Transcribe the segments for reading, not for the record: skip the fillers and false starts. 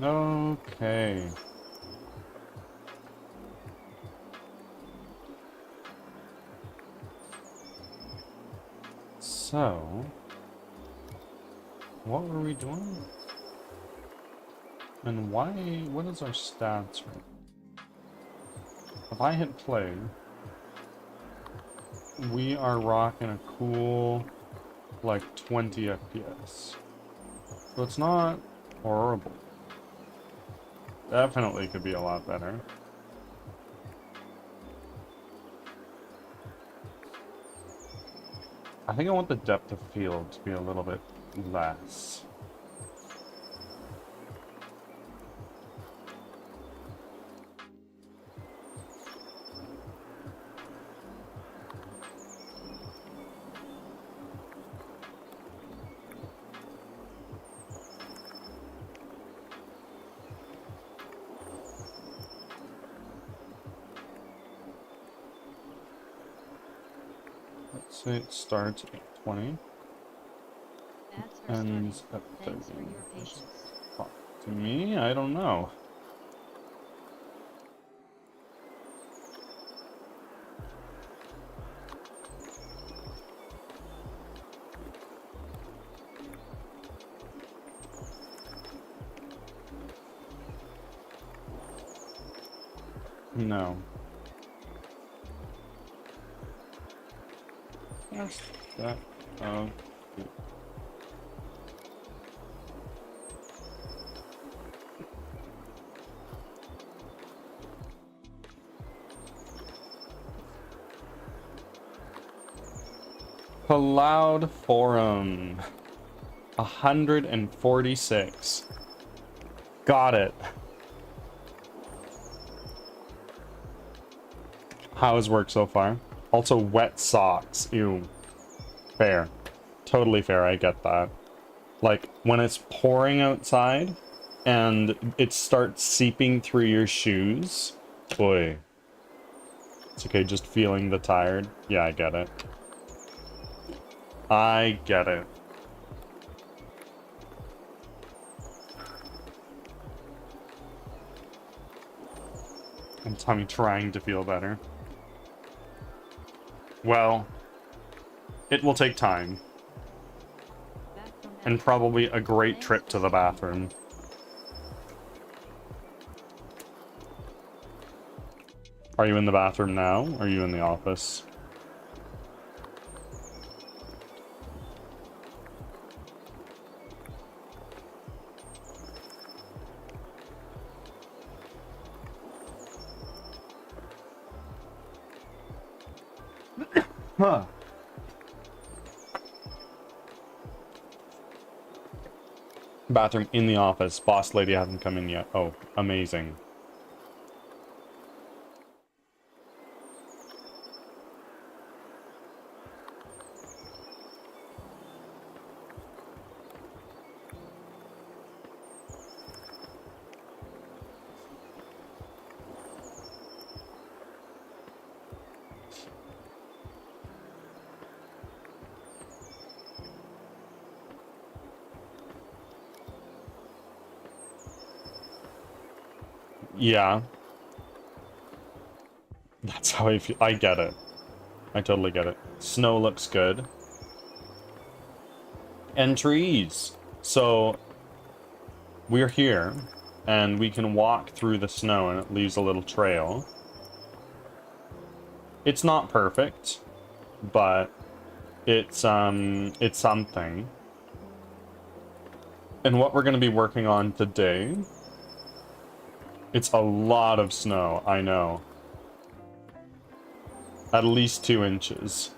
Okay. So, what were we doing? And why, what is our stats? If I hit play, we are rocking a cool, like, 20 FPS. So it's not horrible. Definitely could be a lot better. I think I want the depth of field to be a little bit less. Let's say it starts at 20. Ends at 30. Fuck. To me, I don't know. No. That's that. Oh. Cloud Forum. 146. Got it. How's work so far? Also, wet socks. Ew. Fair. Totally fair, I get that. Like, when it's pouring outside, and it starts seeping through your shoes. Boy. It's okay, just feeling the tired. Yeah, I get it. I get it. And Tommy trying to feel better. Well, it will take time. And probably a great trip to the bathroom. Are you in the bathroom now? Or are you in the office? Huh. Bathroom in the office. Boss lady hasn't come in yet. Oh, amazing. Yeah. That's how I feel. I get it. I totally get it. Snow looks good. And trees. So, we're here, and we can walk through the snow, and it leaves a little trail. It's not perfect, but it's something. And what we're going to be working on today, it's a lot of snow, I know. At least 2 inches.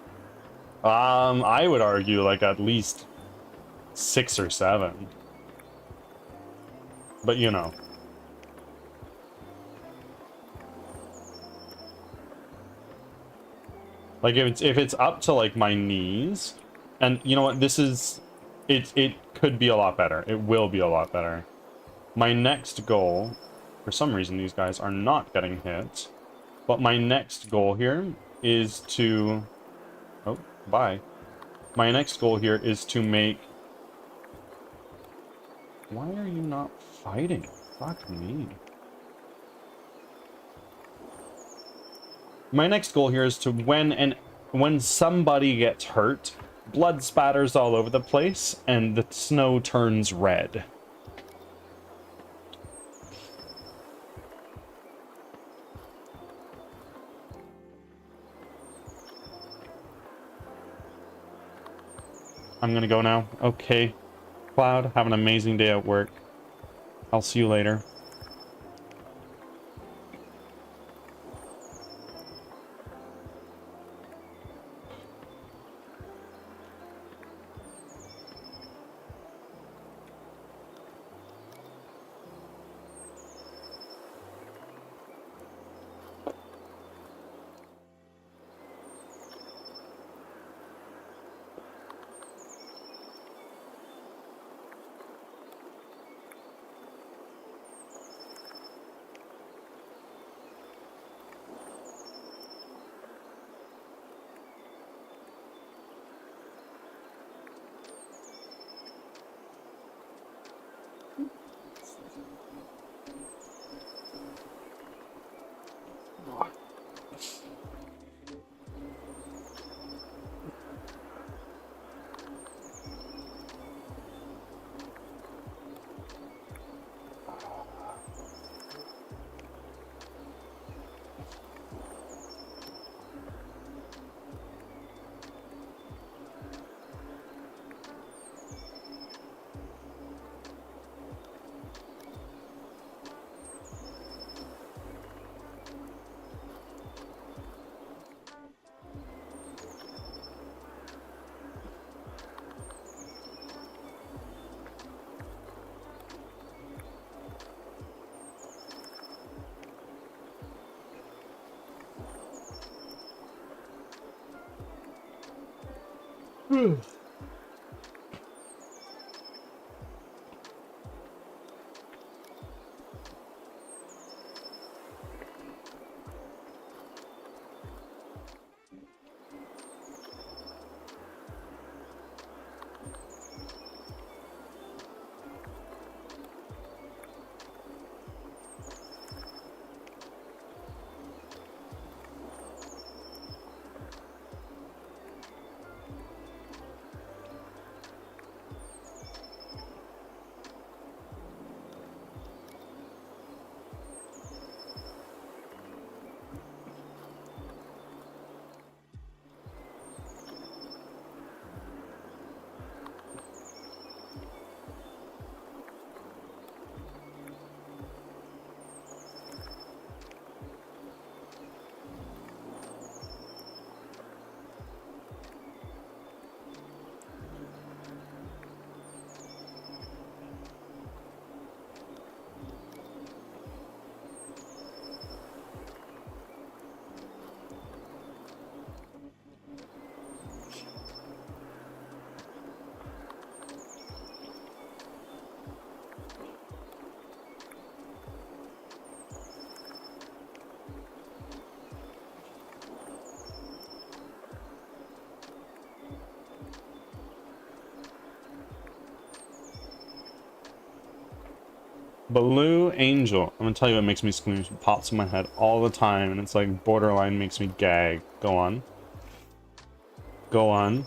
I would argue like at least 6 or 7. But you know. Like if it's up to like my knees, and you know what, this is it could be a lot better. It will be a lot better. My next goal, for some reason these guys are not getting hit, but my next goal here is to bye. My next goal here is to make Why are you not fighting? Fuck me. My next goal here is to when somebody gets hurt, blood spatters all over the place and the snow turns red. I'm gonna go now. Okay. Cloud, have an amazing day at work. I'll see you later. Blue Angel. I'm gonna tell you what makes me scream. It pops in my head all the time, and it's like borderline makes me gag. Go on. Go on.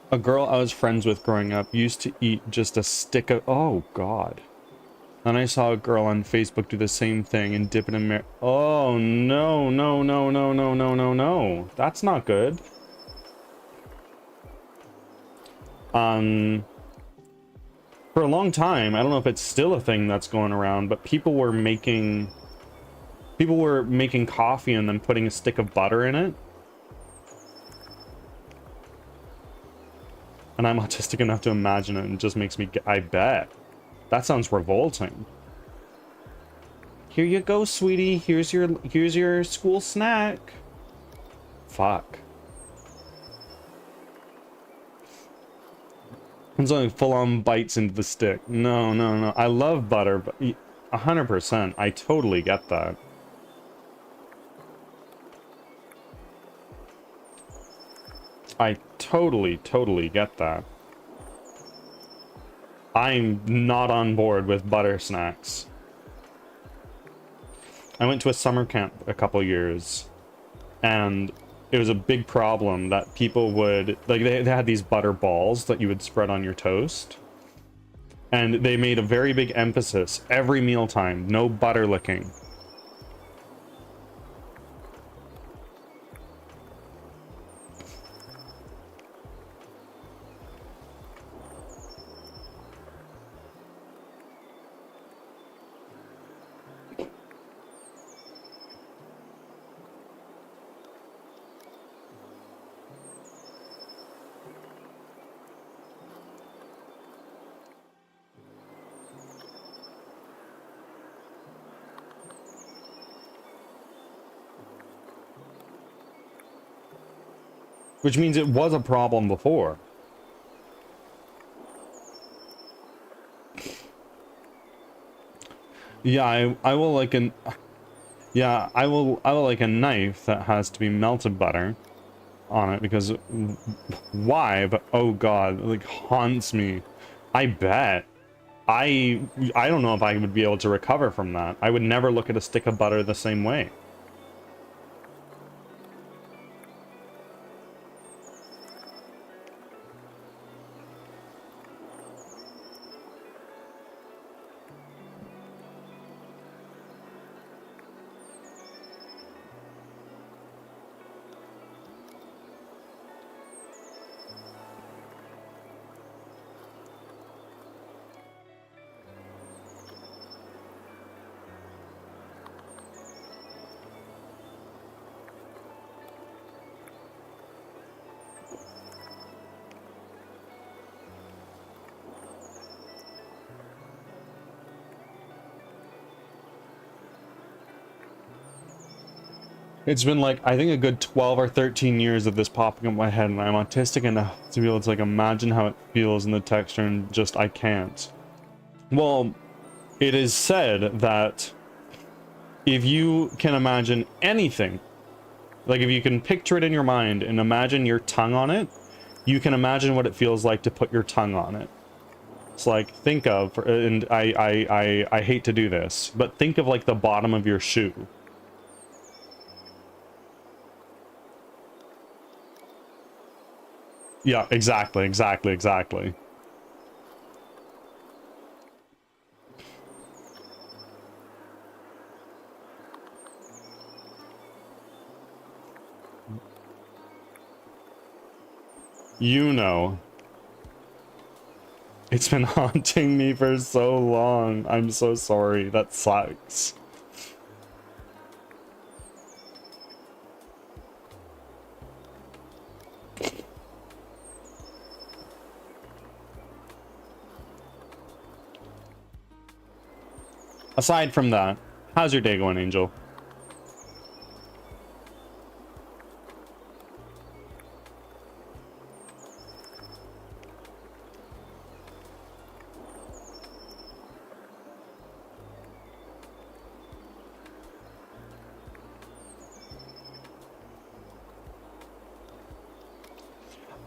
A girl I was friends with growing up used to eat just a stick of... Oh, God. Then I saw a girl on Facebook do the same thing and dip it in... Oh, no, no, no, no, no, no, no, no. That's not good. For a long time, I don't know if it's still a thing that's going around, but people were making People were making coffee and then putting a stick of butter in it. And I'm autistic enough to imagine it, and it just makes me, I bet. That sounds revolting. Here you go, sweetie. Here's your school snack. Fuck. It's like full-on bites into the stick. No, no, no. I love butter, but 100%. I totally get that. I totally, totally get that. I'm not on board with butter snacks. I went to a summer camp a couple years, and it was a big problem that people would, like, they had these butter balls that you would spread on your toast. And they made a very big emphasis every mealtime, no butter licking. Which means it was a problem before. Yeah, I will like an... Yeah, I will like a knife that has to be melted butter on it, because... Why? But, oh god, it, like, haunts me. I bet. I don't know if I would be able to recover from that. I would never look at a stick of butter the same way. It's been like, I think a good 12 or 13 years of this popping up in my head, and I'm autistic enough to be able to, like, imagine how it feels in the texture, and just, I can't. Well, it is said that if you can imagine anything, like if you can picture it in your mind and imagine your tongue on it, you can imagine what it feels like to put your tongue on it. It's like, think of, and I hate to do this, but think of like the bottom of your shoe. Yeah, exactly, exactly, exactly. You know. It's been haunting me for so long. I'm so sorry. That sucks. Aside from that, how's your day going, Angel?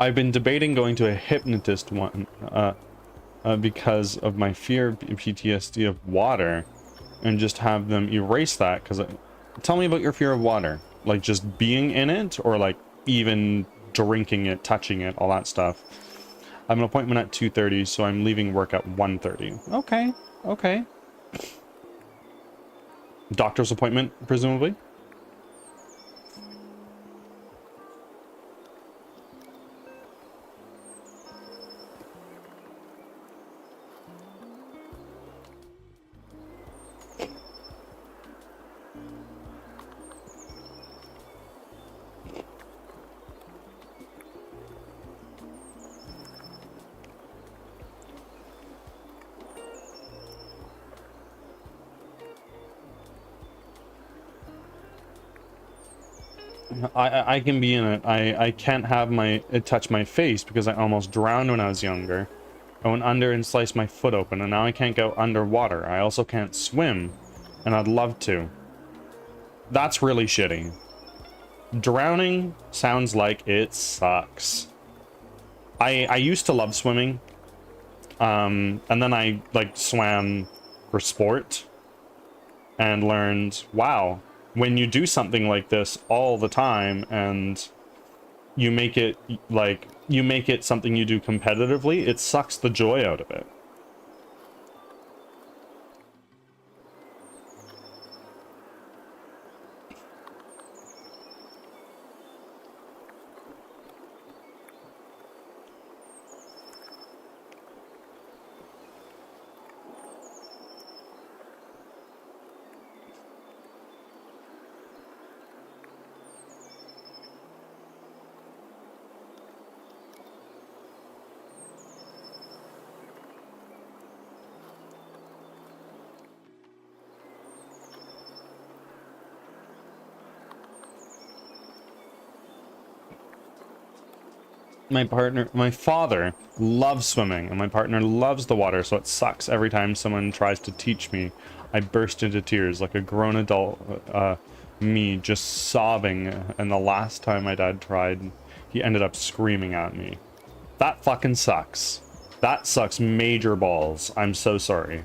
I've been debating going to a hypnotist because of my fear of PTSD of water, and just have them erase that. Because tell me about your fear of water, like just being in it, or like even drinking it, touching it, all that stuff. I have an appointment at 2:30, so I'm leaving work at 1:30. Okay, okay. Doctor's appointment, presumably. I can be in it. I can't have it touch my face because I almost drowned when I was younger. I went under and sliced my foot open, and now I can't go underwater. I also can't swim, and I'd love to. That's really shitty. Drowning sounds like it sucks. I used to love swimming, and then I like swam for sport and learned, wow, when you do something like this all the time and you make it something you do competitively, it sucks the joy out of it. My father loves swimming, and my partner loves the water, so it sucks every time someone tries to teach me. I burst into tears like a grown adult, me just sobbing, and the last time my dad tried, he ended up screaming at me. That fucking sucks. That sucks major balls. I'm so sorry.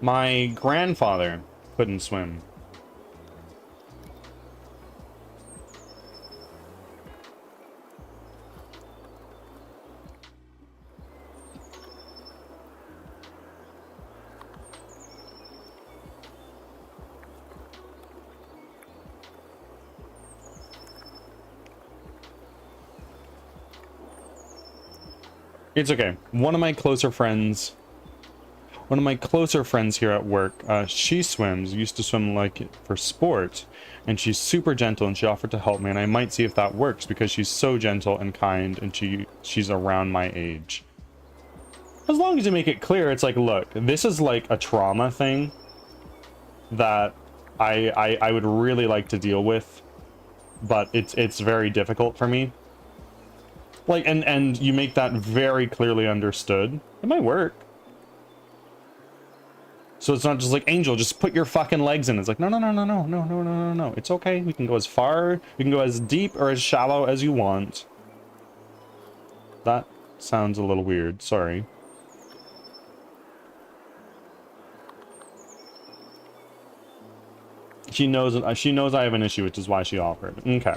My grandfather couldn't swim. It's okay. One of my closer friends here at work, she swims, used to swim like for sport, and she's super gentle, and she offered to help me, and I might see if that works because she's so gentle and kind, and she's around my age. As long as you make it clear, it's like, look, this is like a trauma thing that I would really like to deal with, but it's very difficult for me. Like, and you make that very clearly understood. It might work. So it's not just like, Angel, just put your fucking legs in. It's like, no, no, no, no, no, no, no, no, no, no. It's okay. We can go as far, we can go as deep or as shallow as you want. That sounds a little weird. Sorry. She knows I have an issue, which is why she offered. Okay.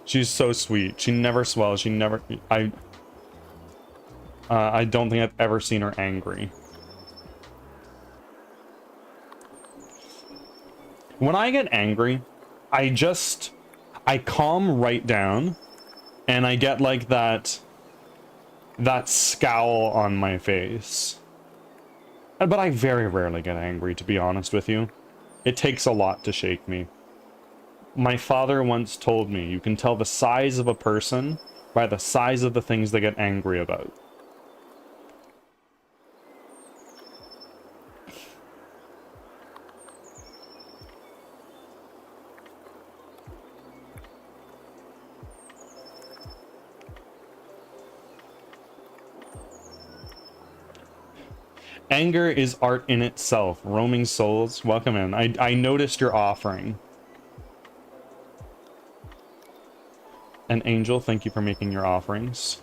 She's so sweet. She never swells. She never... I don't think I've ever seen her angry. When I get angry, I calm right down, and I get like that scowl on my face. But I very rarely get angry, to be honest with you. It takes a lot to shake me. My father once told me, you can tell the size of a person by the size of the things they get angry about. Anger is art in itself. Roaming souls, welcome in. I noticed your offering. And Angel, thank you for making your offerings.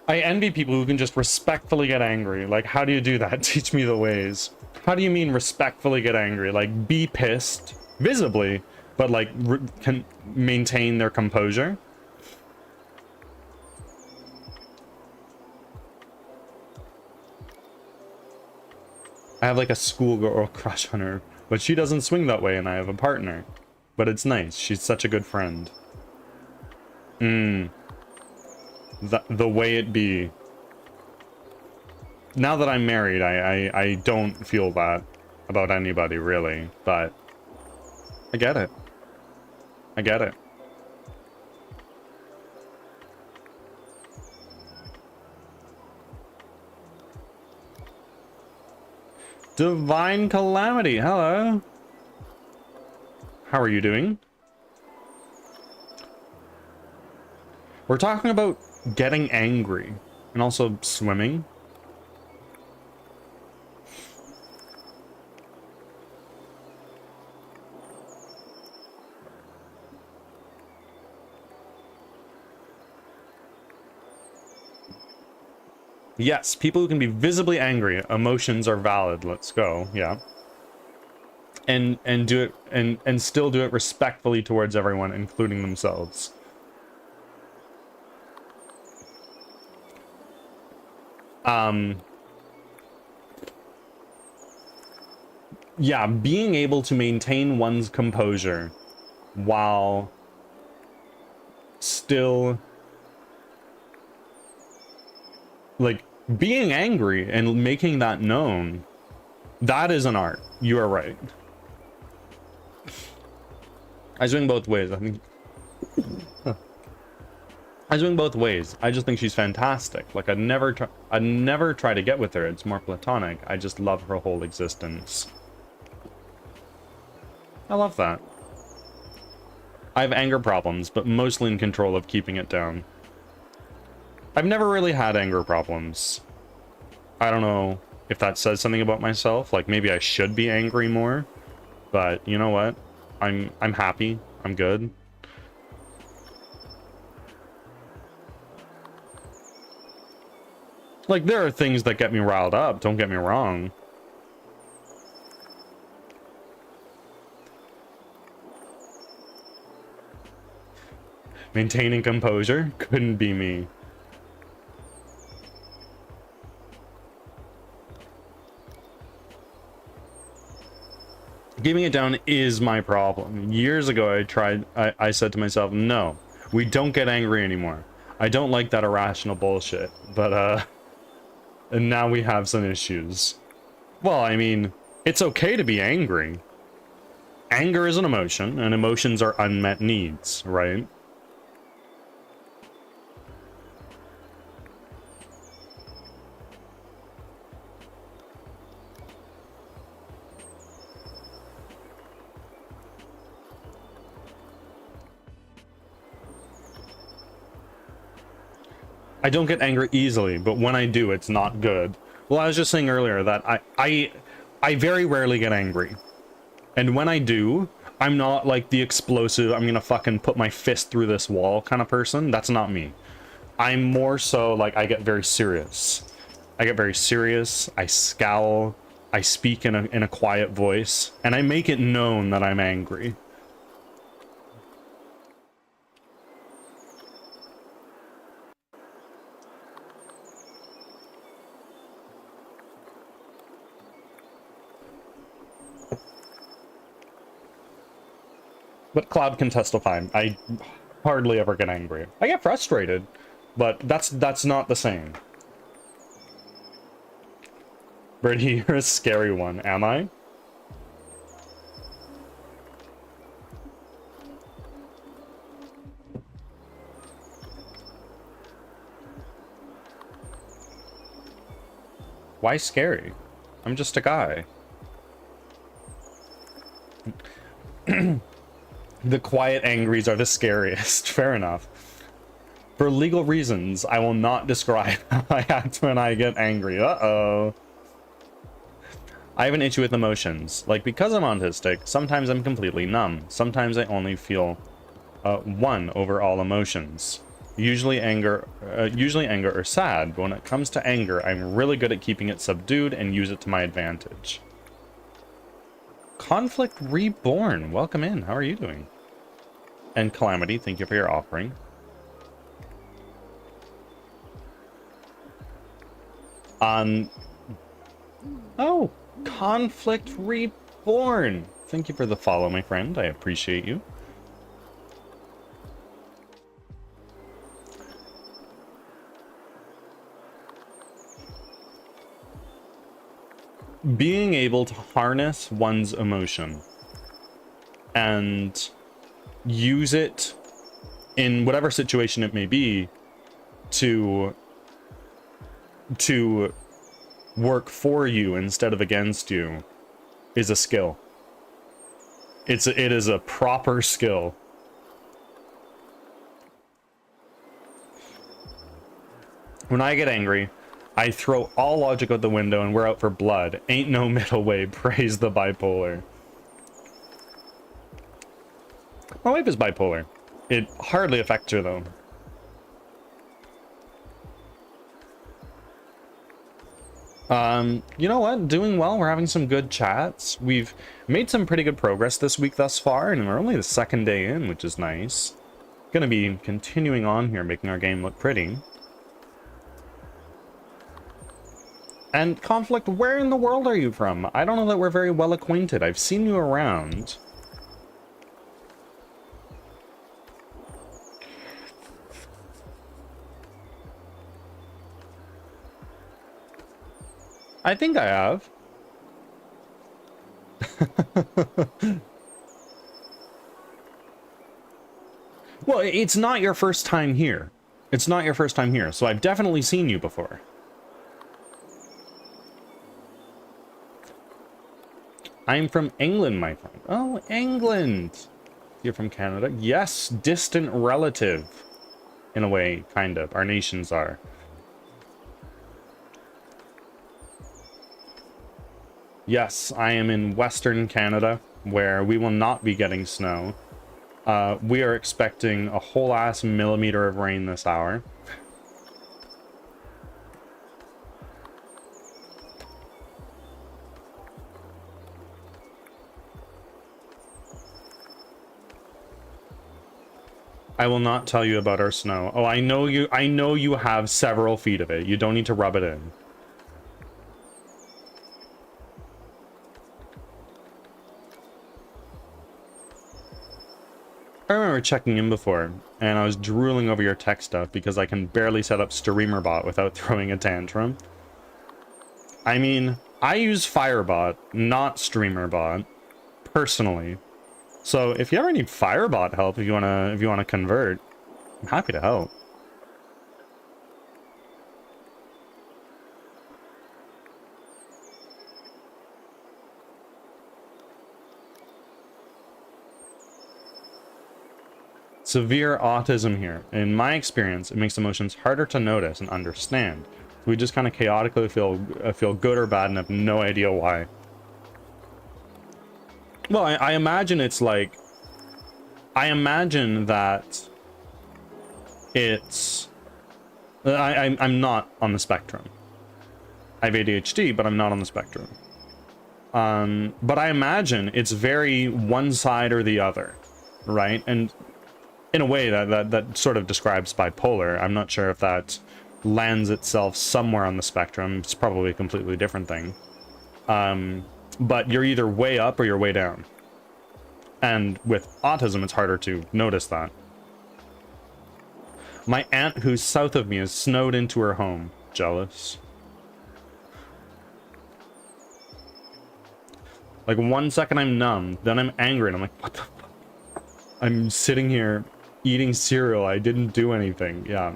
I envy people who can just respectfully get angry. Like, how do you do that? Teach me the ways. How do you mean respectfully get angry? Like, be pissed, visibly, but like, can maintain their composure? I have like a schoolgirl crush on her, but she doesn't swing that way and I have a partner. But it's nice. She's such a good friend. The way it be. Now that I'm married, I don't feel that about anybody, really. But I get it. I get it. Divine Calamity, hello. How are you doing? We're talking about getting angry and also swimming. Yes, people who can be visibly angry. Emotions are valid. Let's go. Yeah. And do it and still do it respectfully towards everyone, including themselves. Yeah, being able to maintain one's composure while still like being angry and making that known, that is an art. You are right. I swing both ways. I think I swing both ways. I just think she's fantastic. Like I'd never try to get with her. It's more platonic. I just love her whole existence. I love that. I have anger problems, but mostly in control of keeping it down. I've never really had anger problems. I don't know if that says something about myself. Like maybe I should be angry more, but you know what? I'm happy. I'm good. Like there are things that get me riled up, don't get me wrong. Maintaining composure couldn't be me. Keeping it down is my problem. Years ago, I said to myself, no, we don't get angry anymore. I don't like that irrational bullshit, but, and now we have some issues. Well, I mean, it's okay to be angry. Anger is an emotion, and emotions are unmet needs, right? I don't get angry easily, but when I do, it's not good. Well, I was just saying earlier that I very rarely get angry. And when I do, I'm not like the explosive, I'm gonna fucking put my fist through this wall kind of person. That's not me. I'm more so like I get very serious. I get very serious, I scowl, I speak in a quiet voice, and I make it known that I'm angry. But Cloud can testify. I hardly ever get angry. I get frustrated, but that's not the same. Birdie, you're a scary one, am I? Why scary? I'm just a guy. The quiet angries are the scariest. Fair enough. For legal reasons, I will not describe how I act when I get angry. Uh-oh. I have an issue with emotions. Like, because I'm autistic, sometimes I'm completely numb. Sometimes I only feel one over all emotions. Usually anger or sad, but when it comes to anger, I'm really good at keeping it subdued and use it to my advantage. Conflict Reborn, welcome in. How are you doing? And Calamity, thank you for your offering. Oh, Conflict Reborn. Thank you for the follow, my friend. I appreciate you. Being able to harness one's emotion and use it in whatever situation it may be to work for you instead of against you is a skill. It is a proper skill. When I get angry, I throw all logic out the window and we're out for blood. Ain't no middle way. Praise the bipolar. My wife is bipolar. It hardly affects her, though. You know what? Doing well. We're having some good chats. We've made some pretty good progress this week thus far, and we're only the second day in, which is nice. Gonna be continuing on here, making our game look pretty. And Conflict, where in the world are you from? I don't know that we're very well acquainted. I've seen you around. I think I have. Well, it's not your first time here. It's not your first time here, so I've definitely seen you before. I'm from England, my friend. Oh, England. You're from Canada? Yes, distant relative. In a way, kind of. Our nations are. Yes, I am in Western Canada, where we will not be getting snow. We are expecting a whole ass millimeter of rain this hour. I will not tell you about our snow. Oh, I know you have several feet of it. You don't need to rub it in. I remember checking in before, and I was drooling over your tech stuff because I can barely set up StreamerBot without throwing a tantrum. I mean, I use Firebot, not StreamerBot, personally. So if you ever need Firebot help, if you wanna convert, I'm happy to help. Severe autism here. In my experience, it makes emotions harder to notice and understand. We just kind of chaotically feel good or bad and have no idea why. Well, I imagine it's like... I imagine that it's... I'm not on the spectrum. I have ADHD, but I'm not on the spectrum. But I imagine it's very one side or the other, right? And in a way that sort of describes bipolar. I'm not sure if that lands itself somewhere on the spectrum. It's probably a completely different thing. But you're either way up or you're way down. And with autism, it's harder to notice that. My aunt who's south of me is snowed into her home. Jealous. Like 1 second I'm numb, then I'm angry, and I'm like, what the fuck? I'm sitting here eating cereal. I didn't do anything. Yeah.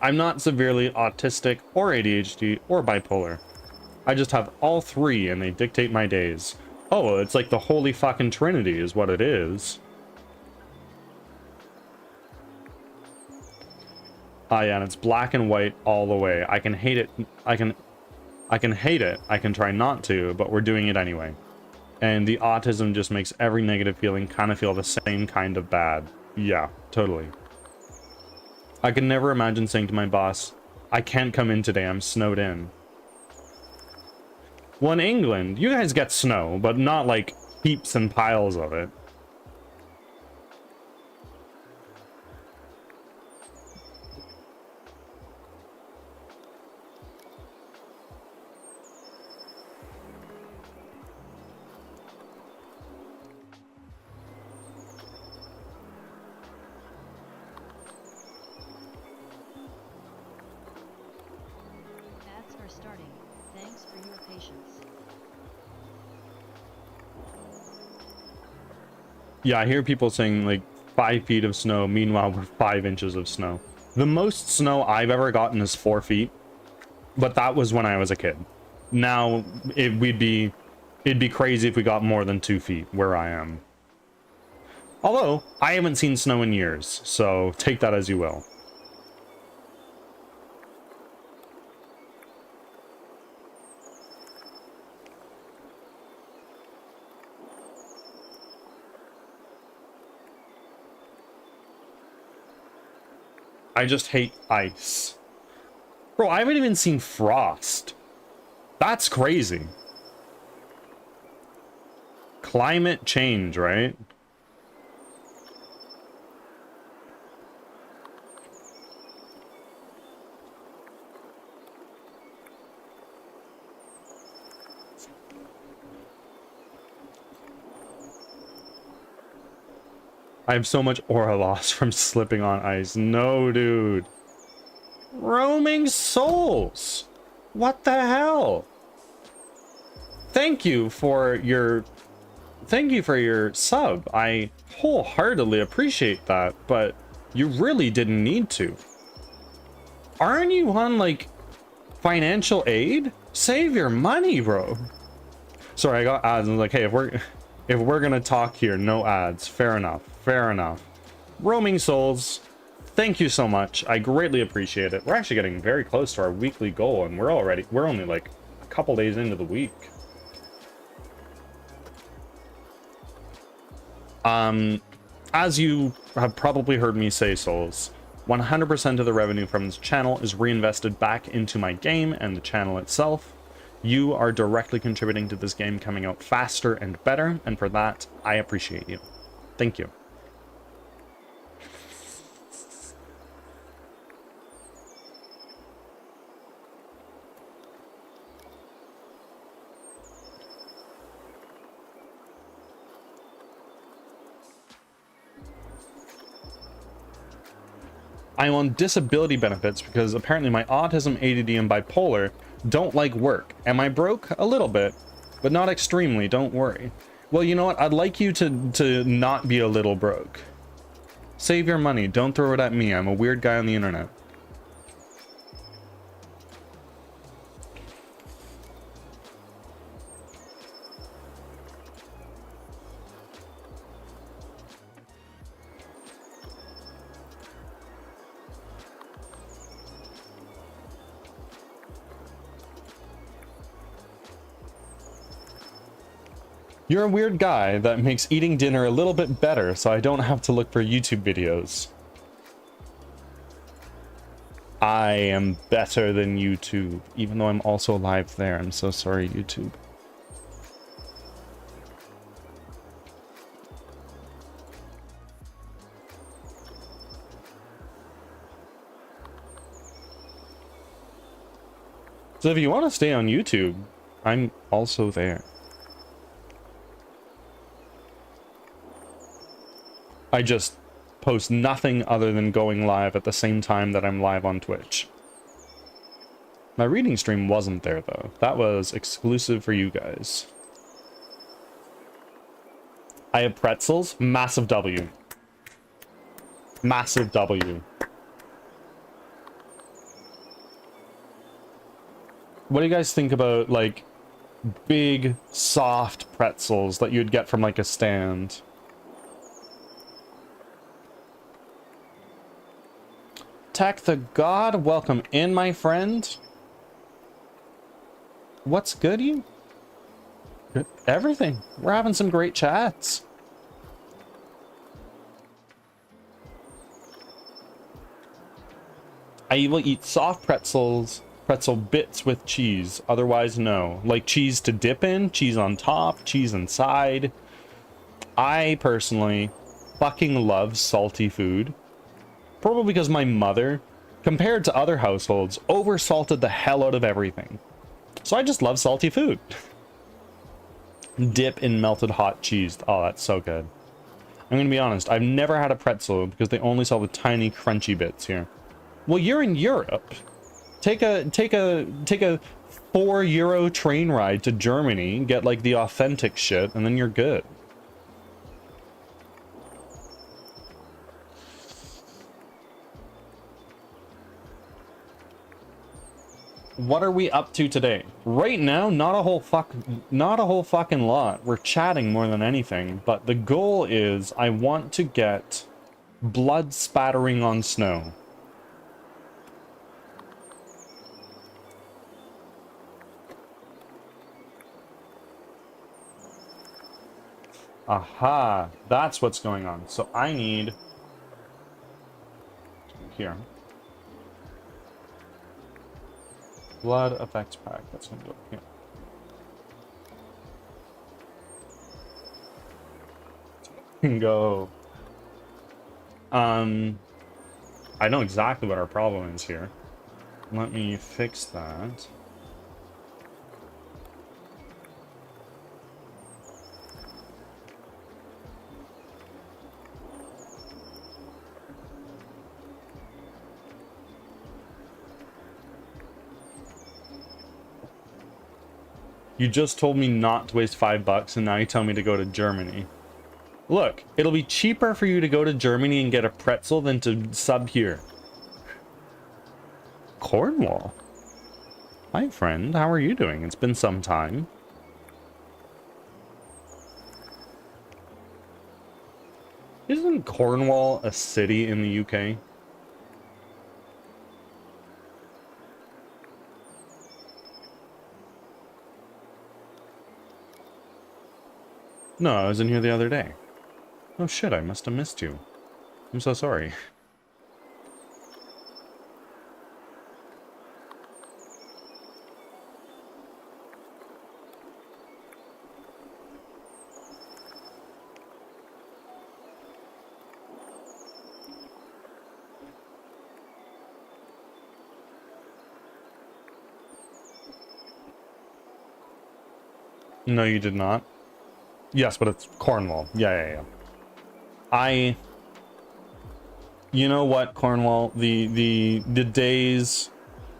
I'm not severely autistic or ADHD or bipolar. I just have all three and they dictate my days. Oh, it's like the holy fucking trinity is what it is. Ah, yeah, and it's black and white all the way. I can hate it. I can hate it. I can try not to, but we're doing it anyway. And the autism just makes every negative feeling kind of feel the same kind of bad. Yeah, totally. I could never imagine saying to my boss, I can't come in today, I'm snowed in. Well, in England, you guys get snow, but not like heaps and piles of it. Ads are starting. Thanks for your patience. Yeah, I hear people saying like 5 feet of snow. Meanwhile, we're 5 inches of snow. The most snow I've ever gotten is 4 feet, but that was when I was a kid. Now it'd be crazy if we got more than 2 feet where I am. Although I haven't seen snow in years, so take that as you will. I just hate ice. Bro, I haven't even seen frost. That's crazy. Climate change, right? I have so much aura loss from slipping on ice. No, dude. Roaming souls. What the hell? Thank you for your sub. I wholeheartedly appreciate that, but you really didn't need to. Aren't you on like financial aid? Save your money, bro. Sorry, I got ads. I was like, hey, if we're gonna talk here, no ads. Fair enough. Fair enough. Roaming souls, thank you so much. I greatly appreciate it. We're actually getting very close to our weekly goal, and we're only like a couple days into the week. As you have probably heard me say, souls, 100% of the revenue from this channel is reinvested back into my game and the channel itself. You are directly contributing to this game coming out faster and better, and for that, I appreciate you. Thank you. I'm on disability benefits because apparently my autism, ADD, and bipolar don't like work. Am I broke? A little bit, but not extremely, don't worry. Well, you know what? I'd like you to not be a little broke. Save your money. Don't throw it at me. I'm a weird guy on the internet. You're a weird guy that makes eating dinner a little bit better, so I don't have to look for YouTube videos. I am better than YouTube, even though I'm also live there. I'm so sorry, YouTube. So if you want to stay on YouTube, I'm also there. I just post nothing other than going live at the same time that I'm live on Twitch. My reading stream wasn't there, though. That was exclusive for you guys. I have pretzels. Massive W. Massive W. What do you guys think about, like, big, soft pretzels that you'd get from, like, a stand? Tech the God, welcome in, my friend. What's good, you? Good. Everything. We're having some great chats. I will eat soft pretzels, pretzel bits with cheese. Otherwise, no. Like cheese to dip in, cheese on top, cheese inside. I personally fucking love salty food. Probably because my mother, compared to other households, over-salted the hell out of everything. So I just love salty food. Dip in melted hot cheese. Oh, that's so good. I'm gonna be honest, I've never had a pretzel because they only sell the tiny crunchy bits here. Well, you're in Europe. Take a €4 train ride to Germany, get like the authentic shit, and then you're good. What are we up to today? Right now, not a whole fucking lot. We're chatting more than anything, but the goal is I want to get blood spattering on snow. Aha, that's what's going on. So I need here. Blood effects pack. That's gonna go here. Go. I know exactly what our problem is here. Let me fix that. You just told me not to waste $5 and now you tell me to go to Germany. Look, it'll be cheaper for you to go to Germany and get a pretzel than to sub here. Cornwall? Hi, friend. How are you doing? It's been some time. Isn't Cornwall a city in the UK? No, I was in here the other day. Oh shit, I must have missed you. I'm so sorry. No, you did not. Yes, but it's Cornwall. Yeah. You know what, Cornwall? The days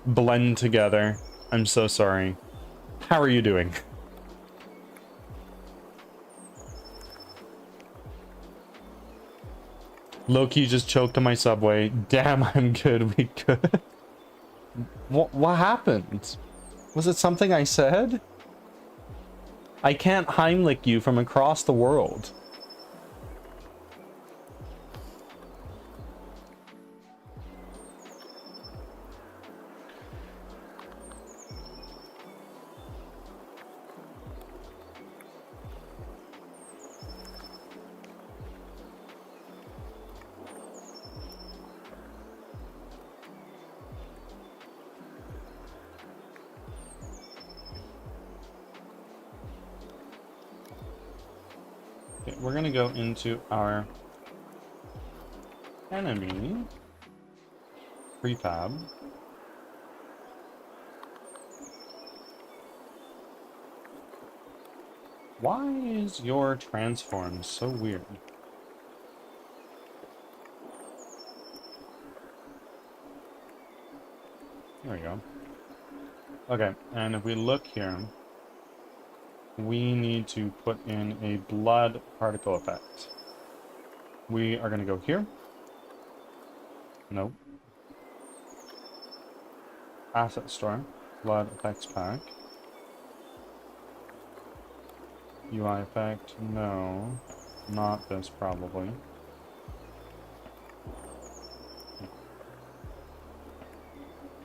blend together. I'm so sorry. How are you doing? Loki just choked on my subway. Damn, I'm good. We good. What happened? Was it something I said? I can't Heimlich you from across the world. Okay, we're gonna go into our enemy prefab. Why is your transform so weird? There we go. Okay, and if we look here, we need to put in a blood particle effect. We are going to go here. Nope. Asset store. Blood effects pack. UI effect. No. Not this, probably.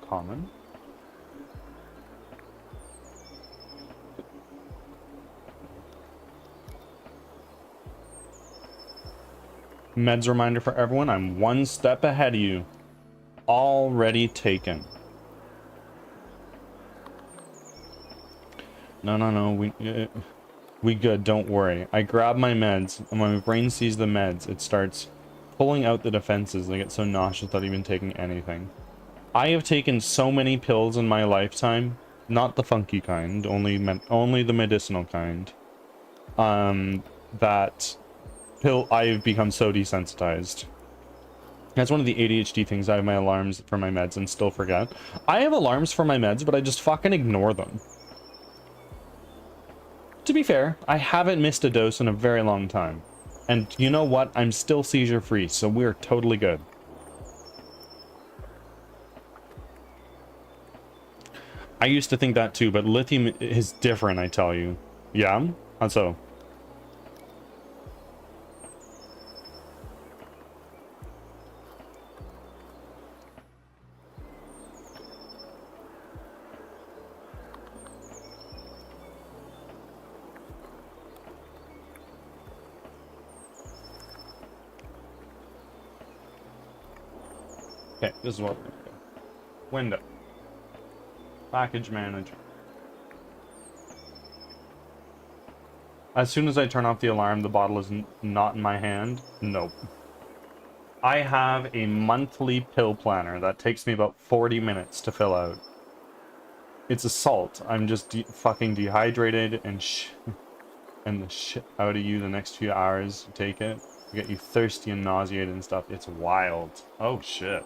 Common. Meds reminder for everyone, I'm one step ahead of you. Already taken. No, we good, don't worry. I grab my meds, and when my brain sees the meds, it starts pulling out the defenses. I get so nauseous without even taking anything. I have taken so many pills in my lifetime, not the funky kind, only the medicinal kind. That I've become so desensitized. That's one of the ADHD things. I have my alarms for my meds and still forget. I have alarms for my meds, but I just fucking ignore them. To be fair, I haven't missed a dose in a very long time. And you know what? I'm still seizure free, so we're totally good. I used to think that too, but lithium is different, I tell you. Yeah? How so? Okay, this is what we're gonna do. Window. Package manager. As soon as I turn off the alarm, the bottle is not in my hand. Nope. I have a monthly pill planner that takes me about 40 minutes to fill out. It's a salt. I'm just fucking dehydrated and and the shit out of you the next few hours to take it. Get you thirsty and nauseated and stuff. It's wild. Oh shit.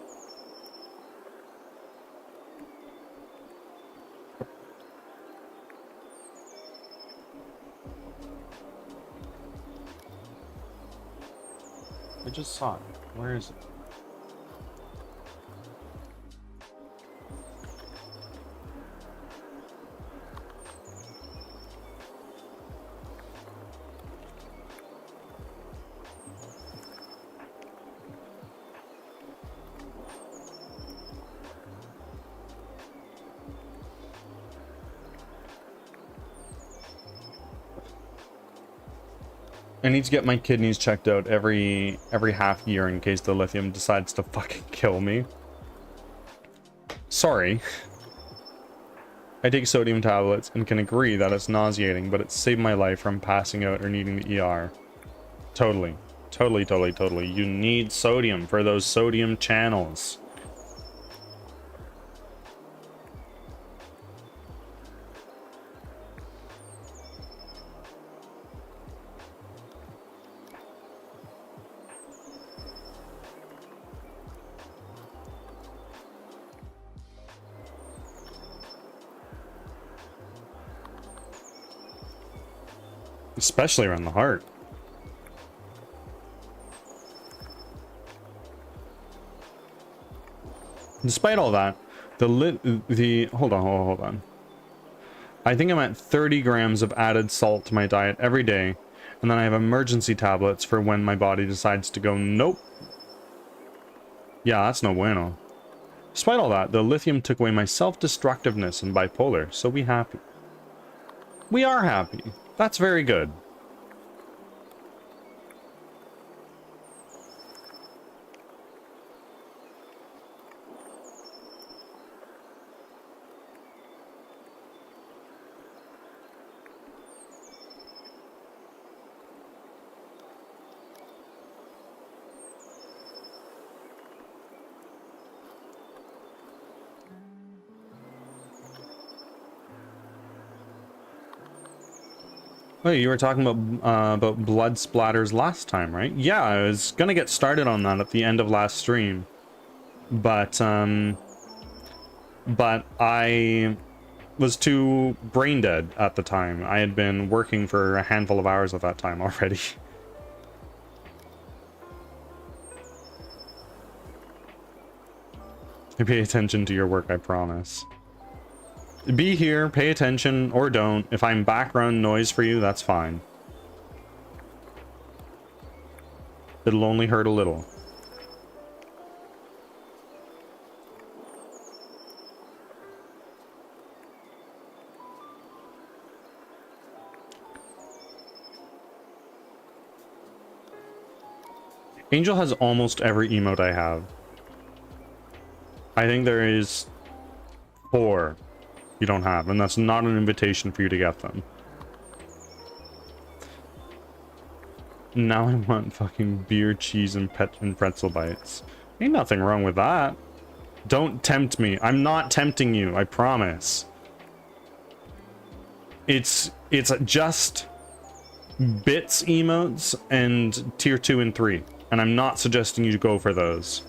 I just saw it. Where is it? I need to get my kidneys checked out every half year in case the lithium decides to fucking kill me. Sorry. I take sodium tablets and can agree that it's nauseating, but it saved my life from passing out or needing the ER. Totally. Totally. You need sodium for those sodium channels. Especially around the heart. Despite all that, hold on. I think I'm at 30 grams of added salt to my diet every day, and then I have emergency tablets for when my body decides to go, nope. Yeah, that's no bueno. Despite all that, the lithium took away my self-destructiveness and bipolar, so we happy. We are happy. That's very good. Oh, you were talking about blood splatters last time, right? Yeah, I was gonna get started on that at the end of last stream, but I was too brain dead at the time. I had been working for a handful of hours at that time already. I pay attention to your work, I promise. Be here, pay attention, or don't. If I'm background noise for you, that's fine. It'll only hurt a little. Angel has almost every emote I have. I think there is 4 you don't have, and that's not an invitation for you to get them. Now I want fucking beer, cheese, and pretzel bites. Ain't nothing wrong with that. Don't tempt me. I'm not tempting you, I promise. It's just bits emotes and tier 2 and 3, and I'm not suggesting you go for those.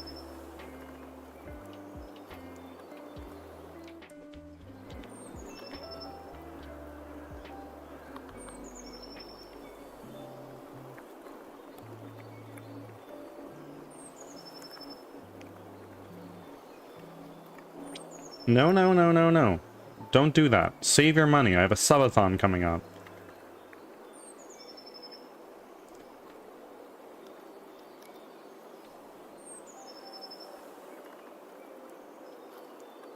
No, no, no, no, no. Don't do that. Save your money. I have a subathon coming up.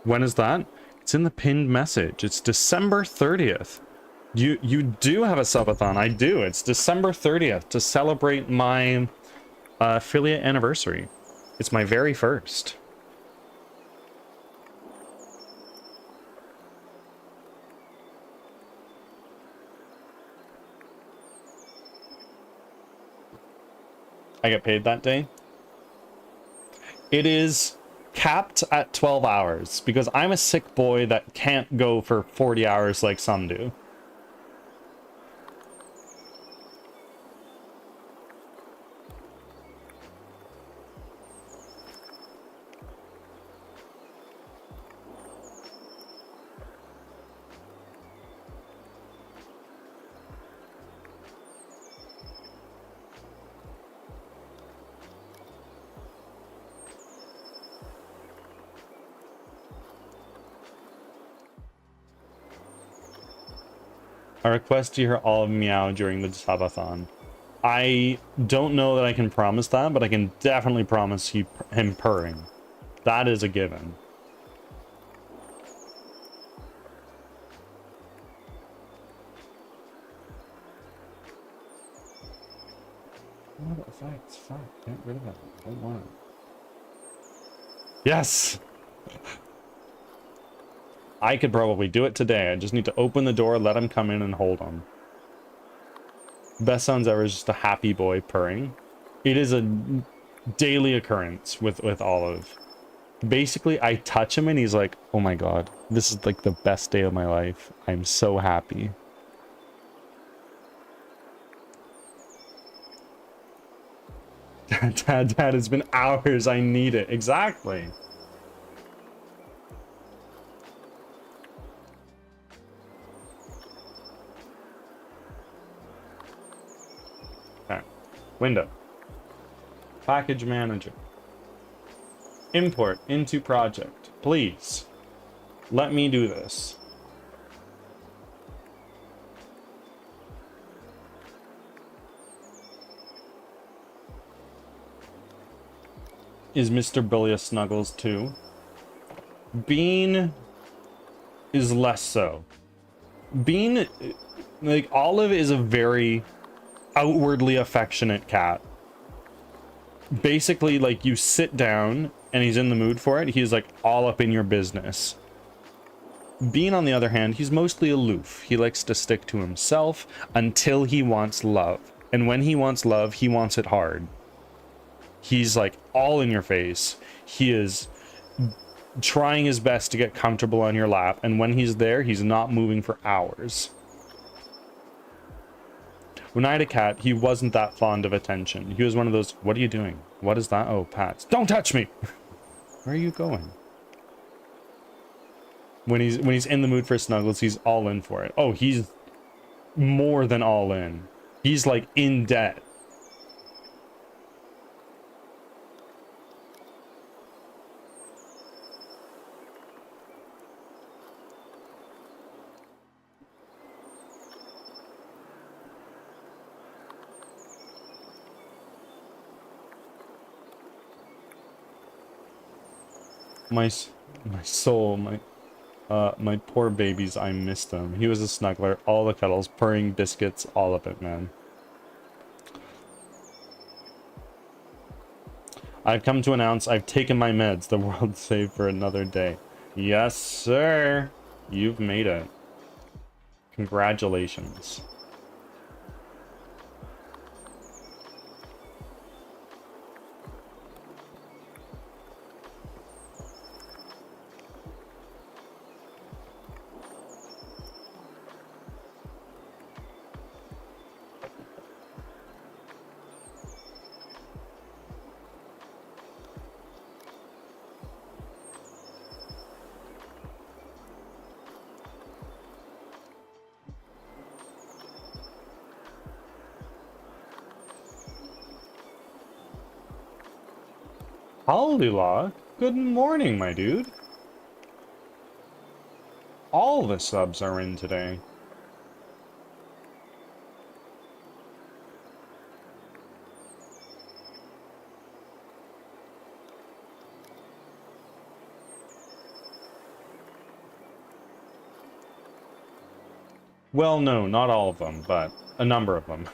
When is that? It's in the pinned message. It's December 30th. You do have a subathon. I do. It's December 30th to celebrate my affiliate anniversary. It's my very first. I get paid that day. It is capped at 12 hours because I'm a sick boy that can't go for 40 hours like some do. I request you hear all of meow during the subathon. I don't know that I can promise that, but I can definitely promise him purring. That is a given. No, it's fine. Get rid of it. I don't want it. Yes! I could probably do it today. I just need to open the door, let him come in, and hold him. Best sounds ever is just a happy boy purring. It is a daily occurrence with Olive. Basically, I touch him and he's like, oh my god, this is like the best day of my life. I'm so happy. Dad, it's been hours. I need it. Exactly. Okay. Window. Package manager. Import into project. Please. Let me do this. Is Mr. Billy a Snuggles too? Bean is less so. Bean, like, Olive is a very outwardly affectionate cat. Basically, like, you sit down and he's in the mood for it, he's like all up in your business. Bean, on the other hand, he's mostly aloof. He likes to stick to himself until he wants love. And when he wants love, he wants it hard. He's like all in your face. He is trying his best to get comfortable on your lap. And when he's there, he's not moving for hours. When I had a cat, he wasn't that fond of attention. He was one of those, what are you doing? What is that? Oh, Pats. Don't touch me! Where are you going? When he's in the mood for snuggles, he's all in for it. Oh, he's more than all in. He's like in debt. My soul, my poor babies, I missed him. He was a snuggler, all the cuddles, purring, biscuits, all of it, man. I've come to announce I've taken my meds. The world's saved for another day. Yes, sir. You've made it. Congratulations. Hallelujah. Good morning, my dude. All the subs are in today. Well, no, not all of them, but a number of them.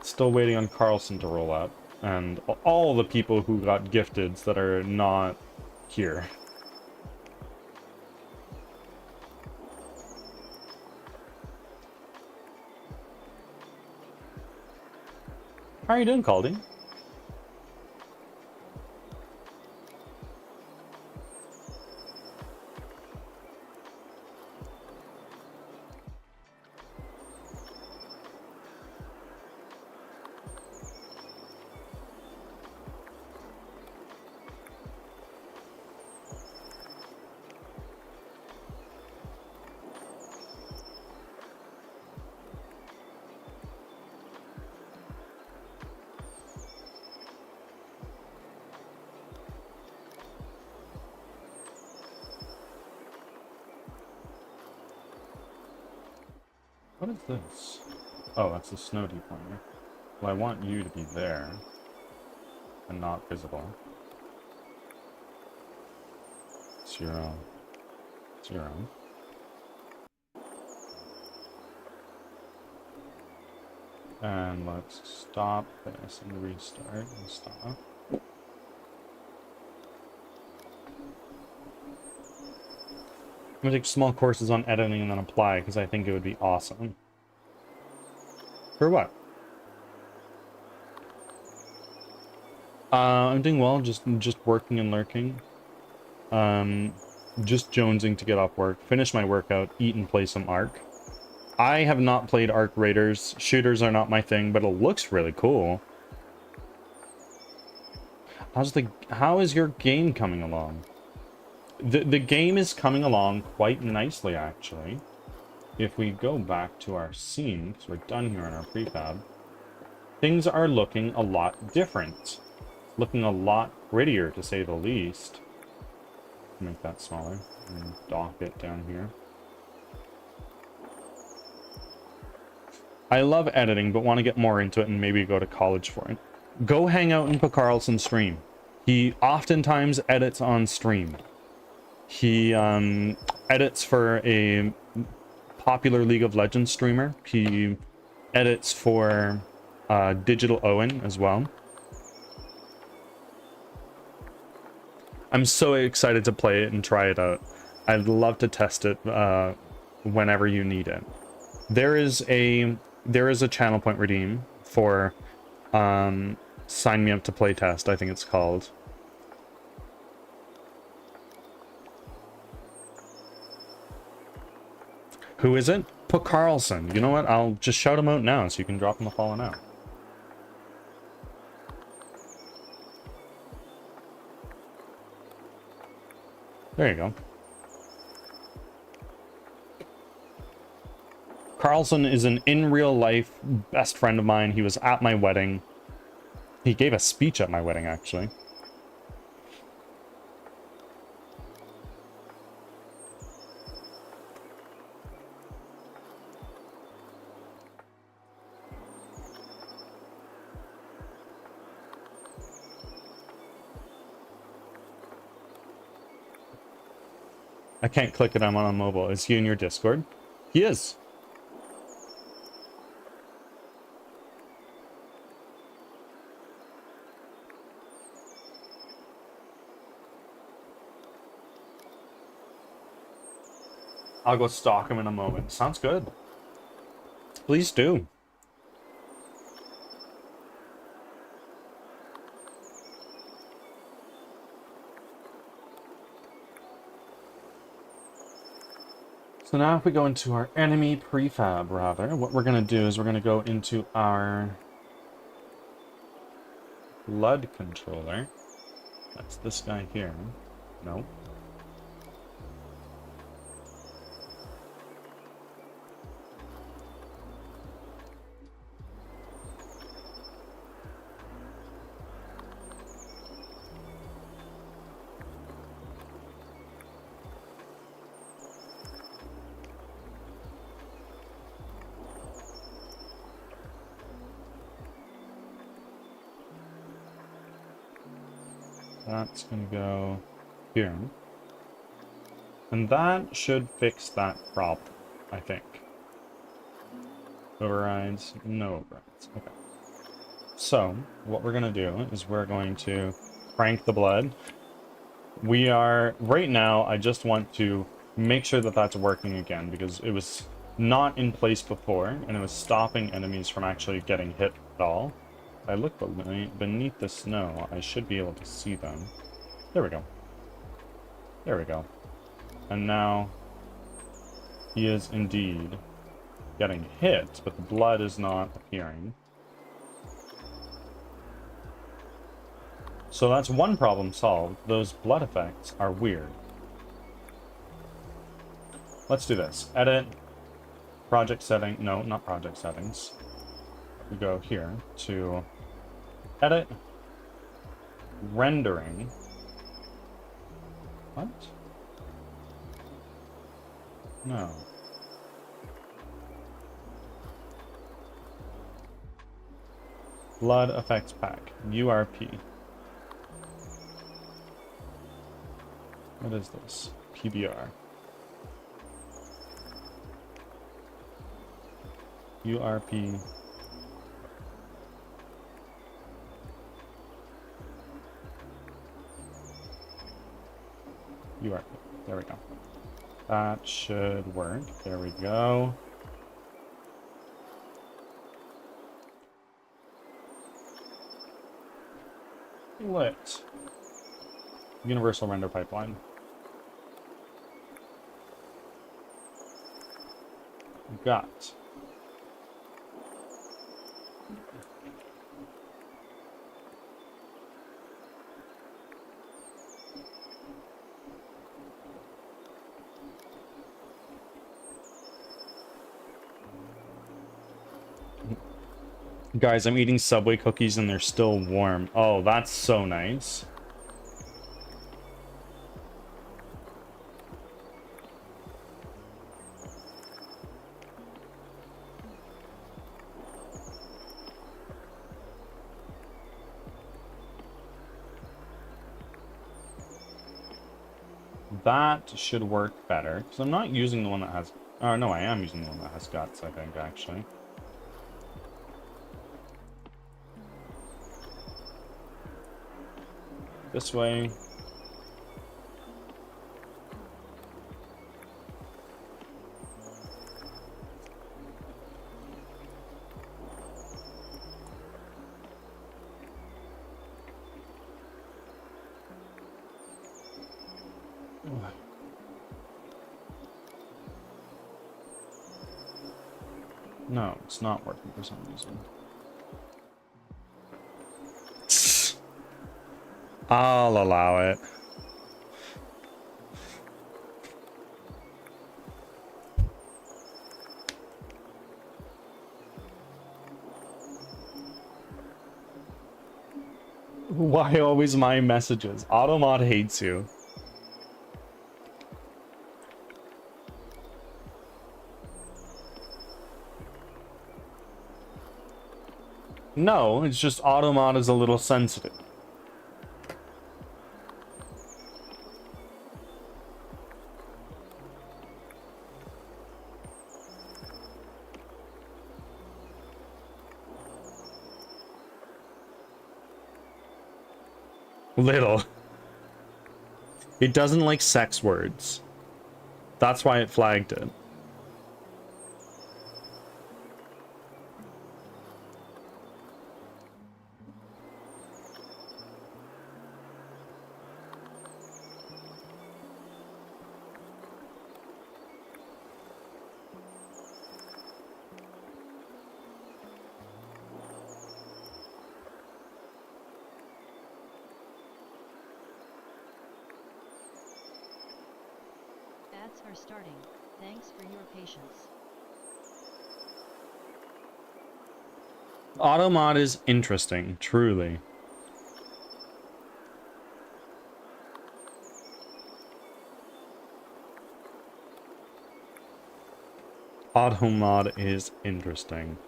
Still waiting on Carlson to roll up, and all the people who got gifteds that are not here. How are you doing, Caldy? What is this? Oh, that's the snow deployer. Well, I want you to be there and not visible. 0, 0. And let's stop this and restart and stop. I'm gonna take small courses on editing and then apply because I think it would be awesome. For what? I'm doing well, just working and lurking. Just jonesing to get off work, finish my workout, eat and play some Ark. I have not played Ark Raiders. Shooters are not my thing, but it looks really cool. How is your game coming along? The game is coming along quite nicely, actually. If we go back to our scene, because we're done here on our prefab, things are looking a lot different. Looking a lot prettier, to say the least. Make that smaller and dock it down here. I love editing, but want to get more into it and maybe go to college for it. Go hang out in Carlson's stream. He oftentimes edits on stream. He edits for a popular League of Legends streamer. He edits for Digital Owen as well. I'm so excited to play it and try it out. I'd love to test it whenever you need it. There is a channel point redeem for Sign Me Up to Playtest, I think it's called. Who is it? Put Carlson. You know what? I'll just shout him out now so you can drop him a follow now. There you go. Carlson is an in real life best friend of mine. He was at my wedding. He gave a speech at my wedding, actually. I can't click it, I'm on a mobile. Is he in your Discord? He is. I'll go stalk him in a moment. Sounds good. Please do. So now if we go into our enemy prefab, rather, what we're going to do is we're going to go into our blood controller. That's this guy here. No. That's going to go here. And that should fix that problem, I think. Overrides? No overrides. Okay. So, what we're going to do is we're going to crank the blood. We are, right now, I just want to make sure that that's working again, because it was not in place before, and it was stopping enemies from actually getting hit at all. If I look beneath the snow, I should be able to see them. There we go. There we go. And now he is indeed getting hit, but the blood is not appearing. So that's one problem solved. Those blood effects are weird. Let's do this. Edit, project setting. No, not project settings. We go here to edit, rendering. What? No. Blood effects pack. URP. What is this? PBR. URP. URP. There we go. That should work. There we go. Lit. Universal render pipeline. Got. Guys, I'm eating Subway cookies and they're still warm. Oh, that's so nice. That should work better, because I'm not using the one that has... Oh, no, I am using the one that has guts, I think, actually. This way. No, it's not working for some reason. I'll allow it. Why always my messages? Automod hates you. No, it's just Automod is a little sensitive. Little. It doesn't like sex words. That's why it flagged it. Ads are starting. Thanks for your patience. Automod is interesting, truly. Automod is interesting.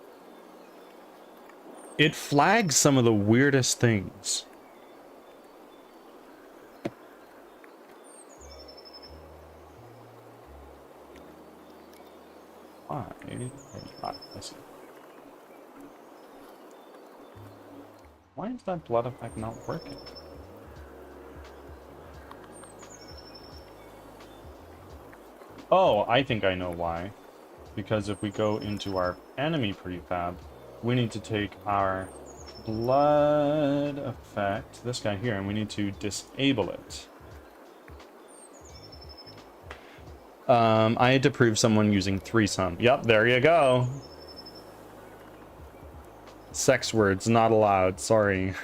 It flags some of the weirdest things. Why? I see. Why is that blood effect not working? Oh, I think I know why. Because if we go into our enemy prefab, we need to take our blood effect, this guy here, and we need to disable it. I had to prove someone using threesome. Yep, there you go. Sex words not allowed, sorry.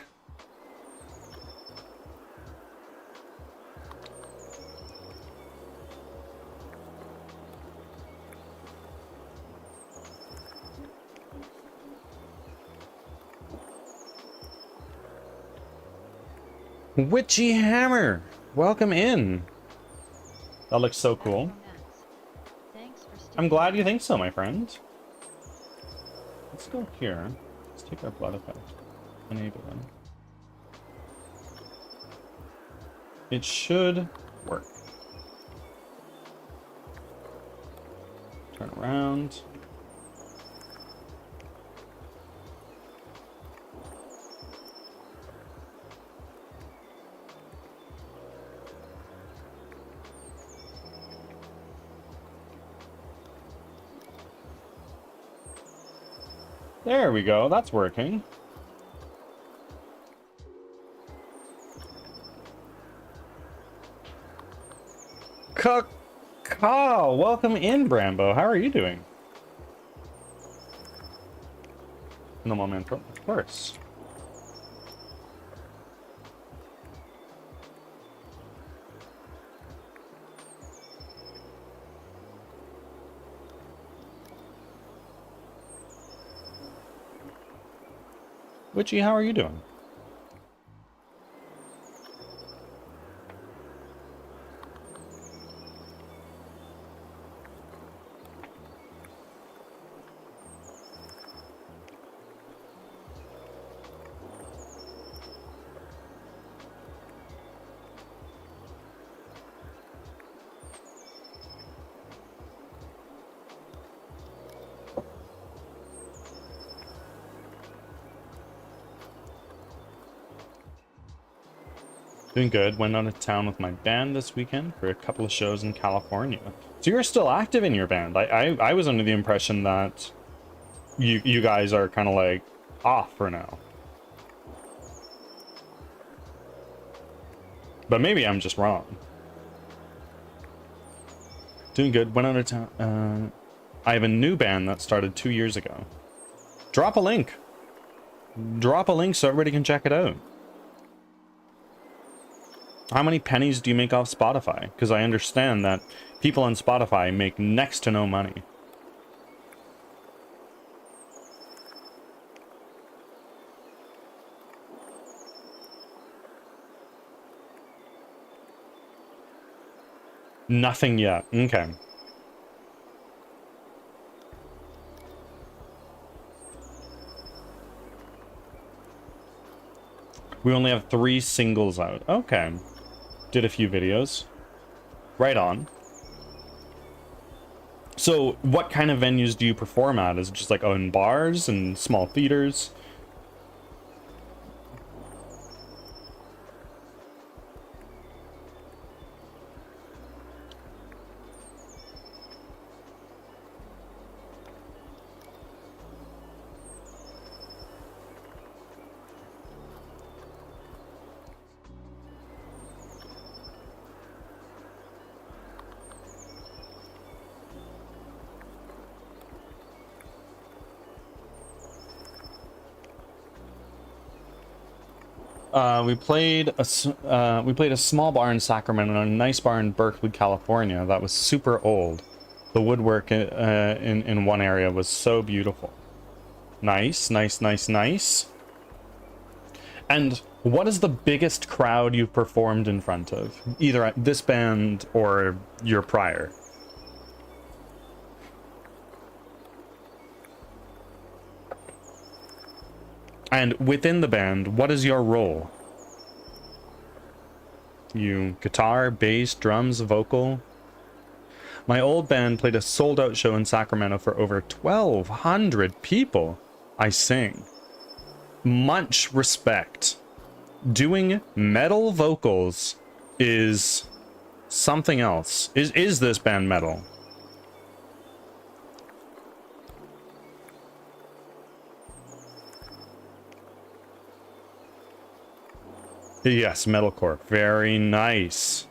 Witchy Hammer, welcome in. That looks so cool. Thanks for I'm glad you think so, my friend. Let's go here. Let's take our blood effect. Enable it. It should work. Turn around. There we go, that's working. Cacao, welcome in, Brambo. How are you doing? No momento, of course. Witchy, how are you doing? Doing good. Went out of town with my band this weekend for a couple of shows in California. So you're still active in your band. I was under the impression that you guys are kind of like off for now. But maybe I'm just wrong. Doing good. Went out of town. I have a new band that started 2 years ago. Drop a link. Drop a link so everybody can check it out. How many pennies do you make off Spotify? Because I understand that people on Spotify make next to no money. Nothing yet. Okay. We only have 3 singles out. Okay. Did a few videos. Right on. So, what kind of venues do you perform at? Is it just like in bars and small theaters? We played a small bar in Sacramento and a nice bar in Berkeley, California that was super old. The woodwork in one area was so beautiful. Nice, nice, nice, nice. And what is the biggest crowd you've performed in front of? Either at this band or your prior? And within the band, what is your role? You guitar, bass, drums, vocal? My old band played a sold-out show in Sacramento for over 1,200 people. I sing. Much respect. Doing metal vocals is something else. Is this band metal? Yes, metalcore. Very nice.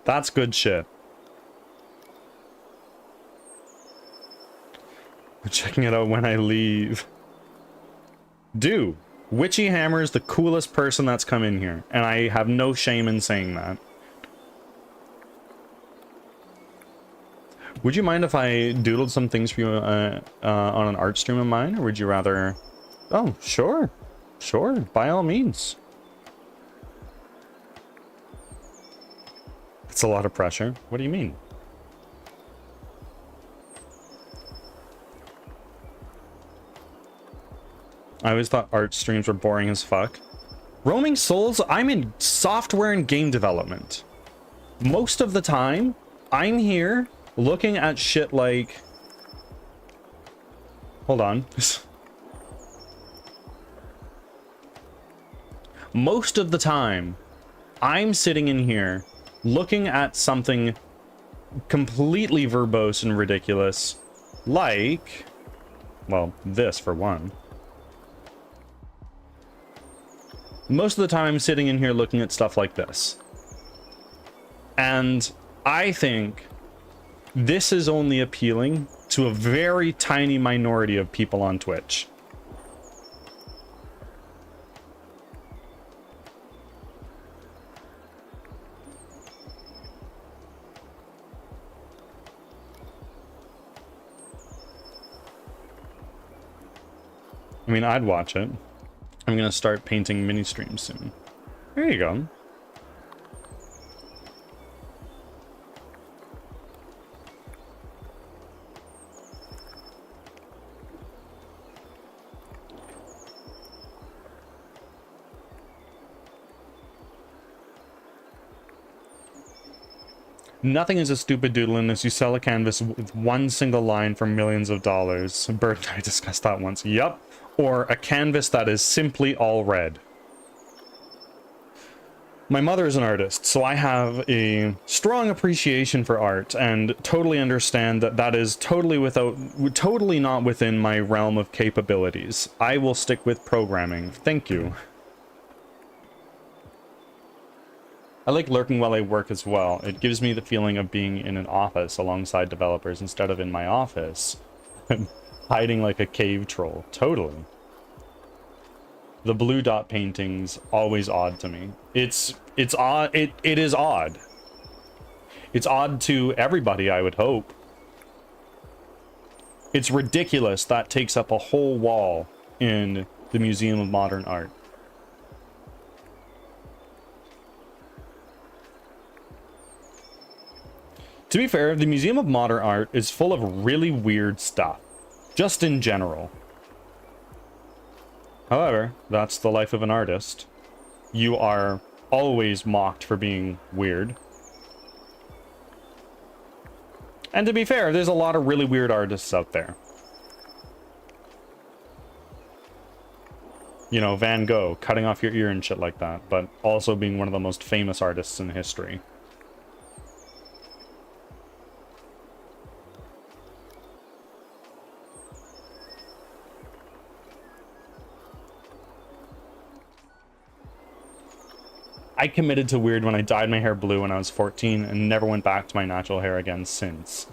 That's good shit. I'm checking it out when I leave. Dude, Witchy Hammer is the coolest person that's come in here, and I have no shame in saying that. Would you mind if I doodled some things for you on an art stream of mine, or would you rather... Oh, sure. Sure, by all means. It's a lot of pressure. What do you mean? I always thought art streams were boring as fuck. Roaming Souls, I'm in software and game development. Most of the time, I'm here looking at shit like... Hold on. Most of the time, I'm sitting in here looking at something completely verbose and ridiculous, like... Well, this for one. Most of the time I'm sitting in here looking at stuff like this. And I think this is only appealing to a very tiny minority of people on Twitch. I mean, I'd watch it. I'm gonna start painting mini streams soon. There you go. Nothing is a stupid doodle unless you sell a canvas with one single line for millions of dollars. Bert and I discussed that once. Yup. Or a canvas that is simply all red. My mother is an artist, so I have a strong appreciation for art and totally understand that that is totally not within my realm of capabilities. I will stick with programming. Thank you. I like lurking while I work as well. It gives me the feeling of being in an office alongside developers instead of in my office. Hiding like a cave troll. Totally. The blue dot painting's always odd to me. It's odd. It is odd. It's odd to everybody, I would hope. It's ridiculous that takes up a whole wall in the Museum of Modern Art. To be fair, the Museum of Modern Art is full of really weird stuff. Just in general. However, that's the life of an artist. You are always mocked for being weird. And to be fair, there's a lot of really weird artists out there. You know, Van Gogh, cutting off your ear and shit like that, but also being one of the most famous artists in history. I committed to weird when I dyed my hair blue when I was 14 and never went back to my natural hair again since.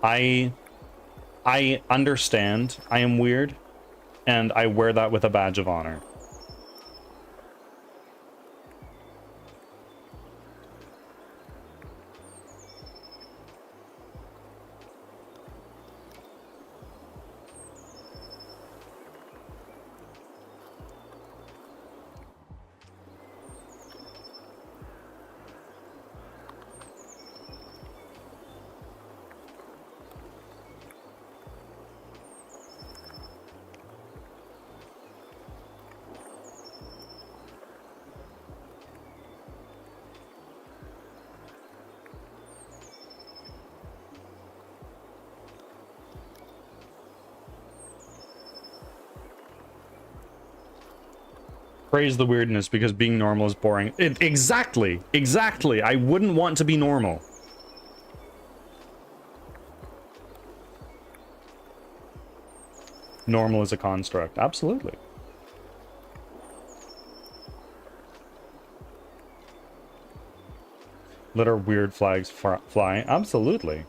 I understand I am weird, and I wear that with a badge of honor. Praise the weirdness because being normal is boring. Exactly. I wouldn't want to be normal. Normal is a construct. Absolutely. Let our weird flags fly. Absolutely.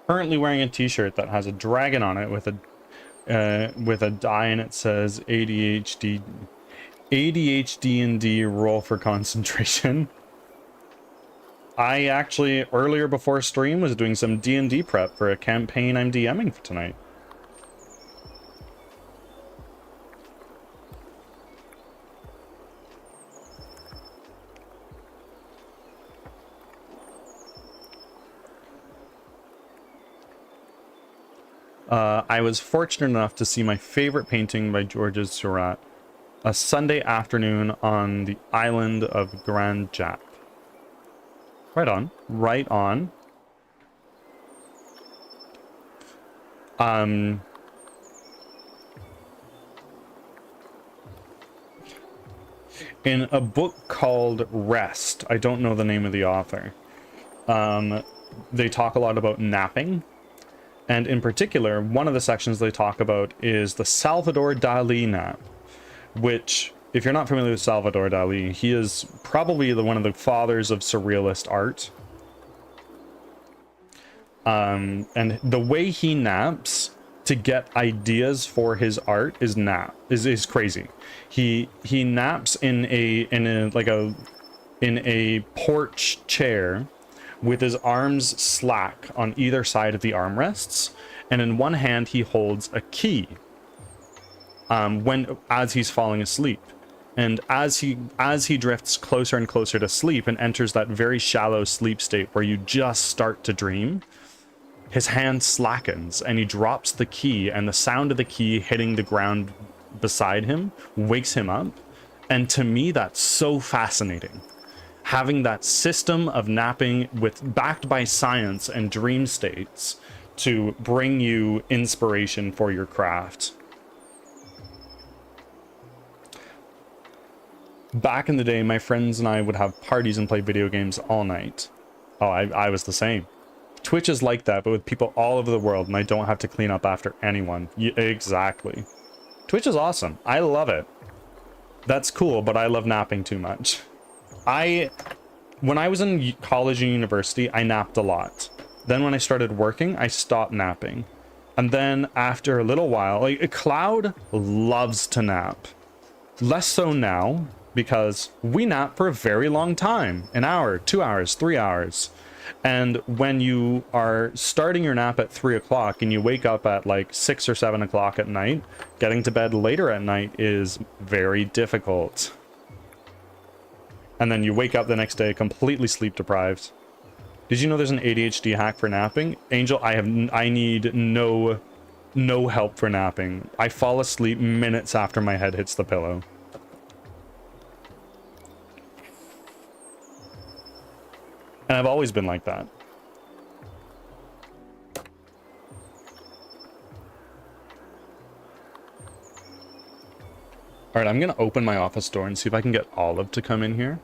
Currently wearing a t-shirt that has a dragon on it with a die, and it says ADHD and D roll for concentration. I actually earlier before stream was doing some D&D prep for a campaign I'm DMing for tonight. I was fortunate enough to see my favorite painting by Georges Seurat a Sunday afternoon on the island of Grand Jac. Right on. Right on. In a book called Rest, I don't know the name of the author, they talk a lot about napping. And in particular, one of the sections they talk about is the Salvador Dali nap, which, if you're not familiar with Salvador Dali, he is probably one of the fathers of surrealist art. And the way he naps to get ideas for his art is crazy. He naps in a porch chair with his arms slack on either side of the armrests, and in one hand he holds a key as he's falling asleep. And as he drifts closer and closer to sleep and enters that very shallow sleep state where you just start to dream, his hand slackens and he drops the key, and the sound of the key hitting the ground beside him wakes him up. And to me, that's so fascinating. Having that system of napping backed by science and dream states to bring you inspiration for your craft. Back in the day, my friends and I would have parties and play video games all night. Oh, I was the same. Twitch is like that, but with people all over the world, and I don't have to clean up after anyone. Exactly. Twitch is awesome. I love it. That's cool, but I love napping too much. When I was in college and university, I napped a lot. Then when I started working, I stopped napping. And then after a little while, Cloud loves to nap. Less so now, because we nap for a very long time. An hour, 2 hours, 3 hours. And when you are starting your nap at 3 o'clock and you wake up at like 6 or 7 o'clock at night, getting to bed later at night is very difficult. And then you wake up the next day completely sleep deprived. Did you know there's an ADHD hack for napping? Angel, I need no help for napping. I fall asleep minutes after my head hits the pillow. And I've always been like that. All right, I'm gonna open my office door and see if I can get Olive to come in here.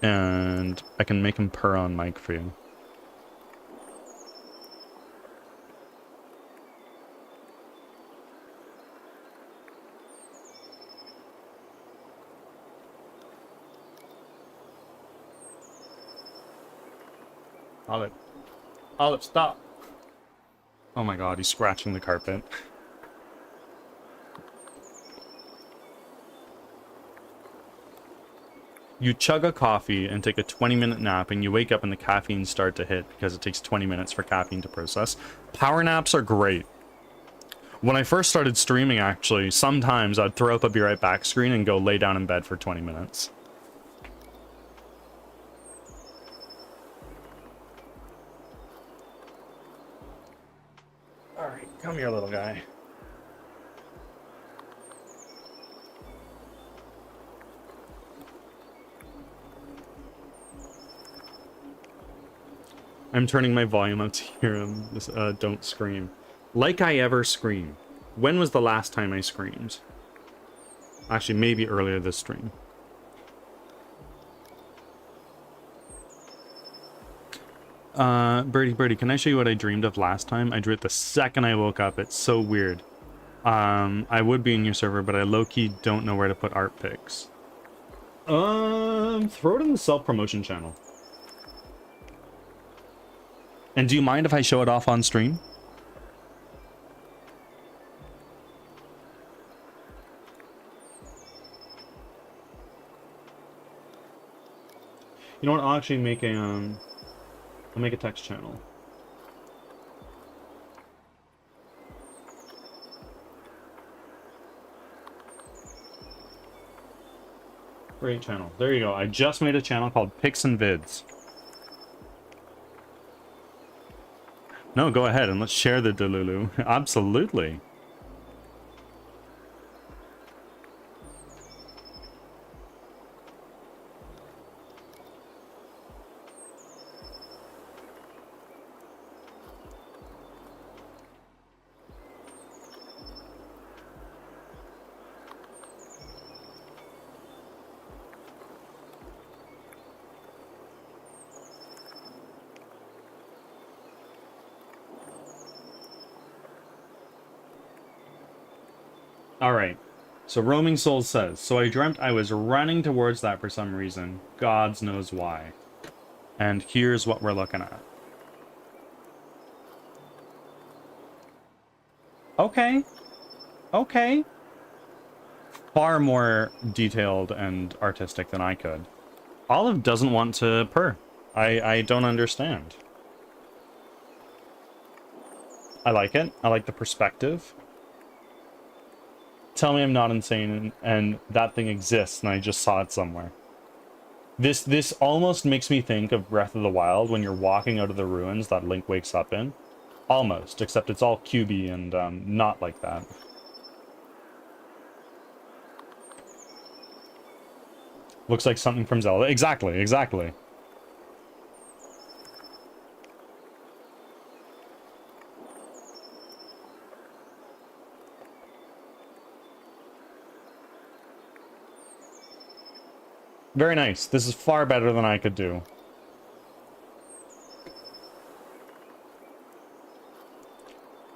And I can make him purr on mic for you. Olive. Olive, stop. Oh my god, he's scratching the carpet. You chug a coffee and take a 20-minute nap, and you wake up and the caffeine start to hit because it takes 20 minutes for caffeine to process. Power naps are great. When I first started streaming, actually, sometimes I'd throw up a be right back screen and go lay down in bed for 20 minutes. Alright, come here, little guy. I'm turning my volume up to hear him. Don't scream. Like I ever scream. When was the last time I screamed? Actually, maybe earlier this stream. Birdie, can I show you what I dreamed of last time? I drew it the second I woke up. It's so weird. I would be in your server, but I low-key don't know where to put art pics. Throw it in the self-promotion channel. And do you mind if I show it off on stream? You know what? I'll actually make a I'll make a text channel. Great channel. There you go. I just made a channel called Pics and Vids. No, go ahead and let's share the Delulu. Absolutely. Alright, so Roaming Souls says, so I dreamt I was running towards that for some reason. Gods knows why. And here's what we're looking at. Okay. Okay. Far more detailed and artistic than I could. Olive doesn't want to purr. I don't understand. I like it. I like the perspective. Tell me I'm not insane and that thing exists and I just saw it somewhere. This almost makes me think of Breath of the Wild when you're walking out of the ruins that Link wakes up in. Almost, except it's all cubey and not like that. Looks like something from Zelda. Exactly, exactly. Very nice. This is far better than I could do.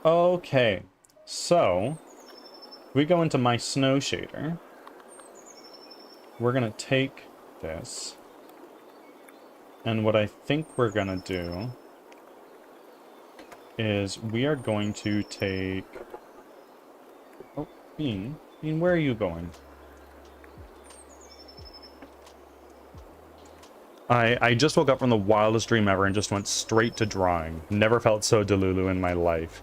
Okay, so we go into my snow shader. We're gonna take this, and what I think we're gonna do is we are going to take... Oh, Bean, where are you going? I just woke up from the wildest dream ever and just went straight to drawing. Never felt so Delulu in my life.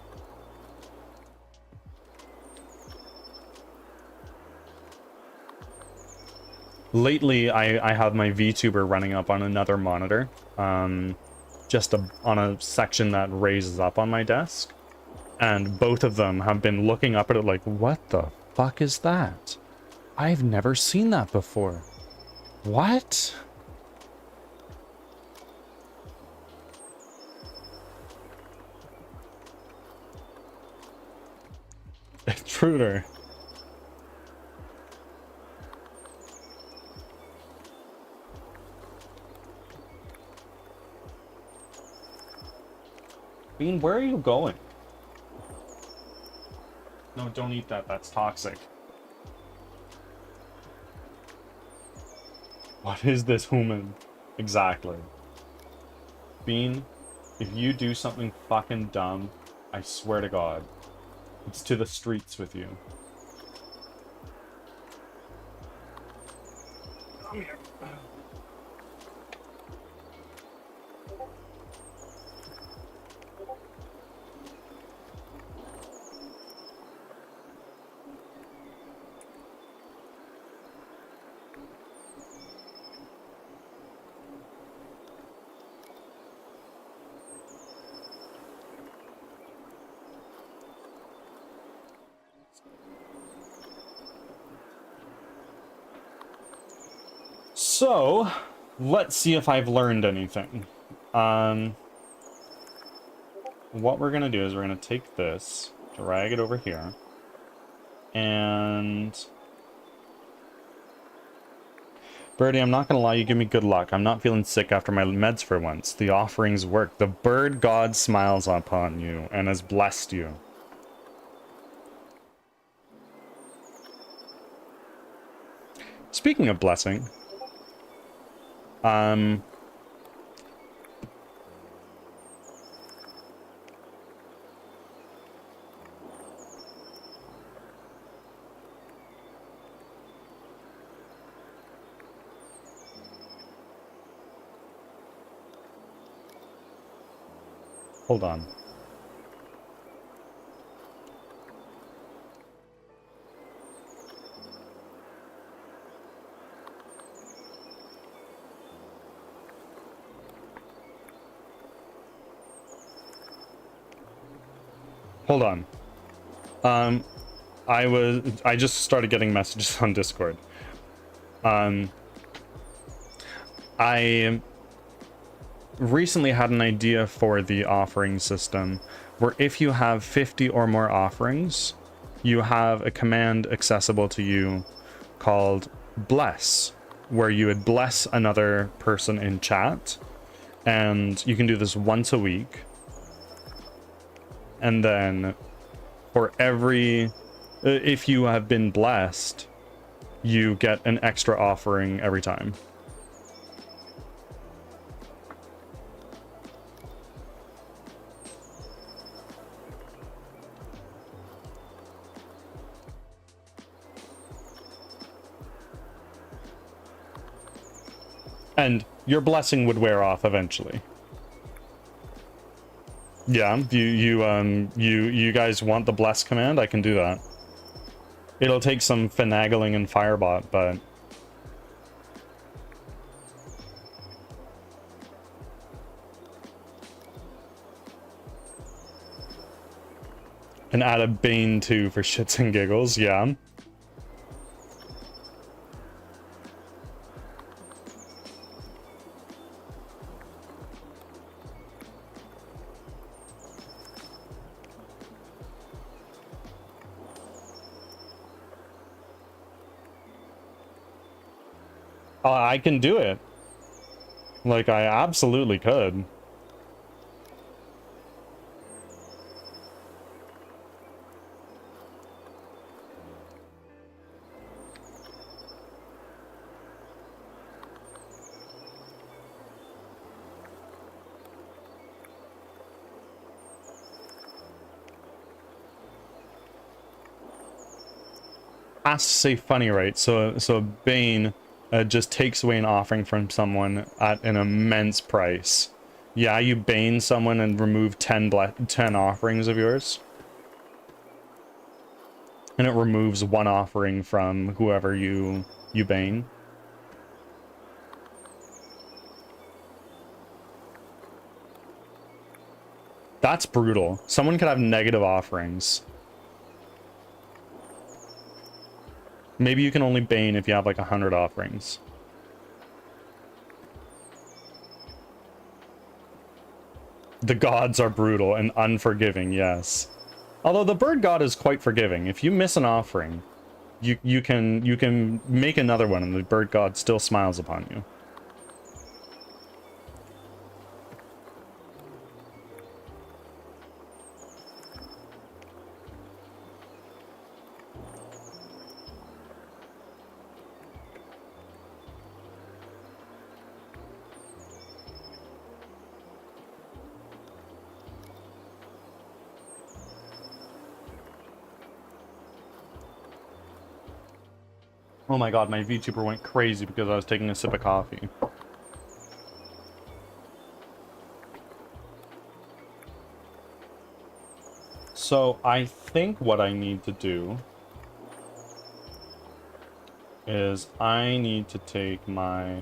Lately, I have my VTuber running up on another monitor. Just on a section that raises up on my desk. And both of them have been looking up at it like, what the fuck is that? I've never seen that before. What? Intruder. Bean, where are you going? No, don't eat that. That's toxic. What is this human? Exactly. Bean, if you do something fucking dumb, I swear to God, it's to the streets with you. Come here. So, let's see if I've learned anything. What we're gonna do is we're gonna take this, drag it over here, and... Birdie, I'm not gonna lie, you give me good luck. I'm not feeling sick after my meds for once. The offerings work. The bird god smiles upon you and has blessed you. Speaking of blessing, hold on. Hold on. I just started getting messages on Discord. I recently had an idea for the offering system where if you have 50 or more offerings, you have a command accessible to you called bless, where you would bless another person in chat, and you can do this once a week. And then for every, if you have been blessed, you get an extra offering every time. And your blessing would wear off eventually. Yeah, you guys want the bless command? I can do that. It'll take some finagling and Firebot, but and add a Bane too for shits and giggles, yeah. I can do it. Like, I absolutely could. Has to say funny, right? So Bane just takes away an offering from someone at an immense price. Yeah, you Bane someone and remove 10 offerings of yours. And it removes one offering from whoever you Bane. That's brutal. Someone could have negative offerings. Maybe you can only Bane if you have like 100 offerings. The gods are brutal and unforgiving, yes. Although the bird god is quite forgiving. If you miss an offering, you can make another one and the bird god still smiles upon you. Oh my god, my VTuber went crazy because I was taking a sip of coffee. So I think what I need to do is I need to take my...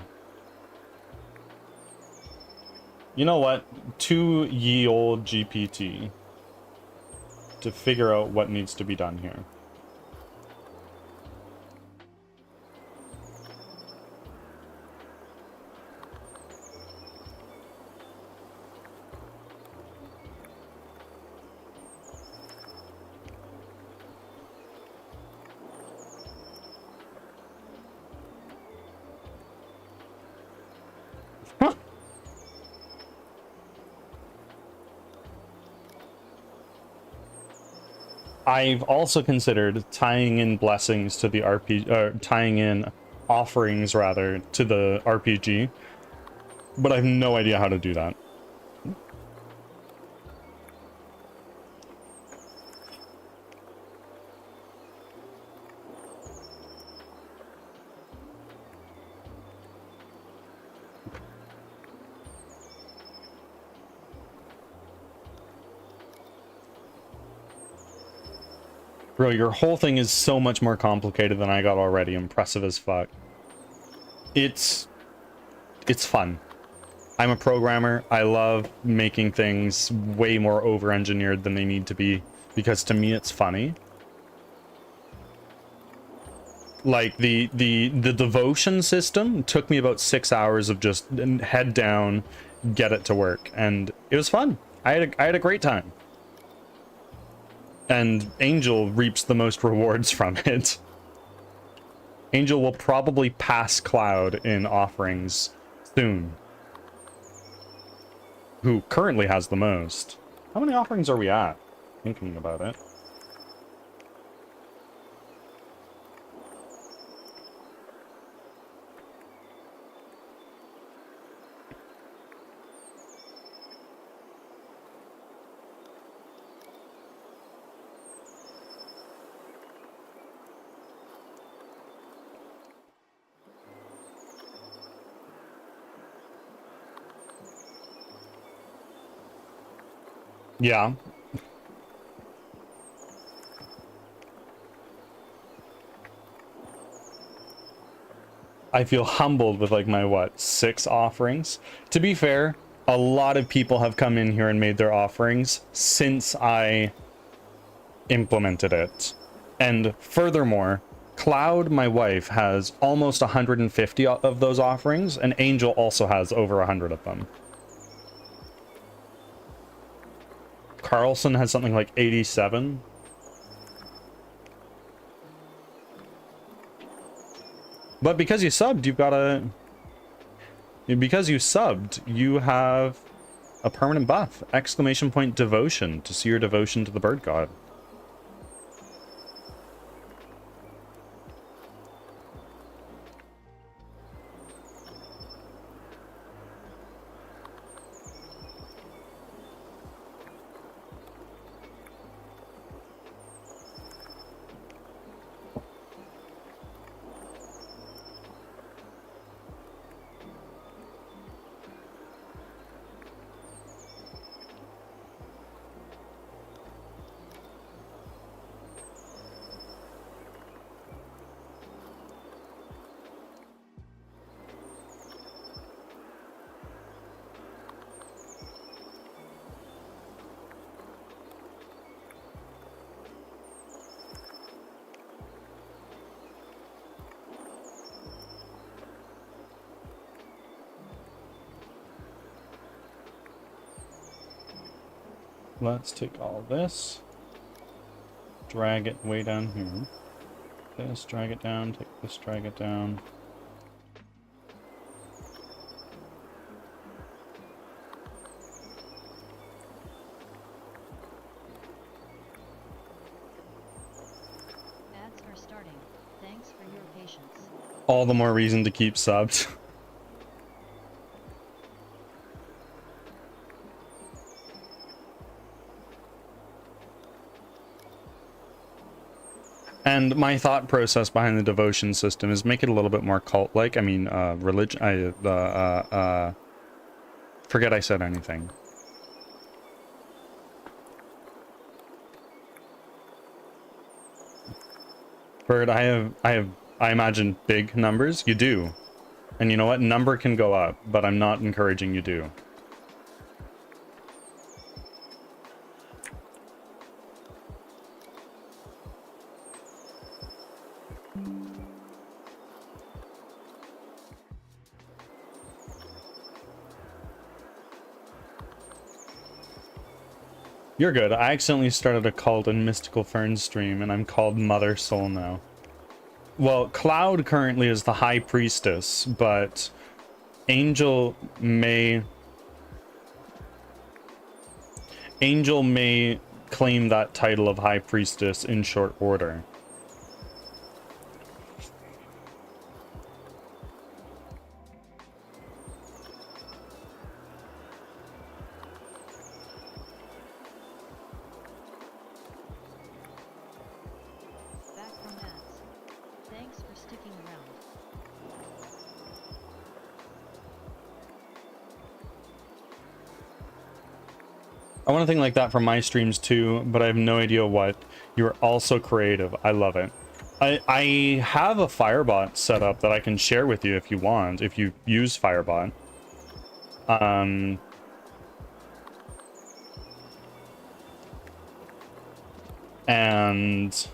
You know what? 2 ye old GPT to figure out what needs to be done here. I've also considered tying in blessings to the RPG, tying in offerings rather to the RPG, but I have no idea how to do that. Bro, your whole thing is so much more complicated than I got already. Impressive as fuck. It's fun. I'm a programmer. I love making things way more over-engineered than they need to be, because to me it's funny. Like the devotion system took me about 6 hours of just head down, get it to work, and it was fun. I had a great time. And Angel reaps the most rewards from it. Angel will probably pass Cloud in offerings soon, who currently has the most. How many offerings are we at? Thinking about it. Yeah. I feel humbled with like my, what, 6 offerings? To be fair, a lot of people have come in here and made their offerings since I implemented it. And furthermore, Cloud, my wife, has almost 150 of those offerings, and Angel also has over 100 of them. Carlson has something like 87. But because you subbed, you've got a... Because you subbed, you have a permanent buff. Exclamation point devotion to see your devotion to the bird god. Let's take all this, drag it way down here. This, drag it down, take this, drag it down. Ads are starting. Thanks for your patience. All the more reason to keep subbed. And my thought process behind the devotion system is make it a little bit more cult-like. I mean, religion. Forget I said anything. Bird, I imagine big numbers. You do. And you know what? Number can go up, but I'm not encouraging you do. You're good. I accidentally started a cult in Mystical Fern stream, and I'm called Mother Soul now. Well, Cloud currently is the High Priestess, but Angel may claim that title of High Priestess in short order. Back from Nats. Thanks for sticking around. I want a thing like that for my streams too, but I have no idea what. You're also creative. I love it. I have a Firebot set up that I can share with you if you want, if you use Firebot. And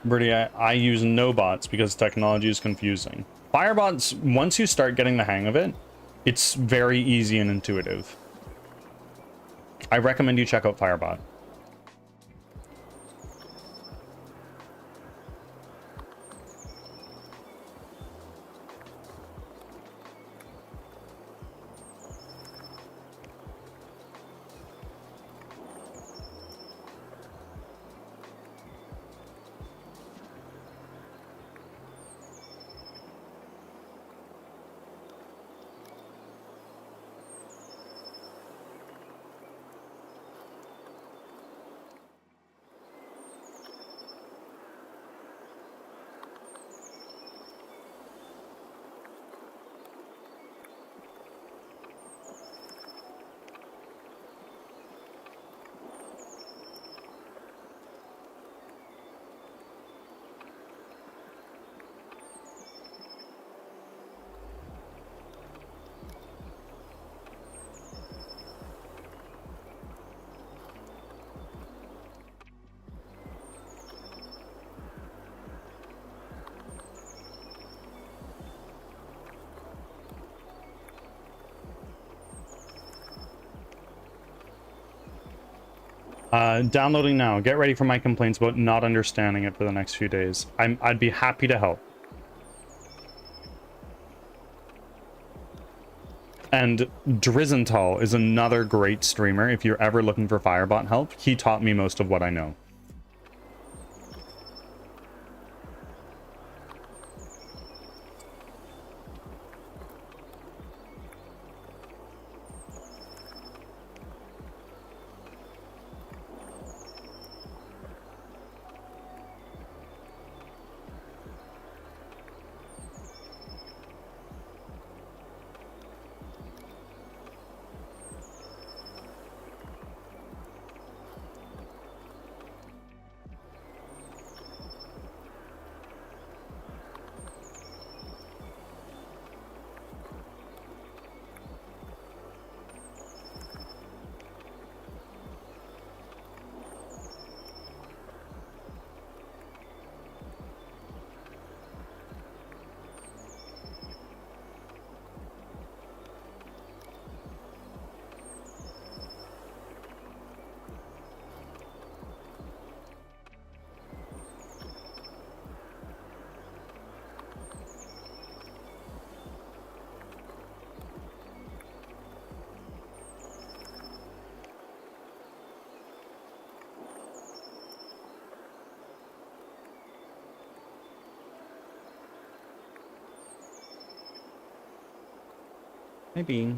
Birdie, I use no bots because technology is confusing. Firebots, once you start getting the hang of it, it's very easy and intuitive. I recommend you check out Firebot. Downloading now. Get ready for my complaints about not understanding it for the next few days. I'd be happy to help. And Drizental is another great streamer. If you're ever looking for Firebot help, he taught me most of what I know. Maybe.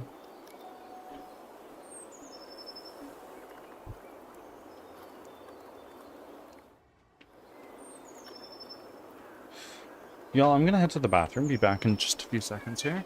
Y'all, I'm gonna head to the bathroom. Be back in just a few seconds here.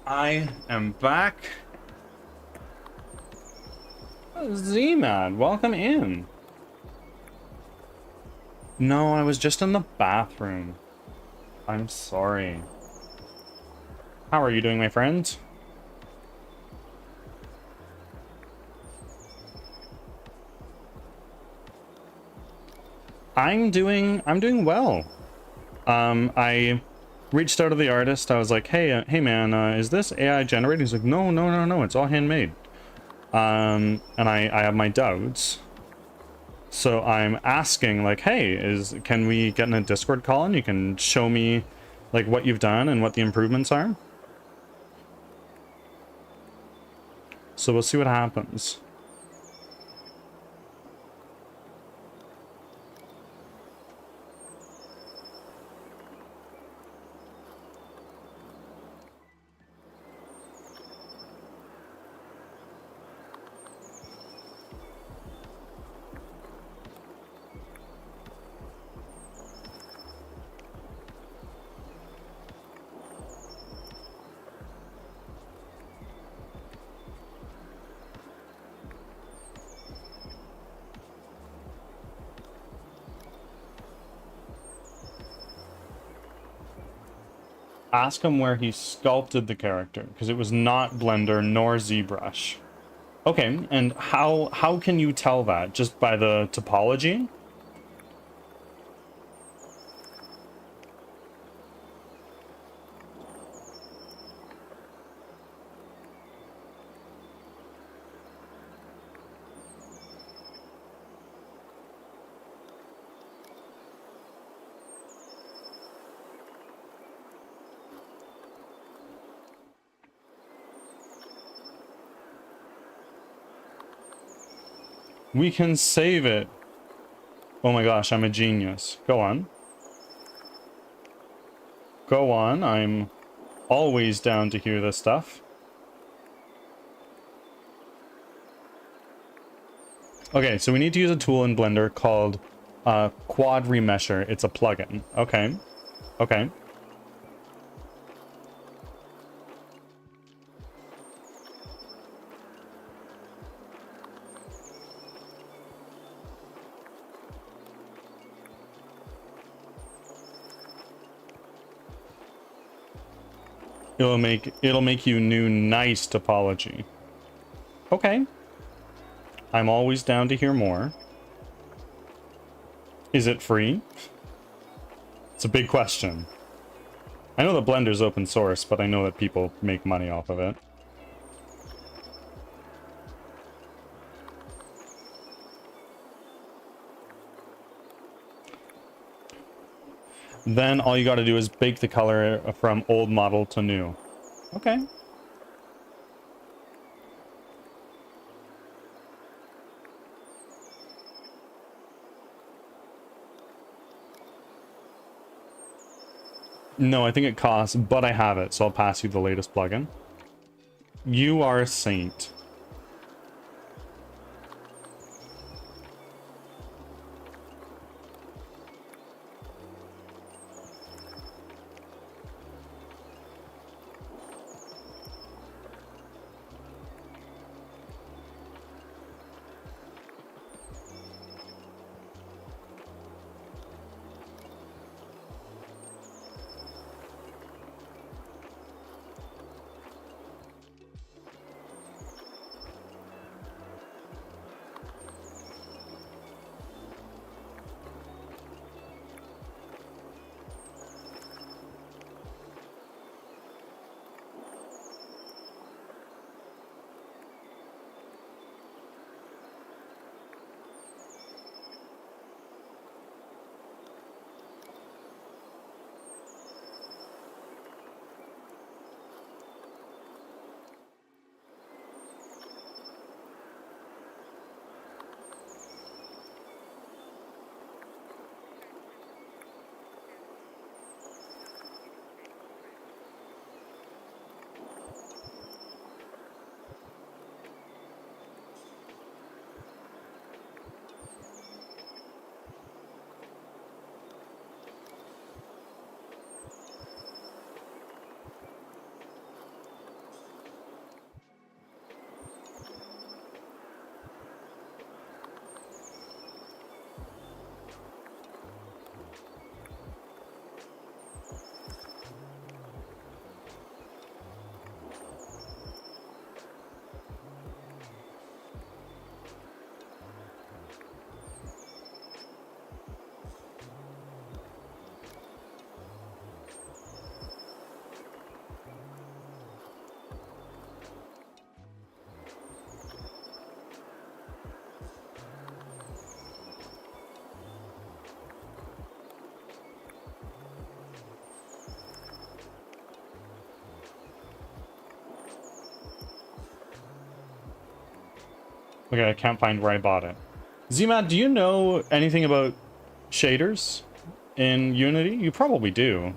I am back. Z-Man, welcome in. No, I was just in the bathroom. I'm sorry. How are you doing, my friend? I'm doing well. I reached out to the artist. I was like, hey man, is this AI generated? He's like, no, it's all handmade. And I have my doubts. So I'm asking, like, hey, can we get in a Discord call and you can show me like what you've done and what the improvements are? So we'll see what happens. Ask him where he sculpted the character, because it was not Blender nor ZBrush. Okay, and how can you tell that? Just by the topology? We can save it. Oh my gosh, I'm a genius. Go on. Go on, I'm always down to hear this stuff. Okay, so we need to use a tool in Blender called Quad Remesher. It's a plugin. Okay. Okay. It'll make you new nice topology. Okay. I'm always down to hear more. Is it free? It's a big question. I know that Blender's open source, but I know that people make money off of it. Then all you gotta do is bake the color from old model to new. Okay. No, I think it costs, but I have it, so I'll pass you the latest plugin. You are a saint. Okay, I can't find where I bought it. Zmad, do you know anything about shaders in Unity? You probably do.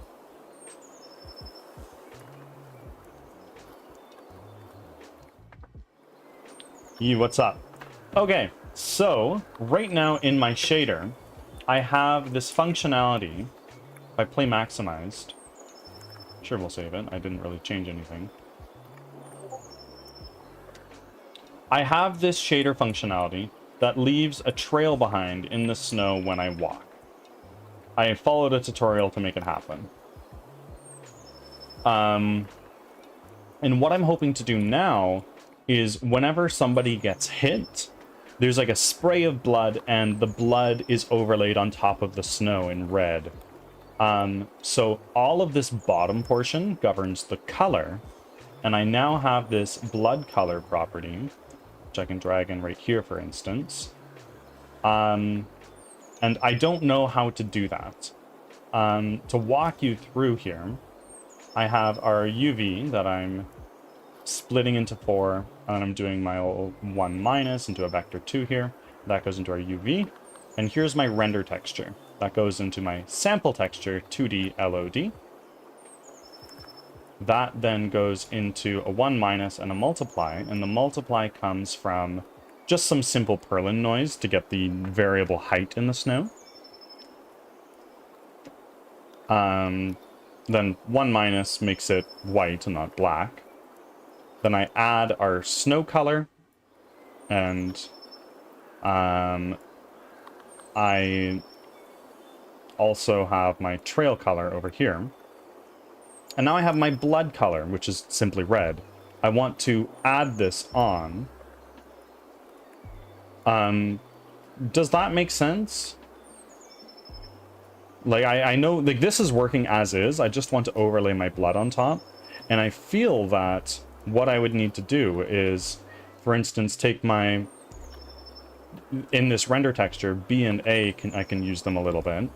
What's up? Okay, so right now in my shader, I have this functionality. If I play maximized, sure, we'll save it. I didn't really change anything. I have this shader functionality that leaves a trail behind in the snow when I walk. I followed a tutorial to make it happen. And what I'm hoping to do now is whenever somebody gets hit, there's like a spray of blood and the blood is overlaid on top of the snow in red. So all of this bottom portion governs the color, and I now have this blood color property, which I can drag in right here, for instance. And I don't know how to do that. To walk you through here, I have our UV that I'm splitting into 4, and I'm doing my 1 minus into a vector 2 here. That goes into our UV. And here's my render texture. That goes into my sample texture 2D LOD. That then goes into a 1 minus and a multiply, and the multiply comes from just some simple Perlin noise to get the variable height in the snow. Then 1 minus makes it white and not black. Then I add our snow color, and I also have my trail color over here. And now I have my blood color, which is simply red. I want to add this on. Does that make sense? Like, I know, like, this is working as is. I just want to overlay my blood on top. And I feel that what I would need to do is, for instance, take my... In this render texture, B and A, I can use them a little bit.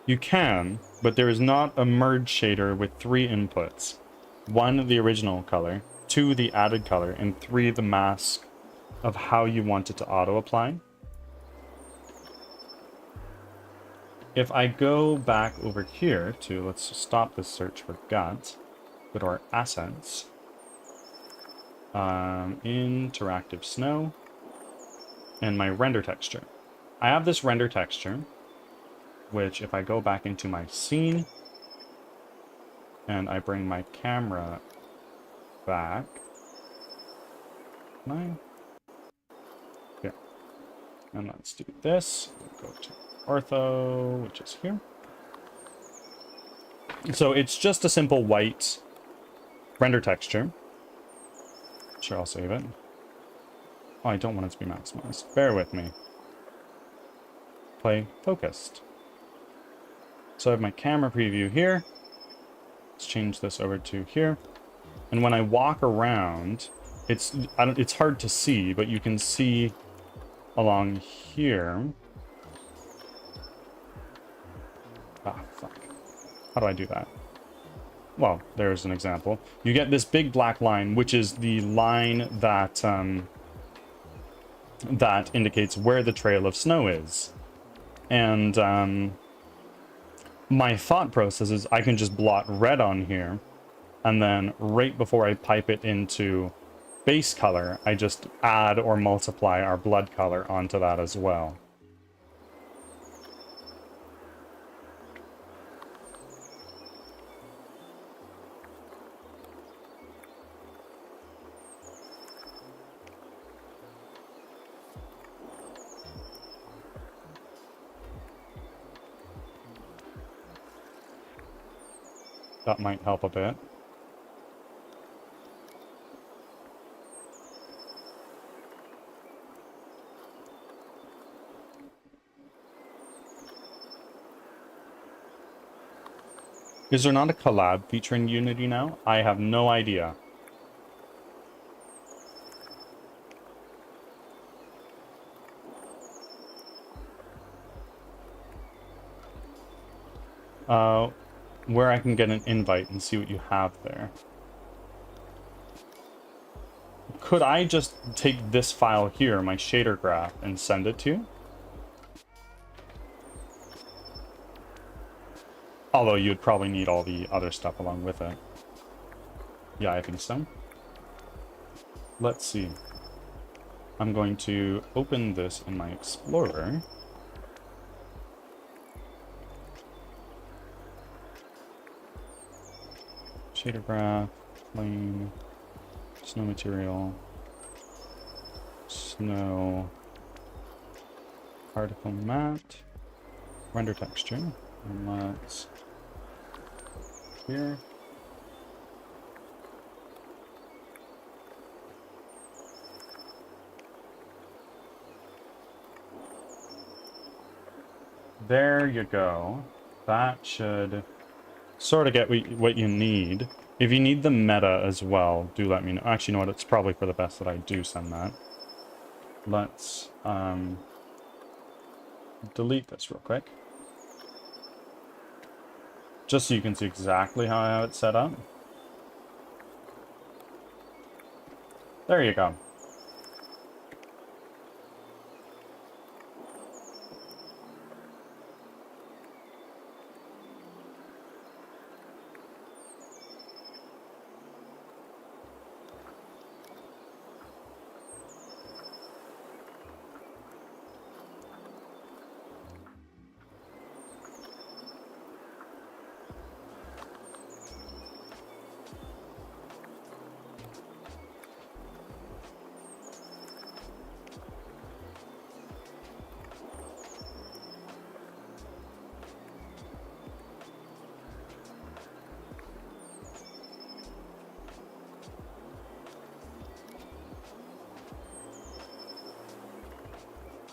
You can, but there is not a merge shader with 3 inputs. 1, the original color, 2, the added color, and 3, the mask of how you want it to auto-apply. If I go back over here to, let's stop this search for gut, go to our assets, interactive snow, and my render texture. I have this render texture, which if I go back into my scene and I bring my camera back, here, and let's do this. We'll go to ortho, which is here. So it's just a simple white render texture. Sure, I'll save it. Oh, I don't want it to be maximized. Bear with me. Play focused. So I have my camera preview here. Let's change this over to here. And when I walk around, it's hard to see, but you can see along here. Ah, fuck. How do I do that? Well, there's an example. You get this big black line, which is the line that that indicates where the trail of snow is. And my thought process is I can just blot red on here, and then right before I pipe it into base color, I just add or multiply our blood color onto that as well. That might help a bit. Is there not a collab feature in Unity now? I have no idea. Where I can get an invite and see what you have there. Could I just take this file here, my shader graph, and send it to you? Although you'd probably need all the other stuff along with it. Yeah, I think so. Let's see. I'm going to open this in my Explorer. Shader graph, plane, snow material, snow, particle matte, render texture, and let's here. There you go. That should sort of get what you need. If you need the meta as well, do let me know. Actually, you know what? It's probably for the best that I do send that. Let's delete this real quick. Just so you can see exactly how I have it set up. There you go.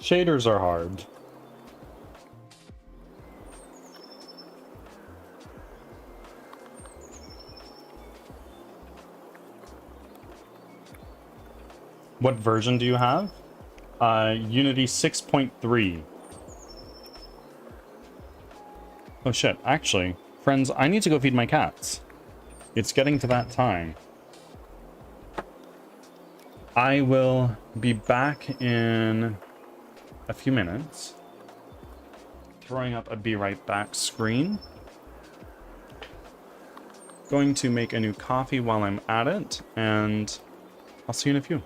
Shaders are hard. What version do you have? Unity 6.3. Oh shit, actually, friends, I need to go feed my cats. It's getting to that time. I will be back in a few minutes. Throwing up a be right back screen. Going to make a new coffee while I'm at it, and I'll see you in a few.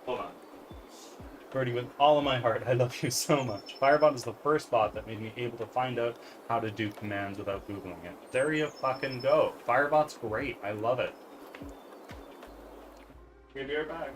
Hold on. Birdie, with all of my heart, I love you so much. Firebot is the first bot that made me able to find out how to do commands without Googling it. There you fucking go. Firebot's great. I love it. We'll be right back.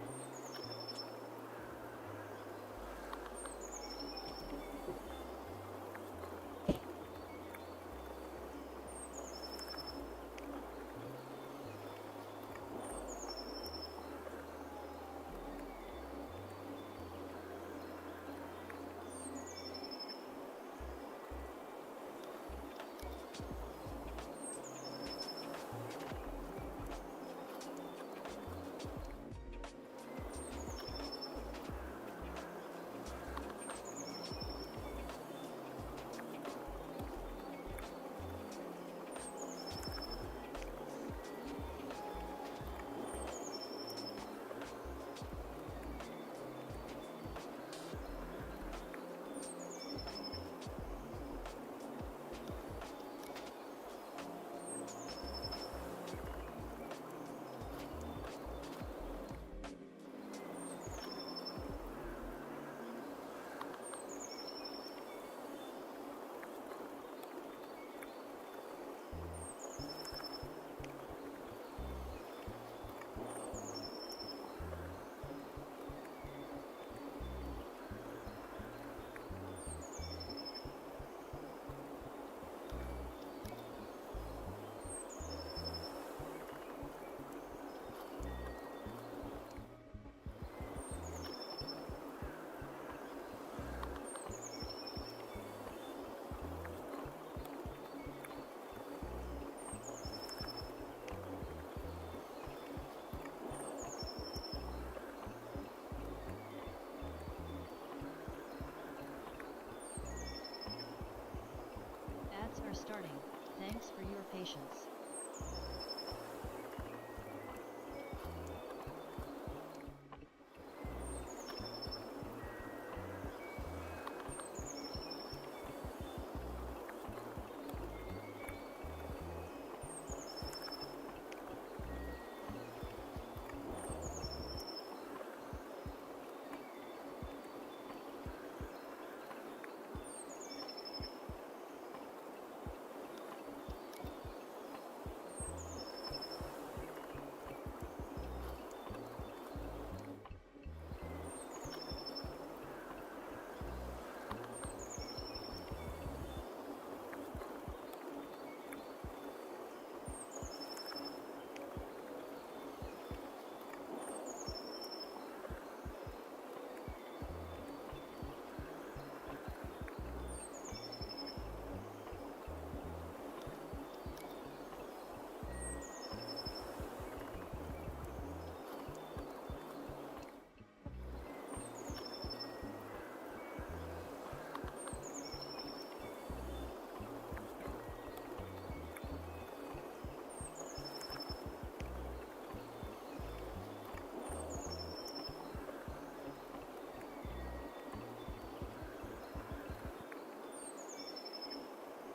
starting. Thanks for your patience.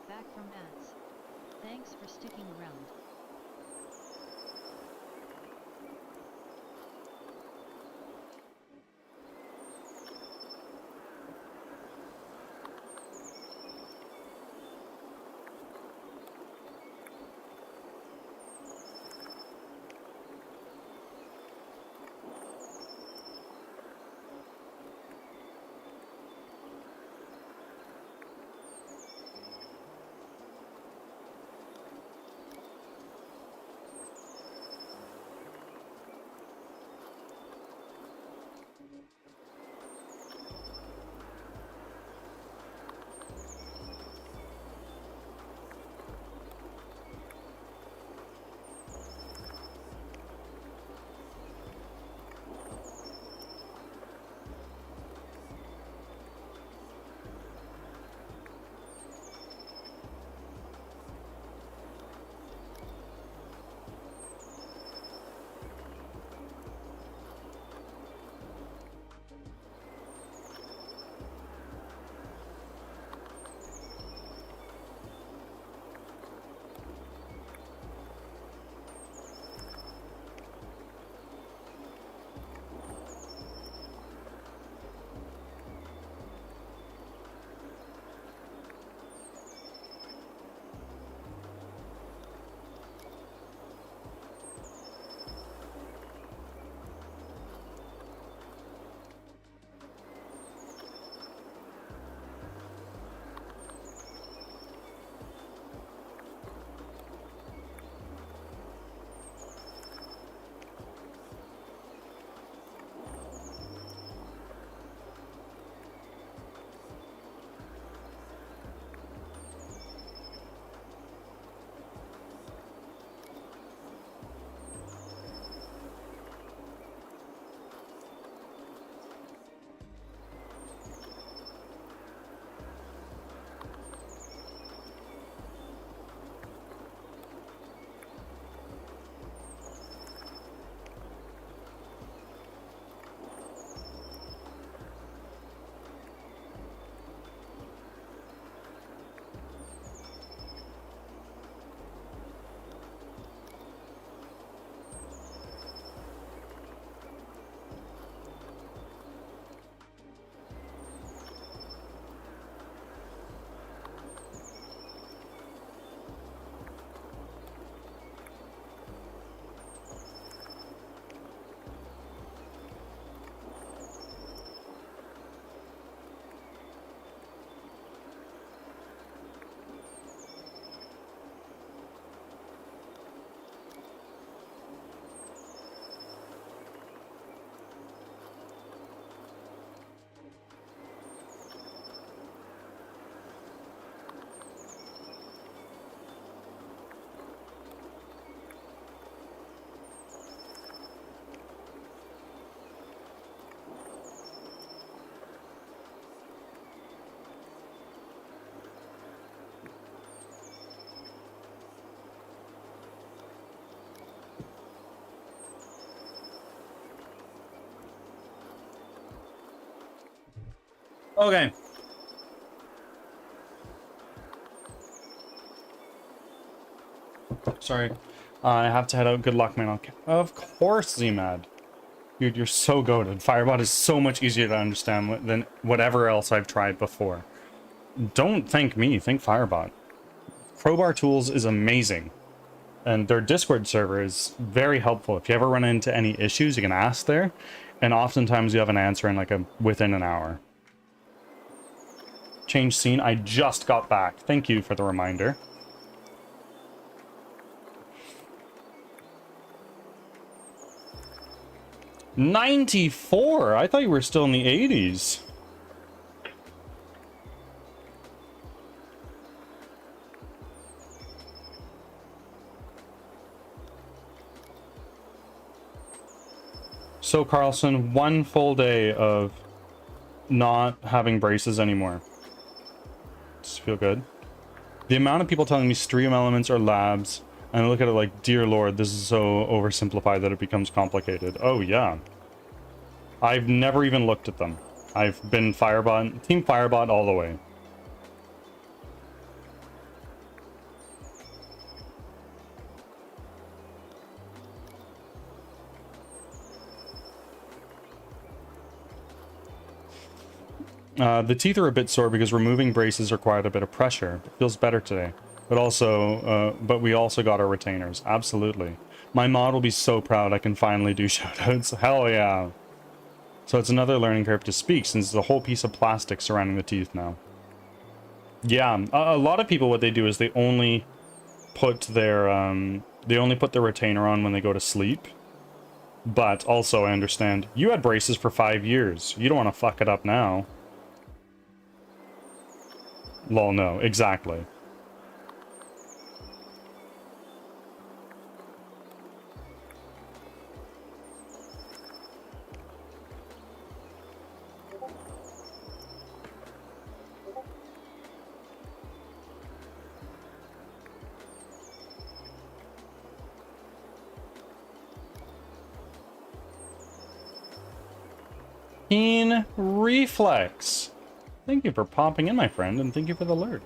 Back from ads. Thanks for sticking around. Okay. Sorry. I have to head out. Good luck, man. Okay. Of course, Zmad. Dude, you're so goated. Firebot is so much easier to understand than whatever else I've tried before. Don't thank me. Thank Firebot. Crowbar Tools is amazing. And their Discord server is very helpful. If you ever run into any issues, you can ask there. And oftentimes you have an answer in within an hour. Change scene. I just got back. Thank you for the reminder. '94? I thought you were still in the '80s. So, Carlson, one full day of not having braces anymore. Does it feel good? The amount of people telling me stream elements are labs, and I look at it like, dear lord, this is so oversimplified that it becomes complicated. Oh, yeah. I've never even looked at them. I've been Firebot, Team Firebot all the way. The teeth are a bit sore because removing braces required a bit of pressure. It feels better today. But we also got our retainers. Absolutely. My mod will be so proud I can finally do shoutouts. Hell yeah. So it's another learning curve to speak since it's a whole piece of plastic surrounding the teeth now. Yeah, a lot of people, what they do is they only put their retainer on when they go to sleep. But also, I understand, you had braces for 5 years. You don't want to fuck it up now. Lol, no, exactly. Keen Reflex. Thank you for popping in, my friend, and thank you for the alert.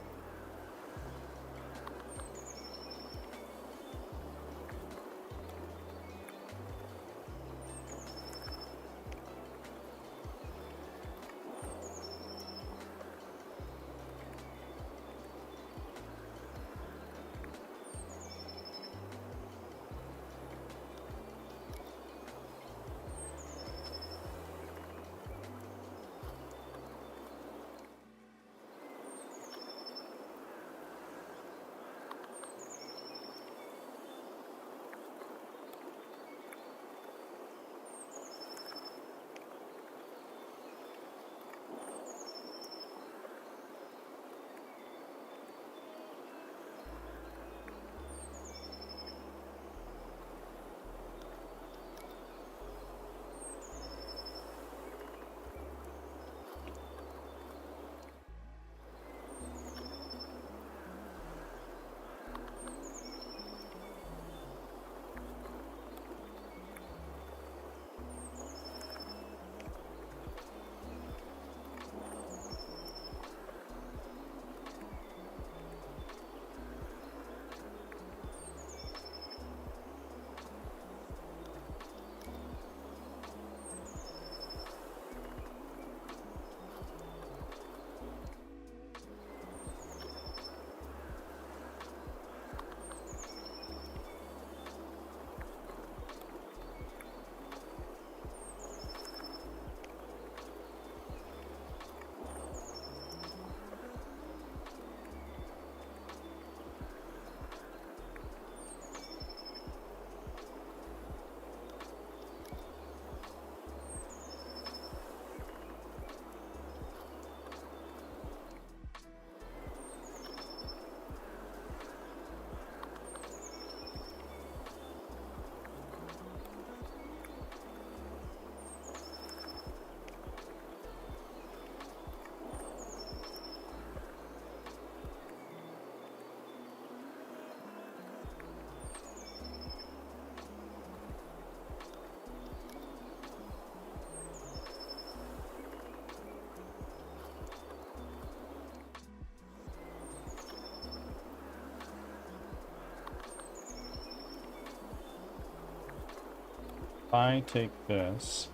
I take this...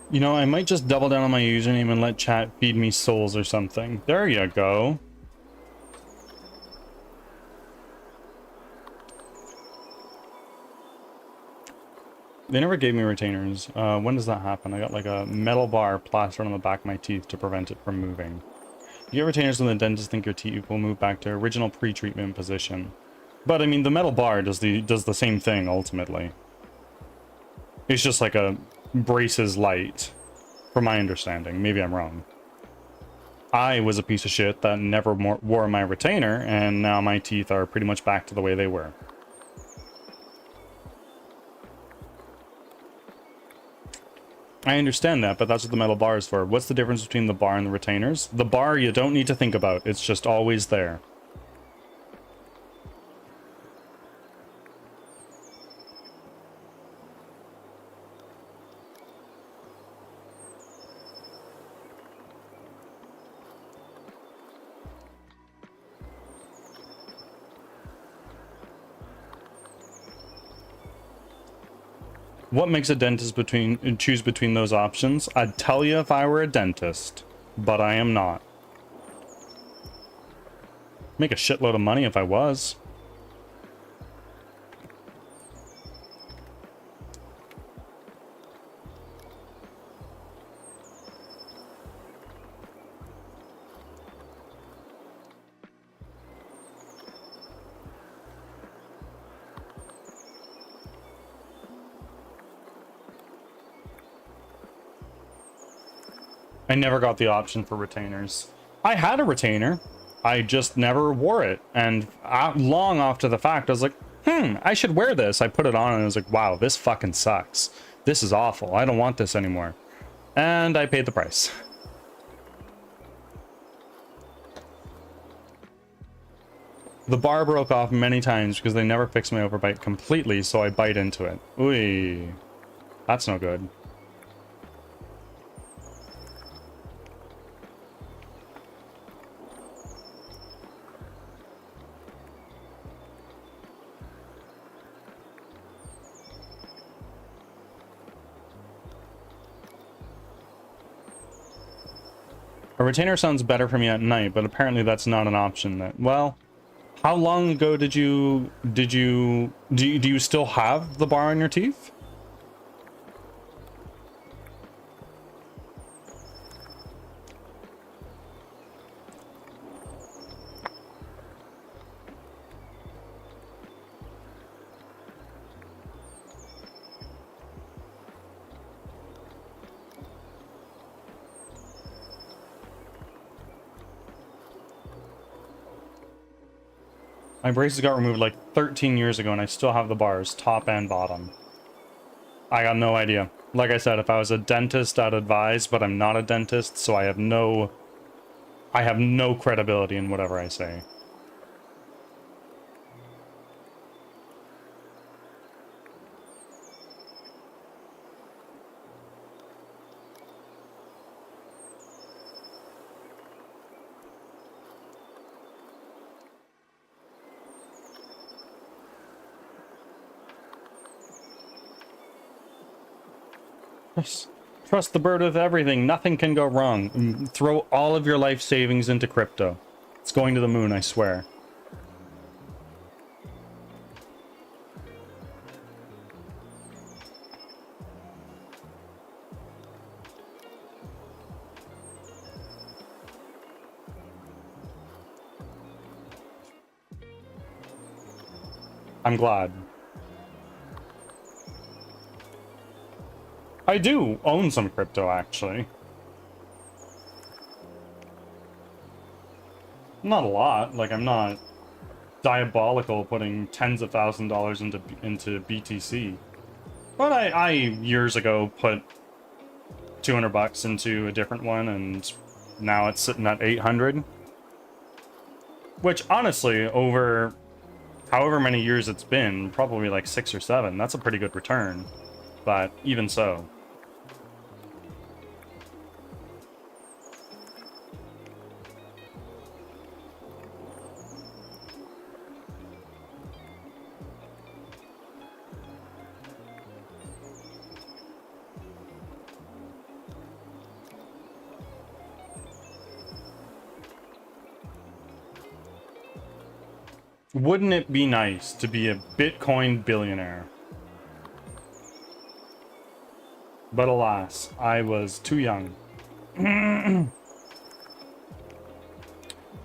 You know, I might just double down on my username and let chat feed me souls or something. There you go. They never gave me retainers. When does that happen? I got like a metal bar plastered on the back of my teeth to prevent it from moving. You get retainers when the dentist think your teeth will move back to original pre-treatment position. But I mean, the metal bar does the same thing ultimately. It's just like a braces light, from my understanding. Maybe I'm wrong. I was a piece of shit that never wore my retainer, and now my teeth are pretty much back to the way they were. I understand that, but that's what the metal bar is for. What's the difference between the bar and the retainers? The bar you don't need to think about. It's just always there. What makes a dentist choose between those options? I'd tell you if I were a dentist, but I am not. Make a shitload of money if I was. I never got the option for retainers. I had a retainer. I just never wore it. And long after the fact, I was like, I should wear this. I put it on and I was like, wow, this fucking sucks. This is awful. I don't want this anymore. And I paid the price. The bar broke off many times because they never fixed my overbite completely, so I bite into it. Ooh, that's no good. A retainer sounds better for me at night, but apparently that's not an option. Well, how long ago do you still have the bar on your teeth? My braces got removed like 13 years ago and I still have the bars, top and bottom. I got no idea. Like I said, if I was a dentist, I'd advise, but I'm not a dentist, so I have no credibility in whatever I say. Trust the bird with everything. Nothing can go wrong. Throw all of your life savings into crypto. It's going to the moon, I swear. I'm glad. I do own some crypto, actually. Not a lot. Like, I'm not diabolical putting tens of $1,000s into BTC. But I years ago put 200 bucks into a different one, and now it's sitting at 800. Which, honestly, over however many years it's been, probably like 6 or 7, that's a pretty good return. but even so. Wouldn't it be nice to be a Bitcoin billionaire? But alas, I was too young.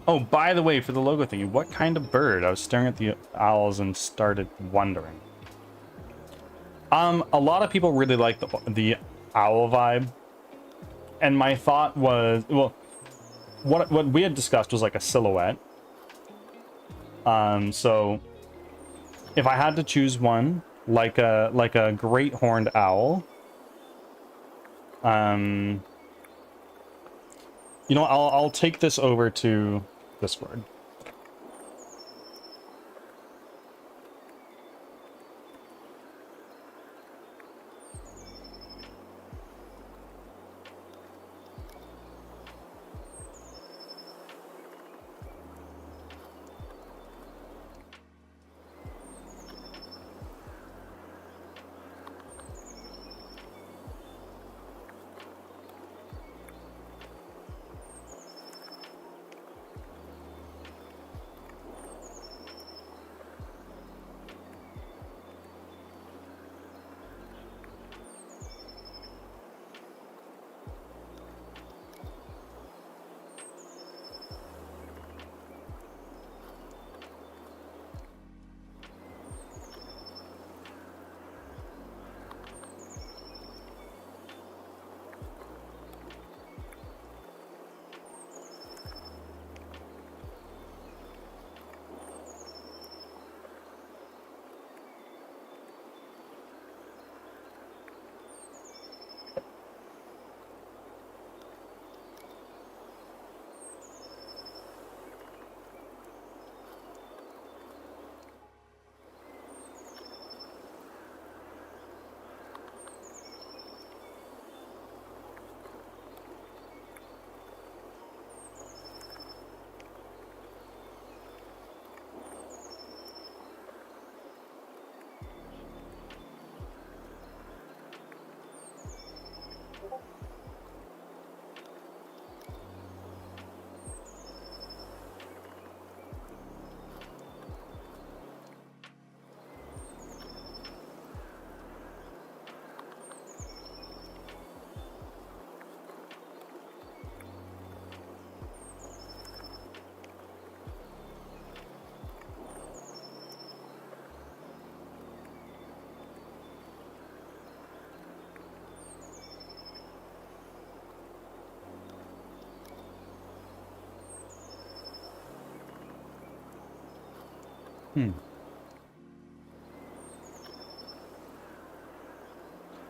Oh, by the way, for the logo thingy, what kind of bird? I was staring at the owls and started wondering. A lot of people really like the owl vibe. And my thought was, well, what we had discussed was like a silhouette. So if I had to choose one, like a great horned owl, you know, I'll take this over to Discord.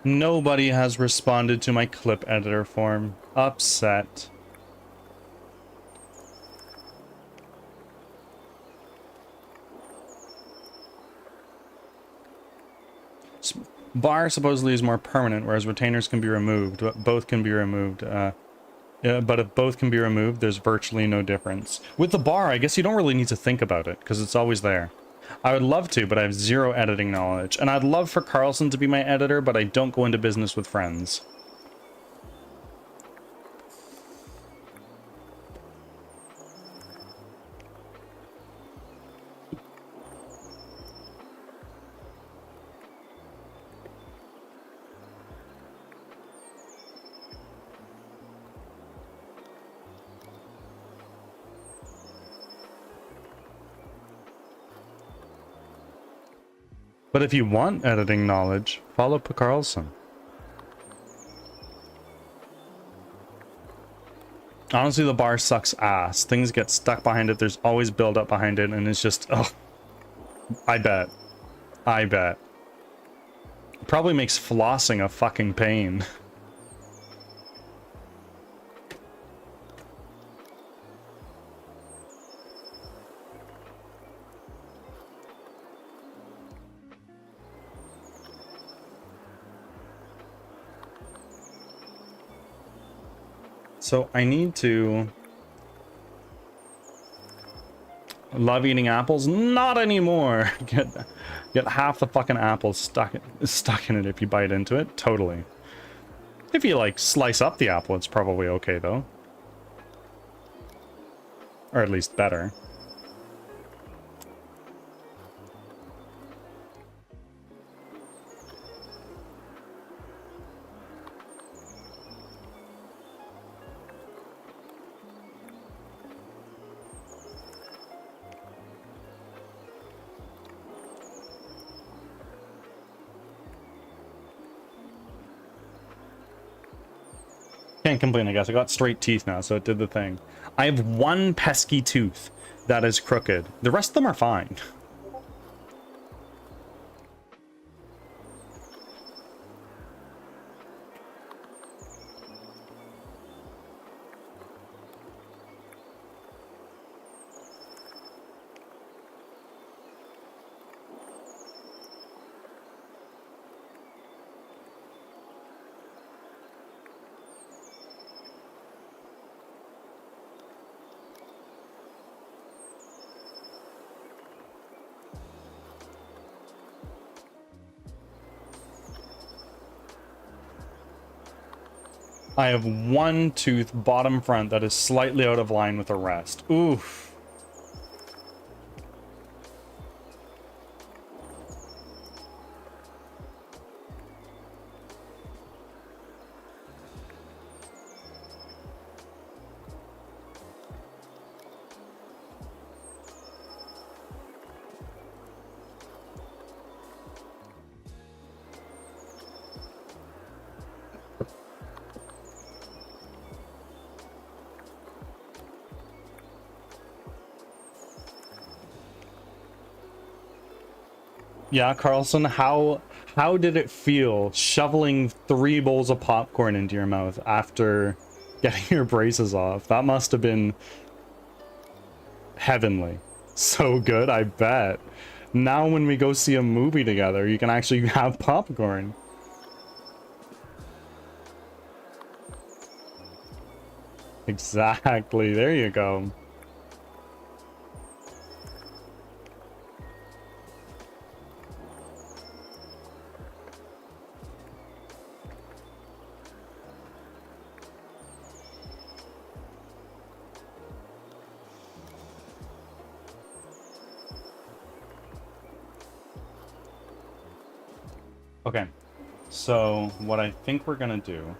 Nobody has responded to my clip editor form. Upset. Bar supposedly is more permanent, whereas retainers can be removed. But both can be removed. Yeah, but if both can be removed, there's virtually no difference. With the bar, I guess you don't really need to think about it, because it's always there. I would love to, but I have zero editing knowledge. And I'd love for Carlson to be my editor, but I don't go into business with friends. But if you want editing knowledge, follow P. Carlson. Honestly, the bar sucks ass. Things get stuck behind it. There's always build up behind it, and it's just, oh, I bet. I bet. Probably makes flossing a fucking pain. So I need to... Love eating apples? Not anymore! Get half the fucking apple stuck in it if you bite into it. Totally. If you, like, slice up the apple, it's probably okay, though. Or at least better. Can't complain, I guess. I got straight teeth now, so it did the thing. I have one pesky tooth that is crooked. The rest of them are fine. I have one tooth, bottom front, that is slightly out of line with the rest. Oof. Yeah, Carlson, how did it feel shoveling 3 bowls of popcorn into your mouth after getting your braces off? That must have been heavenly. So good, I bet. Now when we go see a movie together, you can actually have popcorn. Exactly, there you go. Okay, so what I think we're gonna do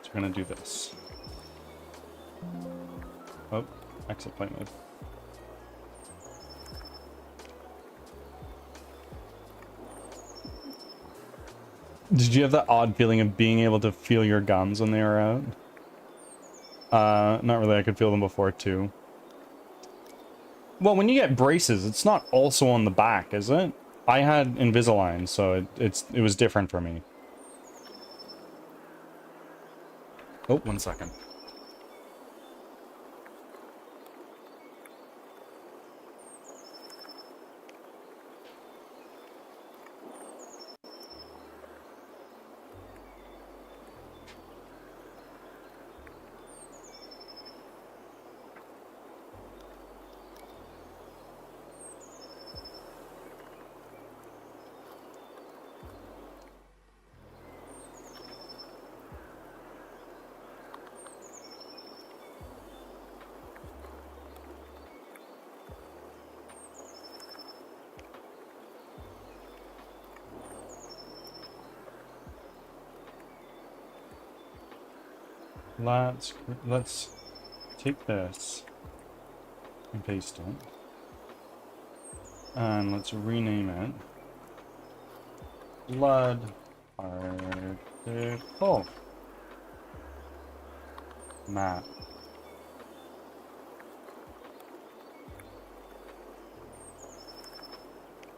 is we're gonna do this. Oh, exit play mode. Did you have that odd feeling of being able to feel your gums when they were out? Not really, I could feel them before too. Well, when you get braces, it's not also on the back, is it? I had Invisalign, so it was different for me. Oh, 1 second. Let's take this and paste it. And let's rename it Blood Particle Map.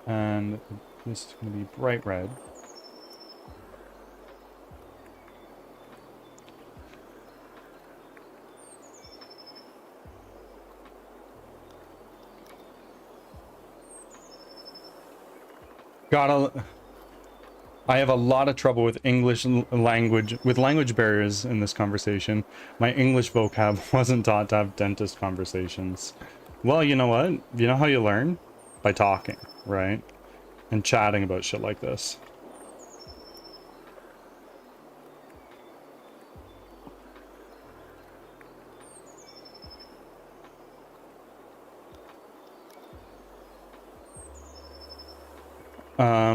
And this is going to be bright red. Gotta... I have a lot of trouble with language barriers in this conversation. My English vocab wasn't taught to have dentist conversations. Well, you know what? You know how you learn? By talking, right? And chatting about shit like this.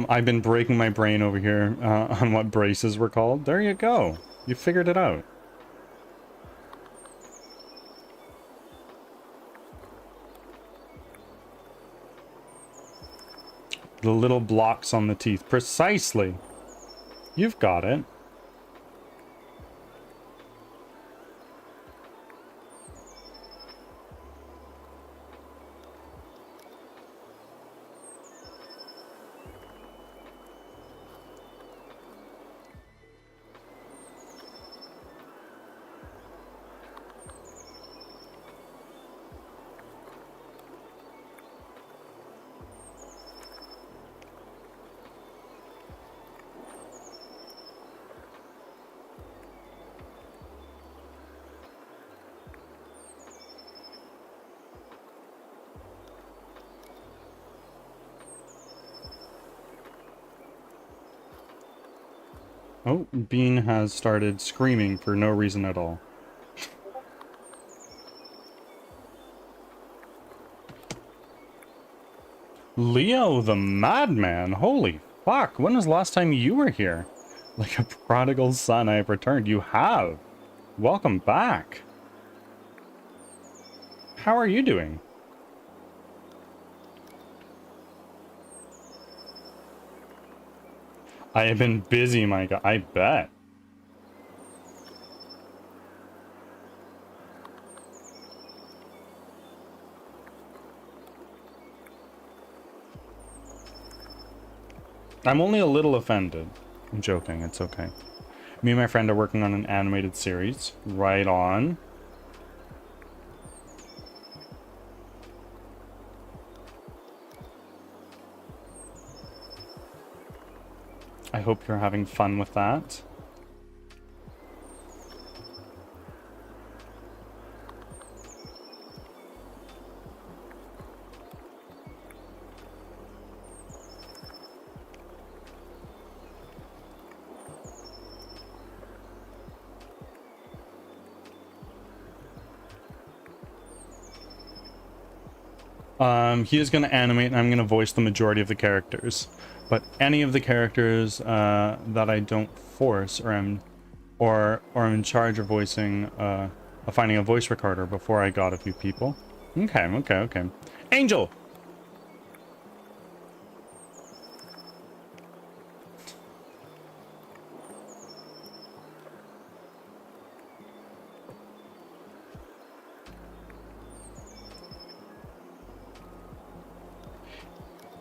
I've been breaking my brain over here on what braces were called. There you go. You figured it out. The little blocks on the teeth. Precisely. You've got it. Oh, Bean has started screaming for no reason at all. Leo the Madman? Holy fuck, when was the last time you were here? Like a prodigal son, I have returned. You have. Welcome back. How are you doing? I have been busy, my god. I bet. I'm only a little offended. I'm joking, it's okay. Me and my friend are working on an animated series. Right on. I hope you're having fun with that. He is going to animate, and I'm going to voice the majority of the characters. But any of the characters that I don't force or am in charge of voicing, of finding a voice recorder before I got a few people. Okay. Angel!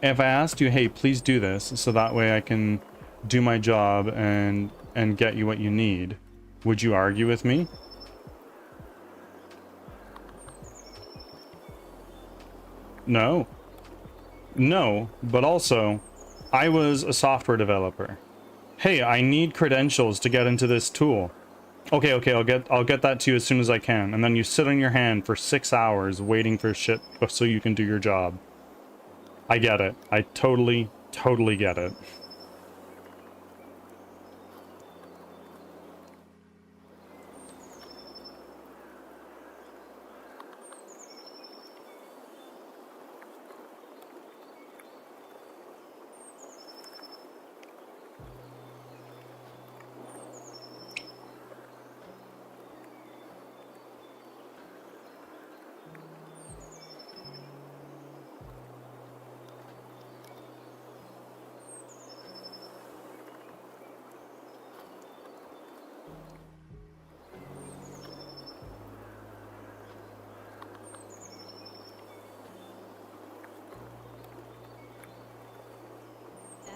If I asked you, hey, please do this, so that way I can do my job and get you what you need, would you argue with me? No. No, but also, I was a software developer. Hey, I need credentials to get into this tool. Okay, I'll get that to you as soon as I can. And then you sit on your hand for 6 hours waiting for shit so you can do your job. I get it. I totally get it.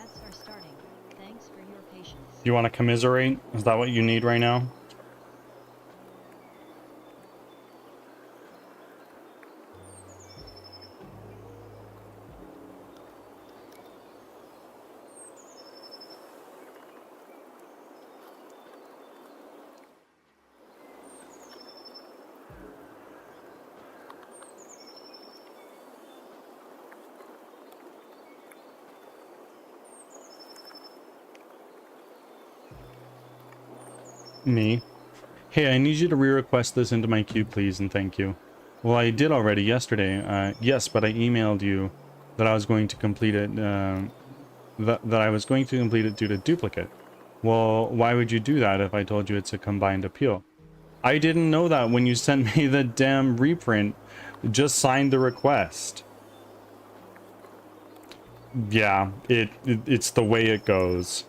Ads are starting. Thanks for your patience. You want to commiserate? Is that what you need right now? Me. Hey, I need you to re-request this into my queue, please, and thank you. Well, I did already yesterday. Yes, but I emailed you that I was going to complete it, that I was going to complete it due to duplicate. Well, why would you do that if I told you it's a combined appeal? I didn't know that when you sent me the damn reprint. Just signed the request. Yeah, it's the way it goes.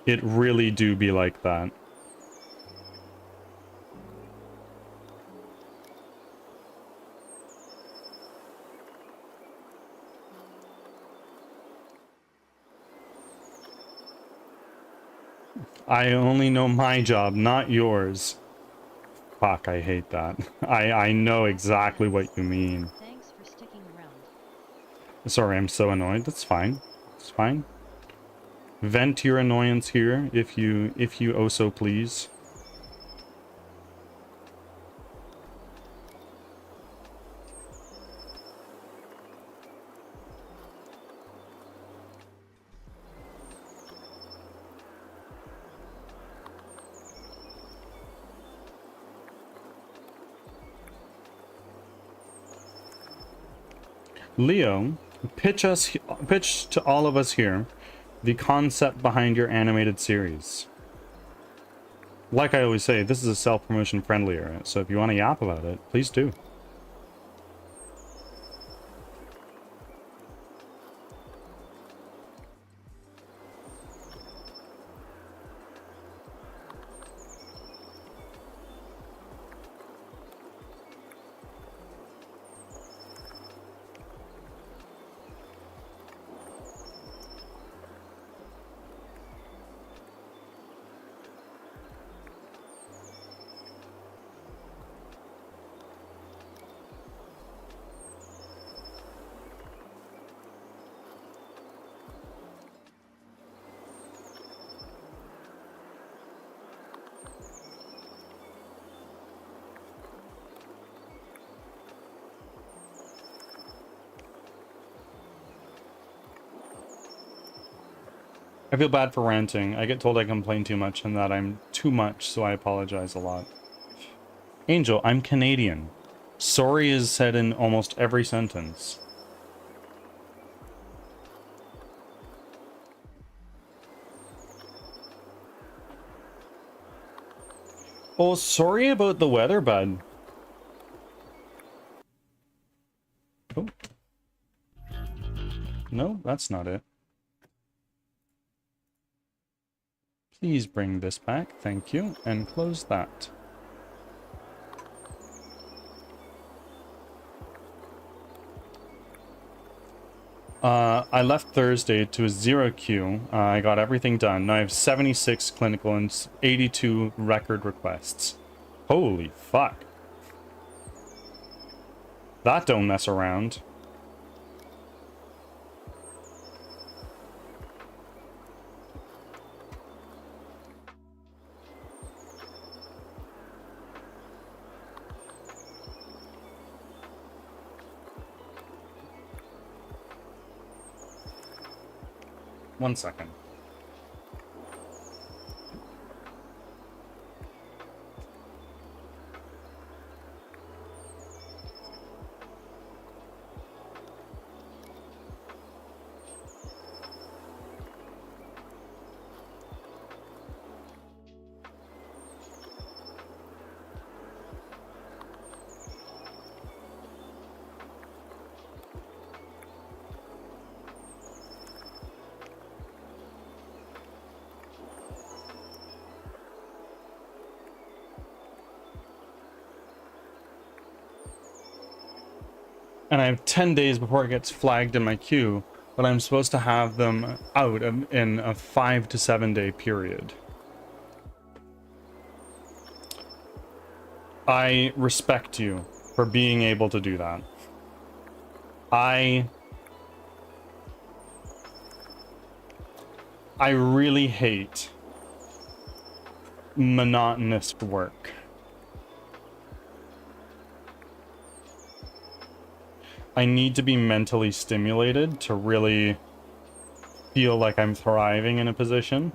It really do be like that. I only know my job, not yours. Fuck, I hate that. I know exactly what you mean. Thanks for sticking around. Sorry, I'm so annoyed. That's fine. It's fine. Vent your annoyance here if you oh so please. Leo, pitch to all of us here the concept behind your animated series. Like I always say, this is a self-promotion friendly area, so if you want to yap about it, please do. I feel bad for ranting. I get told I complain too much and that I'm too much, so I apologize a lot. Angel, I'm Canadian. Sorry is said in almost every sentence. Oh, sorry about the weather, bud. Oh. No, that's not it. Please bring this back, thank you, and close that. I left Thursday to a 0 queue. I got everything done. Now I have 76 clinical and 82 record requests. Holy fuck. That don't mess around. One second. And I have 10 days before it gets flagged in my queue, but I'm supposed to have them out in a 5 to 7 day period. I respect you for being able to do that. I really hate monotonous work. I need to be mentally stimulated to really feel like I'm thriving in a position.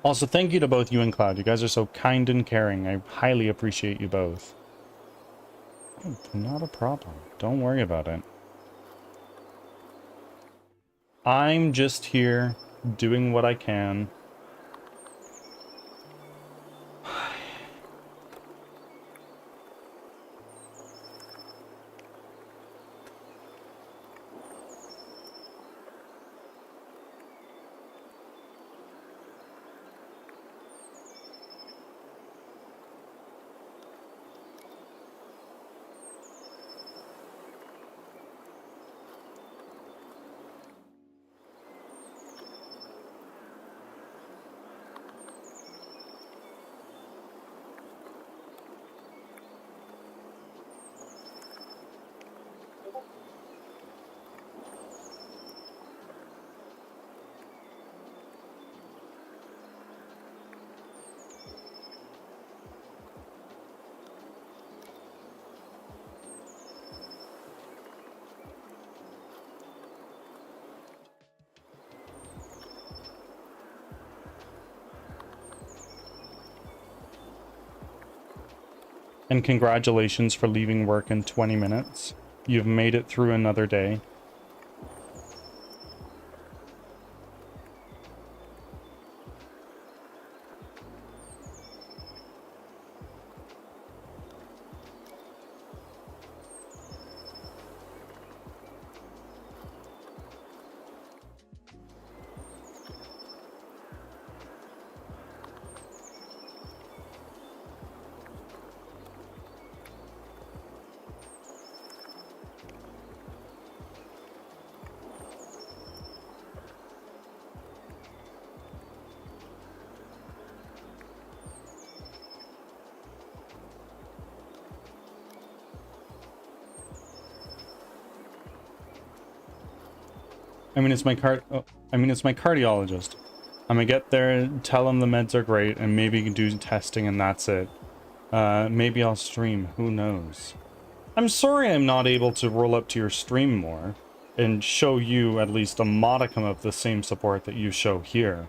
Also, thank you to both you and Cloud. You guys are so kind and caring. I highly appreciate you both. Oh, not a problem. Don't worry about it. I'm just here doing what I can. And congratulations for leaving work in 20 minutes. You've made it through another day. I mean, it's my cardiologist. I'm gonna get there, tell him the meds are great, and maybe do testing, and that's it. Maybe I'll stream, who knows. I'm sorry I'm not able to roll up to your stream more and show you at least a modicum of the same support that you show here.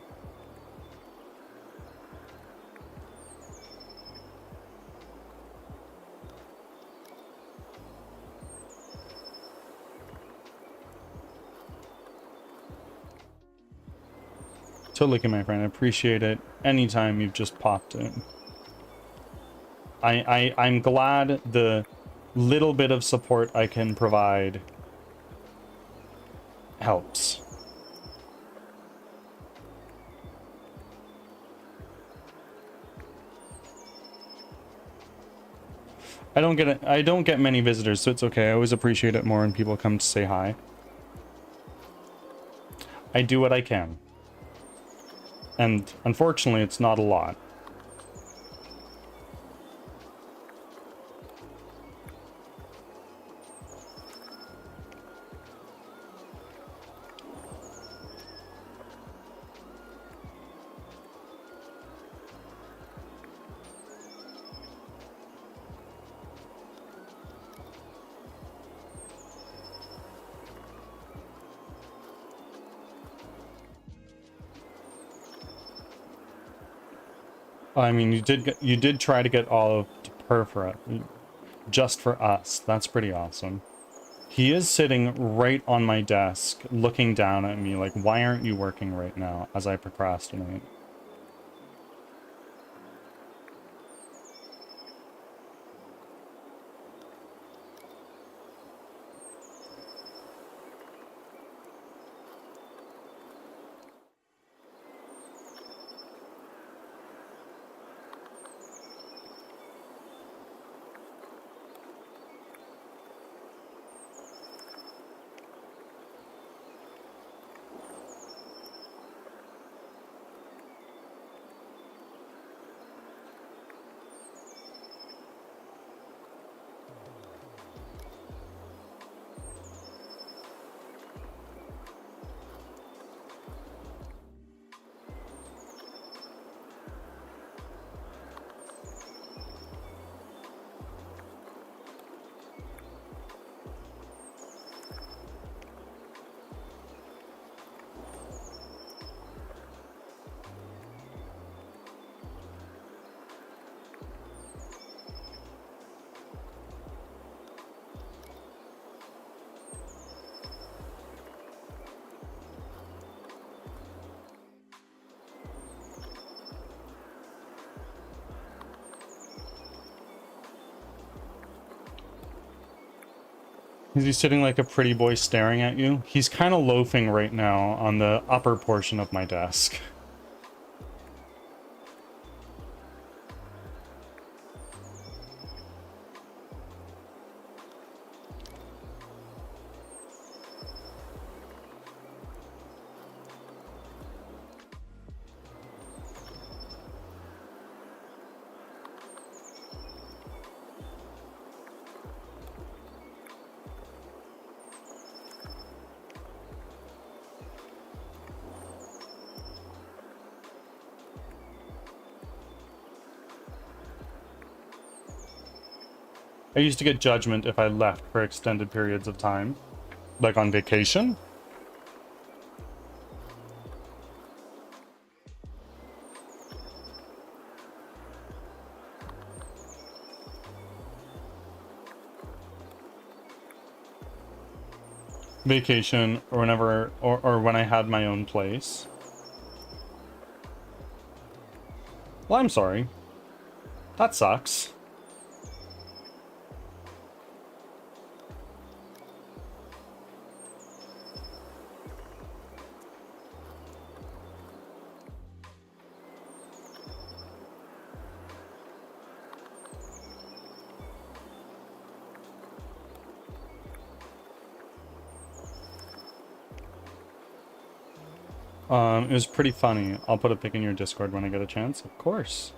Totally, my friend. I appreciate it anytime you've just popped in. I'm glad the little bit of support I can provide helps. I don't get many visitors, so it's okay. I always appreciate it more when people come to say hi. I do what I can. And unfortunately, it's not a lot. I mean, you did try to get Olive to purr for it, just for us. That's pretty awesome. He is sitting right on my desk, looking down at me like, why aren't you working right now, as I procrastinate? Is he sitting like a pretty boy staring at you? He's kind of loafing right now on the upper portion of my desk. I used to get judgment if I left for extended periods of time. Like on vacation? Vacation, or whenever, or when I had my own place. Well, I'm sorry. That sucks. It was pretty funny. I'll put a pic in your Discord when I get a chance. Of course.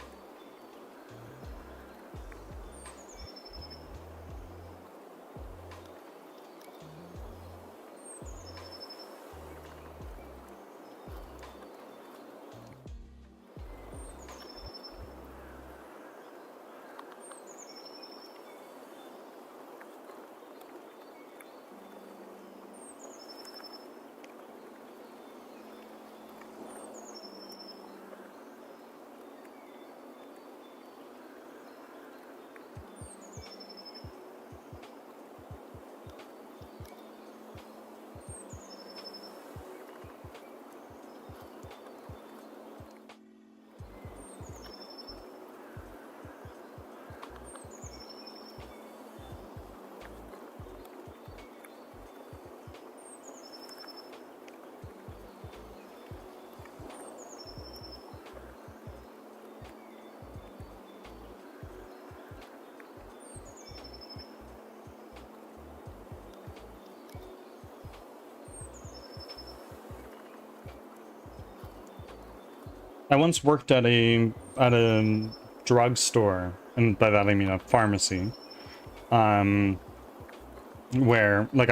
I once worked at a drugstore, and by that I mean a pharmacy. Where like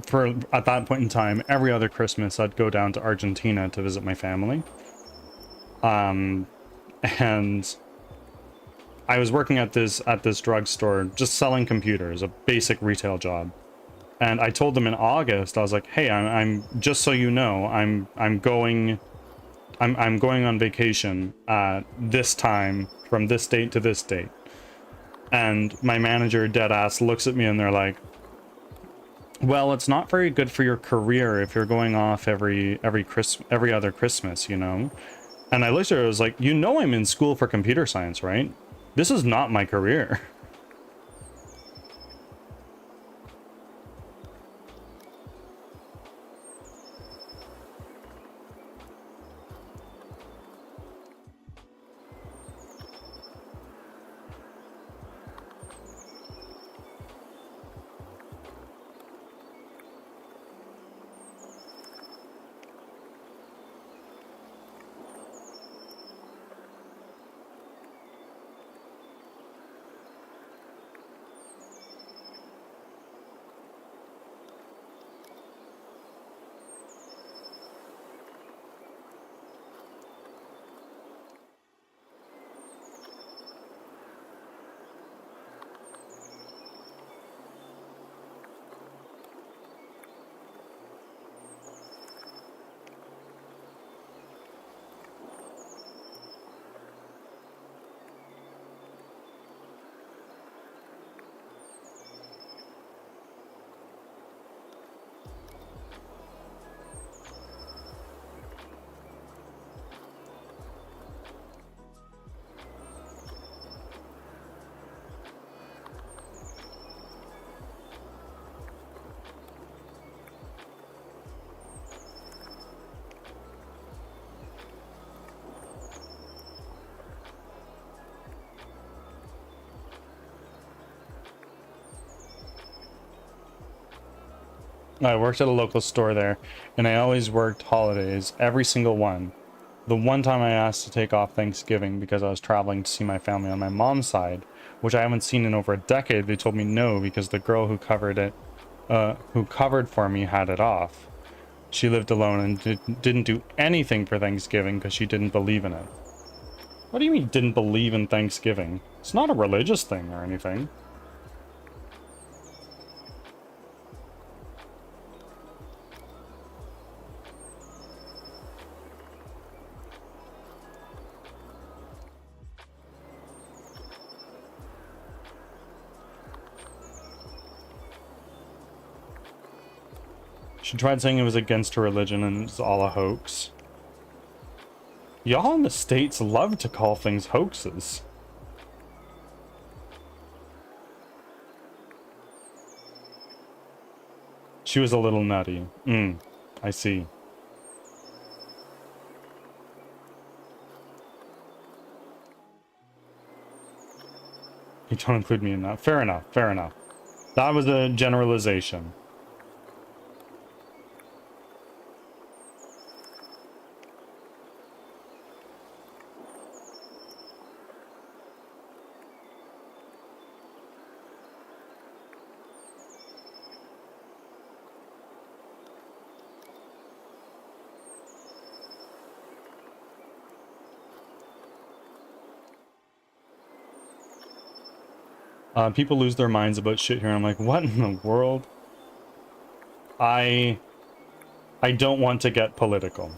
for at that point in time, every other Christmas I'd go down to Argentina to visit my family. And I was working at this drugstore just selling computers, a basic retail job. And I told them in August, I was like, "Hey, I'm just so you know, I'm going on vacation this time from this date to this date." And my manager dead ass looks at me and they're like, "Well, it's not very good for your career if you're going off every other Christmas, you know?" And I looked at her, I was like, "You know I'm in school for computer science, right? This is not my career." I worked at a local store there, and I always worked holidays, every single one. The one time I asked to take off Thanksgiving because I was traveling to see my family on my mom's side, which I haven't seen in over a decade, they told me no because the girl who covered for me had it off. She lived alone and didn't do anything for Thanksgiving because she didn't believe in it. What do you mean didn't believe in Thanksgiving? It's not a religious thing or anything. She tried saying it was against her religion and it's all a hoax. Y'all in the States love to call things hoaxes. She was a little nutty. I see. You don't include me in that. Fair enough, fair enough. That was a generalization. People lose their minds about shit here. I'm like, what in the world? I don't want to get political.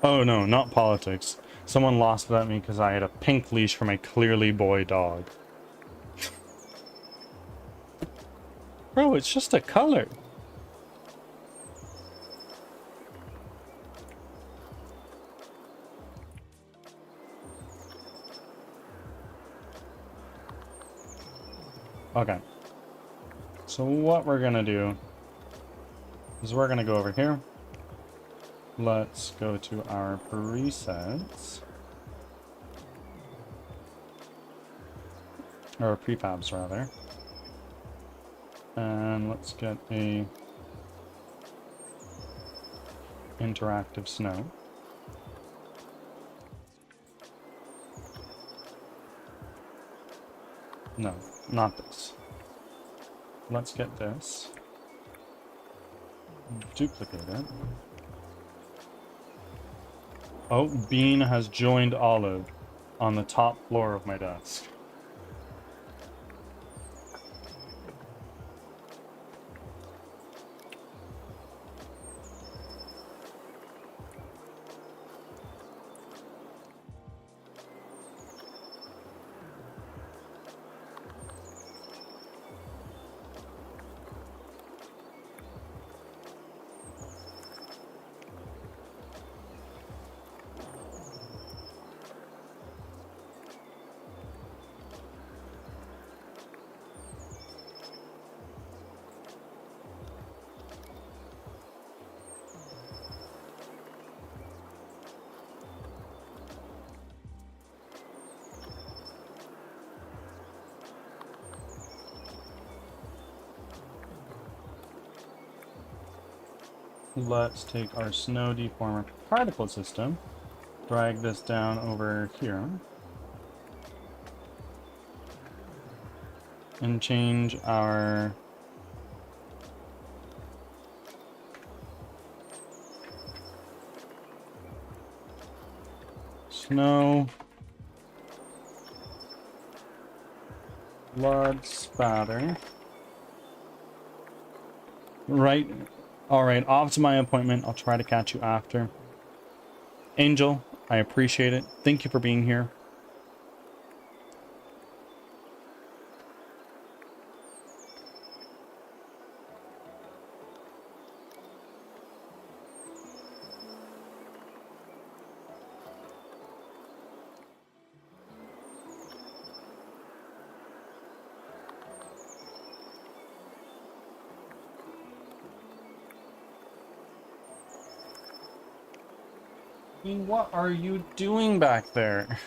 Oh no, not politics. Someone lost it at me because I had a pink leash for my clearly boy dog. Bro, it's just a color. Okay. So what we're gonna do is we're gonna go over here. Let's go to our presets. Or prefabs, rather. And let's get a interactive snow. No, not this. Let's get this. Duplicate it. Oh, Bean has joined Olive on the top floor of my desk. Let's take our snow deformer particle system, drag this down over here, and change our snow blood spatter. Right. Alright, off to my appointment. I'll try to catch you after. Angel, I appreciate it. Thank you for being here. I mean, what are you doing back there?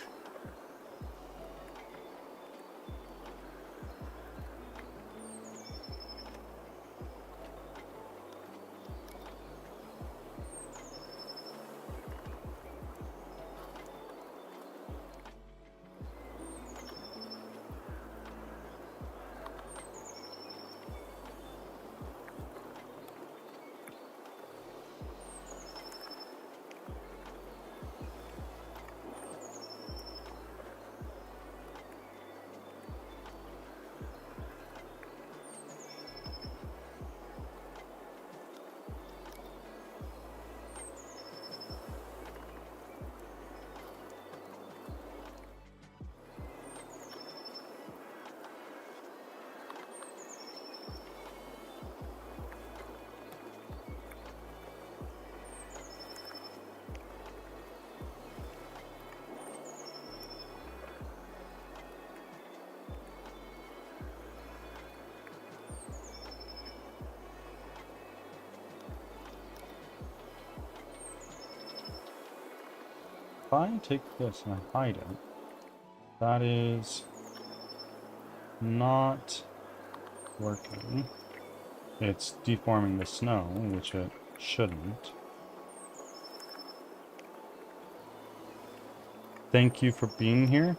If I take this and I hide it, that is not working. It's deforming the snow, which it shouldn't. Thank you for being here.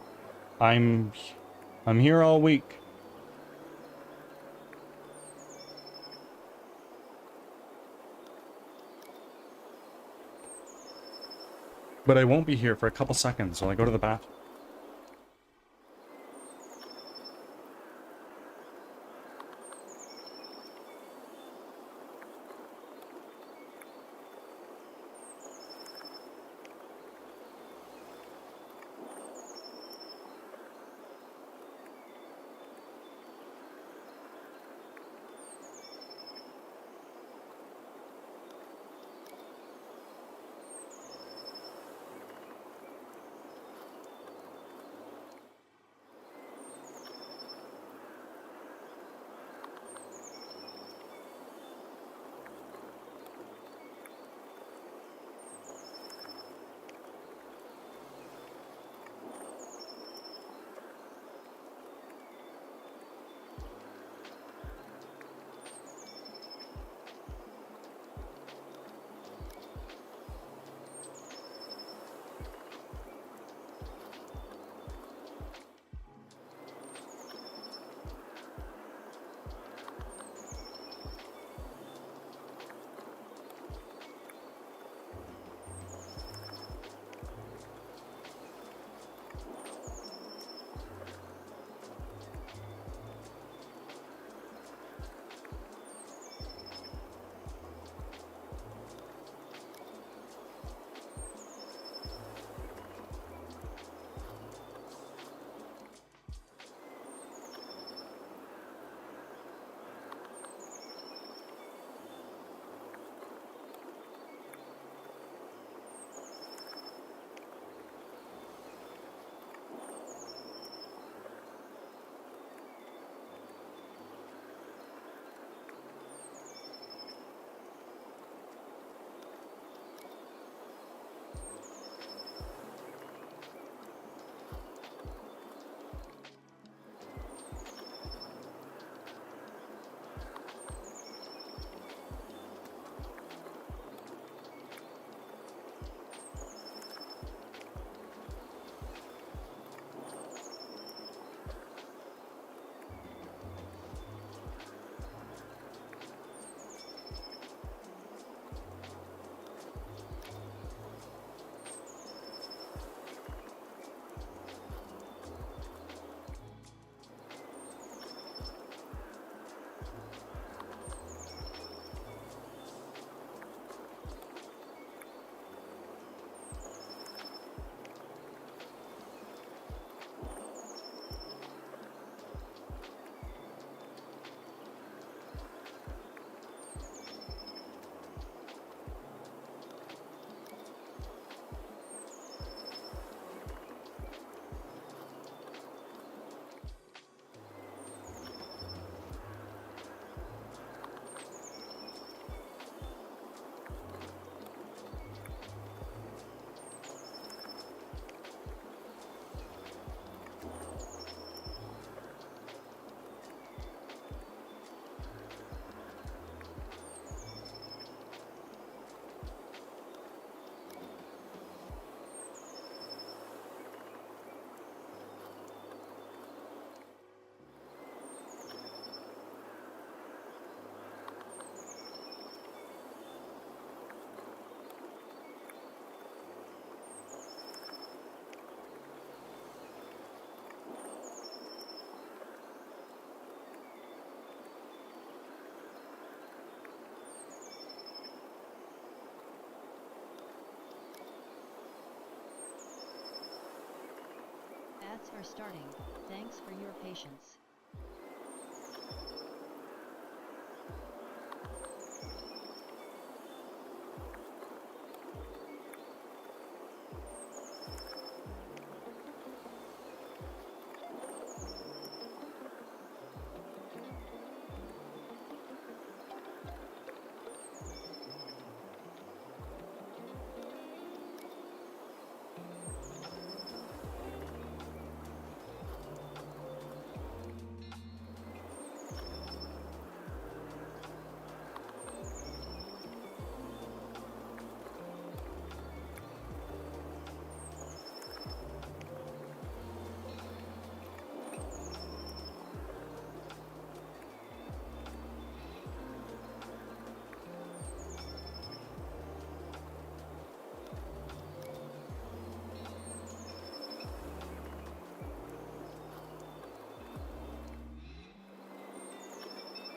I'm here all week. But I won't be here for a couple seconds while I go to the bathroom. Chats are starting. Thanks for your patience.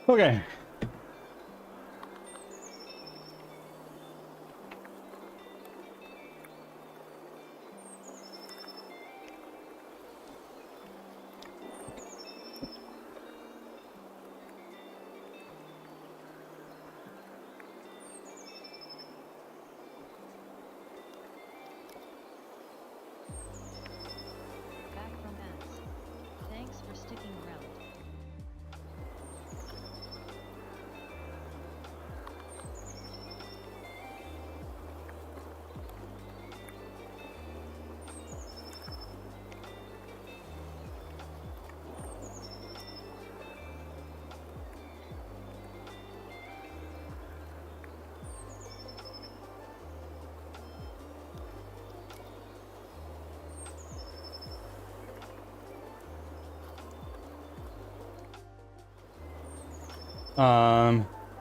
Okay. Back from ads. Thanks for sticking around.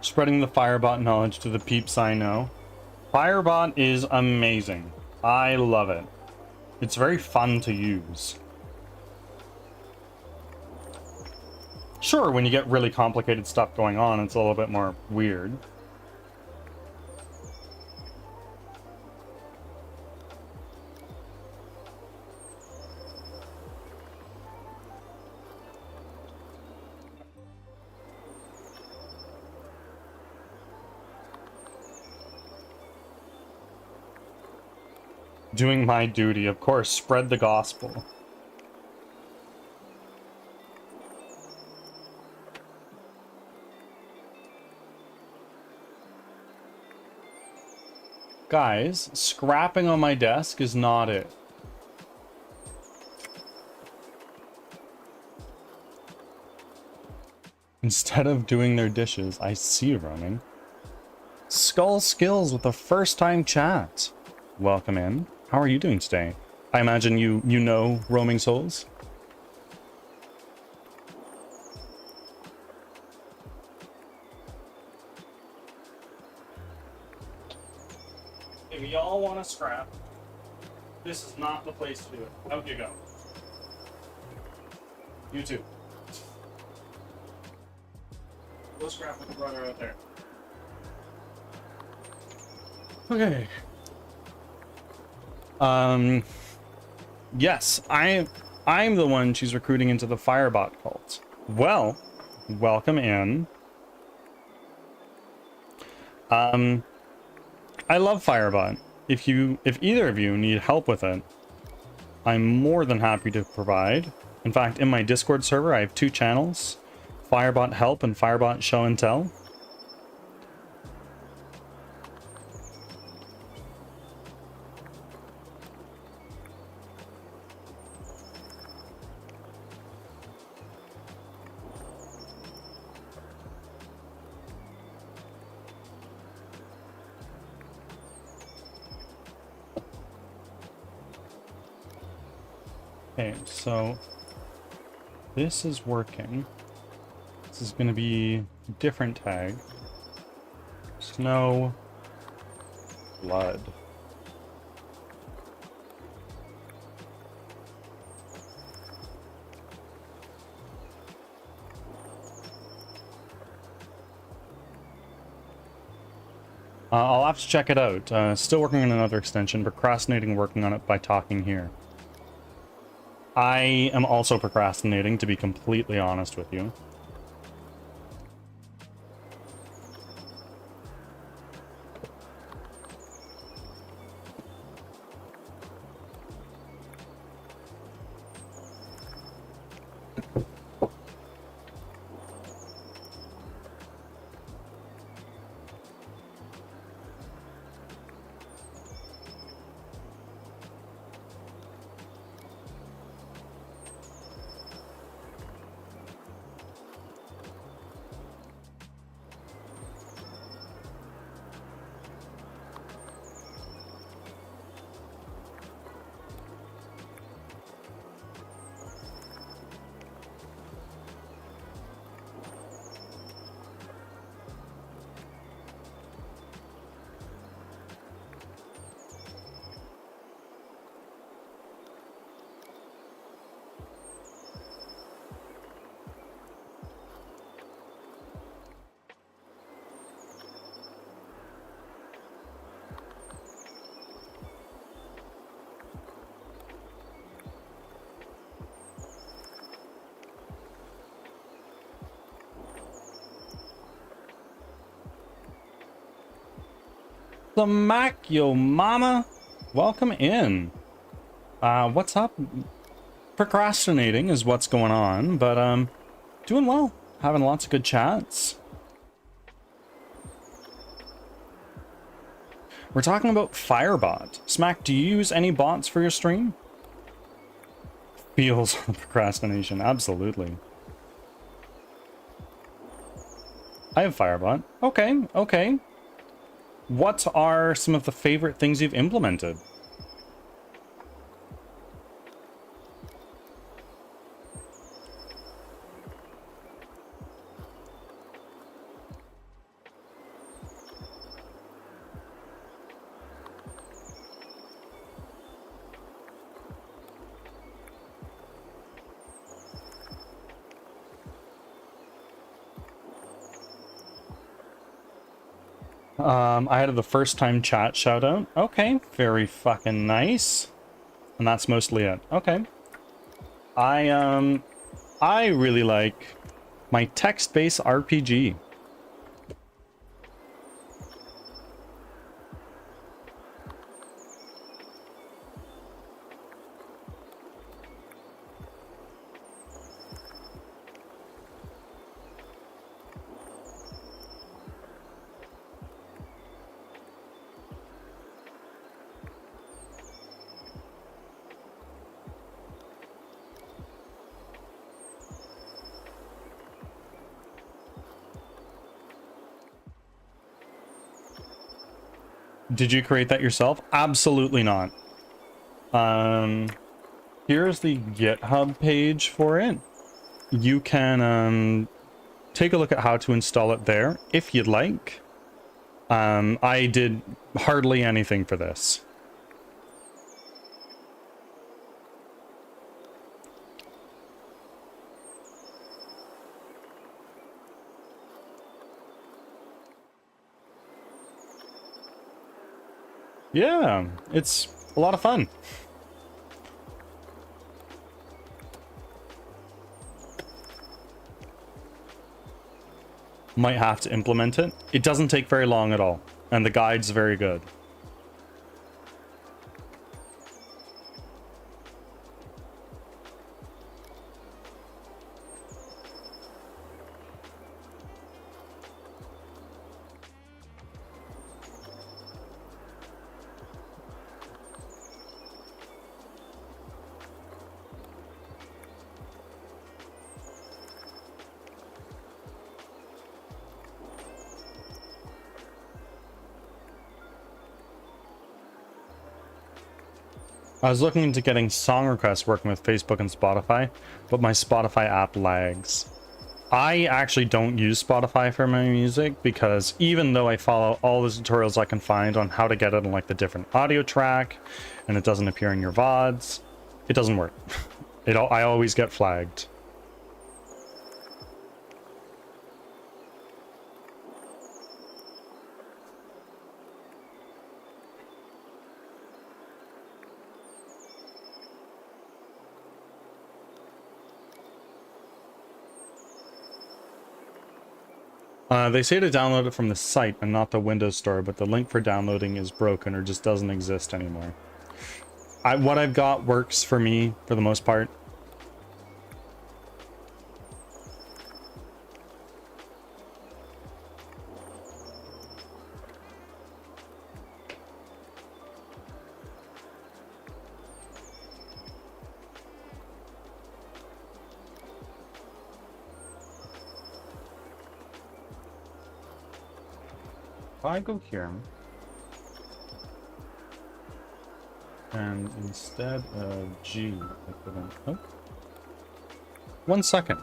Spreading the Firebot knowledge to the peeps I know. Firebot is amazing. I love it. It's very fun to use. Sure, when you get really complicated stuff going on, it's a little bit more weird. Doing my duty, of course, spread the gospel. Guys, scrapping on my desk is not it. Instead of doing their dishes, I see you roaming. Skull Skills with a first-time chat. Welcome in. How are you doing today? I imagine you know Roaming Souls? If y'all want to scrap, this is not the place to do it. Out you go. You too. Go scrap with the brother out there. Okay. Yes, I'm the one she's recruiting into the Firebot cult. Well, welcome in. I love Firebot. If either of you need help with it, I'm more than happy to provide. In fact, in my Discord server, I have 2 channels, Firebot Help and Firebot Show and Tell. Okay, so this is working. This is going to be a different tag. Snow, blood. I'll have to check it out. Still working on another extension, procrastinating working on it by talking here. I am also procrastinating, to be completely honest with you. The Mac, yo mama, welcome in. What's up? Procrastinating is what's going on, but doing well, having lots of good chats. We're talking about Firebot. Smack, do you use any bots for your stream? Feels on procrastination, absolutely. I have Firebot. Okay, okay. What are some of the favorite things you've implemented? I had the first time chat shout out. Okay, very fucking nice. And that's mostly it. Okay. I really like my text-based RPG. Did you create that yourself? Absolutely not. Here's the GitHub page for it. You can take a look at how to install it there if you'd like. I did hardly anything for this. Yeah, it's a lot of fun. Might have to implement it. It doesn't take very long at all, and the guide's very good. I was looking into getting song requests working with Facebook and Spotify, but my Spotify app lags. I actually don't use Spotify for my music because even though I follow all the tutorials I can find on how to get it on like the different audio track and it doesn't appear in your VODs, it doesn't work. I always get flagged. They say to download it from the site and not the Windows Store, but the link for downloading is broken or just doesn't exist anymore. What I've got works for me for the most part. If I go here, and instead of G, I put in, oh, 1 second.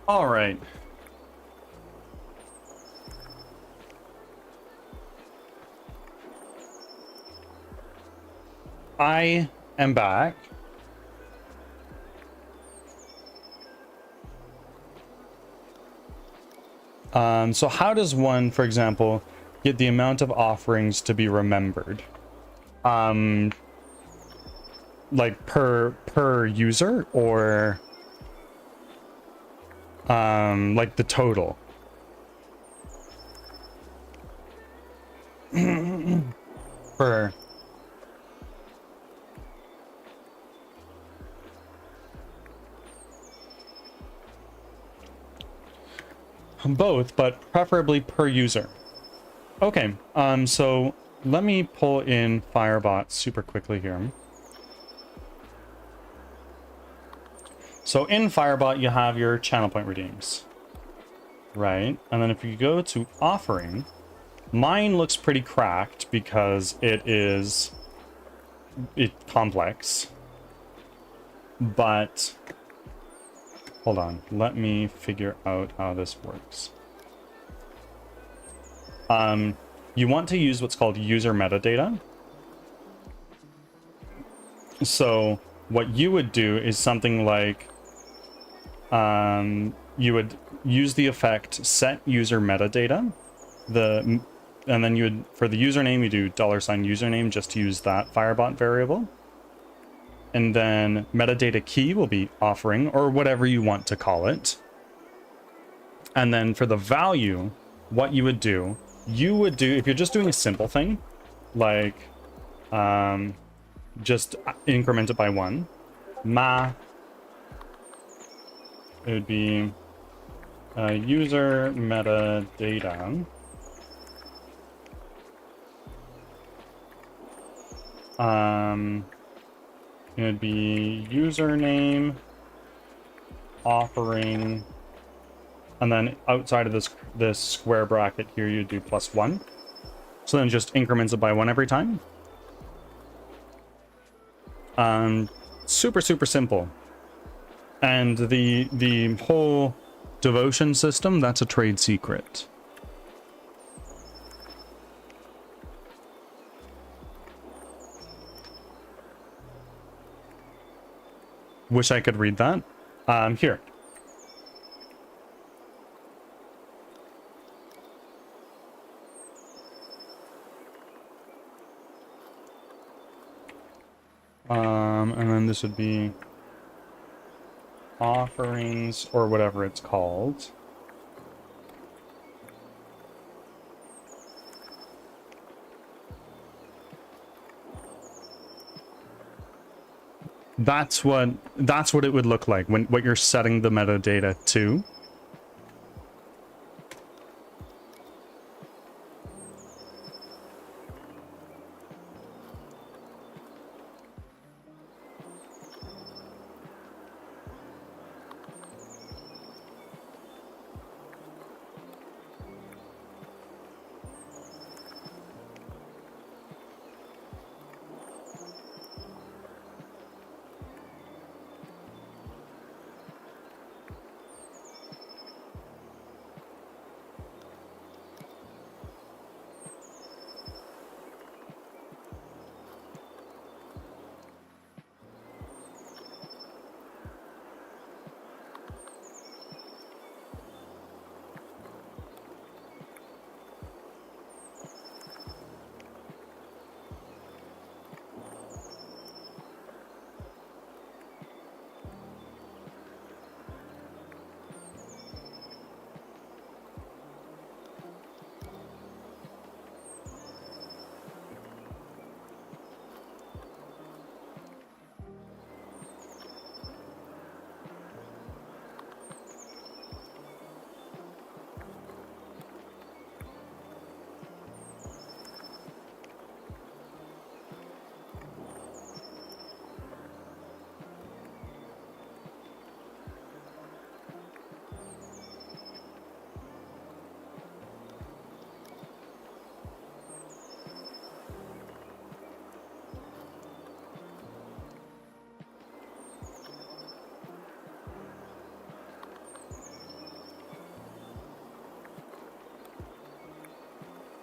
All right. I am back. So how does one, for example, get the amount of offerings to be remembered? Like per user, or like the total? Per Both, but preferably per user. Okay, so let me pull in Firebot super quickly here. So in Firebot, you have your channel point redeems, right? And then if you go to offering, mine looks pretty cracked because it's complex. But hold on, let me figure out how this works. You want to use what's called user metadata. So what you would do is something like, you would use the effect set user metadata, and then you would, for the username, you do $username just to use that Firebot variable. And then metadata key will be offering, or whatever you want to call it. And then for the value, what you would do, if you're just doing a simple thing, like just increment it by 1, it would be user metadata. It would be username, offering, and then outside of this square bracket here, you do +1. So then it just increments it by 1 every time. Super simple. And the whole devotion system, that's a trade secret. Wish I could read that. Here. And then this would be offerings, or whatever it's called. That's what it would look like when what you're setting the metadata to.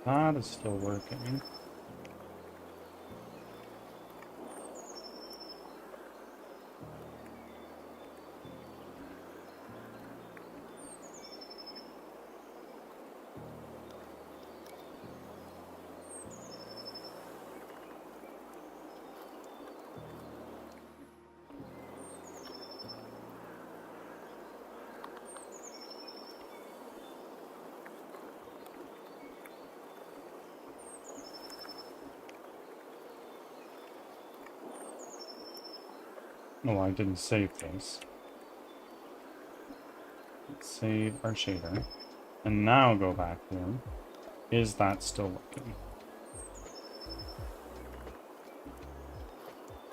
That is still working. Oh, I didn't save this. Let's save our shader. And now go back here. Is that still working?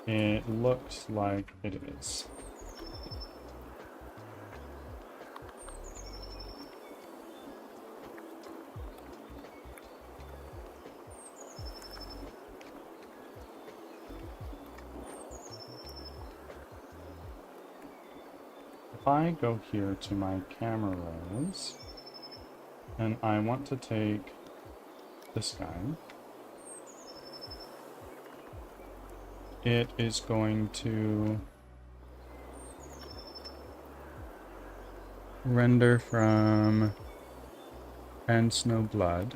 It looks like it is. If I go here to my cameras, and I want to take this guy, it is going to render from and snow blood.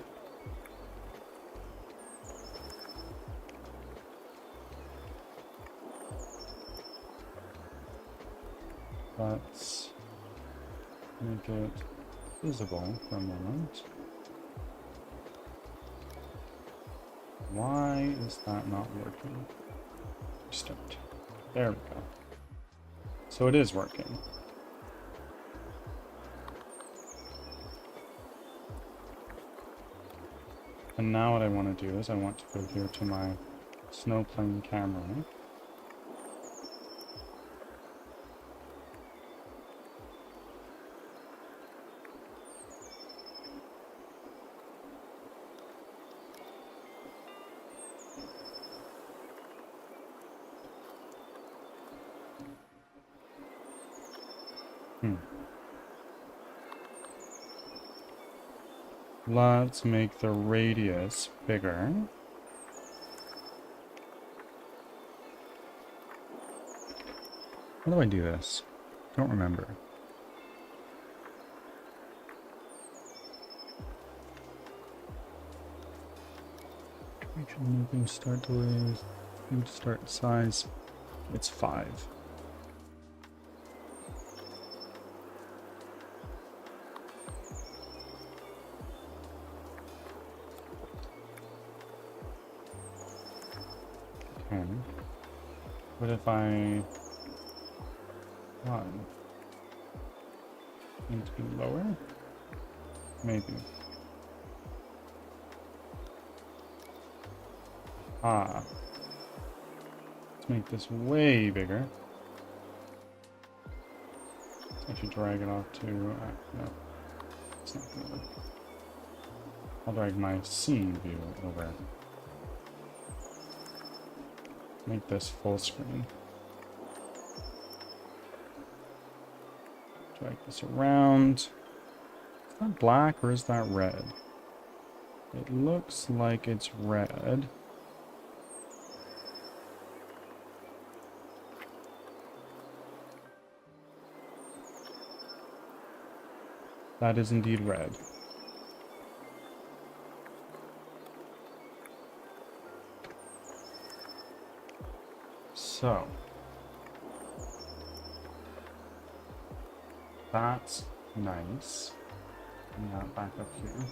Let's make it visible for a moment. Why is that not working? Restart. There we go. So it is working. And now what I want to do is I want to go here to my snowplane camera. Let's make the radius bigger. How do I do this? Don't remember. Region moving start delays. Need to start size. It's 5. Okay. What if I run? Need to be lower? Maybe. Ah. Let's make this way bigger. I should drag it off to... no. It's not gonna work. I'll drag my scene view over. Make this full screen. Drag this around. Is that black or is that red? It looks like it's red. That is indeed red. So, that's nice. Bring that back up here.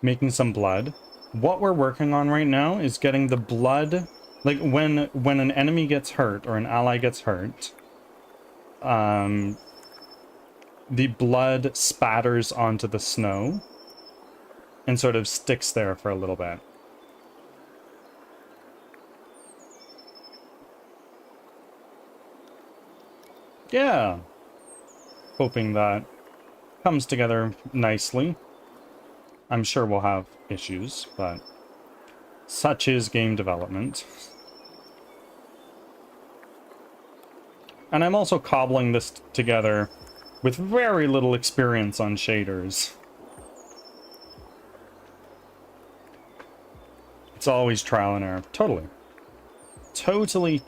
making some blood. What we're working on right now is getting the blood, like when an enemy gets hurt or an ally gets hurt, the blood spatters onto the snow and sort of sticks there for a little bit. Yeah. Hoping that comes together nicely. I'm sure we'll have issues, but such is game development. And I'm also cobbling this together with very little experience on shaders. It's always trial and error. Totally. Totally.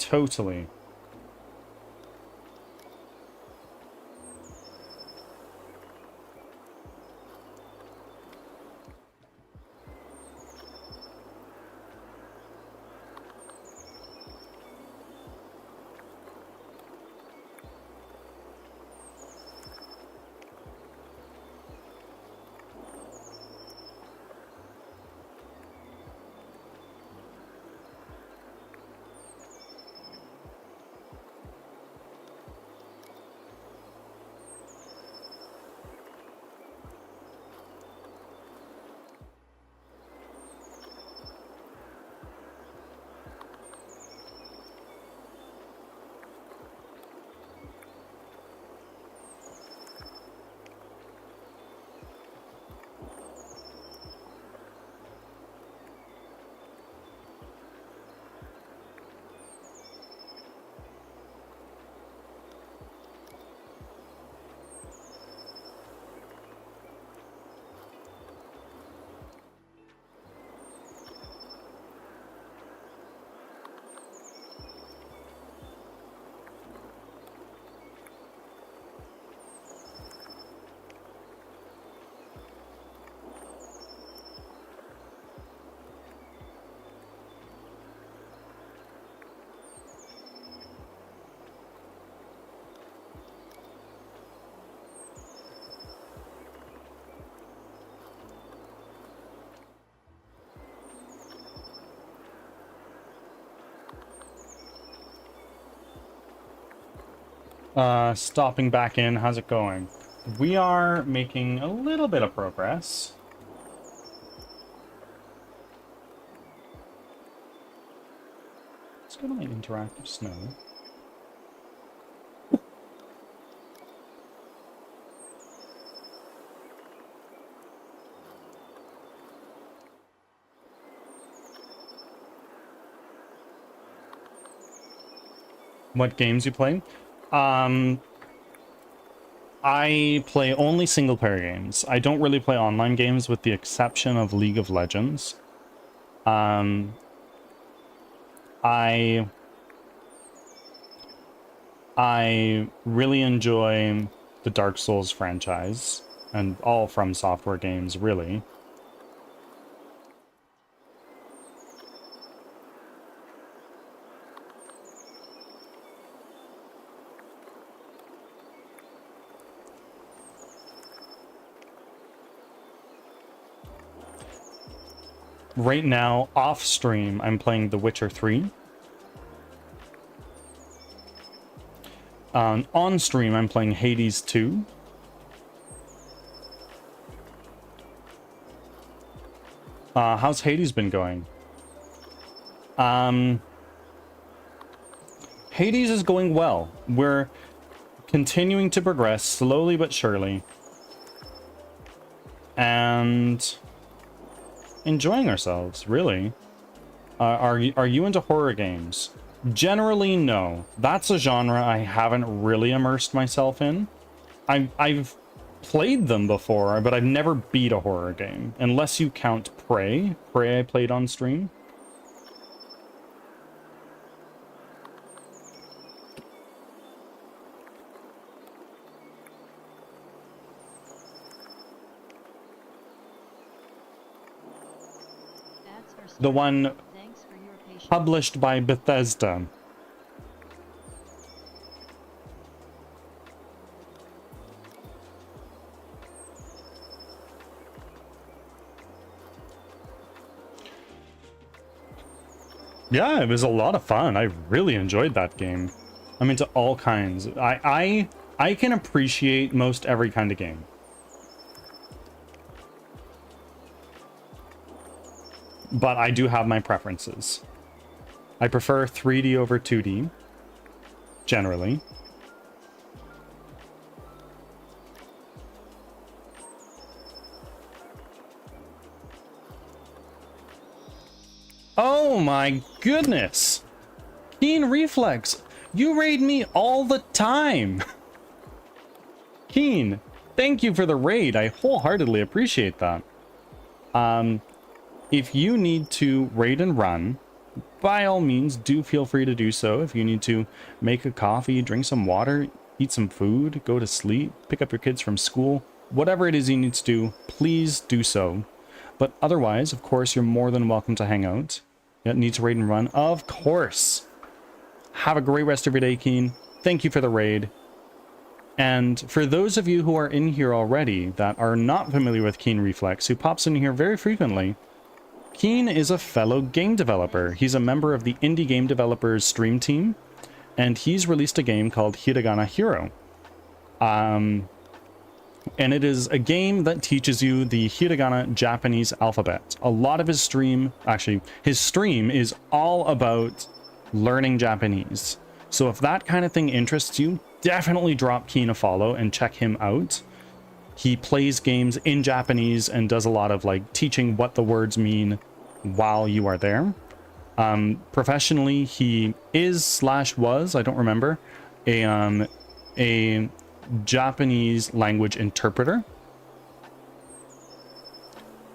Stopping back in, how's it going? We are making a little bit of progress. Let's go to my interactive snow. What games you play? I play only single player games. I don't really play online games with the exception of League of Legends. I really enjoy the Dark Souls franchise and all From Software games, really. Right now, off stream, I'm playing The Witcher 3. On stream, I'm playing Hades 2. How's Hades been going? Hades is going well. We're continuing to progress slowly but surely. And enjoying ourselves, really. Are you into horror games? Generally, no. That's a genre I haven't really immersed myself in. I've played them before, but I've never beat a horror game. Unless you count Prey. Prey I played on stream. The one published by Bethesda. Yeah, it was a lot of fun. I really enjoyed that game. I'm into all kinds. I can appreciate most every kind of game. But I do have my preferences. I prefer 3D over 2D, generally. Oh my goodness! Keen Reflex! You raid me all the time! Keen, thank you for the raid. I wholeheartedly appreciate that. If you need to raid and run, by all means, do feel free to do so. If you need to make a coffee, drink some water, eat some food, go to sleep, pick up your kids from school, whatever it is you need to do, please do so. But otherwise, of course, you're more than welcome to hang out. Yeah, need to raid and run? Of course. Have a great rest of your day, Keen. Thank you for the raid. And for those of you who are in here already that are not familiar with Keen Reflex, who pops in here very frequently, Keen is a fellow game developer. He's a member of the indie game developers stream team, and he's released a game called Hiragana Hero. And it is a game that teaches you the Hiragana Japanese alphabet. A lot of his stream, actually, his stream is all about learning Japanese. So if that kind of thing interests you, definitely drop Keen a follow and check him out. He plays games in Japanese and does a lot of like teaching what the words mean while you are there. Professionally, he is/was, I don't remember, a Japanese language interpreter.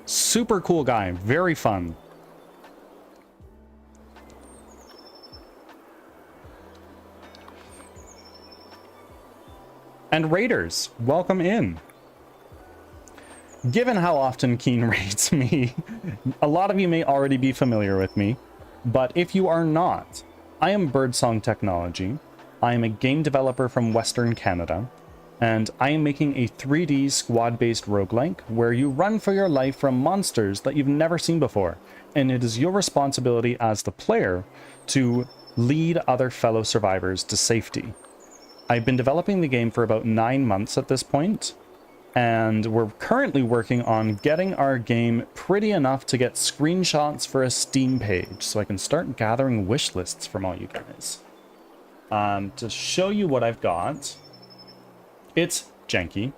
Super cool guy, very fun. And raiders, welcome in. Given how often Keen raids me, a lot of you may already be familiar with me, but if you are not, I am Birdsong Technology. I am a game developer from Western Canada, and I am making a 3D squad-based roguelike where you run for your life from monsters that you've never seen before, and it is your responsibility as the player to lead other fellow survivors to safety. I've been developing the game for about 9 months at this point, and we're currently working on getting our game pretty enough to get screenshots for a Steam page, so I can start gathering wish lists from all you guys. To show you what I've got, it's janky.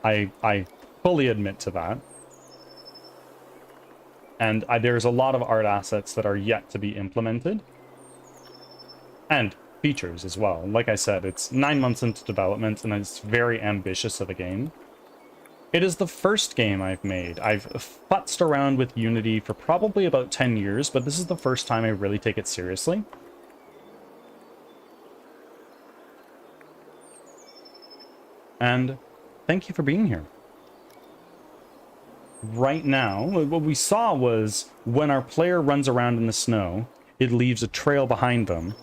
I fully admit to that. And there's a lot of art assets that are yet to be implemented. And features as well. Like I said, it's 9 months into development, and it's very ambitious of a game. It is the first game I've made. I've futzed around with Unity for probably about 10 years, but this is the first time I really take it seriously. And thank you for being here. Right now, what we saw was when our player runs around in the snow, it leaves a trail behind them.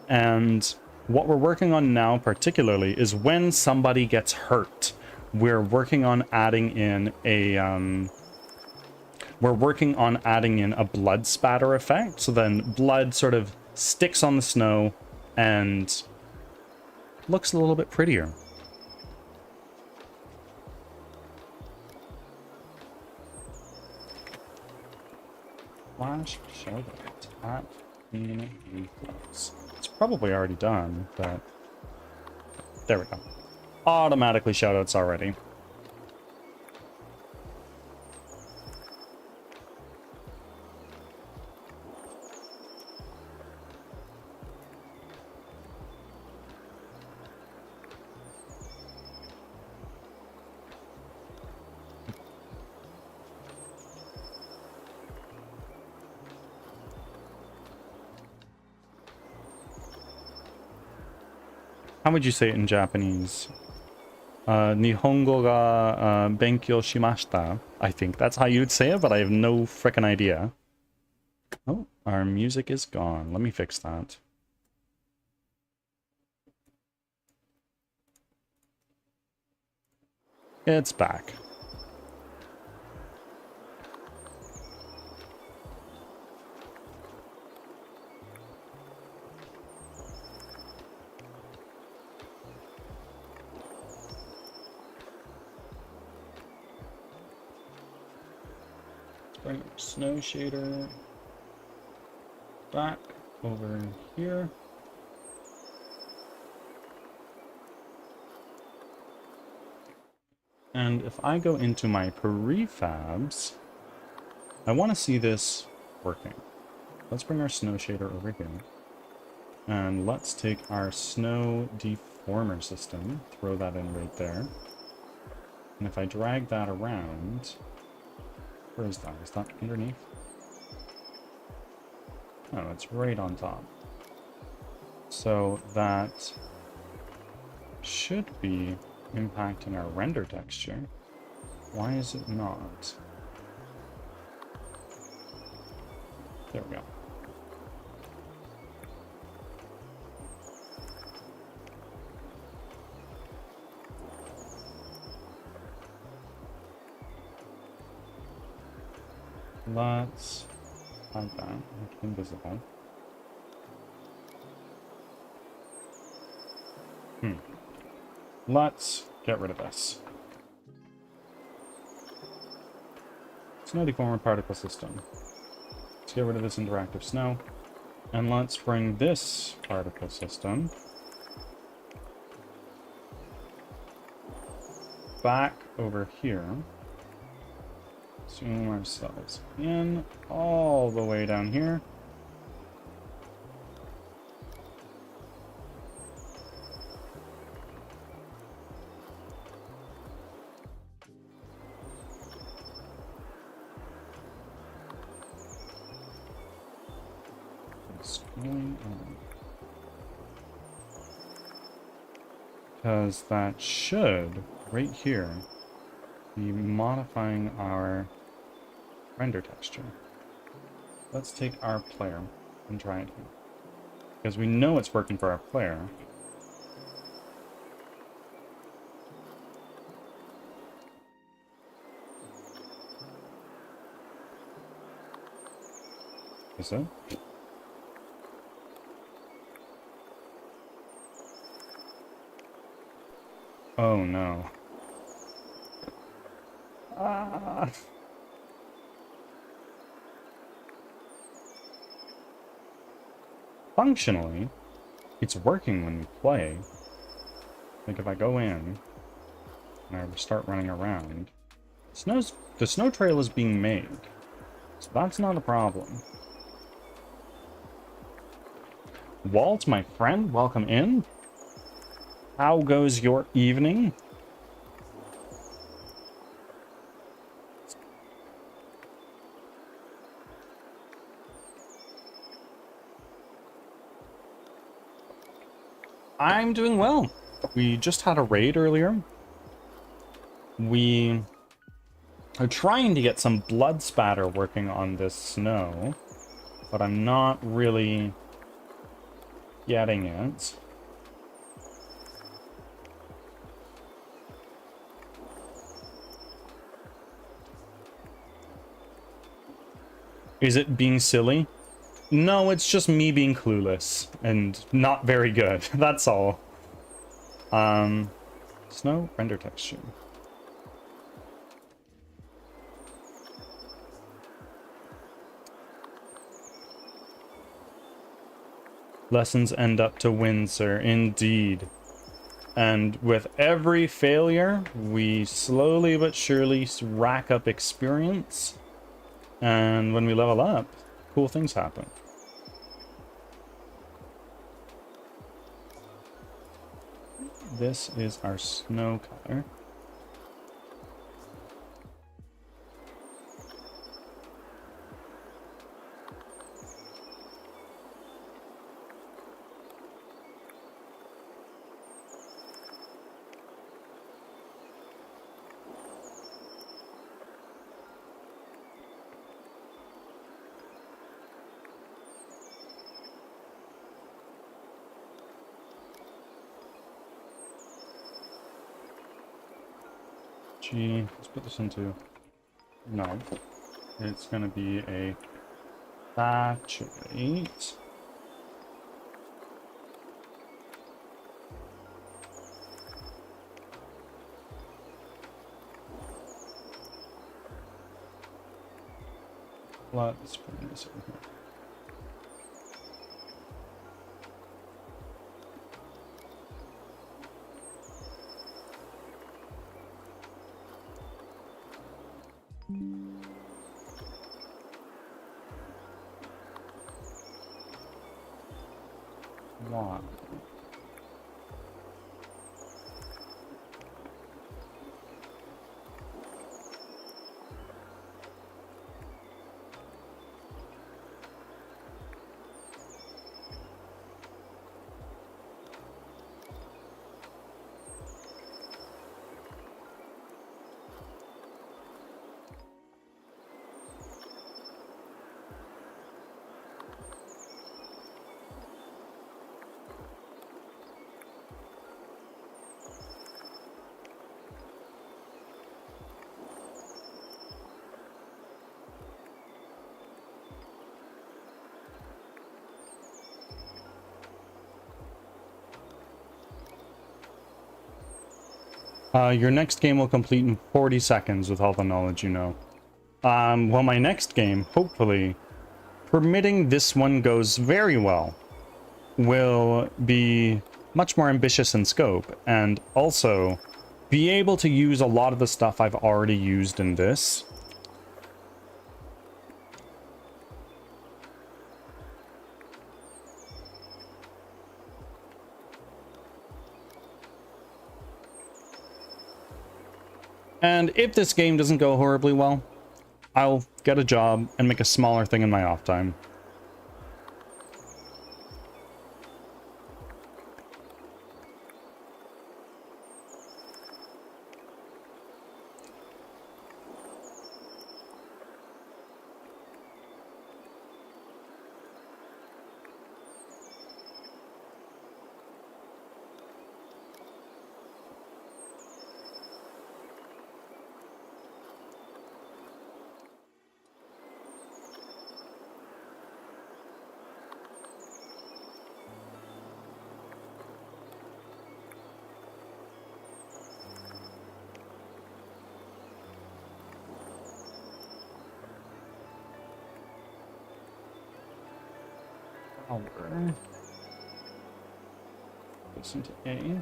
And what we're working on now particularly is when somebody gets hurt. We're working on adding in a blood spatter effect. So then blood sort of sticks on the snow and looks a little bit prettier. Flash show that tap in reflex. It's probably already done, but there we go. Automatically shoutouts already. How would you say it in Japanese? Nihongo ga benkyou shimashita. I think that's how you'd say it, but I have no frickin' idea. Oh, our music is gone. Let me fix that. It's back. Bring our snow shader back over here. And if I go into my prefabs, I want to see this working. Let's bring our snow shader over here. And let's take our snow deformer system, throw that in right there. And if I drag that around, where is that? Is that underneath? Oh, it's right on top. So that should be impacting our render texture. Why is it not? There we go. Let's hide that. Make it invisible. Let's get rid of this. Snow deformer particle system. Let's get rid of this interactive snow. And let's bring this particle system back over here. Zoom ourselves in all the way down here. What's going on? Because that should, right here, be modifying our render texture. Let's take our player and try it here. Because we know it's working for our player. Is it? Oh no. Ah. Functionally, it's working when we play. Like if I go in and I start running around, the snow trail is being made. So that's not a problem. Walt, my friend, welcome in. How goes your evening? I'm doing well. We just had a raid earlier. We are trying to get some blood spatter working on this snow, but I'm not really getting it. Is it being silly? No, it's just me being clueless and not very good. That's all. Snow render texture. Lessons end up to win, sir. Indeed. And with every failure, we slowly but surely rack up experience. And when we level up, cool things happen. This is our snow color. Let's put this into, no, it's going to be a saturate. Let's bring this over here. Why? Your next game will complete in 40 seconds with all the knowledge you know. Well, my next game, hopefully, permitting this one goes very well, will be much more ambitious in scope, and also be able to use a lot of the stuff I've already used in this. And if this game doesn't go horribly well, I'll get a job and make a smaller thing in my off time. Power. Goes into A.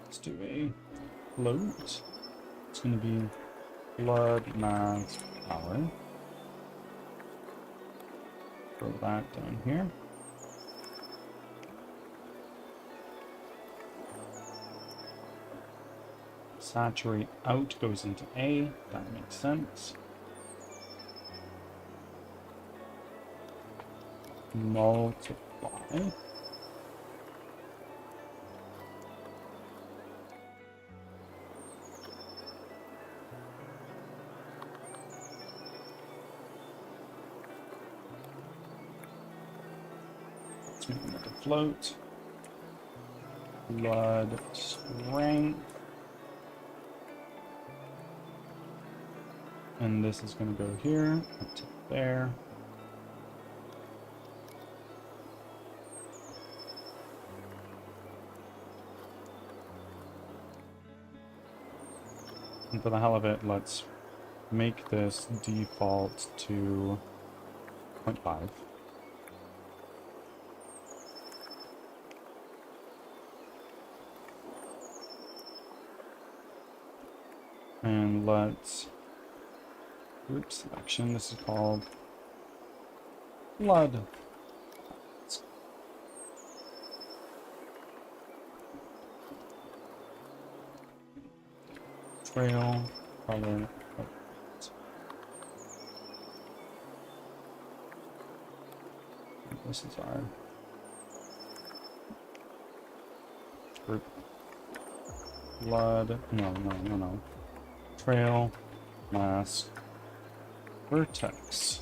Let's do a float. It's going to be blood, mass, power. Throw that down here. Saturate out goes into A. That makes sense. Multiply. Let's make another float. Blood strength. And this is going to go here, up to there. And for the hell of it, let's make this default to 0.5. And let's group selection. This is called blood. Trail, color. This is our group. Blood. No. Trail, mask, vertex.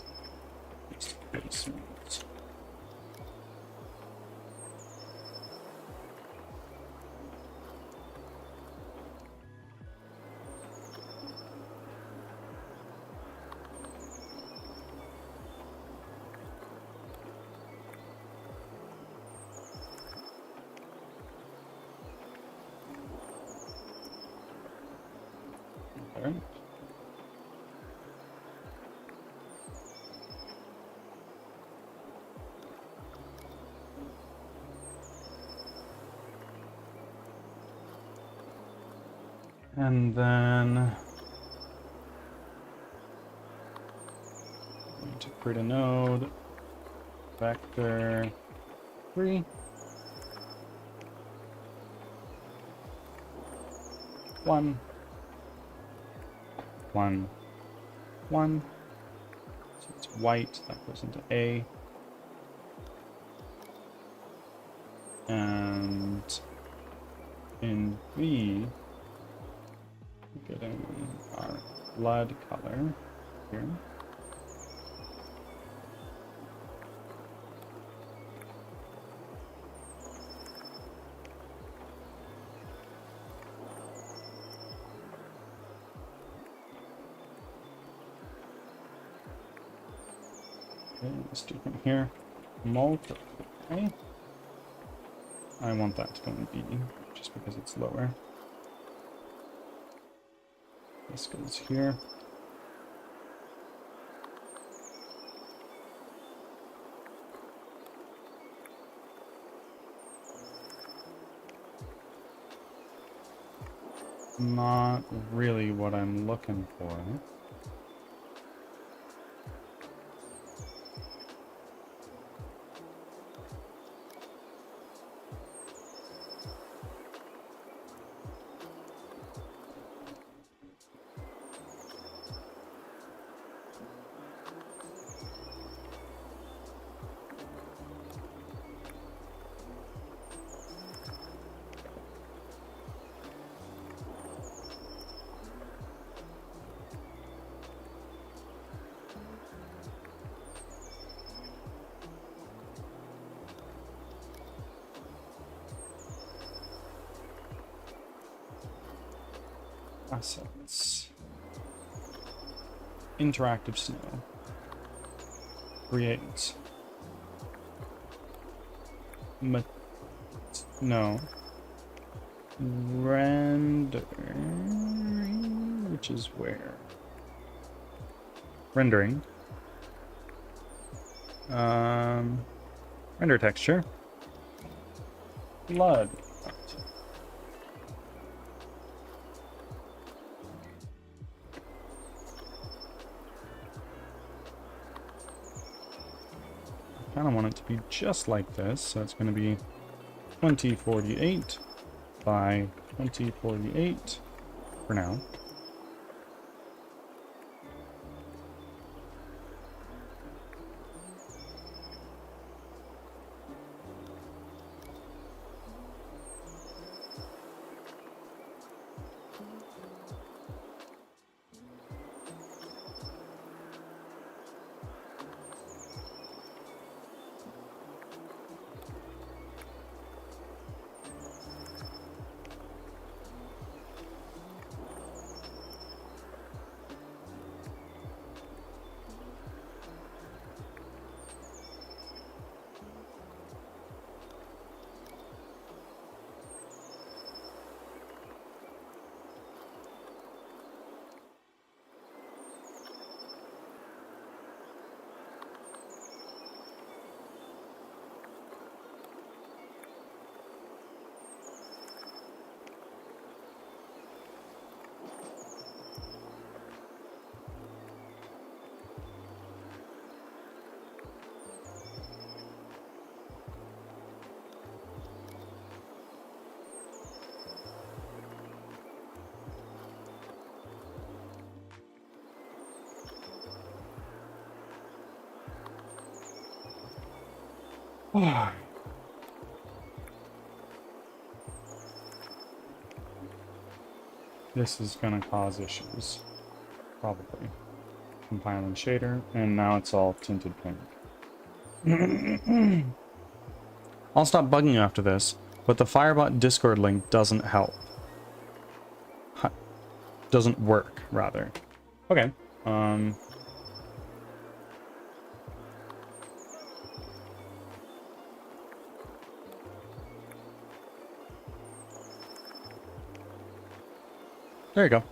Displacement. And then I'm going to create a node, vector 3, 1, 1, 1. So it's white, that goes into A. And in B, we're getting our blood color here. Okay, let's do from here. Multiply. I want that to go in B, just because it's lower. This goes here. Not really what I'm looking for. Assets. Interactive snow. Create. No. Render. Which is where? Rendering. Render texture. Blood. I kind of want it to be just like this, so it's going to be 2048 by 2048 for now. This is gonna cause issues. Probably. Compiling shader, and now it's all tinted pink. I'll stop bugging you after this, but the Firebot Discord link doesn't help. Doesn't work, rather. Okay. There you go.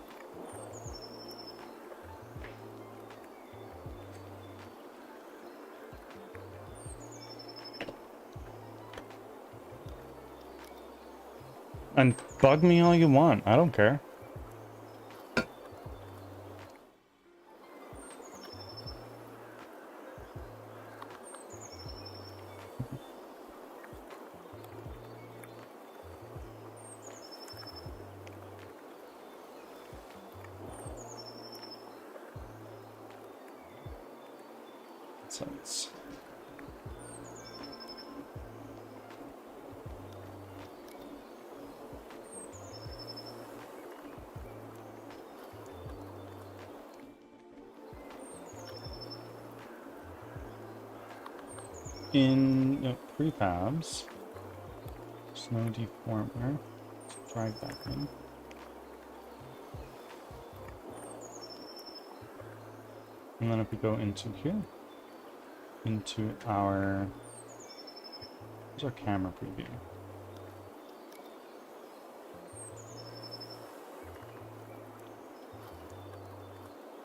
And bug me all you want. I don't care. Nonsense. In prefabs, snow deformer, let's drag that in. And then if we go into here, into our, where's our camera preview?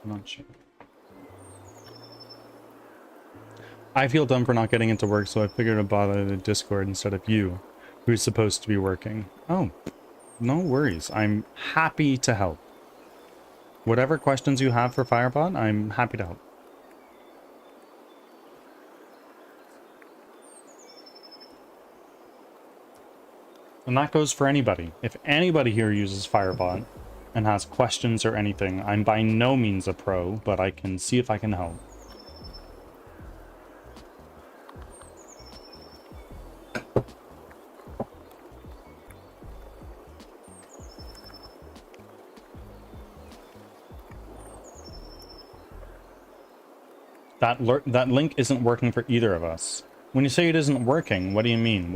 I'm not sure. I feel dumb for not getting into work, so I figured I'd bother the Discord instead of you, who's supposed to be working. Oh, no worries. I'm happy to help. Whatever questions you have for Firebot, I'm happy to help. And that goes for anybody. If anybody here uses Firebot and has questions or anything, I'm by no means a pro, but I can see if I can help. That link isn't working for either of us. When you say it isn't working, what do you mean?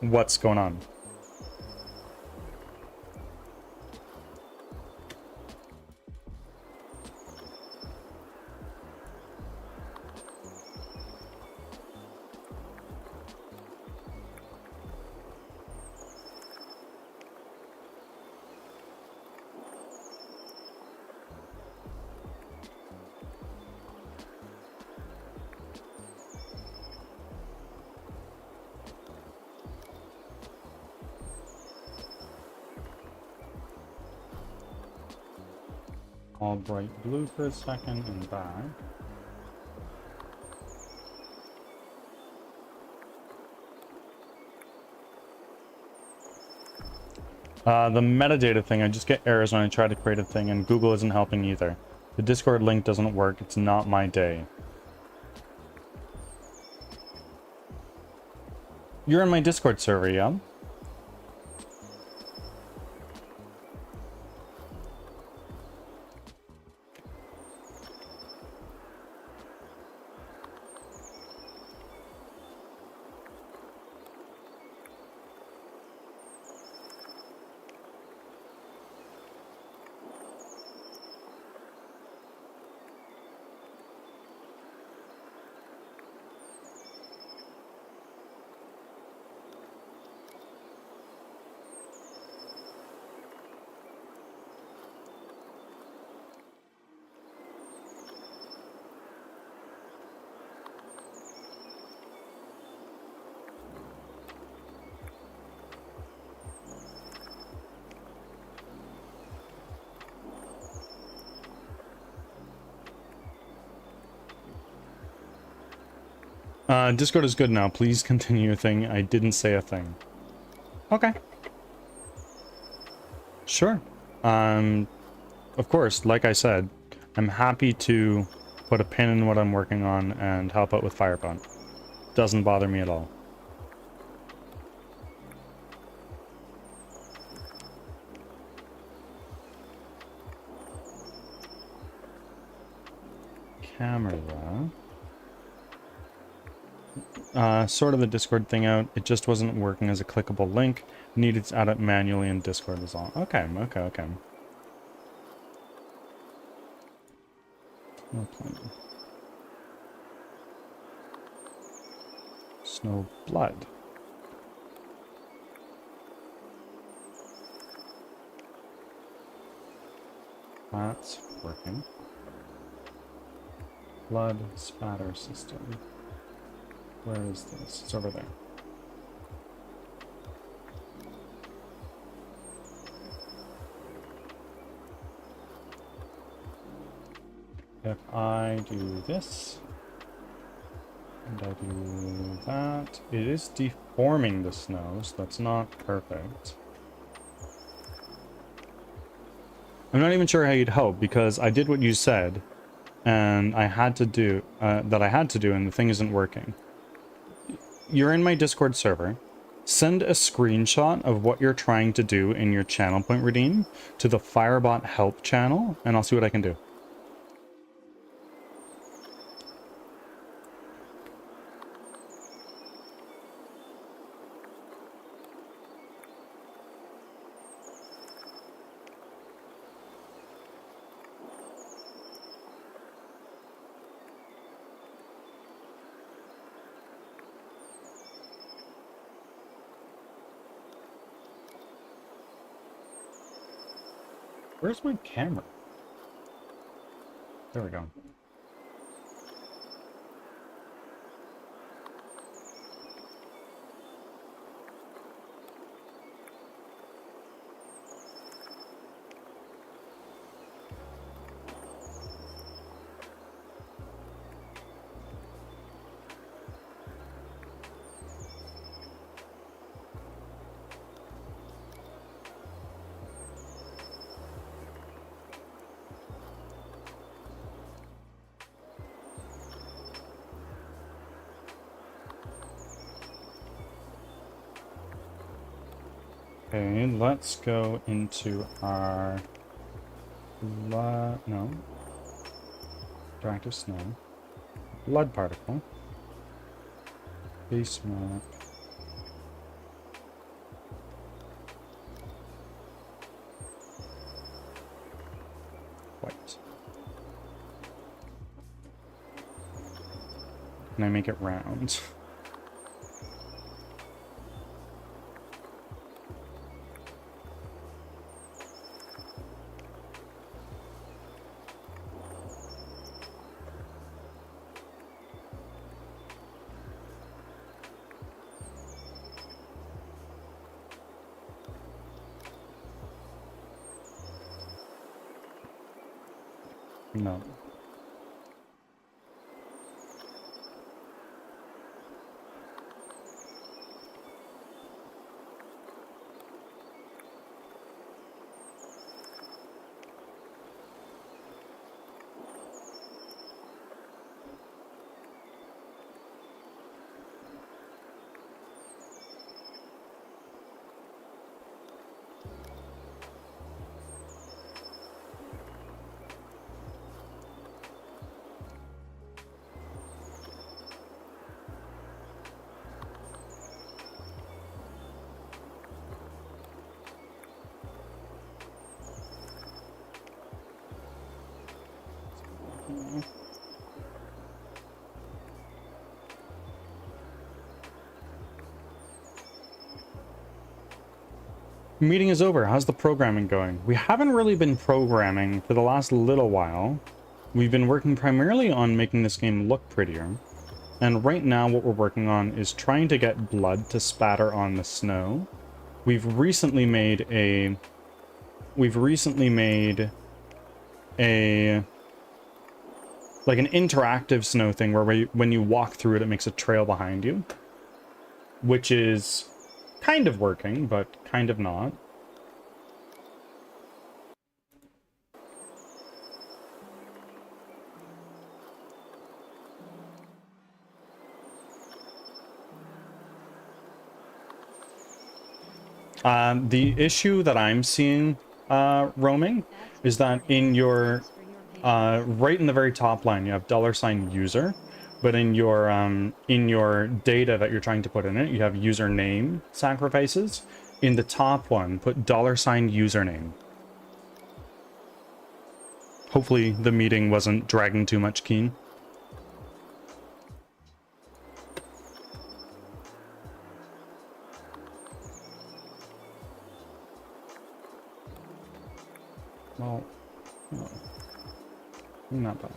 What's going on? All bright blue for a second and back. The metadata thing, I just get errors when I try to create a thing, and Google isn't helping either. The Discord link doesn't work, it's not my day. You're in my Discord server, yeah? Discord is good now. Please continue your thing. I didn't say a thing. Okay. Sure. Of course, like I said, I'm happy to put a pin in what I'm working on and help out with Firebot. Doesn't bother me at all. Camera. Sorted the Discord thing out. It just wasn't working as a clickable link. Needed to add it manually in Discord is all. Okay. No plan. Snow blood. That's working. Blood spatter system. Where is this? It's over there. If I do this, and I do that, it is deforming the snow, so that's not perfect. I'm not even sure how you'd help, because I did what you said, and I had to do, and the thing isn't working. You're in my Discord server. Send a screenshot of what you're trying to do in your channel point redeem to the Firebot help channel, and I'll see what I can do. Where's my camera? There we go. Okay, let's go into our... no. Interactive snow. Blood particle. Base map. White. Can I make it round? No. Meeting is over. How's the programming going? We haven't really been programming for the last little while. We've been working primarily on making this game look prettier. And right now what we're working on is trying to get blood to spatter on the snow. We've recently made a like an interactive snow thing where when you walk through it, it makes a trail behind you, which is kind of working, but kind of not. The issue that I'm seeing, roaming, is that in your, right in the very top line, you have $user, but in your data that you're trying to put in it, you have username sacrifices. In the top one, put $username. Hopefully the meeting wasn't dragging too much, Keen. Well, no. Not bad.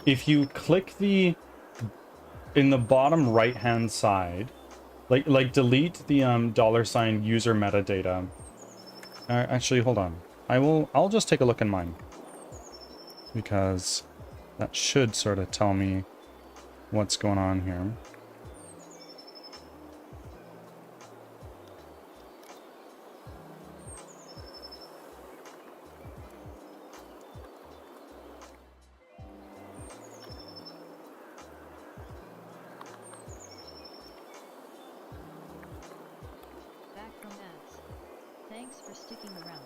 If you click in the bottom right hand side, like delete the $user metadata. Actually, hold on. I'll just take a look in mine, because that should sort of tell me what's going on here. Back from ads. Thanks for sticking around.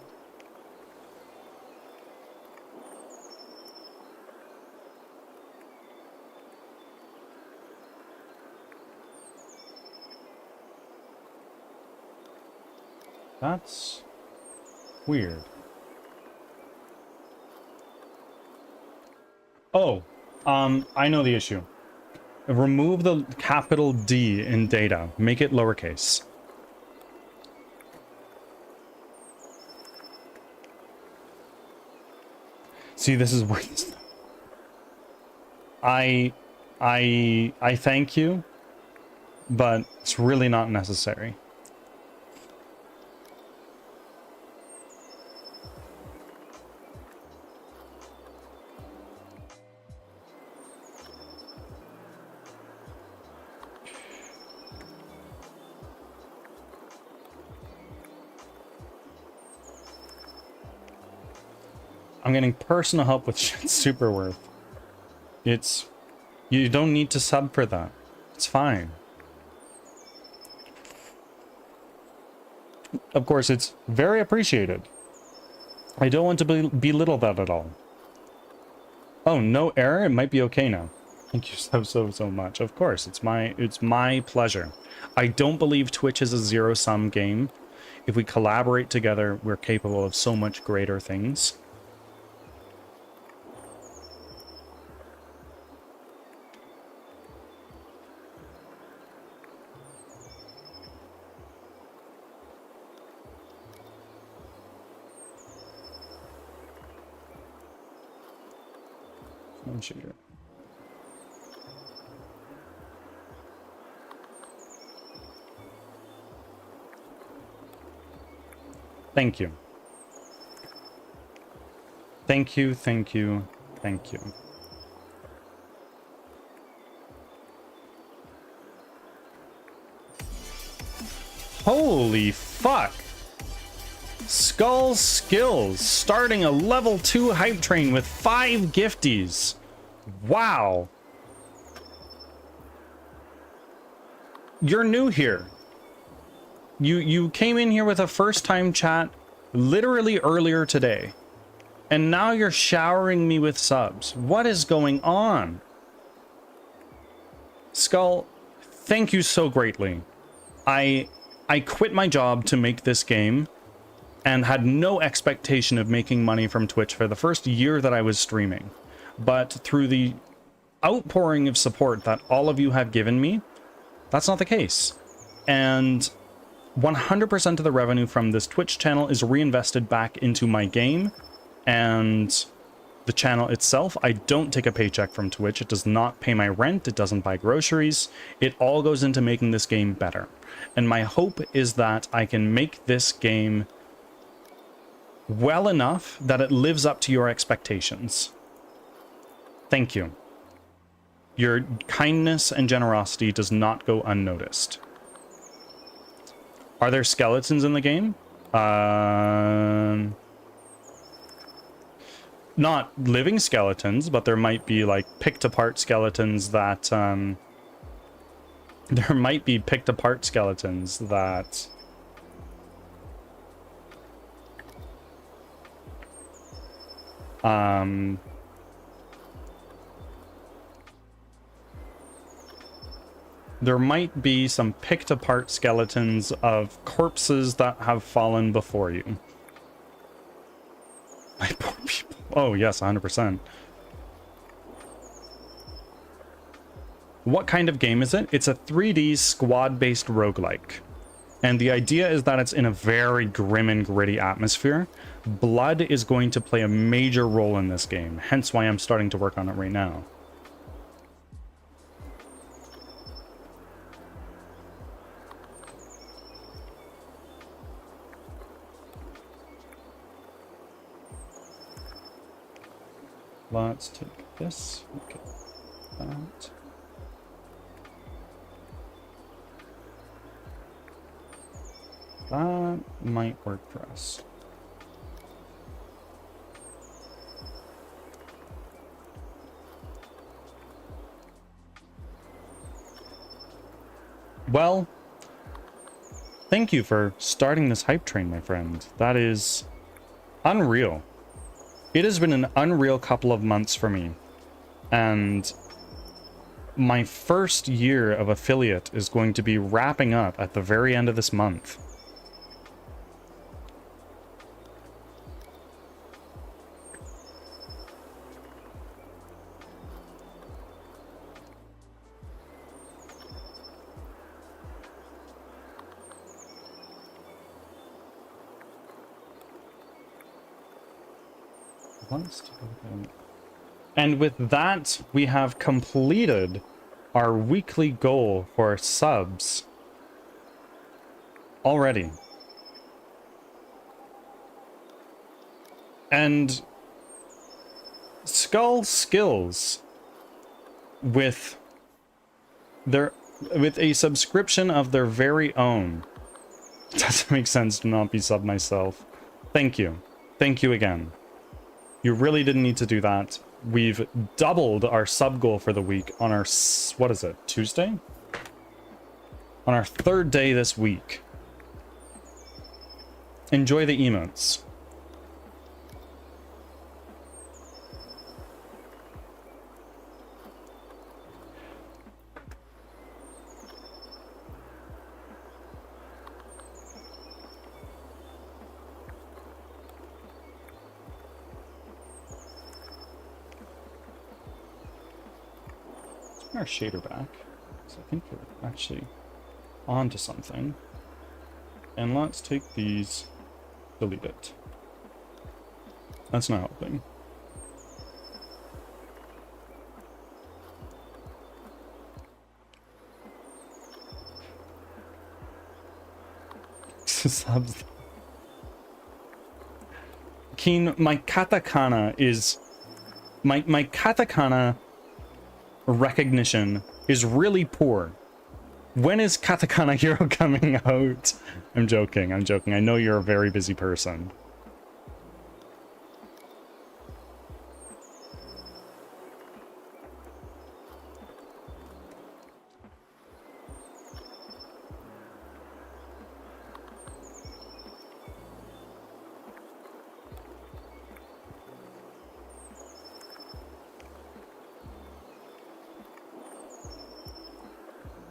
That's weird. Oh, I know the issue. Remove the capital D in data. Make it lowercase. See, this is where I thank you, but it's really not necessary. I'm getting personal help with shit super worth. You don't need to sub for that. It's fine. Of course, it's very appreciated. I don't want to belittle that at all. Oh, no error? It might be okay now. Thank you so much. Of course, it's my pleasure. I don't believe Twitch is a zero-sum game. If we collaborate together, we're capable of so much greater things. Shooter. Thank you. Thank you, thank you, thank you. Holy fuck! Skull Skills, starting a level 2 hype train with 5 gifties. Wow. You're new here. You came in here with a first time chat literally earlier today. And now you're showering me with subs. What is going on? Skull, thank you so greatly. I quit my job to make this game and had no expectation of making money from Twitch for the first year that I was streaming. But through the outpouring of support that all of you have given me, that's not the case. And 100% of the revenue from this Twitch channel is reinvested back into my game and the channel itself. I don't take a paycheck from Twitch. It does not pay my rent. It doesn't buy groceries. It all goes into making this game better. And my hope is that I can make this game well enough that it lives up to your expectations. Thank you. Your kindness and generosity does not go unnoticed. Are there skeletons in the game? Not living skeletons, but there might be like picked apart skeletons that there might be picked apart skeletons that there might be some picked apart skeletons of corpses that have fallen before you. My poor people. Oh, yes, 100%. What kind of game is it? It's a 3D squad-based roguelike. And the idea is that it's in a very grim and gritty atmosphere. Blood is going to play a major role in this game, hence why I'm starting to work on it right now. Let's take this. Okay, that. That might work for us. Well, thank you for starting this hype train, my friend. That is unreal. It has been an unreal couple of months for me. And my first year of affiliate is going to be wrapping up at the very end of this month. And with that, we have completed our weekly goal for subs already. And Skull Skills with a subscription of their very own. It doesn't make sense to not be sub myself. Thank you. Thank you again. You really didn't need to do that. We've doubled our sub goal for the week on our, what is it, Tuesday? On our third day this week. Enjoy the emotes. Our shader back, so I think we're actually onto something. And let's take these, delete it. That's not helping. Subs. Keen, my katakana is my katakana recognition is really poor. When is Katakana Hero coming out? I'm joking, I'm joking. I know you're a very busy person.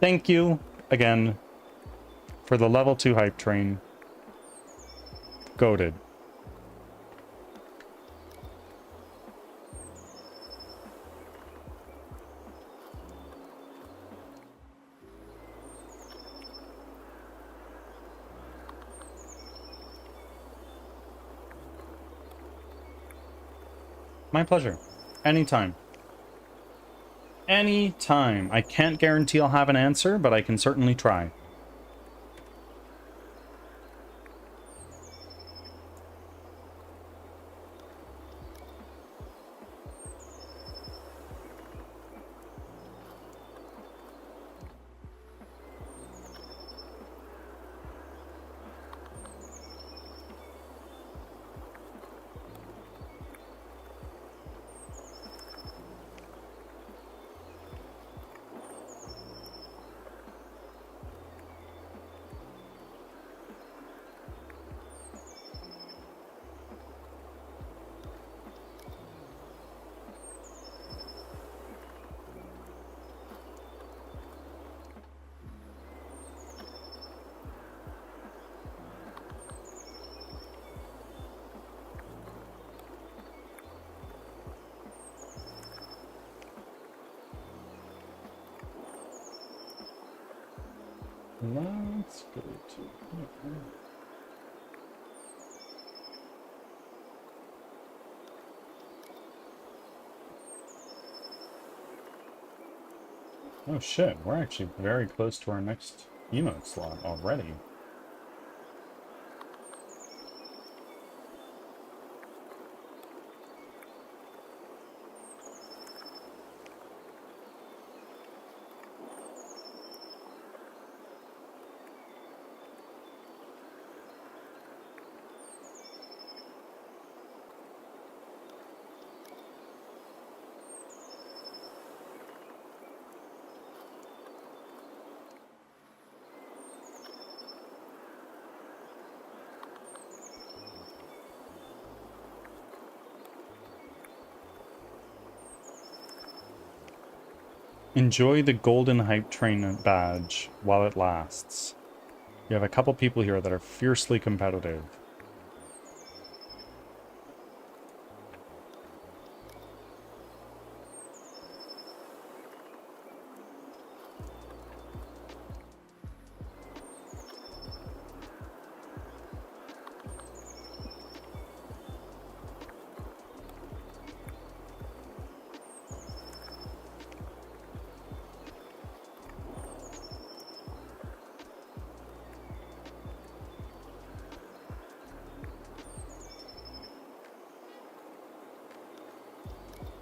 Thank you again for the level 2 hype train. Goated. My pleasure. Anytime. Anytime. I can't guarantee I'll have an answer, but I can certainly try. Let's go to... Oh shit, we're actually very close to our next emote slot already. Enjoy the golden hype train badge while it lasts. You have a couple people here that are fiercely competitive.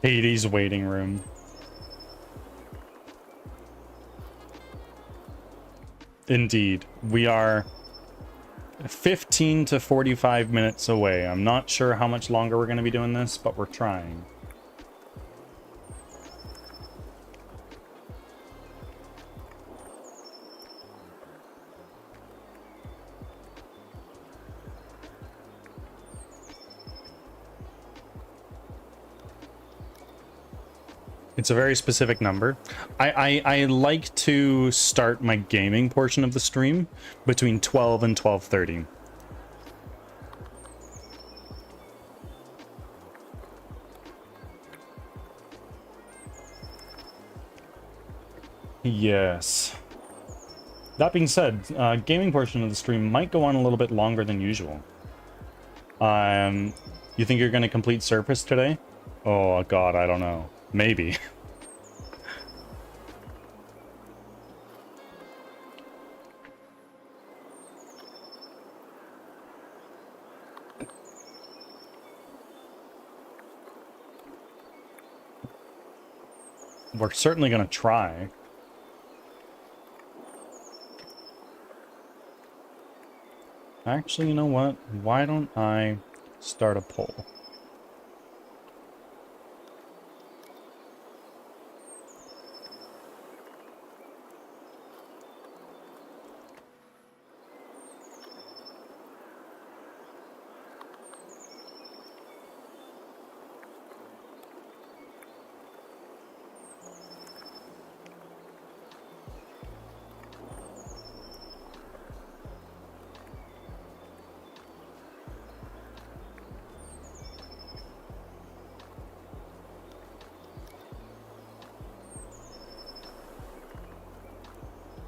Hades waiting room. Indeed. We are 15 to 45 minutes away. I'm not sure how much longer we're going to be doing this, but we're trying. It's a very specific number. I like to start my gaming portion of the stream between 12 and 12:30. Yes. That being said, gaming portion of the stream might go on a little bit longer than usual. You think you're going to complete Surface today? Oh god, I don't know. Maybe. We're certainly going to try. Actually, you know what? Why don't I start a poll?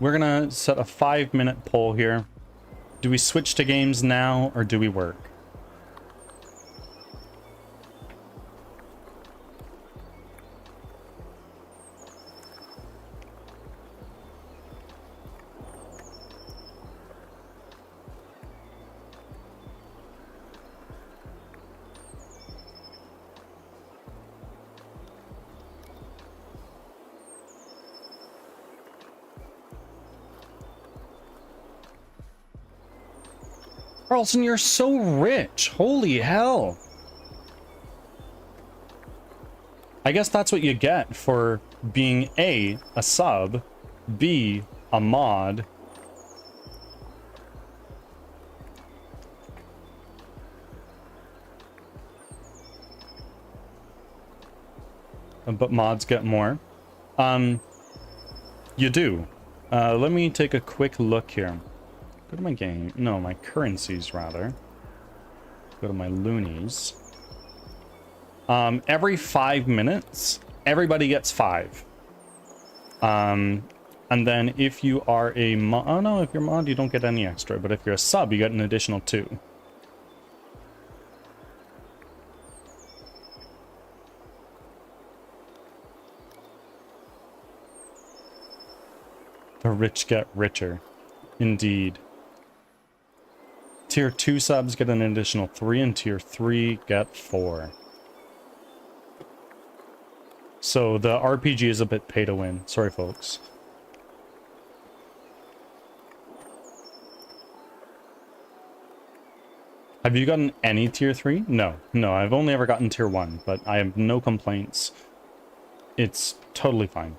We're gonna set a 5-minute poll here. Do we switch to games now or do we work? Carlson, you're so rich. Holy hell. I guess that's what you get for being A, a sub, B, a mod. But mods get more. You do. Let me take a quick look here. Go to my game. No, my currencies, rather. Go to my loonies. Every 5 minutes, everybody gets 5. And then if you are a mod... Oh, no, if you're mod, you don't get any extra. But if you're a sub, you get an additional 2. The rich get richer. Indeed. Tier 2 subs get an additional 3, and Tier 3 get 4. So the RPG is a bit pay to win. Sorry, folks. Have you gotten any Tier 3? No. No, I've only ever gotten Tier 1, but I have no complaints. It's totally fine.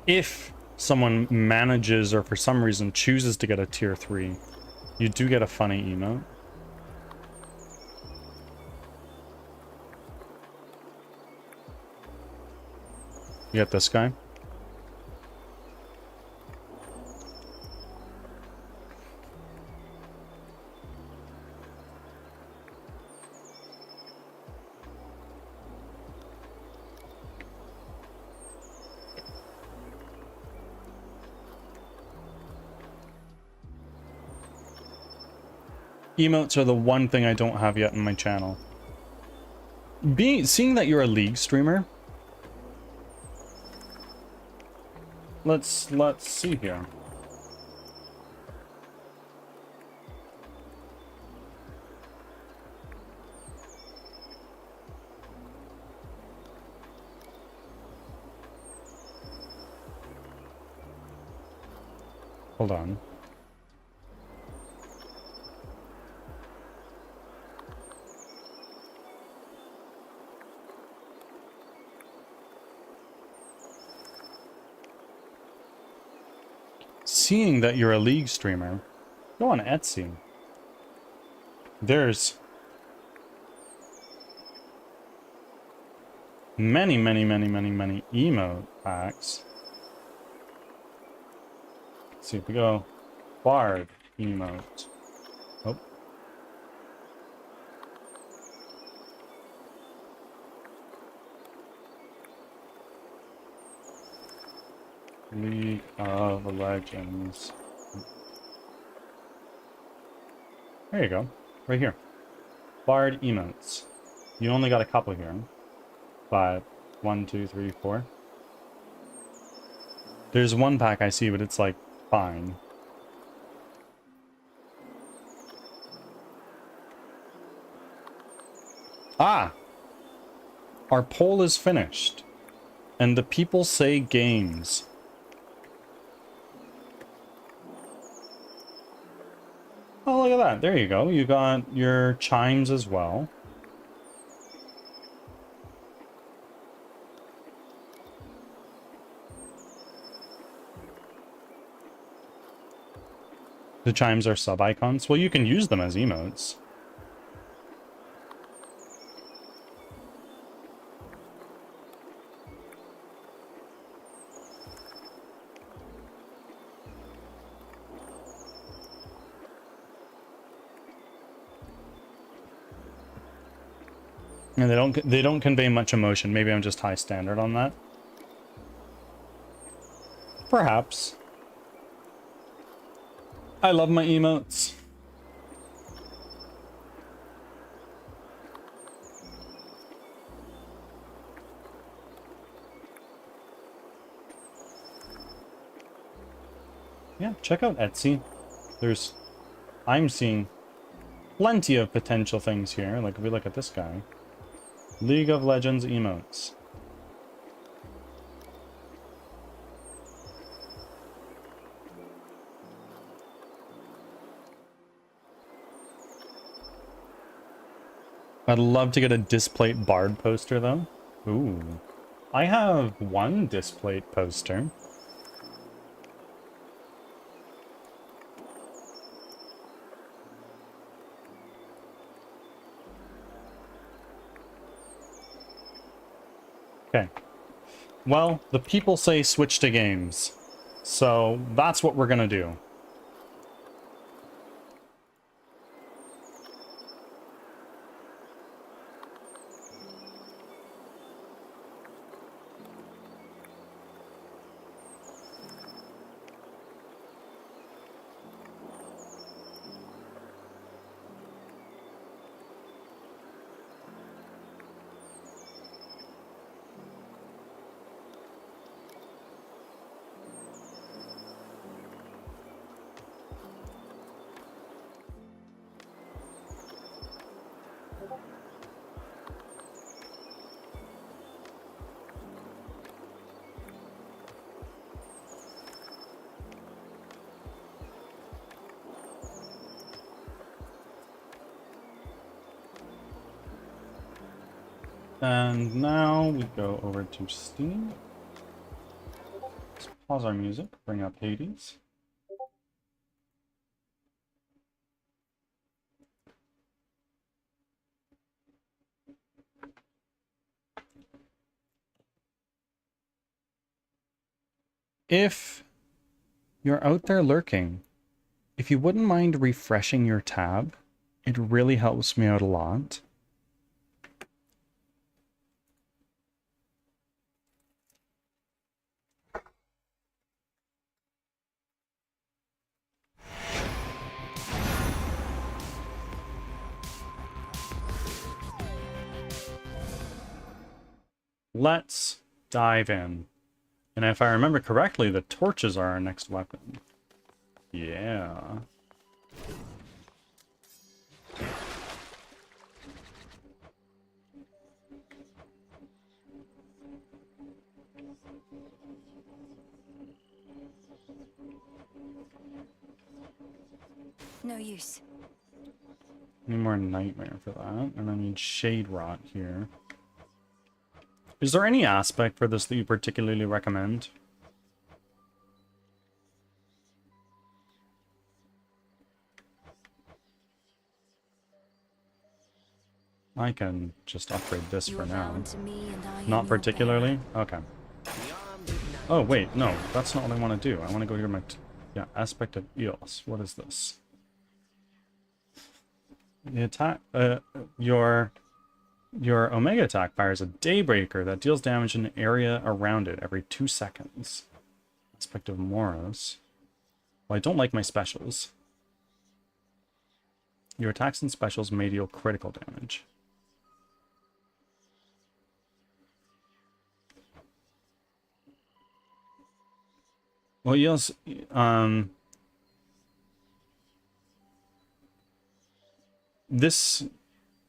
if someone manages or for some reason chooses to get a tier 3, you do get a funny emote. You get this guy. Emotes are the one thing I don't have yet in my channel. Seeing that you're a League streamer, let's see here. Hold on. Seeing that you're a League streamer, go on Etsy. There's many emote packs. Let's see if we go Bard emote. Oh. League of Legends. There you go. Right here. Bard emotes. You only got a couple here. 5. 1, 2, 3, 4. There's one pack I see, but it's like fine. Ah! Our poll is finished. And the people say games. Oh, look at that. There you go. You got your chimes as well. The chimes are sub-icons. Well, you can use them as emotes. And they don't convey much emotion. Maybe I'm just high standard on that. Perhaps. I love my emotes. Yeah, check out Etsy. I'm seeing plenty of potential things here. Like if we look at this guy. League of Legends emotes. I'd love to get a Displate Bard poster, though. Ooh. I have one Displate poster. Okay. Well, the people say switch to games. So that's what we're gonna do. And now we go over to Steam. Pause our music, bring up Hades. If you're out there lurking, if you wouldn't mind refreshing your tab, it really helps me out a lot. Let's dive in. And if I remember correctly, the torches are our next weapon. Yeah. No use. Need more nightmare for that. And I need shade rot here. Is there any aspect for this that you particularly recommend? I can just upgrade this for now. Not particularly? Okay. Oh, wait, no. That's not what I want to do. I want to go here to my... yeah, aspect of Eos. What is this? The attack... Your Omega attack fires a Daybreaker that deals damage in an area around it every 2 seconds. Aspect of Moros. Well, I don't like my specials. Your attacks and specials may deal critical damage. Well, yes, this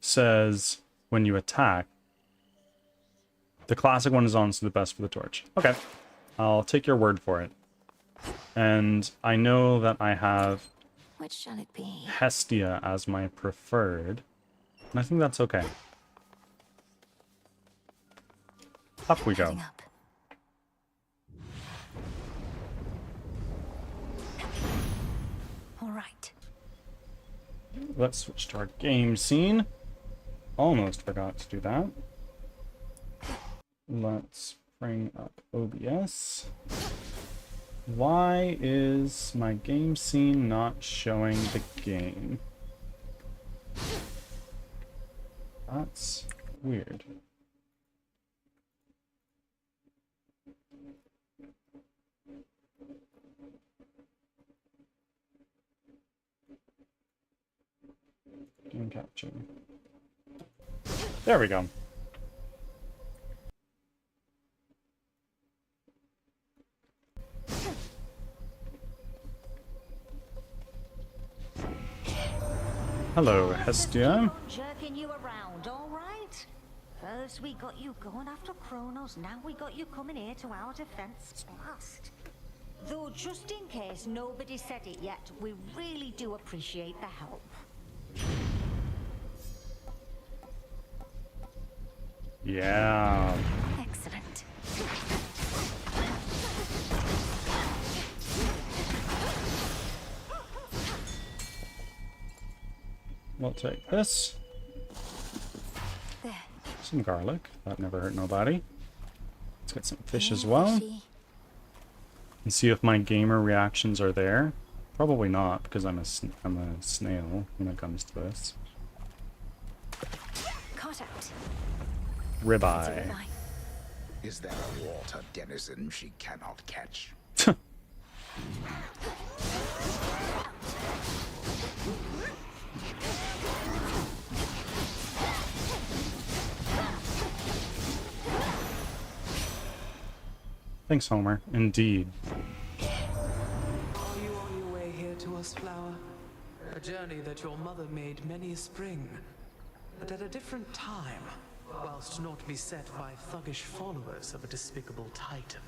says when you attack, the classic one is honestly the best for the torch. Okay, I'll take your word for it. And I know that I have Which shall it be? Hestia as my preferred, and I think that's okay. Up we go. Heading up. All right. Let's switch to our game scene. Almost forgot to do that. Let's bring up OBS. Why is my game scene not showing the game? That's weird. Game capture. There we go. Hello, Hestia. Jerking you around, all right? First we got you going after Kronos, now we got you coming here to our defense last. Though just in case nobody said it yet, we really do appreciate the help. Yeah. Excellent. We'll take this. There. Some garlic. That never hurt nobody. Let's get some fish as Yeah, well. fishy. And see if my gamer reactions are there. Probably not, because I'm a snail when it comes to this. Caught out. Ribeye. Ribeye. Is there a water denizen she cannot catch? Thanks, Homer. Indeed. Are you on your way here to us, Flower? A journey that your mother made many a spring, but at a different time, whilst not beset by thuggish followers of a despicable titan.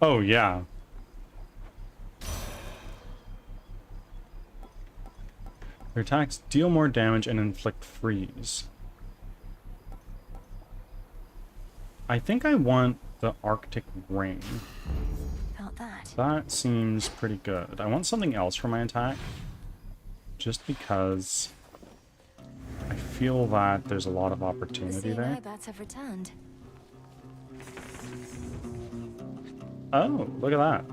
Oh, yeah. Their attacks deal more damage and inflict freeze. I think I want the Arctic Ring. Felt that. That seems pretty good. I want something else for my attack. Just because I feel that there's a lot of The opportunity seeing there. eye bats have returned. Oh, look at that.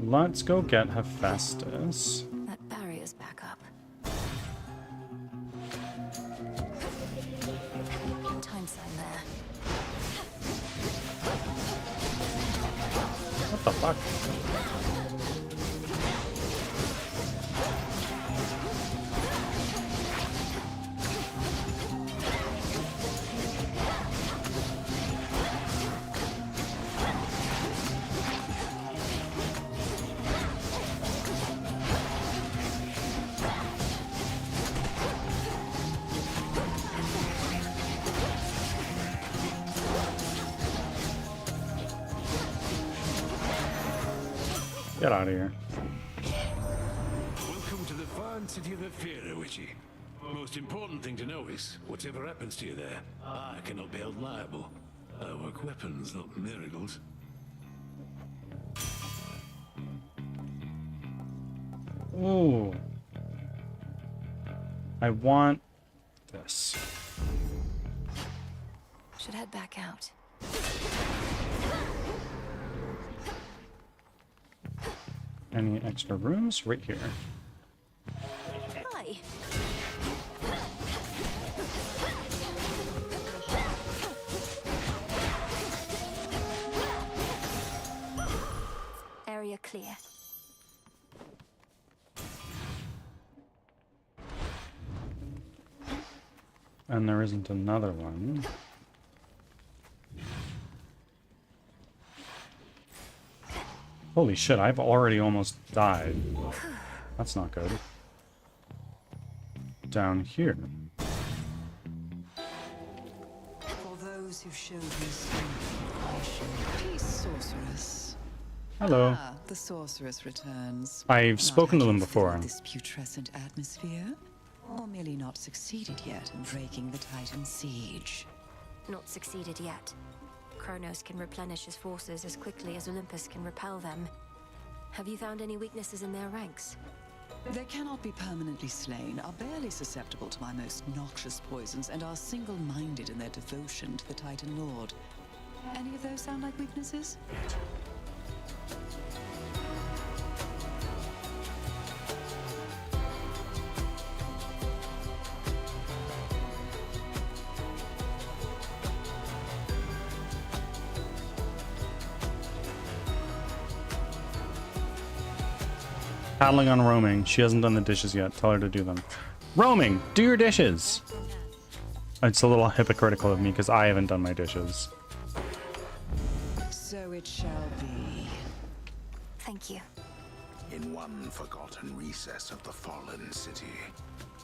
Let's go get Hephaestus. That barrier's back up. Time sign there. What the fuck? Get out of here. Welcome to the fine city of Ephira, Witchy. Most important thing to know is, whatever happens to you there, I cannot be held liable. I work weapons, not miracles. Ooh. I want this. Should head back out. Any extra rooms? Right here. Hi. Area clear. And there isn't another one. Holy shit, I've already almost died. That's not good. Down here. For those who showed me strength, I showed peace, sorceress. Hello. Ah, the sorceress returns. I've Not spoken to had them you before. filled this putrescent atmosphere, or merely not succeeded yet in breaking the Titan siege. Not succeeded yet. Kronos can replenish his forces as quickly as Olympus can repel them. Have you found any weaknesses in their ranks? They cannot be permanently slain, are barely susceptible to my most noxious poisons, and are single-minded in their devotion to the Titan Lord. Any of those sound like weaknesses? Paddling on roaming. She hasn't done the dishes yet. Tell her to do them. Roaming! Do your dishes! It's a little hypocritical of me because I haven't done my dishes. So it shall be. Thank you. In one forgotten recess of the fallen city,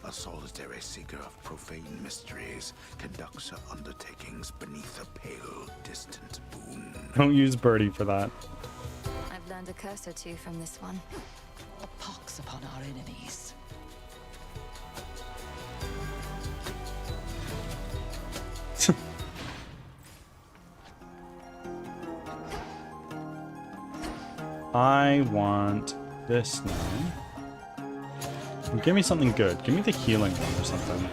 a solitary seeker of profane mysteries conducts her undertakings beneath a pale, distant moon. Don't use Birdie for that. I've learned a curse or two from this one. A pox upon our enemies. I want this now. Give me something good. Give me the healing one or something.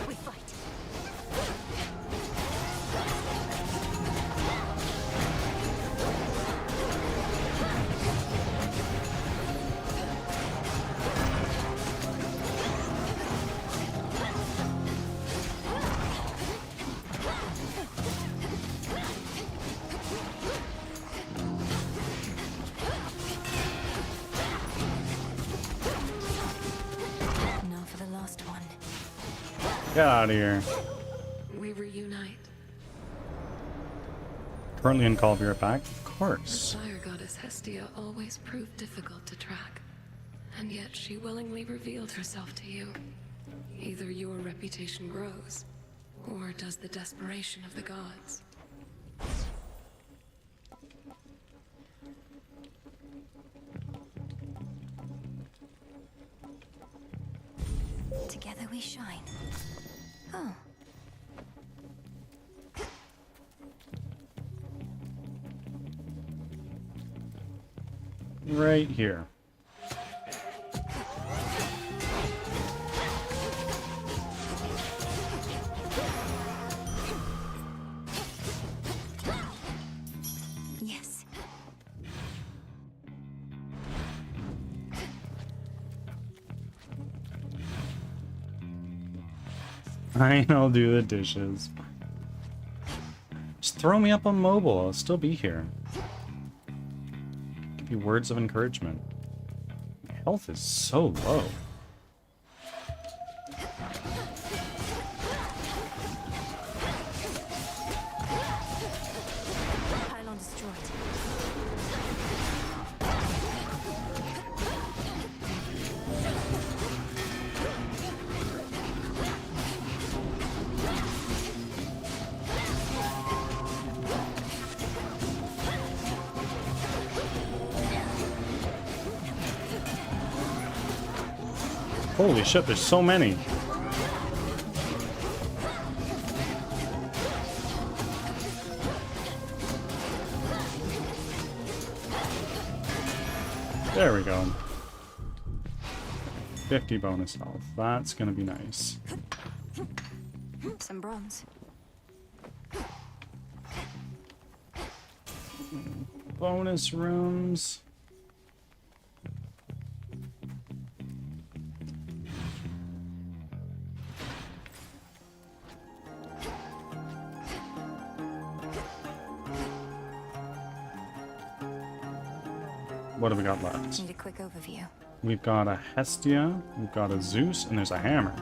We fight. Now for the last one. Get out of here. We reunite. Currently in Call of Europe back? Of The course. fire goddess Hestia always proved difficult to track, and yet she willingly revealed herself to you. Either your reputation grows, or does the desperation of the gods. Together we shine. Oh. right here. Yes. I'll do the dishes. Just throw me up on mobile. I'll still be here. Give you words of encouragement. My health is so low. Pylon destroyed. Holy shit, there's so many. There we go. 50 bonus health. That's gonna be nice. Some bronze. Bonus rooms. What have we got left? Need a quick overview. We've got a Hestia, we've got a Zeus, and there's a hammer.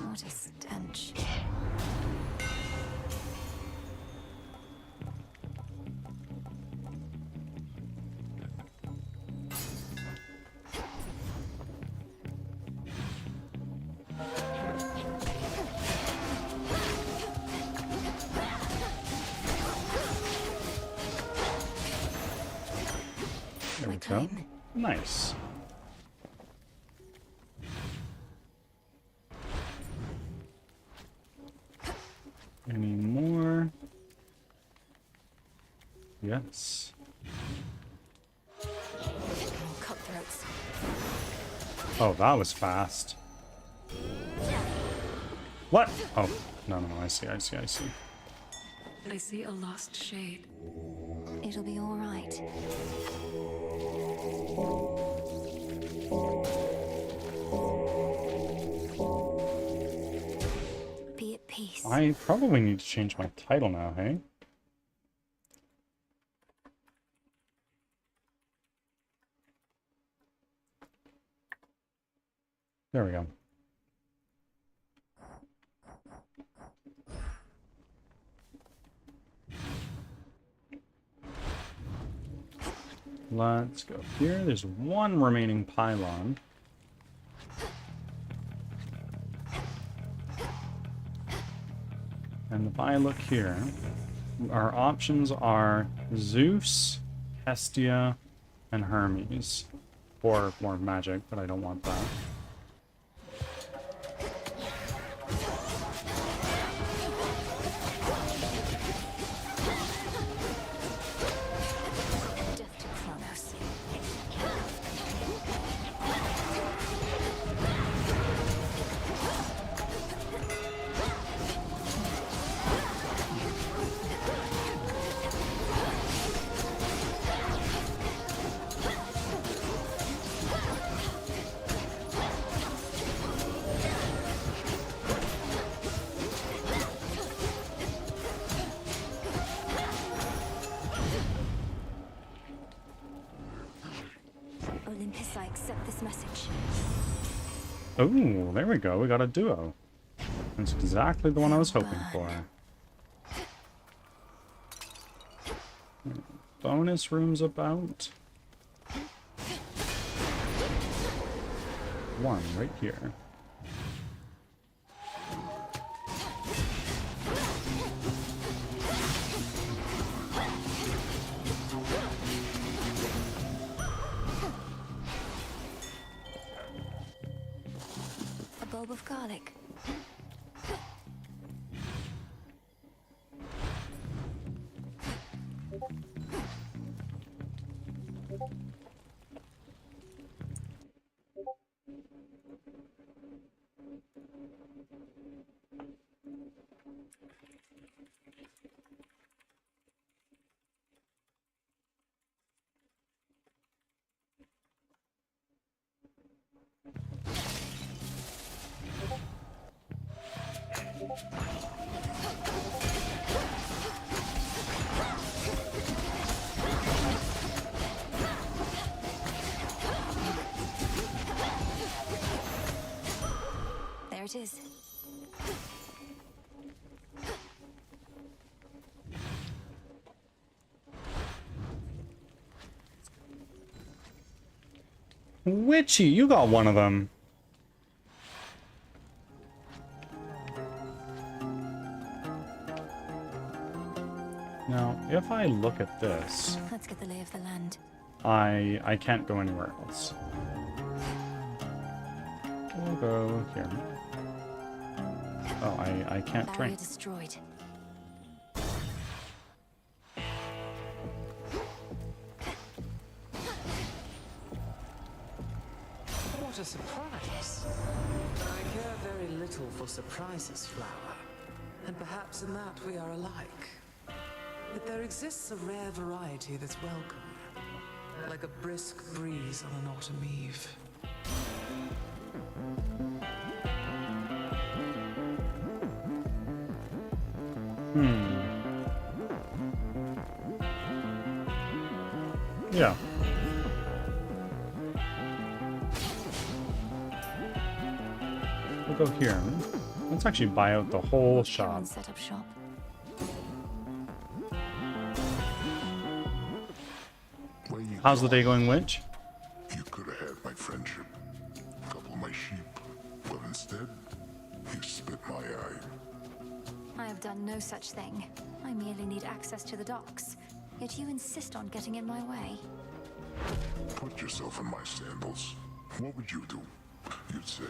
What a stench. There we My go. time. Nice. Any more? Yes. Cutthroats. Oh, that was fast. What? Oh, no, I see. I see a lost shade. It'll be all right. Be at peace. I probably need to change my title now, hey? There we go. Let's go here. There's one remaining pylon. And if I look here, our options are Zeus, Hestia, and Hermes. Or more magic, but I don't want that. Death to Kronos. Olympus, I accept this message. Oh, there we go. We got a duo. That's exactly the one I was hoping for. Bonus rooms about. one right here. A bulb of garlic. There it is. Witchy, you got one of them. Now, if I look at this, Let's get the lay of the land. I can't go anywhere else. We'll go here. Oh, I can't Barrier drink. destroyed. What a surprise. I care very little for surprises, Flower. And perhaps in that we are alike. But there exists a rare variety that's welcome. Like a brisk breeze on an autumn eve. Yeah. We'll go here. Let's actually buy out the whole Come shop. and set up shop. How's the day going, Witch? You could have had my friendship, a couple of my sheep, but instead, you spit my eye. I have done no such thing. I merely need access to the docks. Yet you insist on getting in my way. Put yourself in my sandals. What would you do? You'd say,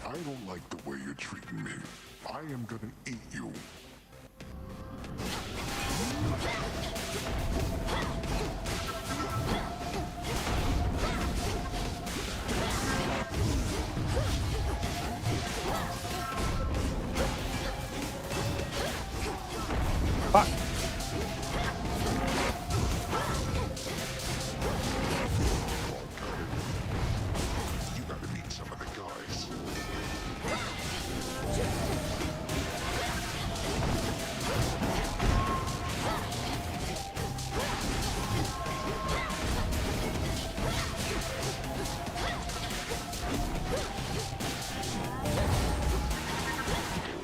I don't like the way you're treating me. I am gonna eat you. Fuck. You gotta meet some of the guys.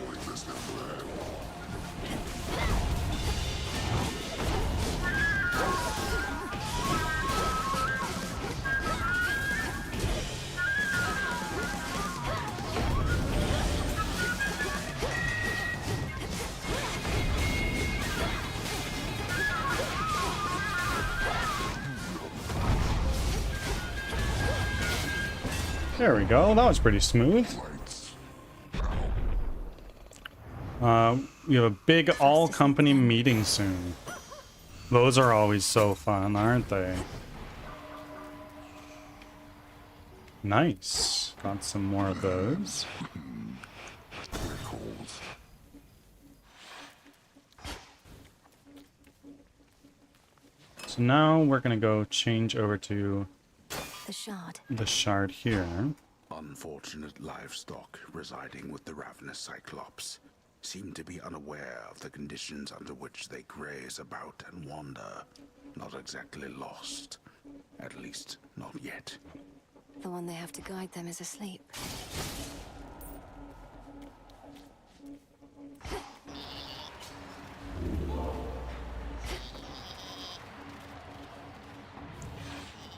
Like this never happened. There we go. That was pretty smooth. Lights. We have a big all-company meeting soon. Those are always so fun, aren't they? Nice. Got some more of those. They're cold. So now we're gonna go change over to The shard. the shard here. Unfortunate livestock residing with the ravenous Cyclops seem to be unaware of the conditions under which they graze about and wander. Not exactly lost. At least, not yet. The one they have to guide them is asleep.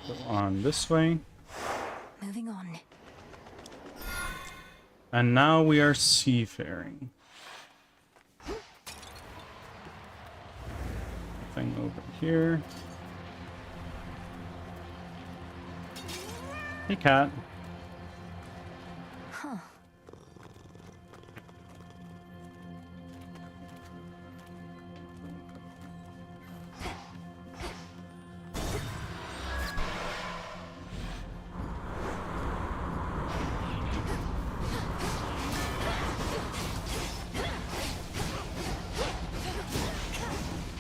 Go on this way. Moving on. And now we are seafaring. Thing over here. Hey, cat. Huh.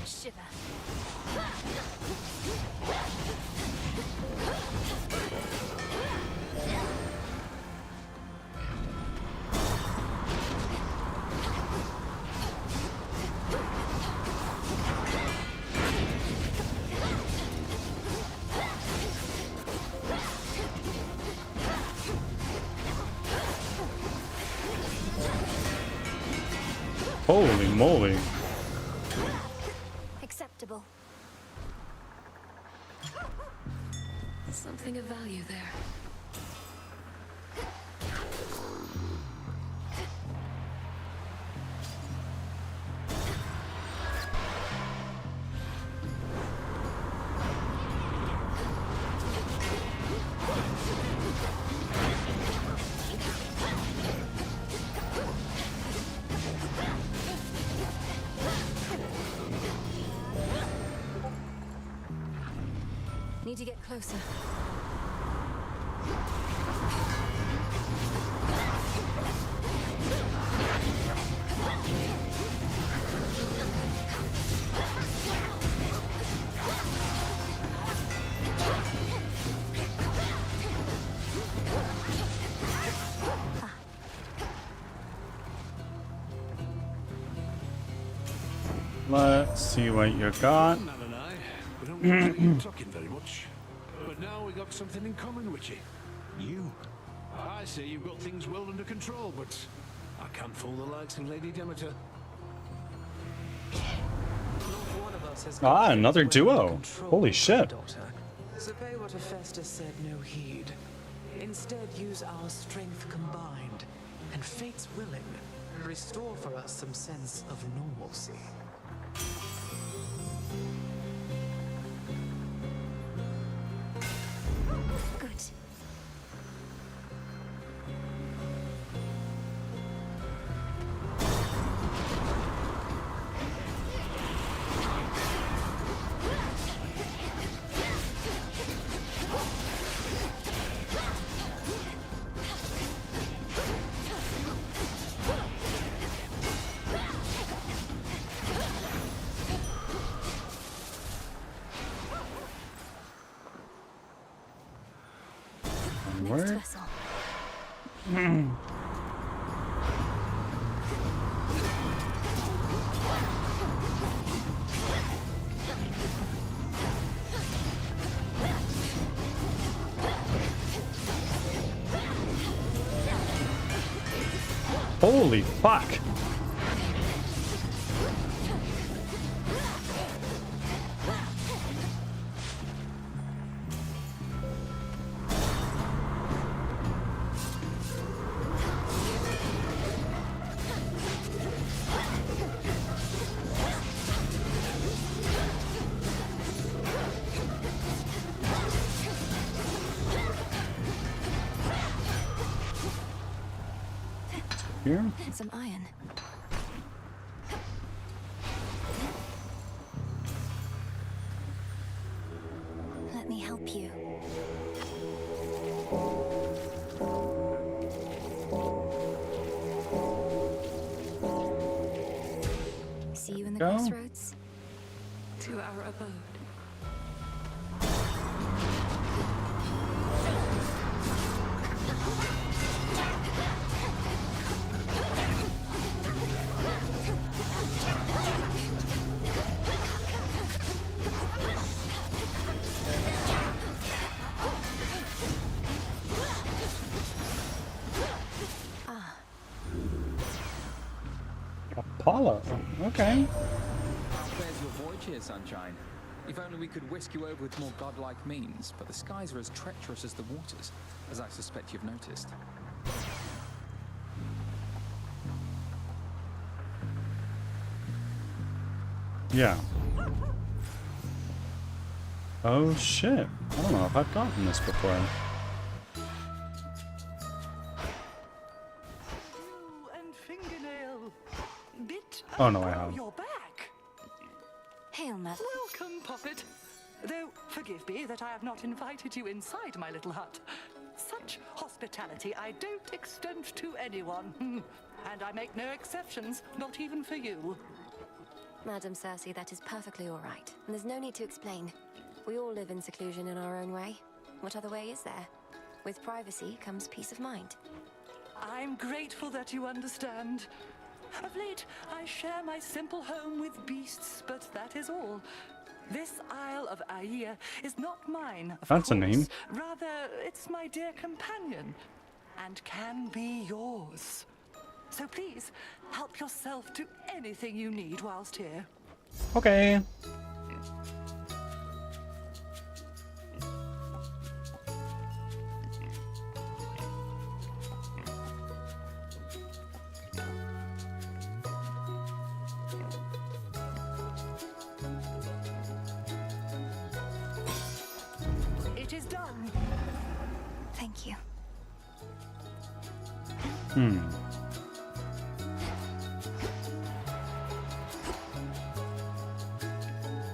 Shiver. Holy moly. Acceptable. Something of value there. Need to get closer. Let's see what you got. Nan and I, we don't really talking very much. But now we got something in common, Witchy. You. I say you've got things well under control, but I can't fool the likes of Lady Demeter. Not one of us has Ah, got another things well under duo. control, Holy my shit. daughter. So pay what Hephaestus said no heed. Instead, use our strength combined, and fate's willing, restore for us some sense of normalcy. Good. Next Where? vessel. Holy fuck. Here? And some iron. Let me help you. See you in the Go. crossroads? To our abode. Apollo. Okay. There's your voyage here, Sunshine. If only we could whisk you over with more godlike means, but the skies are as treacherous as the waters, as I suspect you've noticed. Yeah. Oh shit. I don't know if I've gotten this before. Oh no, I haven't. You're back. Hail, Mother. Welcome, Poppet. Though, forgive me that I have not invited you inside my little hut. Such hospitality I don't extend to anyone. And I make no exceptions, not even for you. Madam Cersei, that is perfectly all right. And there's no need to explain. We all live in seclusion in our own way. What other way is there? With privacy comes peace of mind. I'm grateful that you understand. Of late, I share my simple home with beasts, but that is all. This Isle of Aia is not mine, of That's course. a name. Rather, it's my dear companion, and can be yours. So please, help yourself to anything you need whilst here. Okay. It is done. Thank you.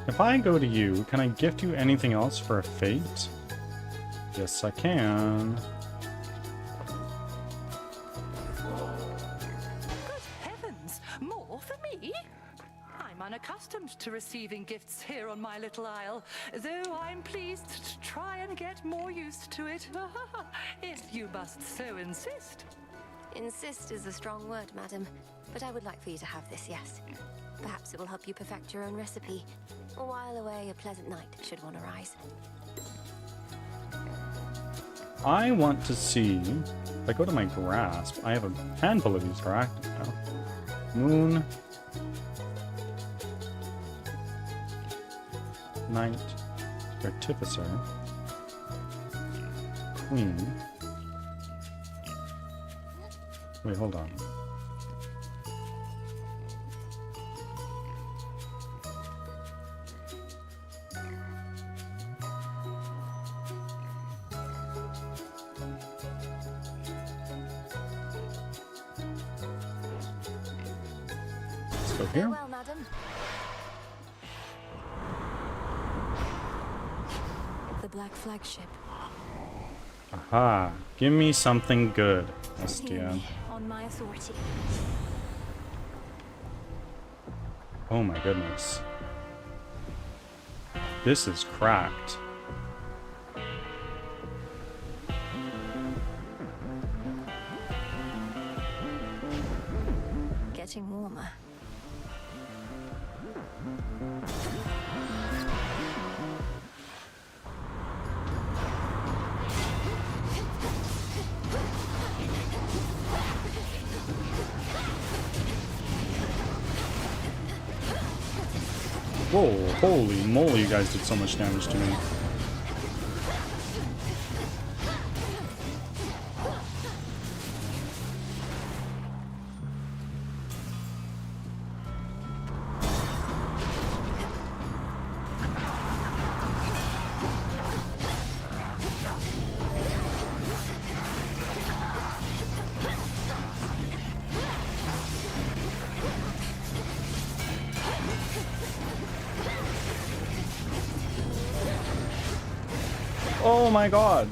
If I go to you, can I gift you anything else for a fate? Yes, I can. Good heavens, more for me? I'm unaccustomed to receiving gifts here on my little isle, though I'm pleased to try and get more used to it, if you must so insist. Insist is a strong word, madam. But I would like for you to have this, yes. Perhaps it will help you perfect your own recipe, or while away a pleasant night should one arise. I want to see, if I go to my grasp, I have a handful of these are active now. Moon. Knight. Artificer. Queen. Wait, hold on. Let's go here. Farewell, madam. The Black Flagship. Aha. Give me something good, Hear Estia. me on my authority. Oh my goodness. This is cracked. Getting warmer. Whoa, holy moly, you guys did so much damage to me. Oh my god.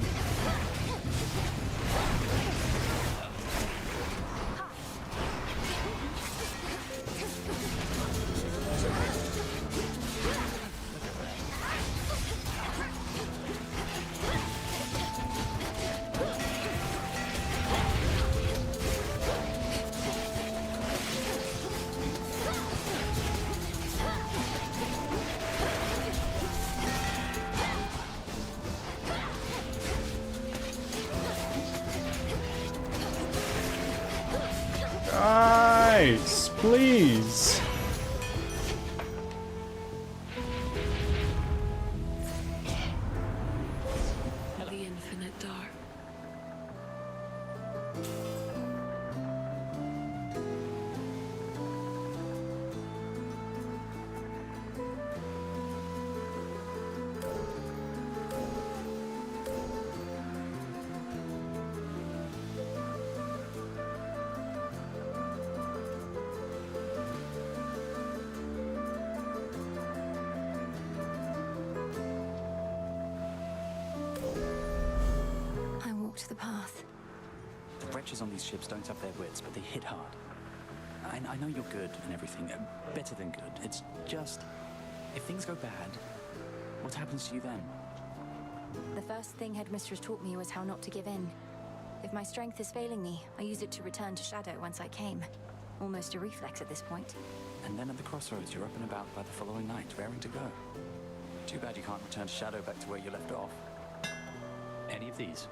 Guys, please. The infinite dark. the path. The wretches on these ships don't have their wits, but they hit hard. I know you're good and everything, better than good. It's just, if things go bad, what happens to you then? The first thing Headmistress taught me was how not to give in. If my strength is failing me, I use it to return to Shadow whence I came. Almost a reflex at this point. And then at the crossroads, you're up and about by the following night, raring to go. Too bad you can't return to Shadow back to where you left off. Any of these?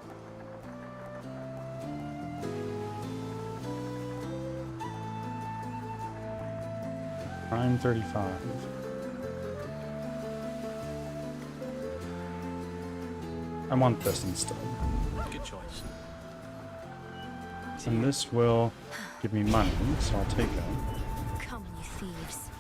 Prime 35. I want this instead. Good choice. And this will give me money, so I'll take it. Come, you thieves.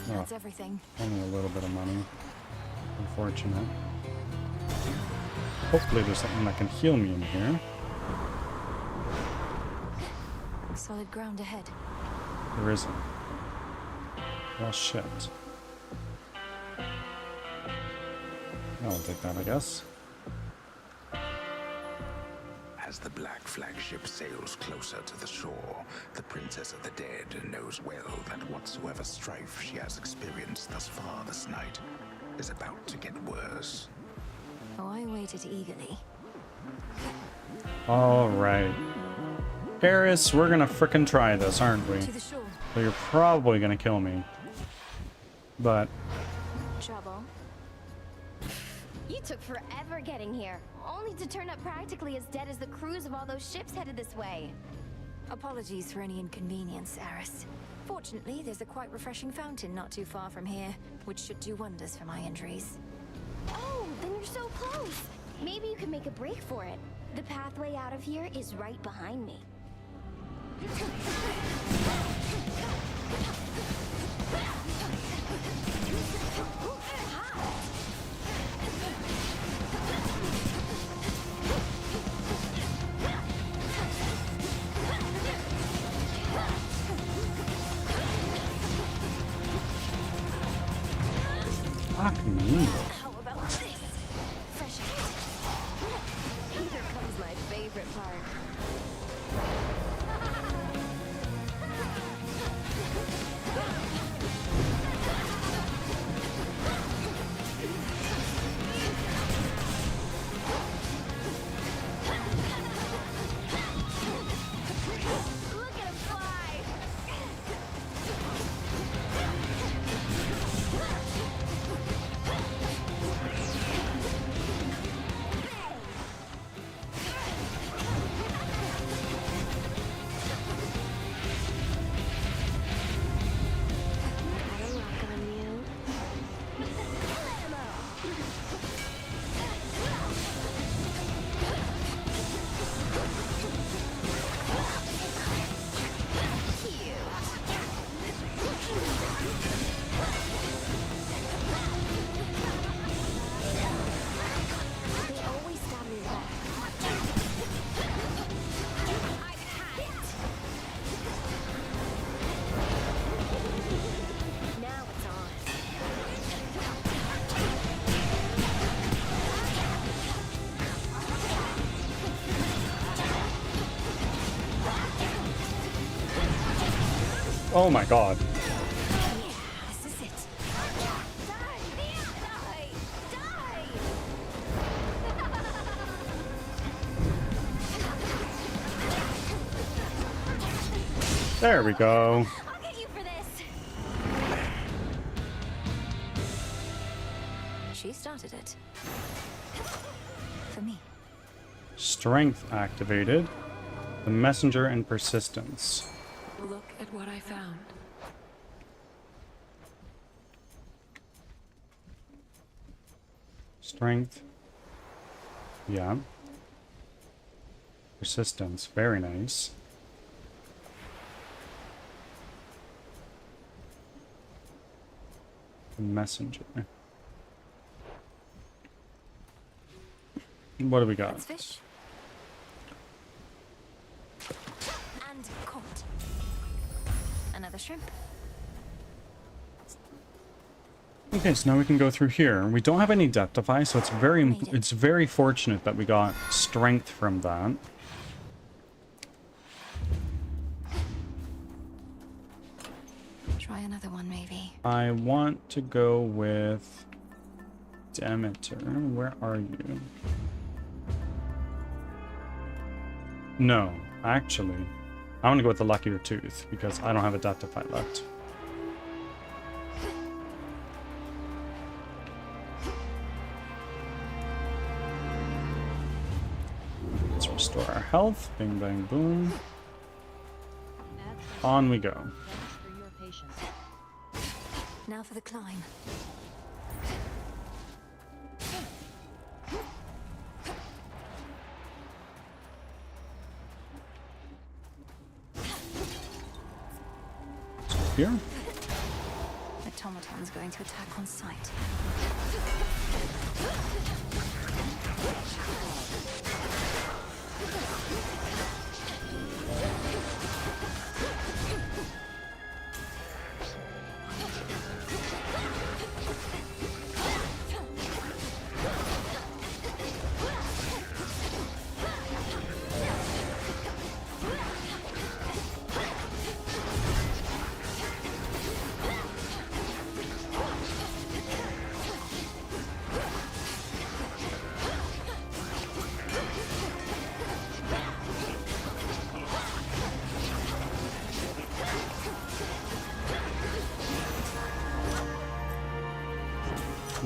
That's everything. Only a little bit of money. Unfortunate. Hopefully there's something that can heal me in here. Solid ground ahead. There isn't. Well, shit. I'll take that, I guess. As the black flagship sails closer to the shore, the Princess of the Dead knows well that whatsoever strife she has experienced thus far this night is about to get worse. Oh, I waited eagerly. Alright. Paris, we're gonna frickin' try this, aren't we? To the shore. So you're probably gonna kill me. But Trouble. You took forever getting here, only to turn up practically as dead as the crews of all those ships headed this way. Apologies for any inconvenience, Eris. Fortunately, there's a quite refreshing fountain not too far from here, which should do wonders for my injuries. Oh, then you're so close. Maybe you could make a break for it. The pathway out of here is right behind me. fuck me. How about this? Fresh out. Here comes my favorite part. Look at him fly! Gotta lock on you. They always stab me back. I've had it. Now it's on. Oh my god. This is it. Die! Die! Die! There we go. I'll get you for this! She started it. For me. Strength activated. The messenger and persistence. Look at what I found. Strength. Yeah. Persistence, very nice. Messenger. What do we got? That's fish. And caught. Another shrimp. Okay, so now we can go through here. We don't have any Deptify, so it's very fortunate that we got strength from that. Try another one, maybe. I want to go with Demeter. Where are you? No, actually, I want to go with the Luckier Tooth because I don't have a Deptify left. Let's restore our health. Bing, bang, boom. On we go. Thanks for your patience. Now for the climb. Here. Automaton's going to attack on sight.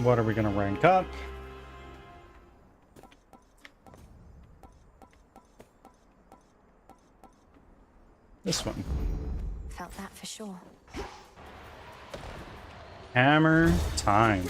What are we going to rank up? This one. Felt that for sure. Hammer time.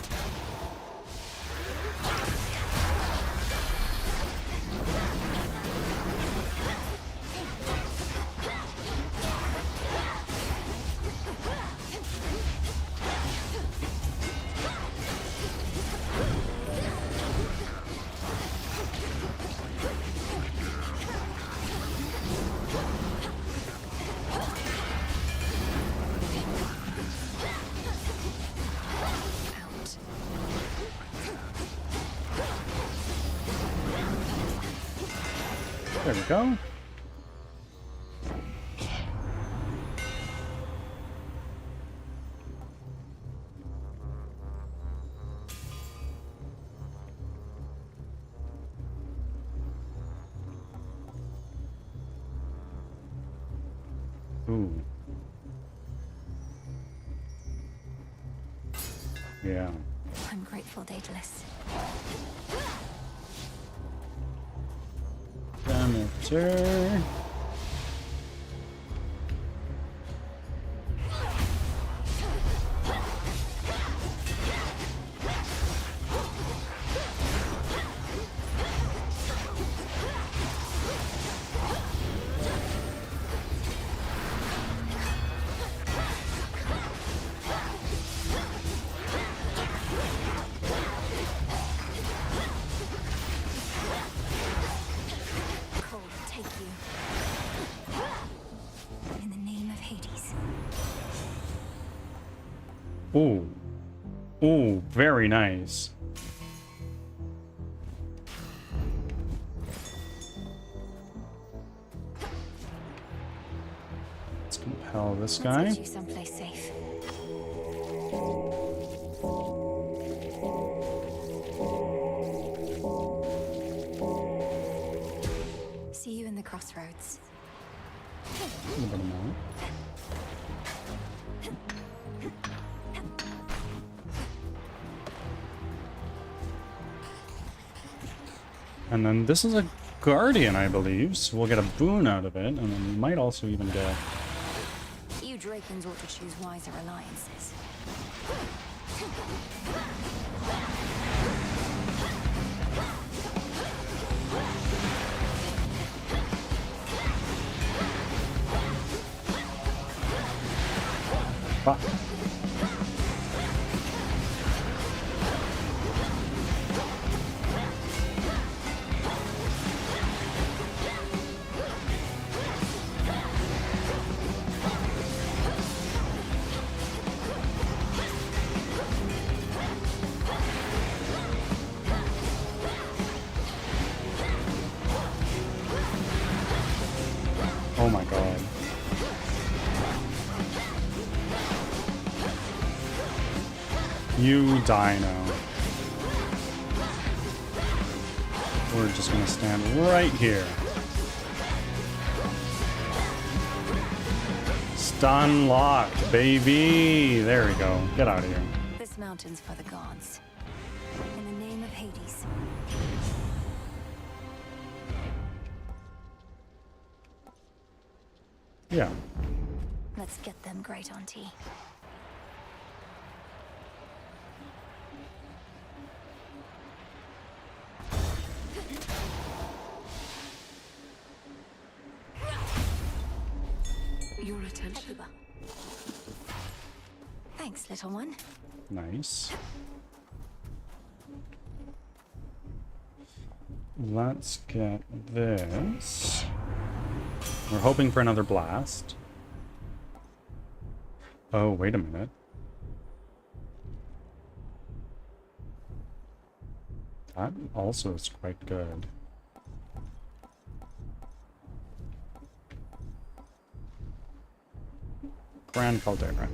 There we go. Ooh. Yeah. I'm grateful, Daedalus. Demeter. Ooh. Ooh, very nice. Let's compel this guy. Let's get you someplace safe. See you in the crossroads. A little bit more. And then this is a guardian, I believe, so we'll get a boon out of it, and then we might also even get... You Dracons ought to choose wiser alliances. Fuck. Oh my god. You die now. We're just gonna stand right here. Stun locked, baby! There we go. Get out of here. This mountain's for the gods. In the name of Hades. Yeah. Let's get them great auntie. Your attention. Thanks, little one. Nice. Let's get this. We're hoping for another blast. Oh, wait a minute. That also is quite good. Grand Caldera.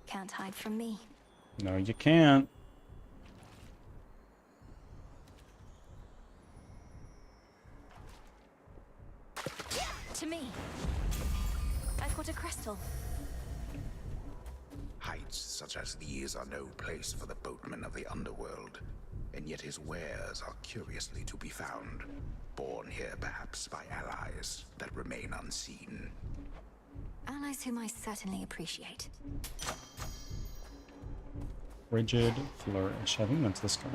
Can't hide from me. No, you can't. To me. I've got a crystal. Heights such as these are no place for the boatmen of the underworld, and yet his wares are curiously to be found, born here perhaps by allies that remain unseen. Allies whom I certainly appreciate. Rigid Flourish. I think that's this guy.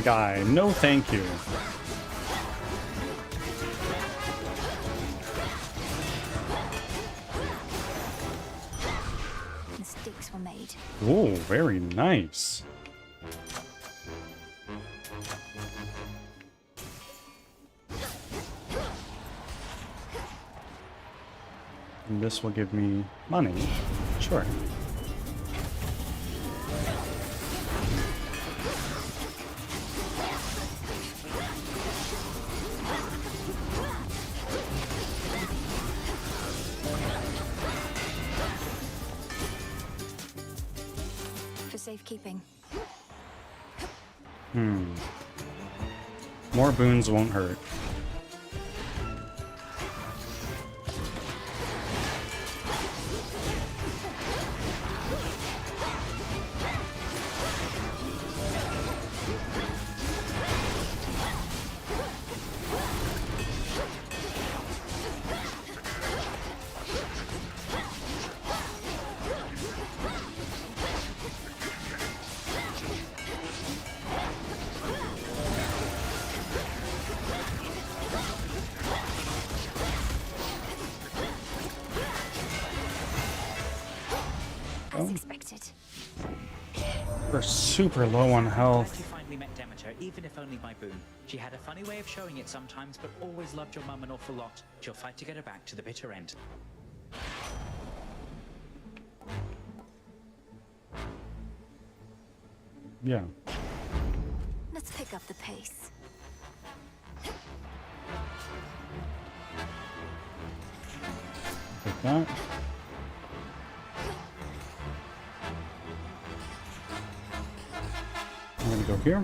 Guy. No, thank you. Mistakes were made. Oh, very nice. And this will give me money. Sure. Safekeeping. More boons won't hurt. As expected. We're super low on health. Glad you finally met Demeter, even if only by boon. She had a funny way of showing it sometimes, but always loved your mum an awful lot. She'll fight to get her back to the bitter end. Yeah. Let's pick up the pace. Take that. I'm gonna go here.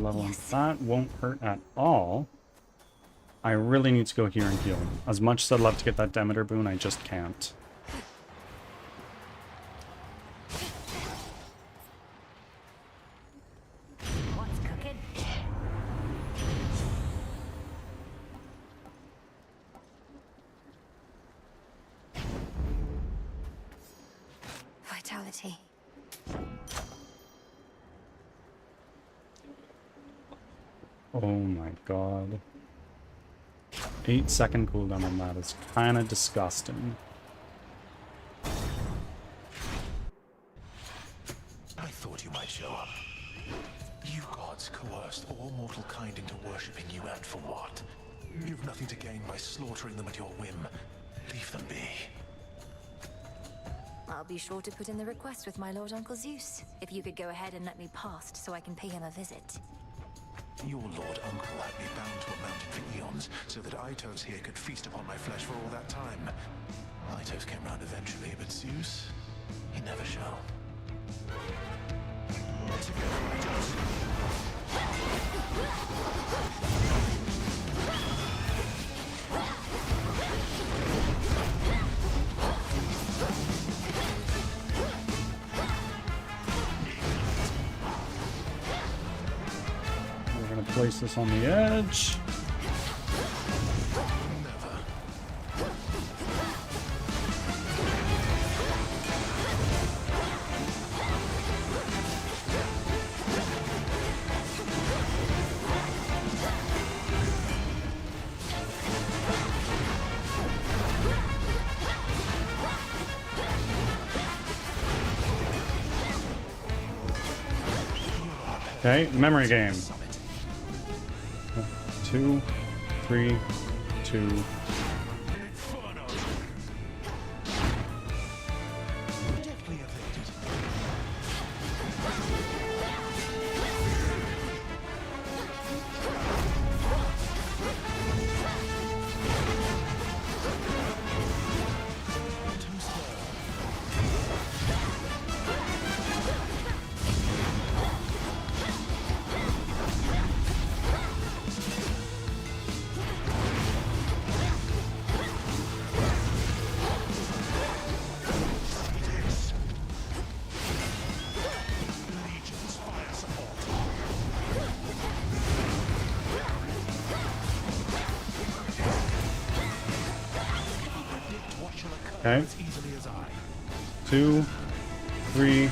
level. That won't hurt at all. I really need to go here and heal. As much as I'd love to get that Demeter boon, I just can't. What's cooking? Vitality. Oh my god. 8-second cooldown on that is kind of disgusting. I thought you might show up. You gods coerced all mortal kind into worshipping you, and for what? You've nothing to gain by slaughtering them at your whim. Leave them be. I'll be sure to put in the request with my Lord Uncle Zeus. If you could go ahead and let me past so I can pay him a visit. Your Lord Uncle had me bound to a mountain for eons, so that Itos here could feast upon my flesh for all that time. Itos came round eventually, but Zeus, he never shall. Together, Itos. We're gonna place this on the edge. Okay, memory game. 2, 3, 2. Okay. 2, 3.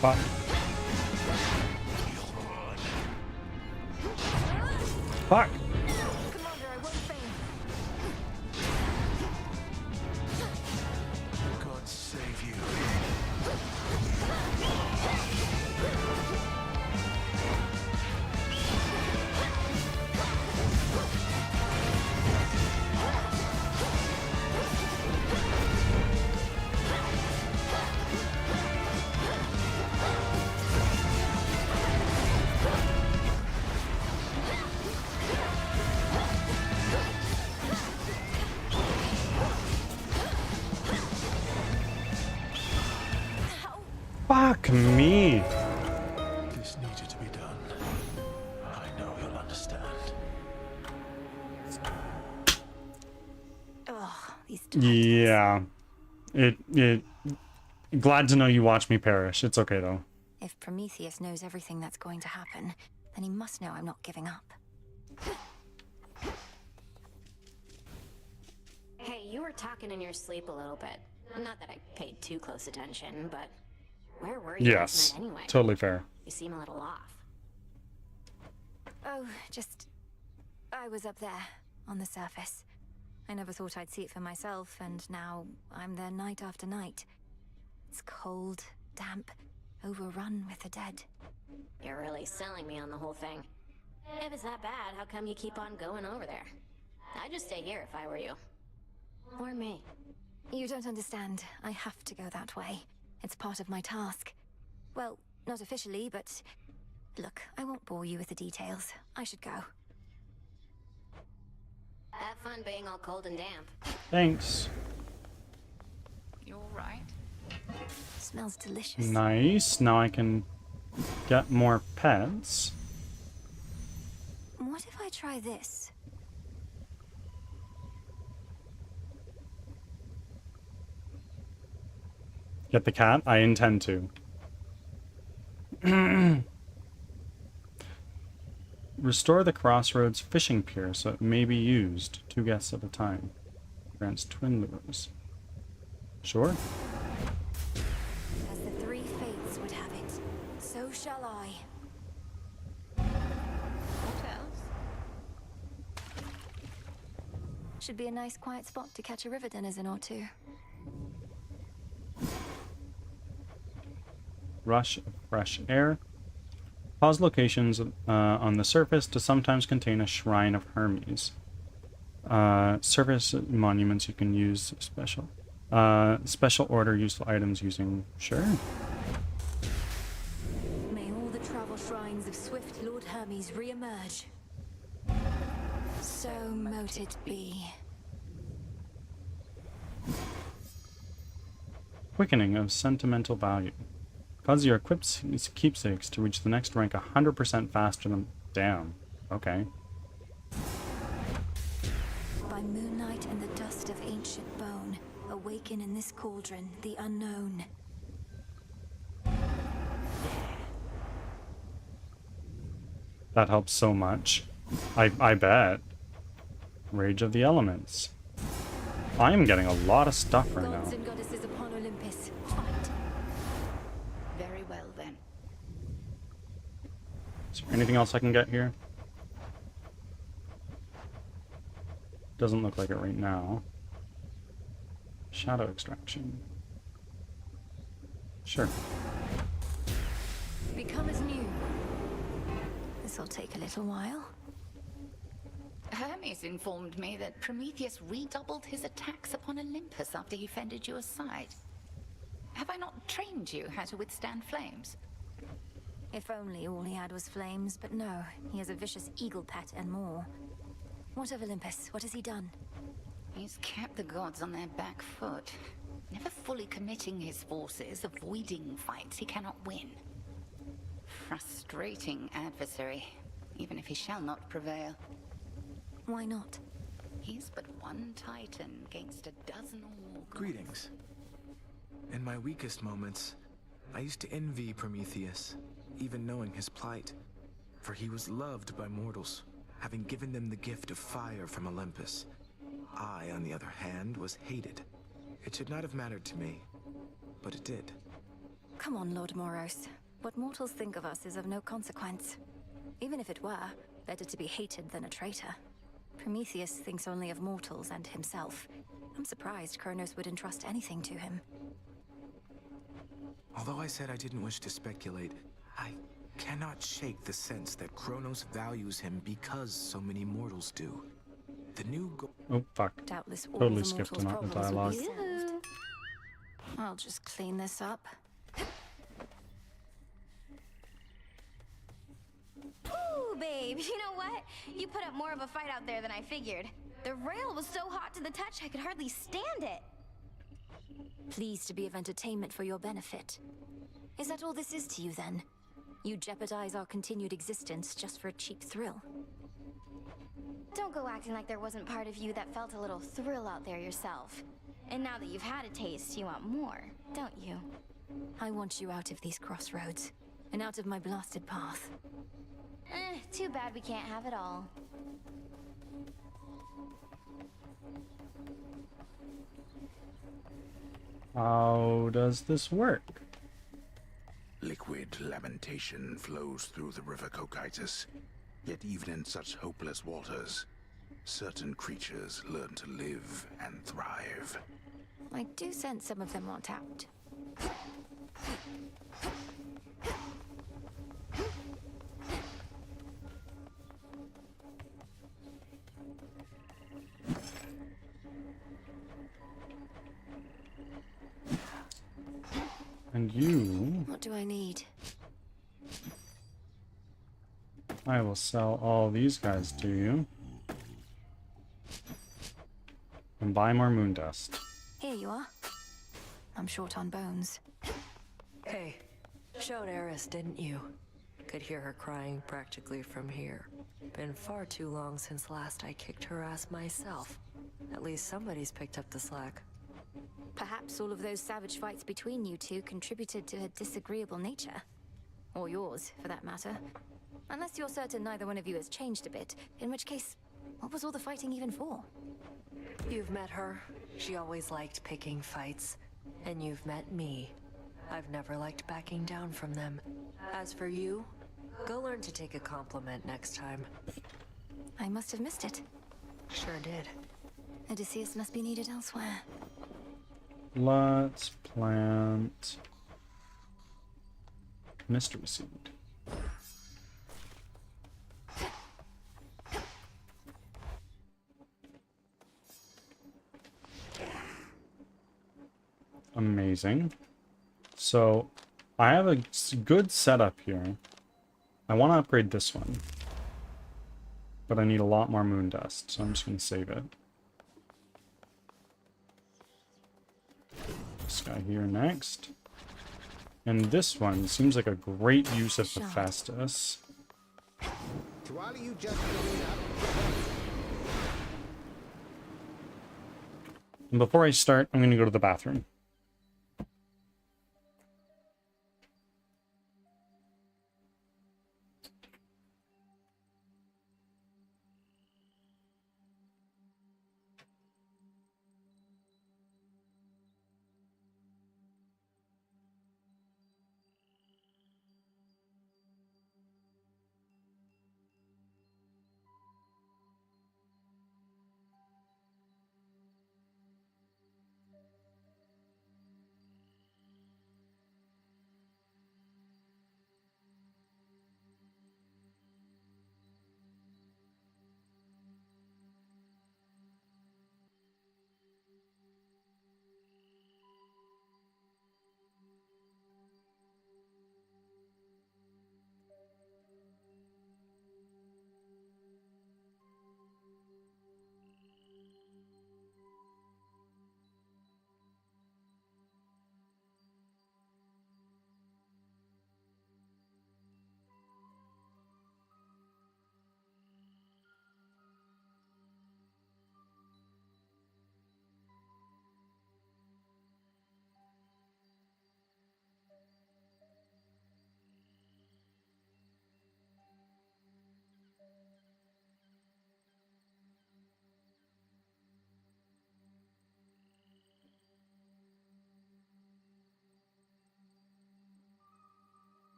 Fuck. Fuck. Commander, I won't faint. God save you. Fuck me. This needed to be done. I know you'll understand. Ugh, these Yeah. Glad to know you watch me perish. It's okay though. If Prometheus knows everything that's going to happen, then he must know I'm not giving up. Hey, you were talking in your sleep a little bit. Not that I paid too close attention, but where were you Yes. last night anyway? Totally fair. You seem a little off. Oh, I was up there, on the surface. I never thought I'd see it for myself, and now I'm there night after night. It's cold, damp, overrun with the dead. You're really selling me on the whole thing. If it's that bad, how come you keep on going over there? I'd just stay here if I were you. Or me. You don't understand. I have to go that way. It's part of my task. Well, not officially, but... Look, I won't bore you with the details. I should go. Have fun being all cold and damp. Thanks. You're right. Smells delicious. Nice. Now I can get more pets. What if I try this? Get the cat? I intend to. Restore the Crossroads fishing pier so it may be used 2 guests at a time. Grants twin lures. Sure. As the 3 fates would have it, so shall I. What else? Should be a nice quiet spot to catch a river denizen or two. Rush of fresh air. Pause locations on the surface to sometimes contain a shrine of Hermes. Surface monuments you can use special. Special order useful items using... Sure. May all the travel shrines of swift Lord Hermes re-emerge. So mote it be. Quickening of sentimental value. Cause your equipped keepsakes to reach the next rank 100% faster than... Damn. Okay. By moonlight and the dust of ancient bone, awaken in this cauldron the unknown. That helps so much. I bet. Rage of the Elements. I am getting a lot of stuff right now. Gods and goddesses upon Olympus, fight. Very well then. Is there anything else I can get here? Doesn't look like it right now. Shadow extraction. Sure. Become as new. This'll take a little while. Hermes informed me that Prometheus redoubled his attacks upon Olympus after he fended you aside. Have I not trained you how to withstand flames? If only all he had was flames, but no, he has a vicious eagle pet and more. What of Olympus? What has he done? He's kept the gods on their back foot, never fully committing his forces, avoiding fights he cannot win. Frustrating adversary, even if he shall not prevail. Why not? He's but one titan against a dozen or more gods. Greetings. In my weakest moments, I used to envy Prometheus, even knowing his plight. For he was loved by mortals, having given them the gift of fire from Olympus. I, on the other hand, was hated. It should not have mattered to me, but it did. Come on, Lord Moros. What mortals think of us is of no consequence. Even if it were, better to be hated than a traitor. Prometheus thinks only of mortals and himself. I'm surprised Kronos would entrust anything to him. Although I said I didn't wish to speculate, I cannot shake the sense that Kronos values him because so many mortals do. The new Oh, fuck. Doubtless all Totally the skipped mortals' a problems dialogue. will be solved. I'll just clean this up. Ooh, babe, you know what? You put up more of a fight out there than I figured. The rail was so hot to the touch I could hardly stand it. Pleased to be of entertainment for your benefit. Is that all this is to you, then? You jeopardize our continued existence just for a cheap thrill? Don't go acting like there wasn't part of you that felt a little thrill out there yourself. And now that you've had a taste, you want more, don't you? I want you out of these crossroads, and out of my blasted path. Too bad we can't have it all. How does this work? Liquid lamentation flows through the river Cocytus. Yet even in such hopeless waters, certain creatures learn to live and thrive. I do sense some of them want out. And you... What do I need? I will sell all these guys to you. And buy more moon dust. Here you are. I'm short on bones. Hey, showed Eris, didn't you? Could hear her crying practically from here. Been far too long since last I kicked her ass myself. At least somebody's picked up the slack. Perhaps all of those savage fights between you two contributed to her disagreeable nature. Or yours, for that matter. Unless you're certain neither one of you has changed a bit, in which case, what was all the fighting even for? You've met her. She always liked picking fights. And you've met me. I've never liked backing down from them. As for you, go learn to take a compliment next time. I must have missed it. Sure did. Odysseus must be needed elsewhere. Let's plant mystery seed. Amazing. So I have a good setup here. I want to upgrade this one, but I need a lot more moon dust, so I'm just going to save it. This guy here next. And this one seems like a great use of Hephaestus. To all of you just getting up, And before I start, I'm going to go to the bathroom.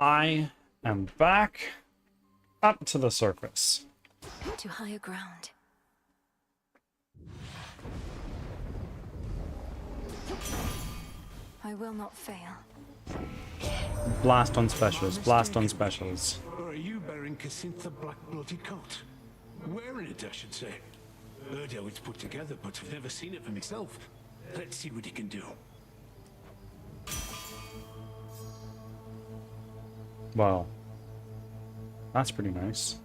I am back up to the surface. To higher ground. I will not fail. Blast on specials. Blast on specials. Or are you bearing Casintha Black bloody coat? Wearing it, I should say. Heard how it's put together, but I've never seen it for myself. Let's see what he can do. Wow. That's pretty nice.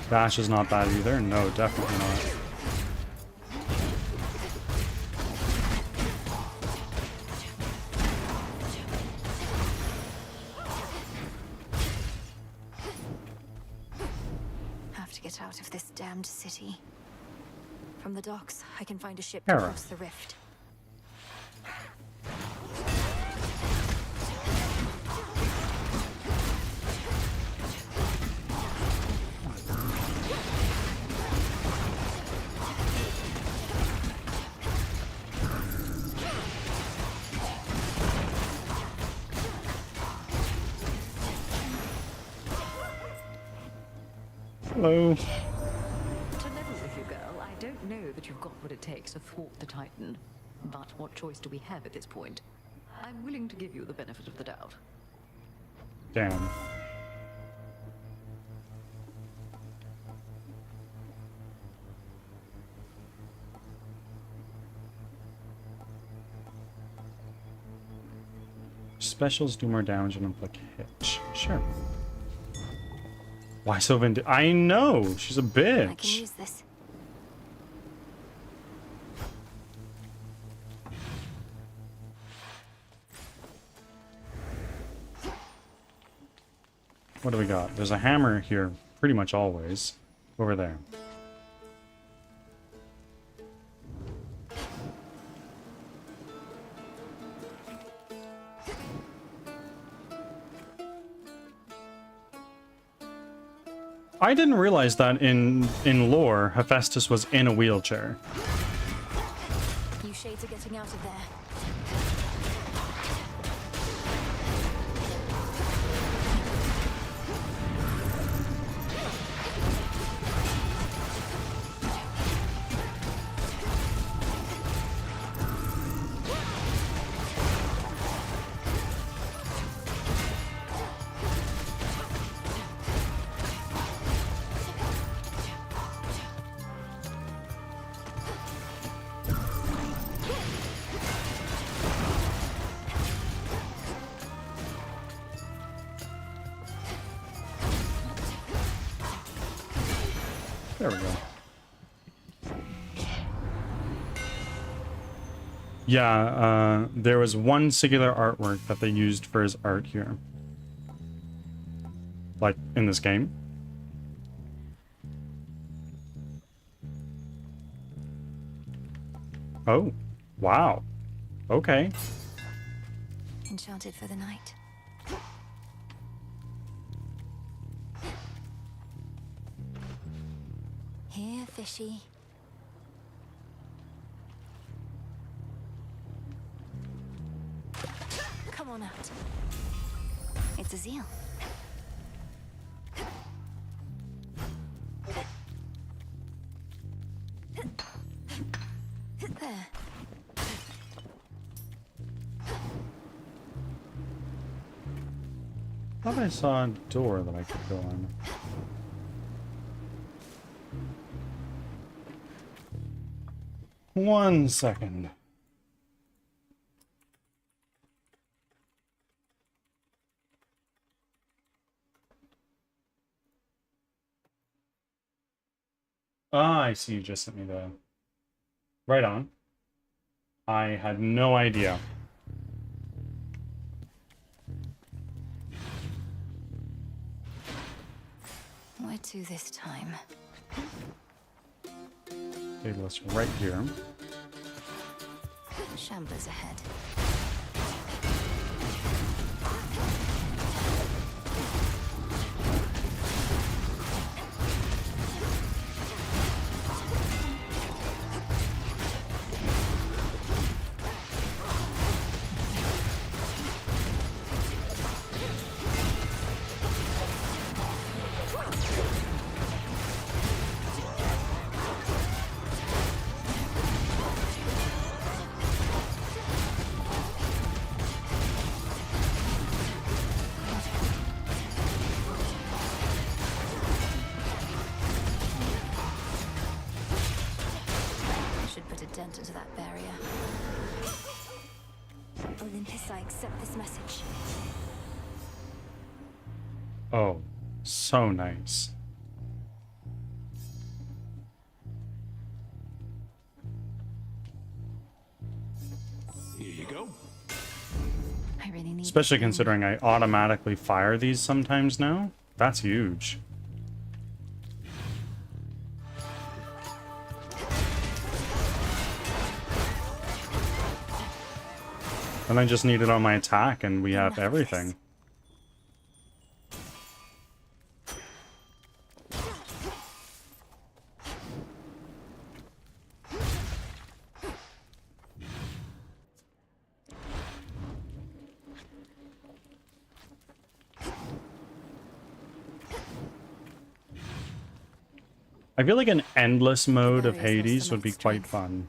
Dash is not bad either. No, definitely not. Have to get out of this damned city. From the docks, I can find a ship to Hera. cross the rift. Hello. To level with you, girl, I don't know that you've got what it takes to thwart the Titan. But what choice do we have at this point? I'm willing to give you the benefit of the doubt. Damn. Specials do more damage and inflict hits. Sure. Why so I know! She's a bitch! I can use this. What do we got? There's a hammer here, pretty much always. Over there. I didn't realize that in lore, Hephaestus was in a wheelchair. You shades are getting out of there. There we go. Yeah, there was one singular artwork that they used for his art here. Like, in this game. Oh, wow. Okay. Enchanted for the night. Here, fishy. Come on out. It's a zeal. There. I thought I saw a door that I could go on. One second. Ah, I see you just sent me the... Right on. I had no idea. Where to this time? Daedalus right here. Shamblers ahead. that barrier. Olympus, I accept this message. Oh, so nice. Here you go. I really need Especially considering I automatically fire these sometimes now. That's huge. And I just need it on my attack and we have everything. I feel like an endless mode of Hades would be quite fun.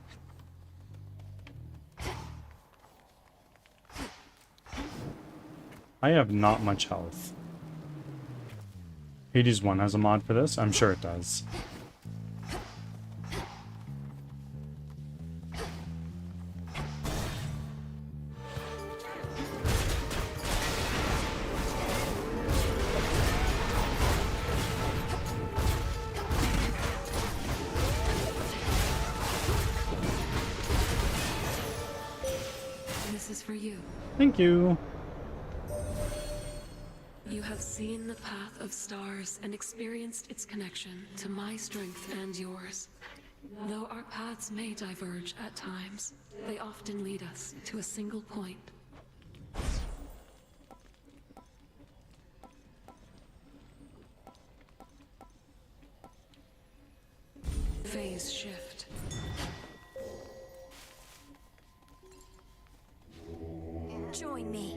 I have not much health. Hades 1 has a mod for this? I'm sure it does. This is for you. Thank you. You have seen the path of stars and experienced its connection to my strength and yours. Though our paths may diverge at times, they often lead us to a single point. Phase shift. Join me.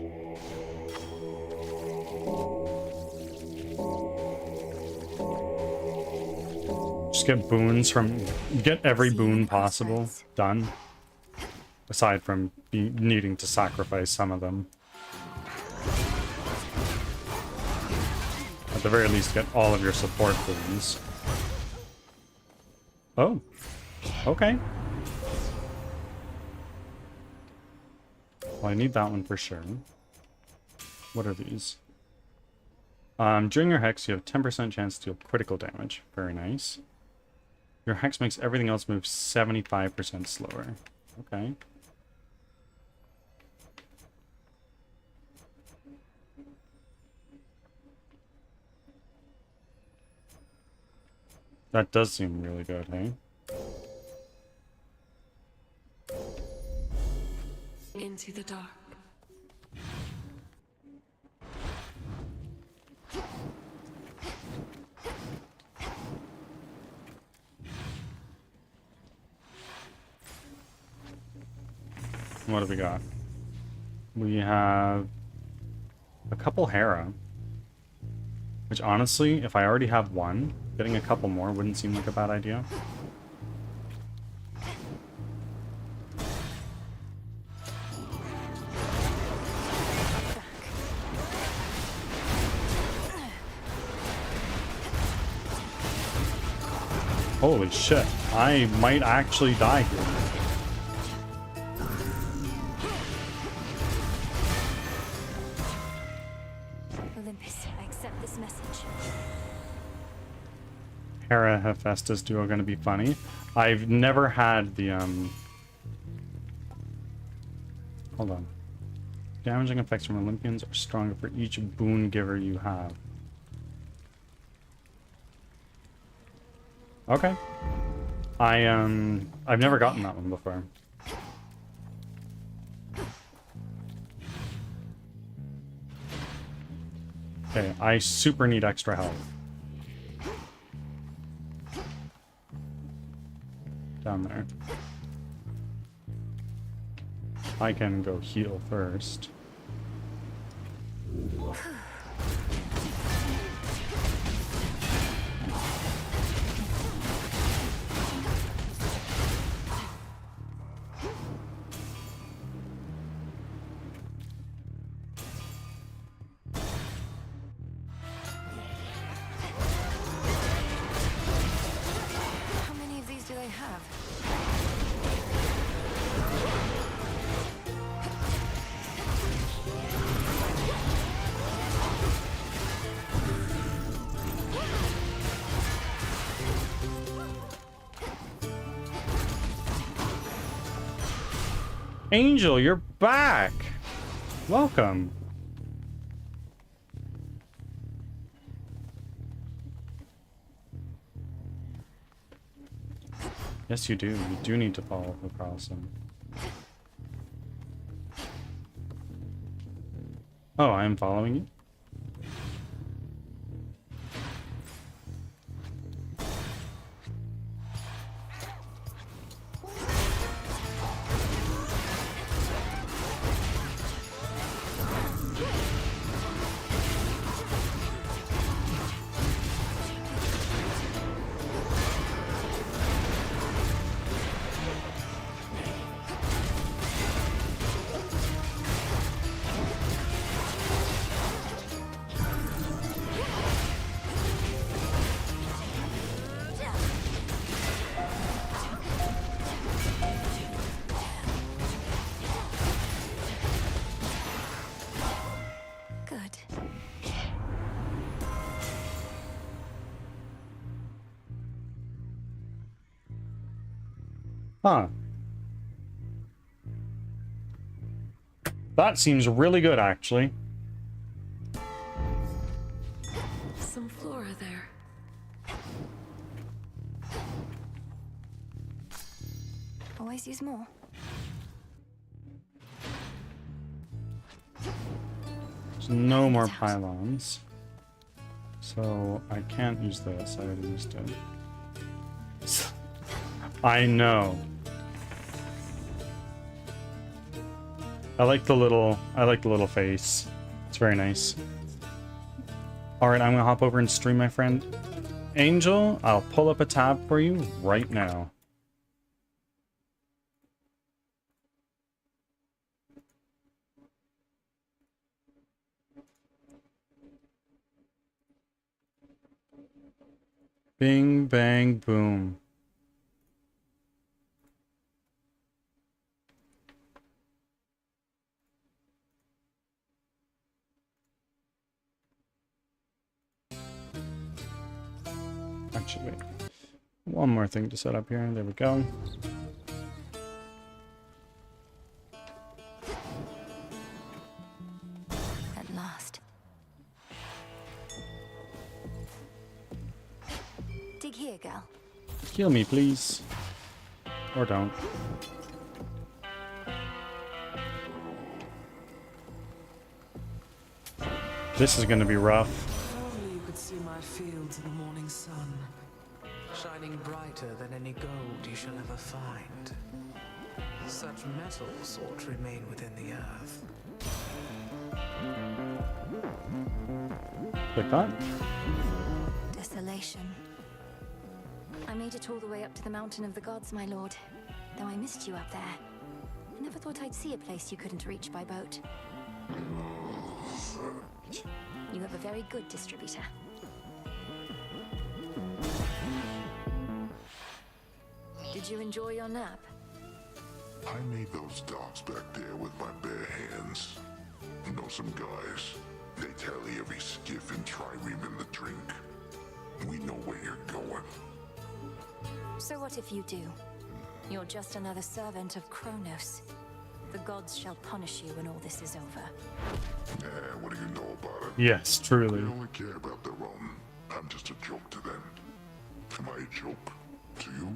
Just get boons from... Get every boon possible done. Aside from needing to sacrifice some of them. At the very least, get all of your support boons. Oh. Okay. Well, I need that one for sure. What are these? During your hex, you have 10% chance to deal critical damage. Very nice. Your hex makes everything else move 75% slower. Okay. That does seem really good, hey? Into the dark. What do we got? We have a couple Hera. Which honestly, if I already have one, getting a couple more wouldn't seem like a bad idea. Holy shit, I might actually die here. Olympus, I accept this message. Hera Hephaestus duo gonna be funny. I've never had the hold on. Damaging effects from Olympians are stronger for each boon giver you have. Okay. I've never gotten that one before. Okay, I super need extra health. Down there. I can go heal first. Angel, you're back! Welcome. Yes, you do. You do need to follow across him. Oh, I am following you? Huh. That seems really good, actually. Some flora there. Always use more. There's no more pylons. So I can't use this. I already used it. I know. I like the little face. It's very nice. Alright, I'm gonna hop over and stream, my friend. Angel, I'll pull up a tab for you right now. Bing, bang, boom. Actually, wait. One more thing to set up here. There we go. At last. Dig here, girl. Heal me, please. Or don't. This is gonna be rough. Only you could see my fields in the morning sun, shining brighter than any gold you shall ever find. Such metals ought to remain within the earth. Like that? Desolation. I made it all the way up to the Mountain of the Gods, my lord. Though I missed you up there. I never thought I'd see a place you couldn't reach by boat. You have a very good distributor. Did you enjoy your nap? I made those docks back there with my bare hands. You know some guys, they tally every skiff and trireme in the drink. We know where you're going. So what if you do? You're just another servant of Kronos. The gods shall punish you when all this is over. What do you know about it? Yes, truly. They only care about their own. I'm just a joke to them. Am I a joke to you?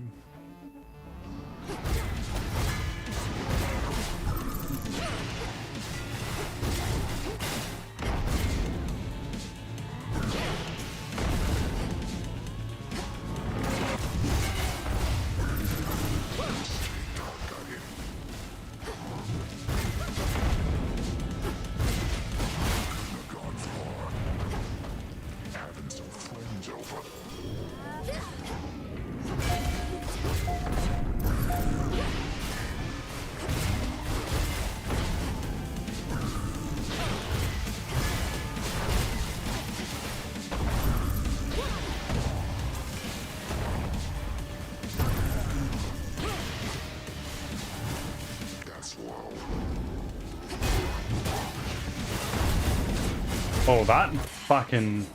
Oh, that fucking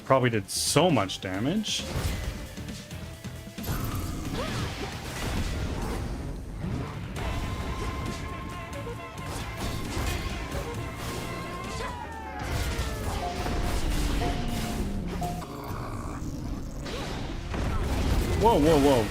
probably did so much damage. Whoa, whoa, whoa.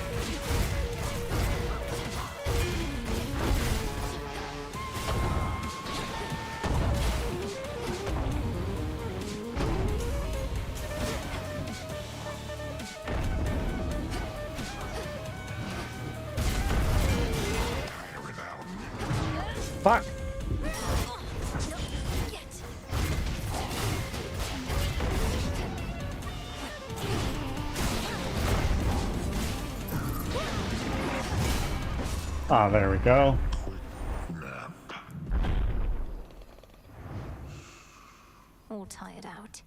Fuck. Ah, there we go. All tired out.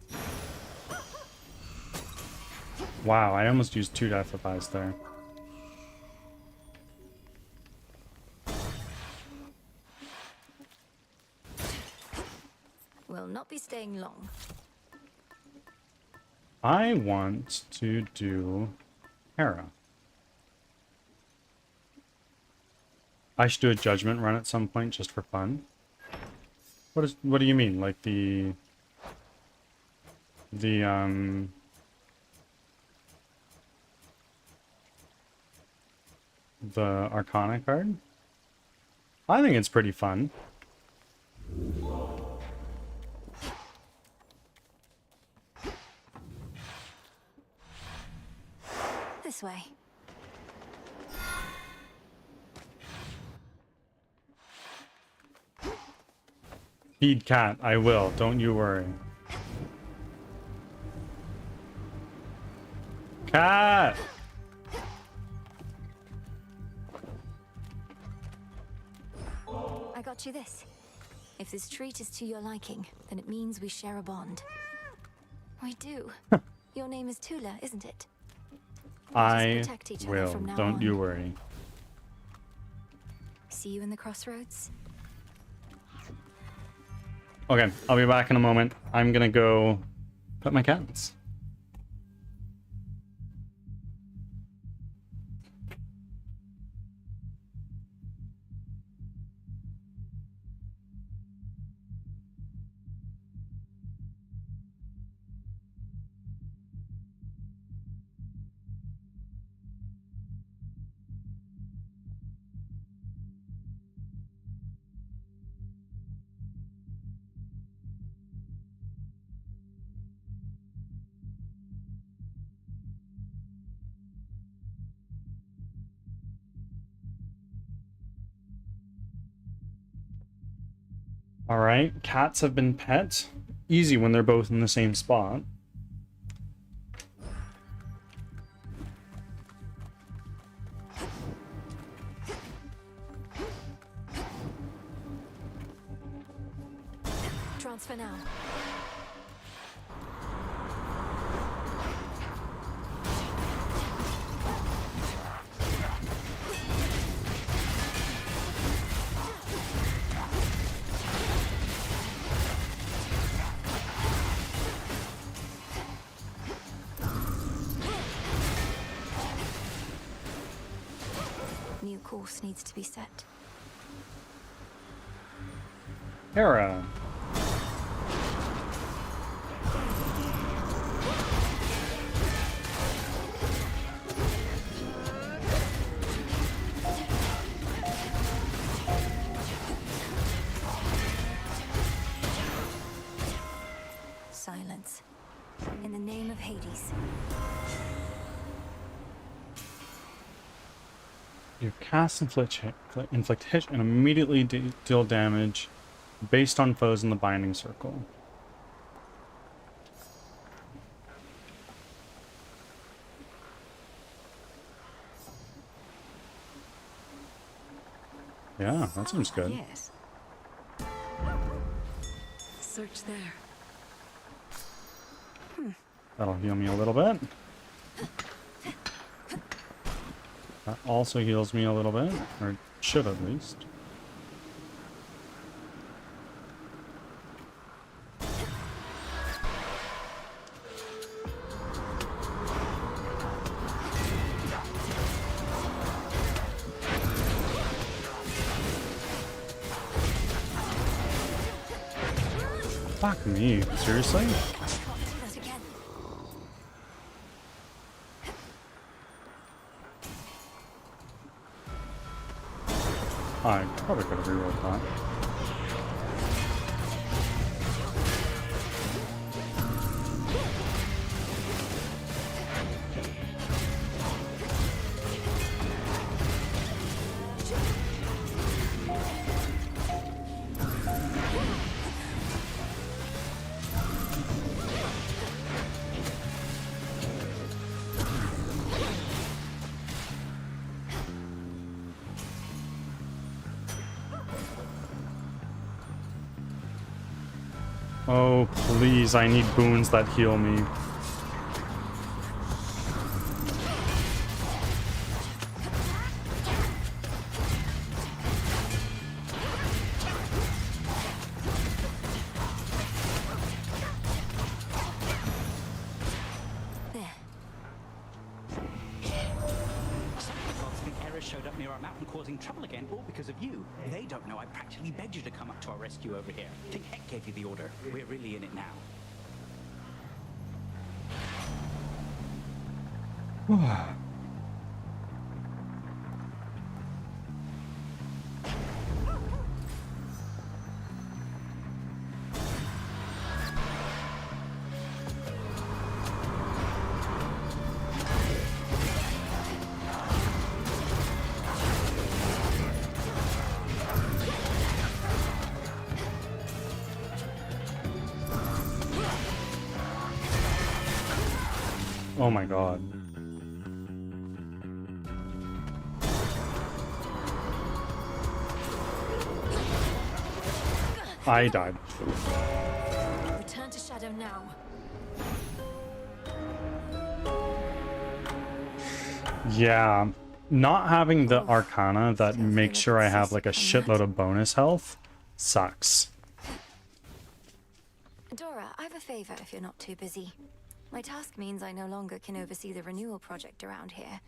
Wow, I almost used 2 death defies there. Will not be staying long. I want to do Hera. I should do a judgment run at some point just for fun. What do you mean? Like the Arcana card? I think it's pretty fun. This way. Feed cat, I will, don't you worry. Cat! I got you this. If this treat is to your liking, then it means we share a bond. We do. Your name is Tula, isn't it? I protect each other will, from now don't on. you worry. See you in the crossroads. Okay, I'll be back in a moment. I'm gonna go pet my cats. Alright, cats have been pet. Easy when they're both in the same spot. Transfer now. New course needs to be set. Hera. Silence. In the name of Hades. You cast inflict hit and immediately deal damage based on foes in the binding circle. Yeah, that seems good. Yes. Search there. That'll heal me a little bit. That also heals me a little bit, or should at least. Fuck me, seriously? I probably could have rerolled that. Oh, please, I need boons that heal me. Showed up near our mountain causing trouble again, all because of you. They don't know I practically begged you to come up to our rescue over here. Think Heck gave you the order. We're really in it now. Oh my god. I died. Return to Shadow now. Yeah, not having the Arcana that makes sure I have like a shitload of bonus health sucks. Dora, I have a favor if you're not too busy. My task means I no longer can oversee the renewal project around here.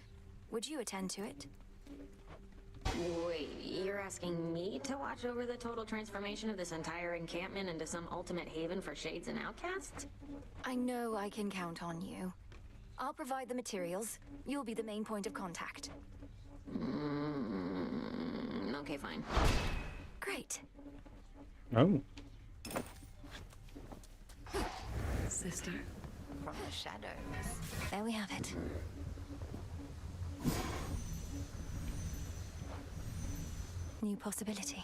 Would you attend to it? Wait, you're asking me to watch over the total transformation of this entire encampment into some ultimate haven for shades and outcasts? I know I can count on you. I'll provide the materials. You'll be the main point of contact. Okay, fine. Great. Oh. Sister. From the shadows. There we have it. New possibility.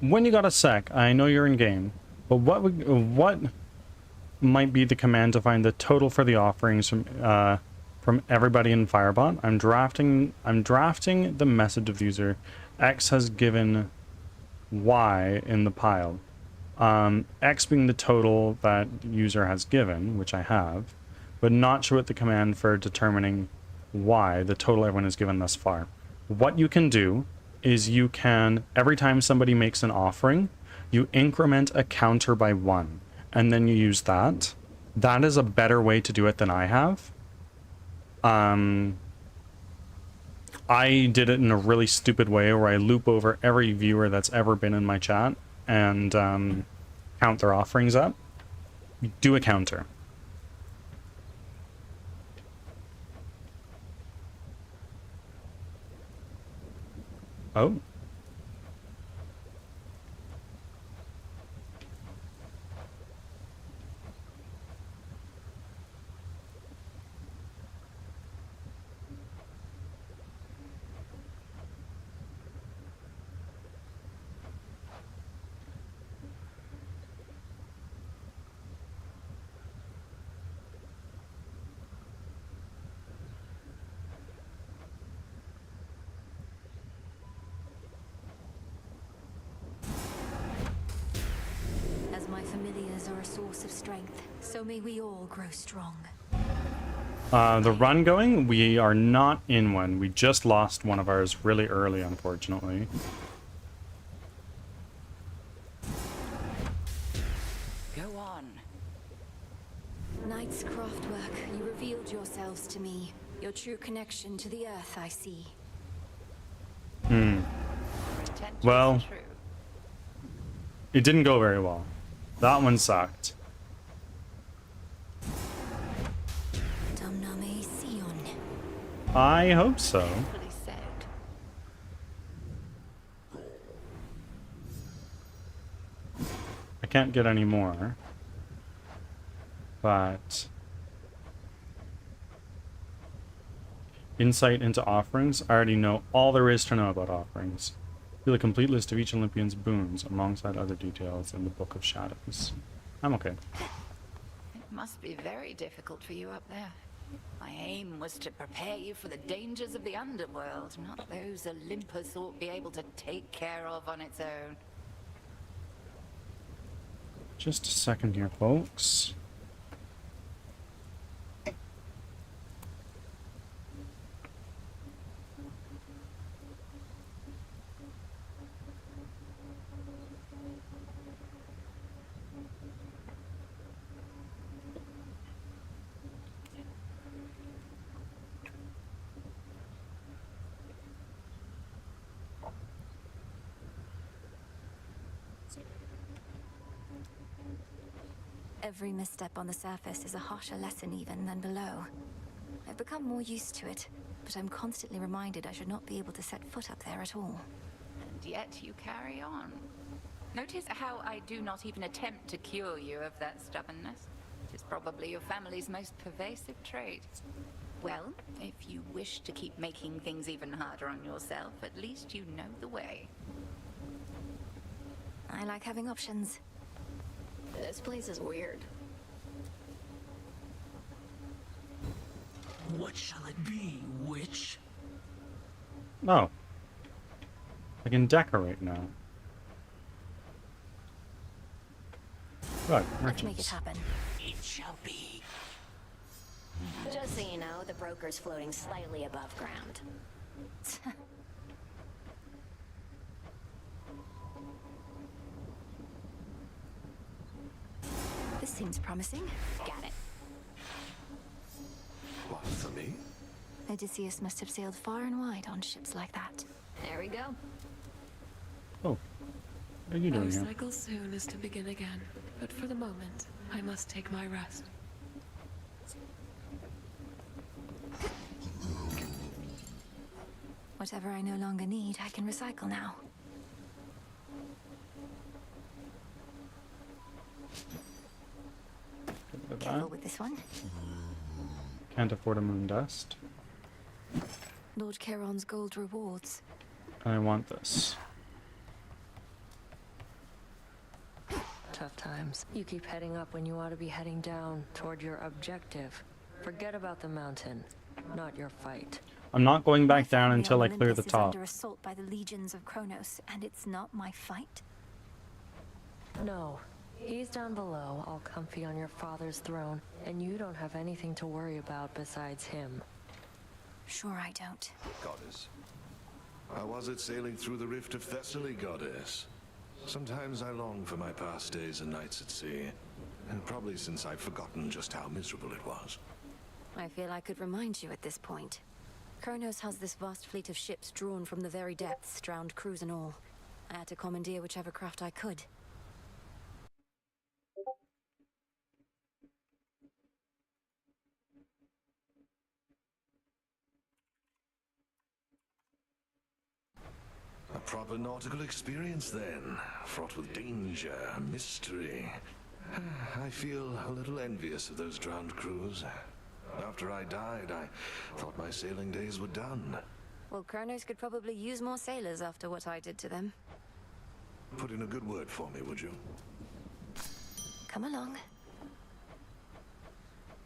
When you got a sec, I know you're in game, but what might be the command to find the total for the offerings from everybody in Firebot? I'm drafting the message of the user. X has given Y in the pile. X being the total that user has given, which I have, but not sure what the command for determining Y, the total everyone has given thus far. What you can do is you can, every time somebody makes an offering, you increment a counter by 1, and then you use that. That is a better way to do it than I have. I did it in a really stupid way where I loop over every viewer that's ever been in my chat and count their offerings up. Do a counter. Oh. As my familiars are a source of strength, so may we all grow strong. The run going, we are not in one. We just lost one of ours really early, unfortunately. Go on. Knight's craftwork, you revealed yourselves to me. Your true connection to the earth, I see. Well, it didn't go very well. That one sucked. I hope so. What he said. I can't get any more. But insight into offerings. I already know all there is to know about offerings. Feel a complete list of each Olympian's boons alongside other details in the Book of Shadows. I'm okay. It must be very difficult for you up there. My aim was to prepare you for the dangers of the underworld, not those Olympus ought be able to take care of on its own. Just a second here, folks. Every misstep on the surface is a harsher lesson even than below. I've become more used to it, but I'm constantly reminded I should not be able to set foot up there at all. And yet you carry on. Notice how I do not even attempt to cure you of that stubbornness. It is probably your family's most pervasive trait. Well, if you wish to keep making things even harder on yourself, at least you know the way. I like having options. This place is weird. What shall it be, witch? Oh. I can decorate now. Good, Let's make it merchants. happen. It shall be. Just so you know, the broker's floating slightly above ground. This seems promising. Got it. What, for me? Odysseus must have sailed far and wide on ships like that. There we go. Oh. What are you doing Our here? cycle soon is to begin again, but for the moment, I must take my rest. Whatever I no longer need, I can recycle now. Careful with this one. Can't afford a moon dust. Lord Charon's gold rewards. I want this. Tough times. You keep heading up when you ought to be heading down toward your objective. Forget about the mountain, not your fight. I'm not going back down Family until on I clear the Olympus is top. under assault by the legions of Kronos, and it's not my fight? No. He's down below, all comfy on your father's throne, and you don't have anything to worry about besides him. Sure I don't. Goddess. How was it sailing through the rift of Thessaly, goddess? Sometimes I long for my past days and nights at sea. And probably since I've forgotten just how miserable it was. I feel I could remind you at this point. Kronos has this vast fleet of ships drawn from the very depths, drowned crews and all. I had to commandeer whichever craft I could. A proper nautical experience then, fraught with danger, mystery. I feel a little envious of those drowned crews. After I died, I thought my sailing days were done. Well, Kronos could probably use more sailors after what I did to them. Put in a good word for me, would you? Come along.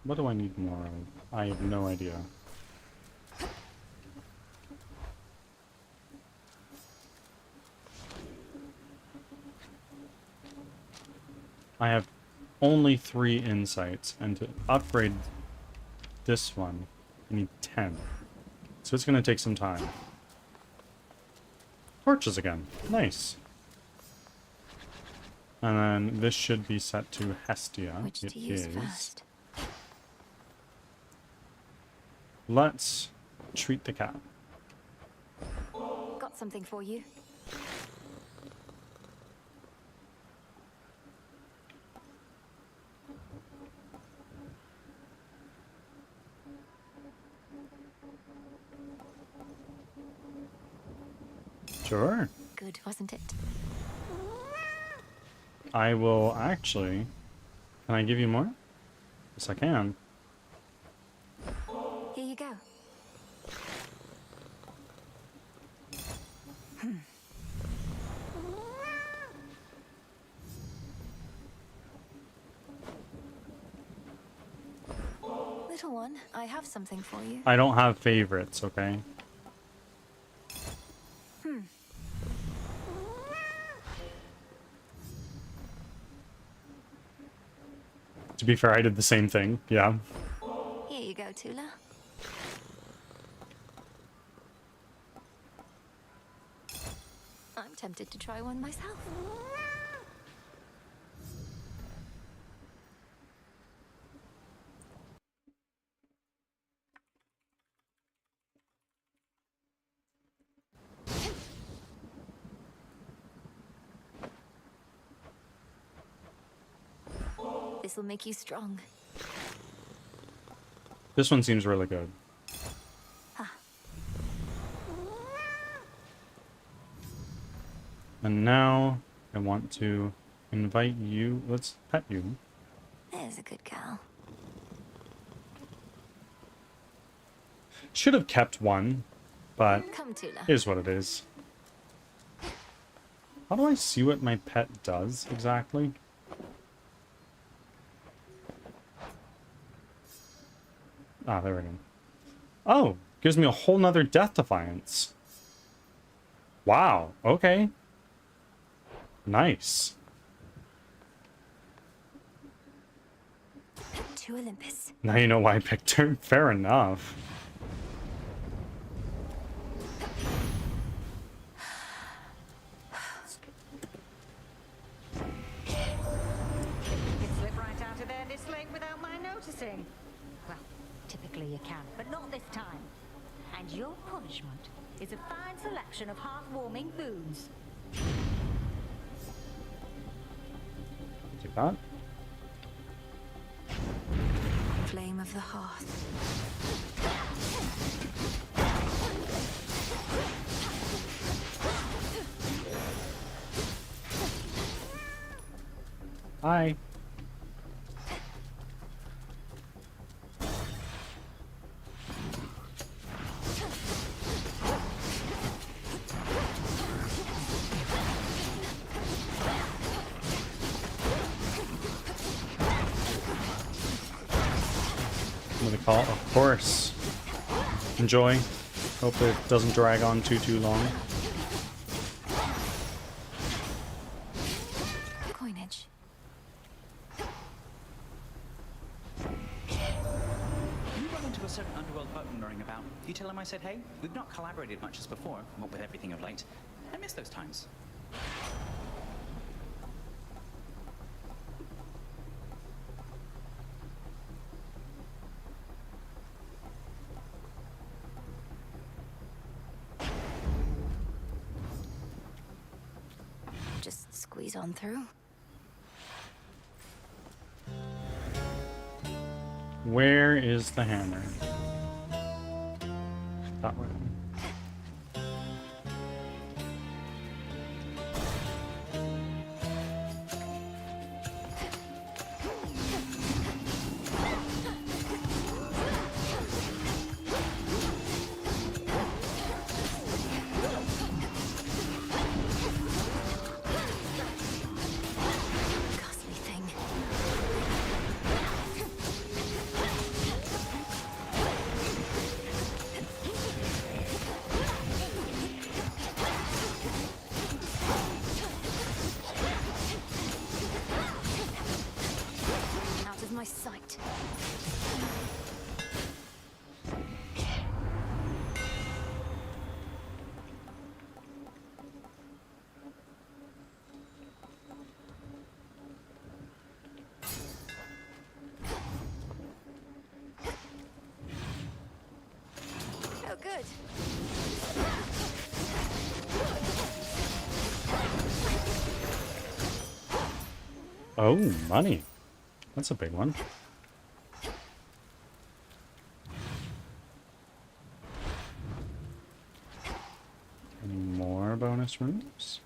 What do I need more of? I have no idea. I have only 3 insights, and to upgrade this one, I need 10. So it's going to take some time. Torches again. Nice. And then this should be set to Hestia. Which It to use is. first? Let's treat the cat. Got something for you. Sure. Good, wasn't it? I will actually... Can I give you more? Yes, I can. Here you go. Little one, I have something for you. I don't have favorites, okay? To be fair, I did the same thing. Yeah. Here you go, Tula. I'm tempted to try one myself. This will make you strong. This one seems really good. And now I want to invite you. Let's pet you. There's a good girl. Should have kept one, but Come, Tula. is what it is. How do I see what my pet does exactly? Ah, there we go. Oh, gives me a whole nother death defiance. Wow, okay. Nice. To Olympus. Now you know why I picked her. Fair enough. You could slip right out of there this late without my noticing. Well, typically you can, but not this time. And your punishment is a fine selection of heartwarming boons. Take that. Flame of the hearth. Hi. What do they call it? Of course. Enjoy. Hope it doesn't drag on too long. Coinage. You run into a certain underworld button knowing about. You tell him I said hey? We've not collaborated much as before, what with everything of late. I miss those times. Just squeeze on through. Where is the hammer? That way. Ghastly thing. Out of my sight. Oh, good. Oh, money. That's a big one. Any more more bonus rooms?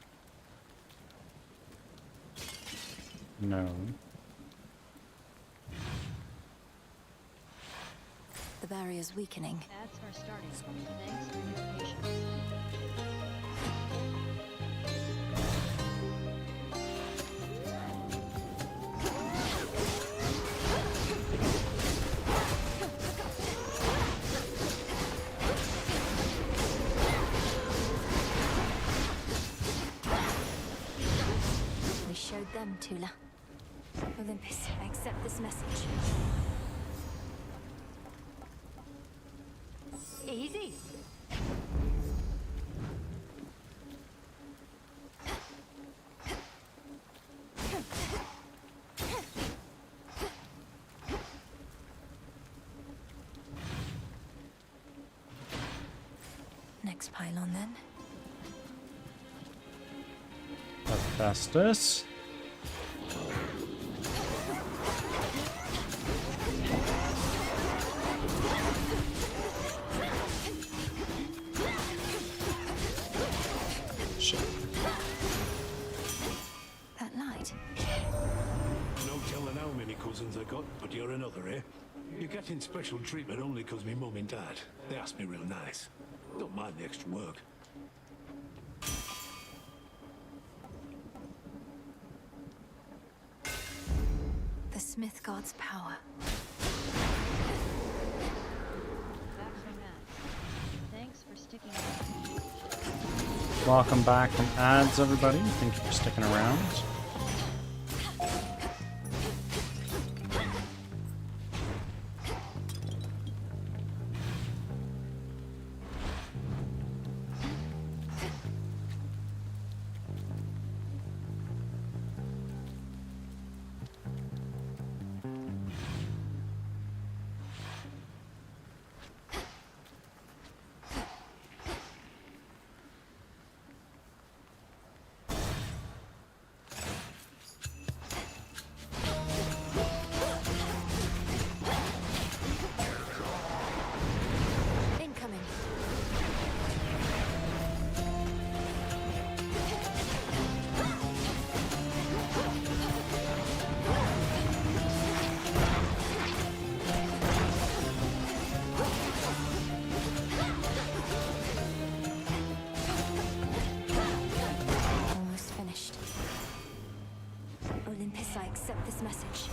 No. The barrier's weakening. Ads are starting. Thanks for your patience. We showed them, Tula. Olympus, I accept this message. Easy. Next pylon, then. Hephaestus. Shit. That light. No telling how many cousins I got, but you're another, eh? You're getting special treatment only 'cause me mum and dad. They asked me real nice. Don't mind the extra work. The Smith God's power. Back from ads. Thanks for sticking around. Welcome back from ads, everybody. Thank you for sticking around. Incoming. Almost finished. Olympus, I accept this message.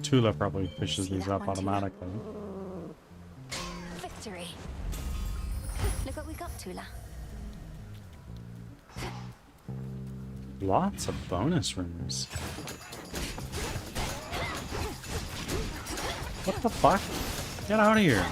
Tula probably pushes See these that up one, Tula? automatically. Victory. Look what we got, Tula. Lots of bonus rooms. What the fuck? Get out of here.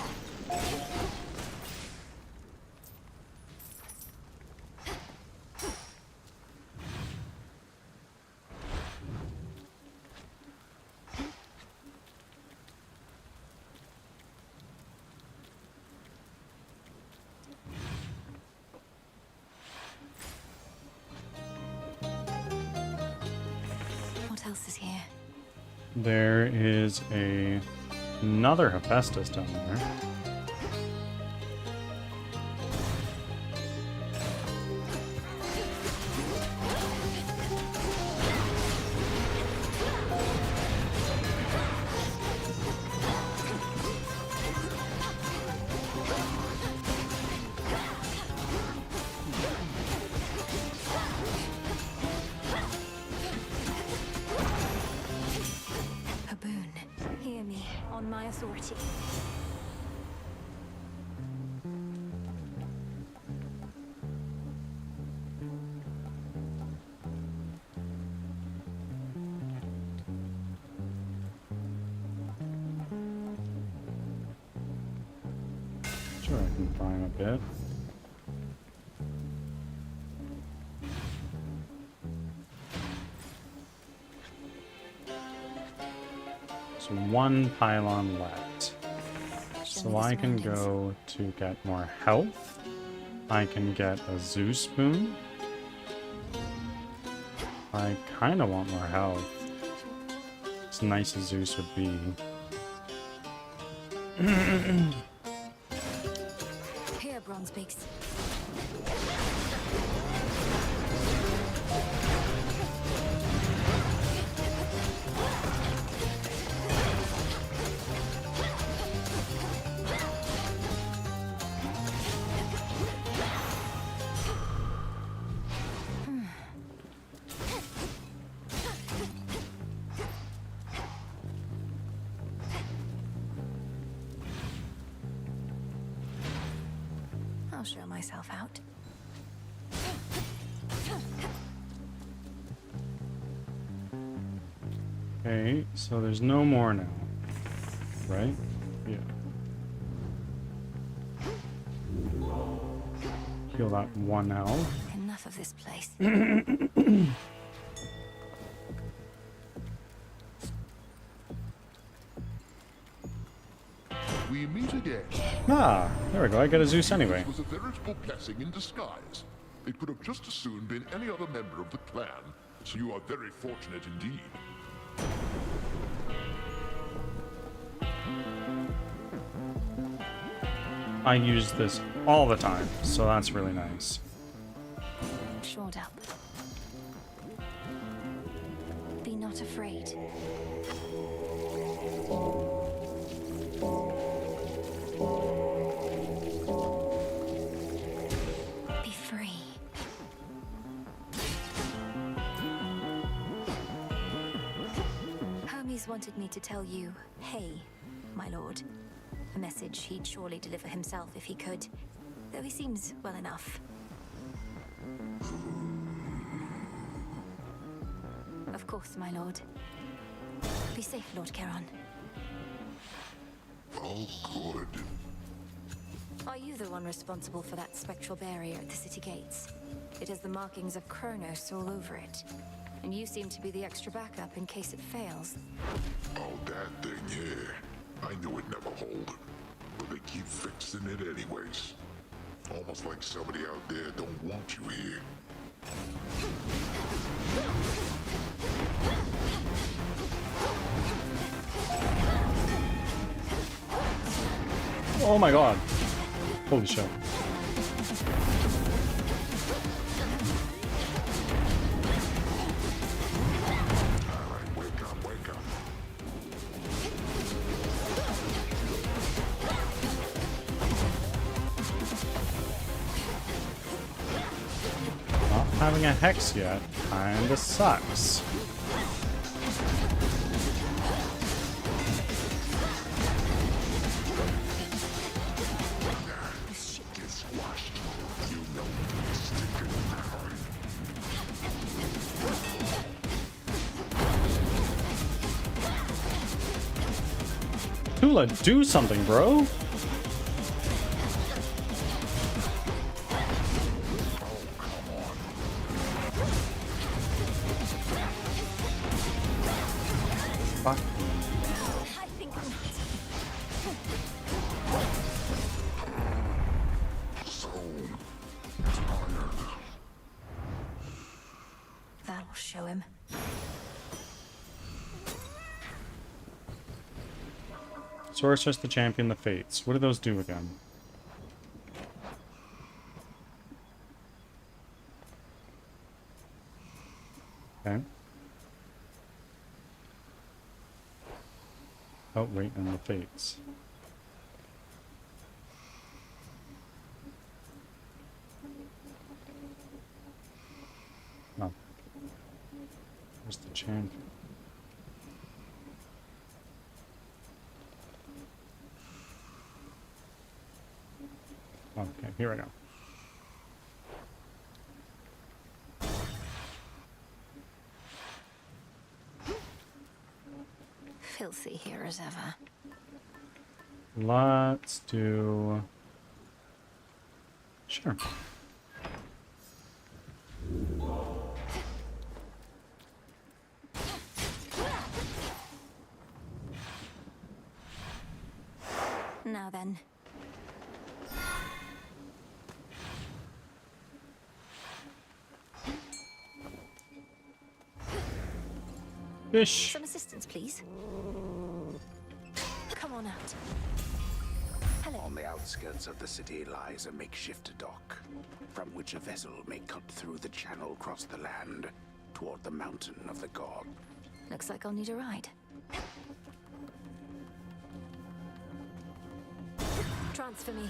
What else is here? There is another Hephaestus down there. A boon. Hear me, on my authority. Sure, I can climb a bit. So one pylon left. So I can go to get more health. I can get a Zeus spoon. I kind of want more health. As nice as Zeus would be. Here, Bronze Beaks. I'll show myself out. Okay, so there's no more now. Right? Yeah. Heal that 1 health. Enough of this place. We meet again. Ah, there we go. I get a Zeus anyway. This was a veritable blessing in disguise. It could have just as soon been any other member of the clan, so you are very fortunate indeed. I use this all the time, so that's really nice. Shored up. Be not afraid. Be free. Hermes wanted me to tell you, hey, my lord. A message he'd surely deliver himself if he could, though he seems well enough. Of course, my lord. Be safe, Lord Charon. Oh, good. Are you the one responsible for that spectral barrier at the city gates? It has the markings of Kronos all over it. And you seem to be the extra backup in case it fails. Oh, that thing, yeah. I knew it never hold. But they keep fixing it anyways. Almost like somebody out there don't want you here. Oh my god. Holy shit. Alright, wake up, wake up. Not having a hex yet kinda sucks. Tula, do something, bro. Fuck. That'll show him. Sorceress, the champion, the fates. What do those do again? Okay. Oh, wait, and the fates. No. Where's the champion? Okay, here we go. Filthy here as ever. Let's do... Sure. Now then. Fish. Some assistance, please. Come on out. Hello. On the outskirts of the city lies a makeshift dock, from which a vessel may cut through the channel across the land toward the mountain of the god. Looks like I'll need a ride. Transfer me.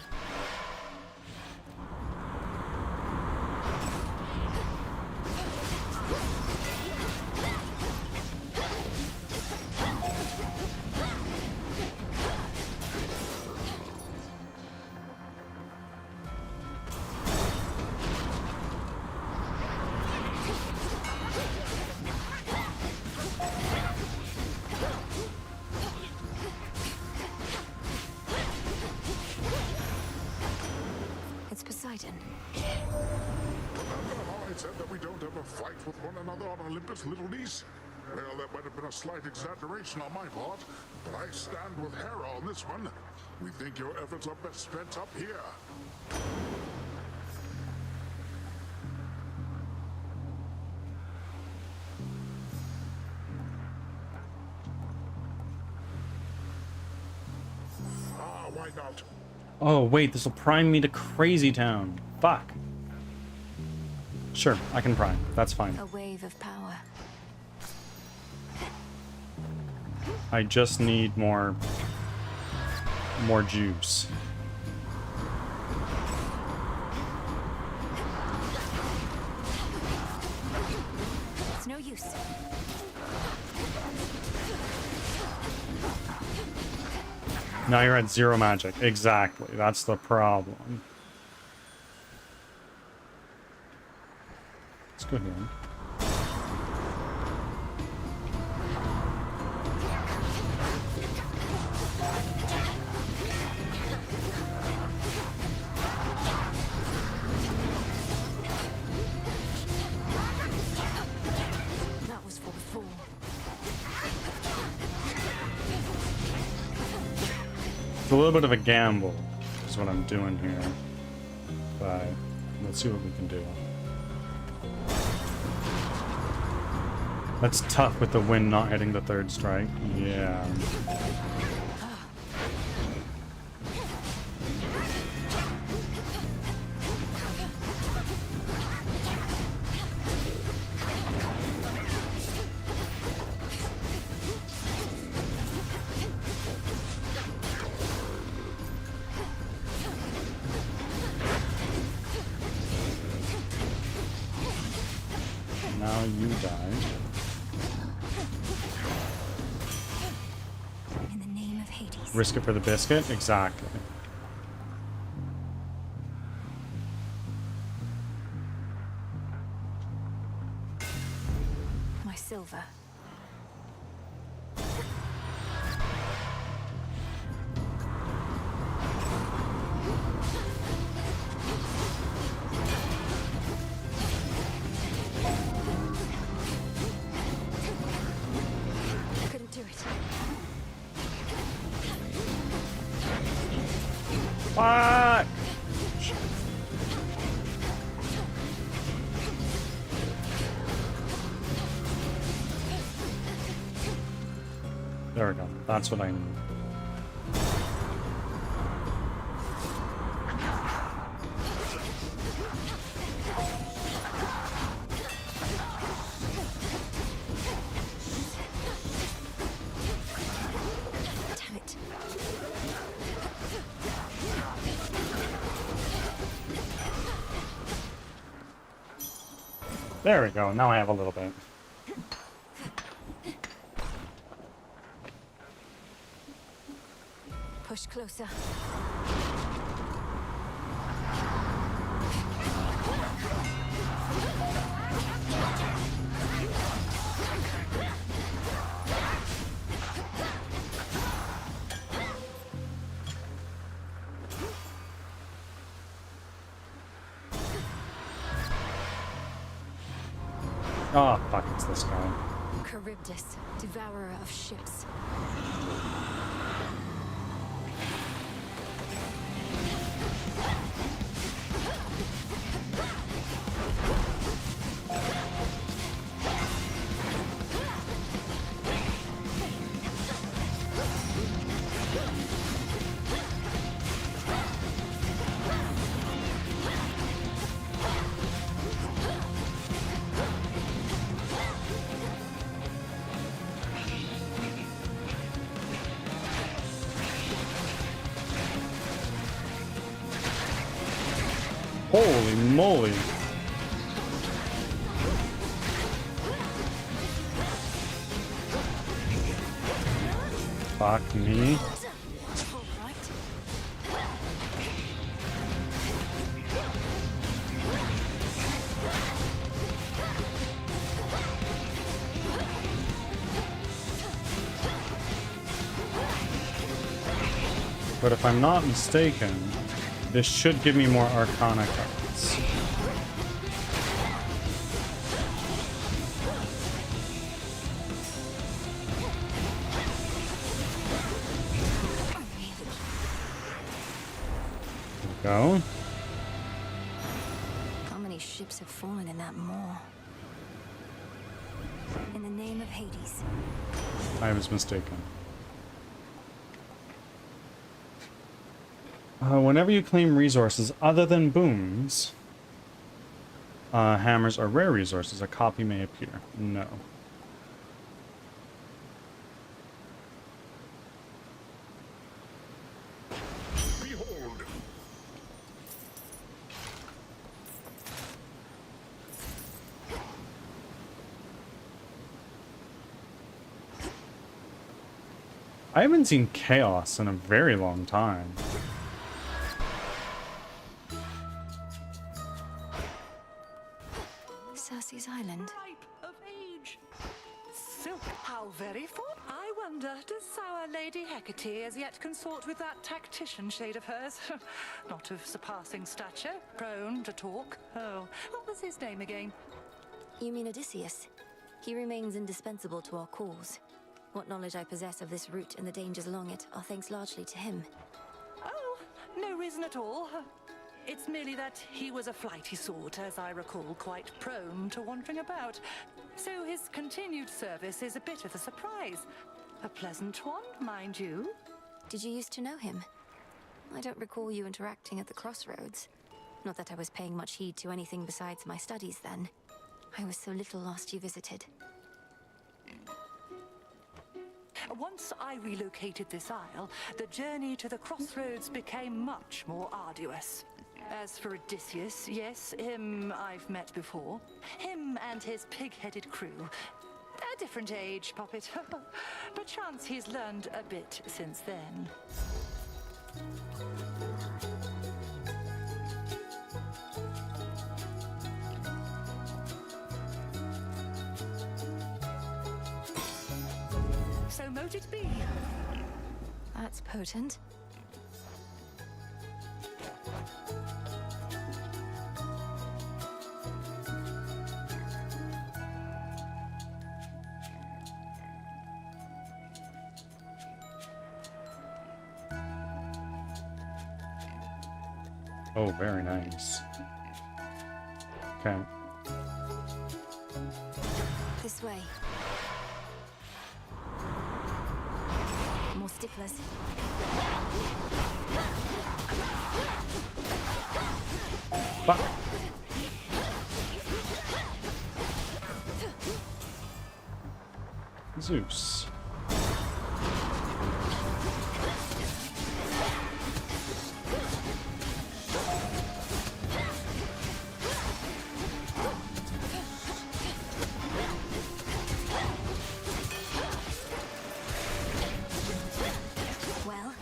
Remember how I said that we don't ever fight with one another on Olympus, little niece? Well, that might have been a slight exaggeration on my part, but I stand with Hera on this one. We think your efforts are best spent up here. Why not? Oh, wait, this will prime me to Crazy Town. Fuck. Sure, I can prime. That's fine. A wave of power. I just need more juice. It's no use. Now you're at 0 magic. Exactly. That's the problem. Let's go here. That was for the fool. It's a little bit of a gamble, is what I'm doing here. But let's see what we can do. That's tough with the wind not hitting the 3rd strike. Yeah. Now you die. In the name of Hades. Risk it for the biscuit? Exactly. My silver. Couldn't do it. Fuck! There we go. That's what I need. Damn it. There we go. Now I have a little bit. Push closer. Oh, fuck, it's this guy. Charybdis, devourer of ships. Holy moly. Fuck me. But if I'm not mistaken, this should give me more Arcana cards. There we go. How many ships have fallen in that maw? In the name of Hades. I was mistaken. Whenever you claim resources other than booms, hammers or rare resources, a copy may appear. No. Behold! I haven't seen chaos in a very long time. Circe's Island. Of age. Silk, how very full. I wonder, does our Lady Hecate as yet consort with that tactician shade of hers? Not of surpassing stature, prone to talk. Oh, what was his name again? You mean Odysseus? He remains indispensable to our cause. What knowledge I possess of this route and the dangers along it are thanks largely to him. Oh, no reason at all. It's merely that he was a flighty sort, as I recall, quite prone to wandering about. So his continued service is a bit of a surprise. A pleasant one, mind you. Did you used to know him? I don't recall you interacting at the crossroads. Not that I was paying much heed to anything besides my studies then. I was so little last you visited. Once I relocated this isle, the journey to the crossroads became much more arduous. As for Odysseus, yes, him I've met before. Him and his pig-headed crew. A different age, Poppet. Perchance he's learned a bit since then. So mote it be. That's potent. Oh, very nice. Okay. This way. More sticklers. Fuck. Zeus. Well,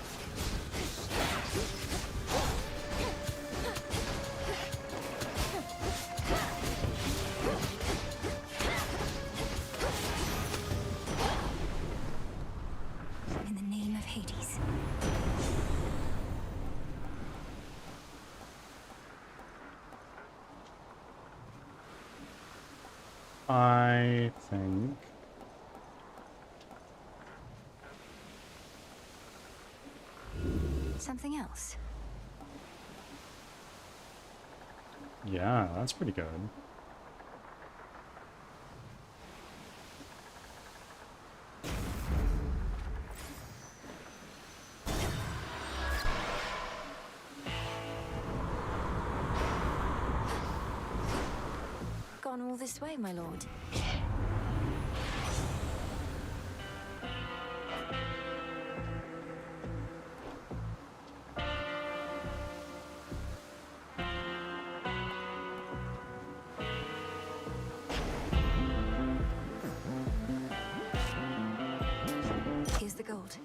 in the name of Hades. I think Something else. yeah, that's pretty good. Gone all this way, my lord. Here's the gold.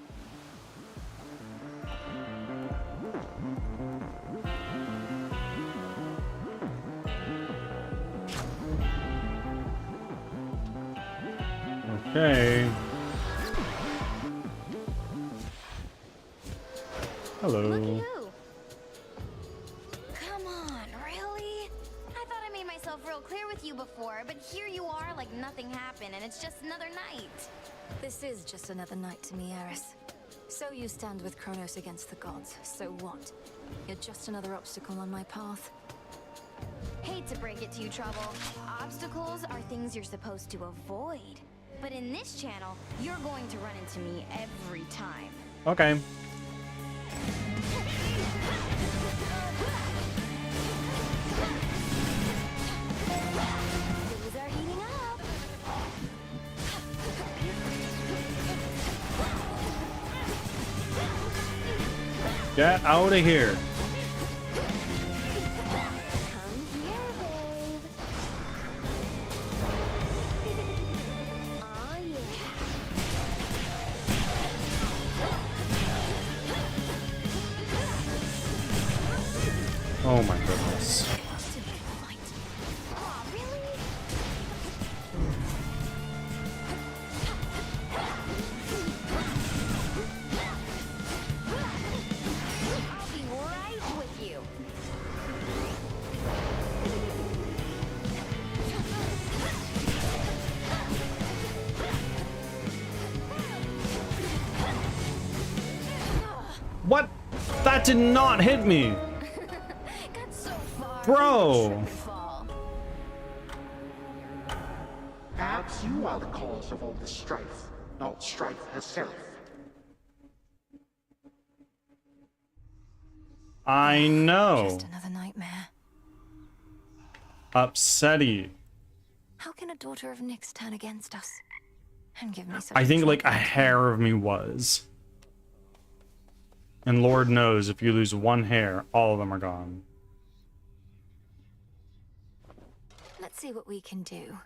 Okay. Hello. Looky who. Come on, really? I thought I made myself real clear with you before, but here you are like nothing happened and it's just another night. This is just another night to me, Eris. So you stand with Kronos against the gods. So what? You're just another obstacle on my path. Hate to break it to you, Trouble. Obstacles are things you're supposed to avoid. But in this channel, you're going to run into me every time. Okay. Things are heating up. Get out of here. Oh my goodness. I'll be right with you. What? That did not hit me. Bro. Perhaps you are the cause of all this strife, not strife herself. I know. Just another nightmare. Upsetty. How can a daughter of Nyx turn against us? And give me such I think like a trouble? hair of me was. And Lord knows if you lose one hair, all of them are gone. Let's see what we can do.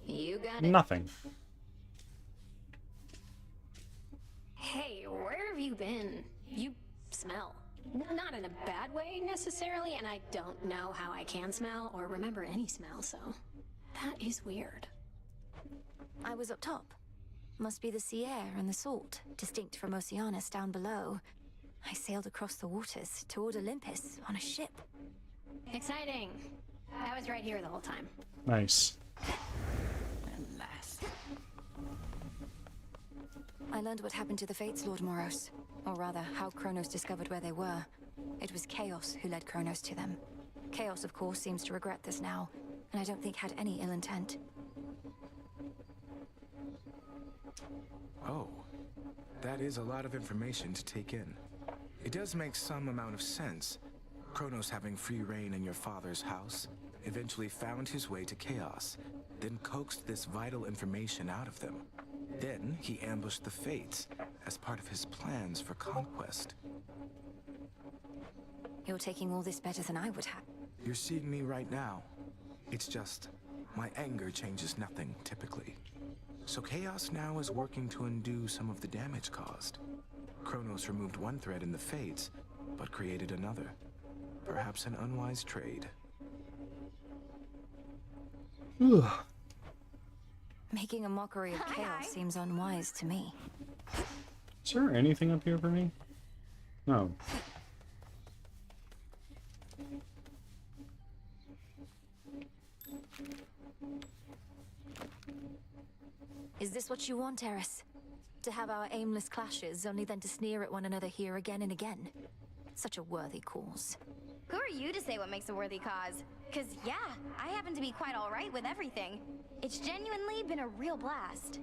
You got it. Nothing. Hey, where have you been? You smell. Not in a bad way, necessarily, and I don't know how I can smell or remember any smell, so... That is weird. I was up top. Must be the sea air and the salt, distinct from Oceanus down below. I sailed across the waters toward Olympus on a ship. Exciting. I was right here the whole time. Nice. Alas. I learned what happened to the Fates, Lord Moros. Or rather, how Kronos discovered where they were. It was Chaos who led Kronos to them. Chaos, of course, seems to regret this now, and I don't think had any ill intent. Oh, that is a lot of information to take in. It does make some amount of sense. Kronos having free reign in your father's house, eventually found his way to Chaos, then coaxed this vital information out of them. Then he ambushed the Fates as part of his plans for conquest. You're taking all this better than I would have. You're seeing me right now. It's just, my anger changes nothing, typically. So Chaos now is working to undo some of the damage caused. Kronos removed one thread in the Fates, but created another. Perhaps an unwise trade. Making a mockery of Chaos seems unwise to me. Is there anything up here for me? No. Is this what you want, Eris? To have our aimless clashes, only then to sneer at one another here again and again? Such a worthy cause. Who are you to say what makes a worthy cause? Cause yeah, I happen to be quite alright with everything. It's genuinely been a real blast.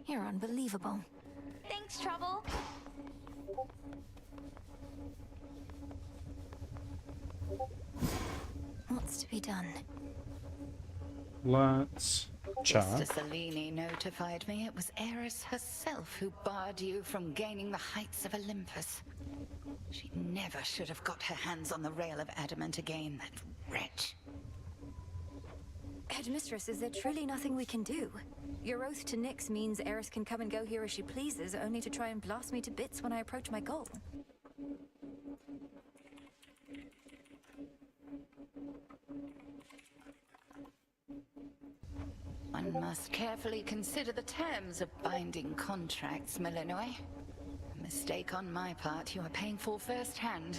You're unbelievable. Thanks, Trouble. What's to be done? Let's Gotcha. Sister Selene notified me it was Eris herself who barred you from gaining the heights of Olympus. She never should have got her hands on the rail of adamant again, that wretch. Headmistress, is there truly nothing we can do? Your oath to Nyx means Eris can come and go here as she pleases, only to try and blast me to bits when I approach my goal. One must carefully consider the terms of binding contracts, Malinois. A mistake on my part you are paying for firsthand.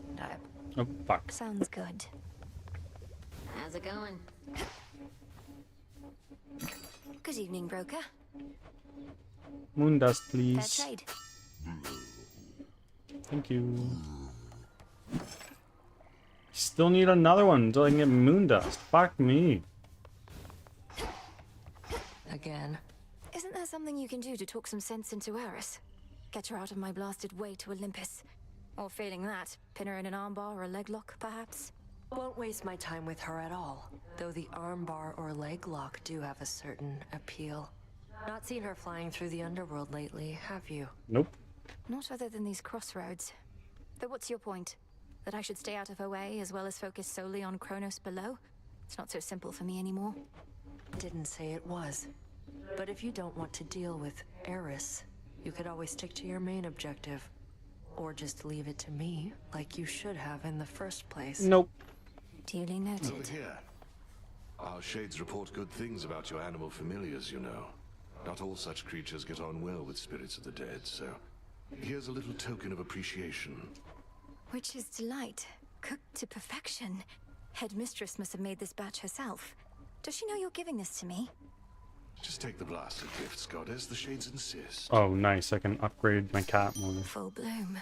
And I... Oh, fuck. Sounds good. How's it going? Good evening, broker. Moon dust, Fair please. trade. Thank you. Still need another one until I can get moon dust. Fuck me. Again. Isn't there something you can do to talk some sense into Eris? Get her out of my blasted way to Olympus. Or failing that, pin her in an armbar or a leg lock, perhaps? Won't waste my time with her at all, though the armbar or leg lock do have a certain appeal. Not seen her flying through the underworld lately, have you? Nope. Not other than these crossroads. But what's your point? That I should stay out of her way, as well as focus solely on Kronos below? It's not so simple for me anymore. Didn't say it was. But if you don't want to deal with Eris, you could always stick to your main objective. Or just leave it to me, like you should have in the first place. Nope. Duly noted. Over here. Our shades report good things about your animal familiars, you know. Not all such creatures get on well with spirits of the dead, so here's a little token of appreciation. Witch's delight. Cooked to perfection. Headmistress must have made this batch herself. Does she know you're giving this to me? Just take the blasted gifts, goddess. The shades insist. Oh, nice. I can upgrade my cat more. Full bloom.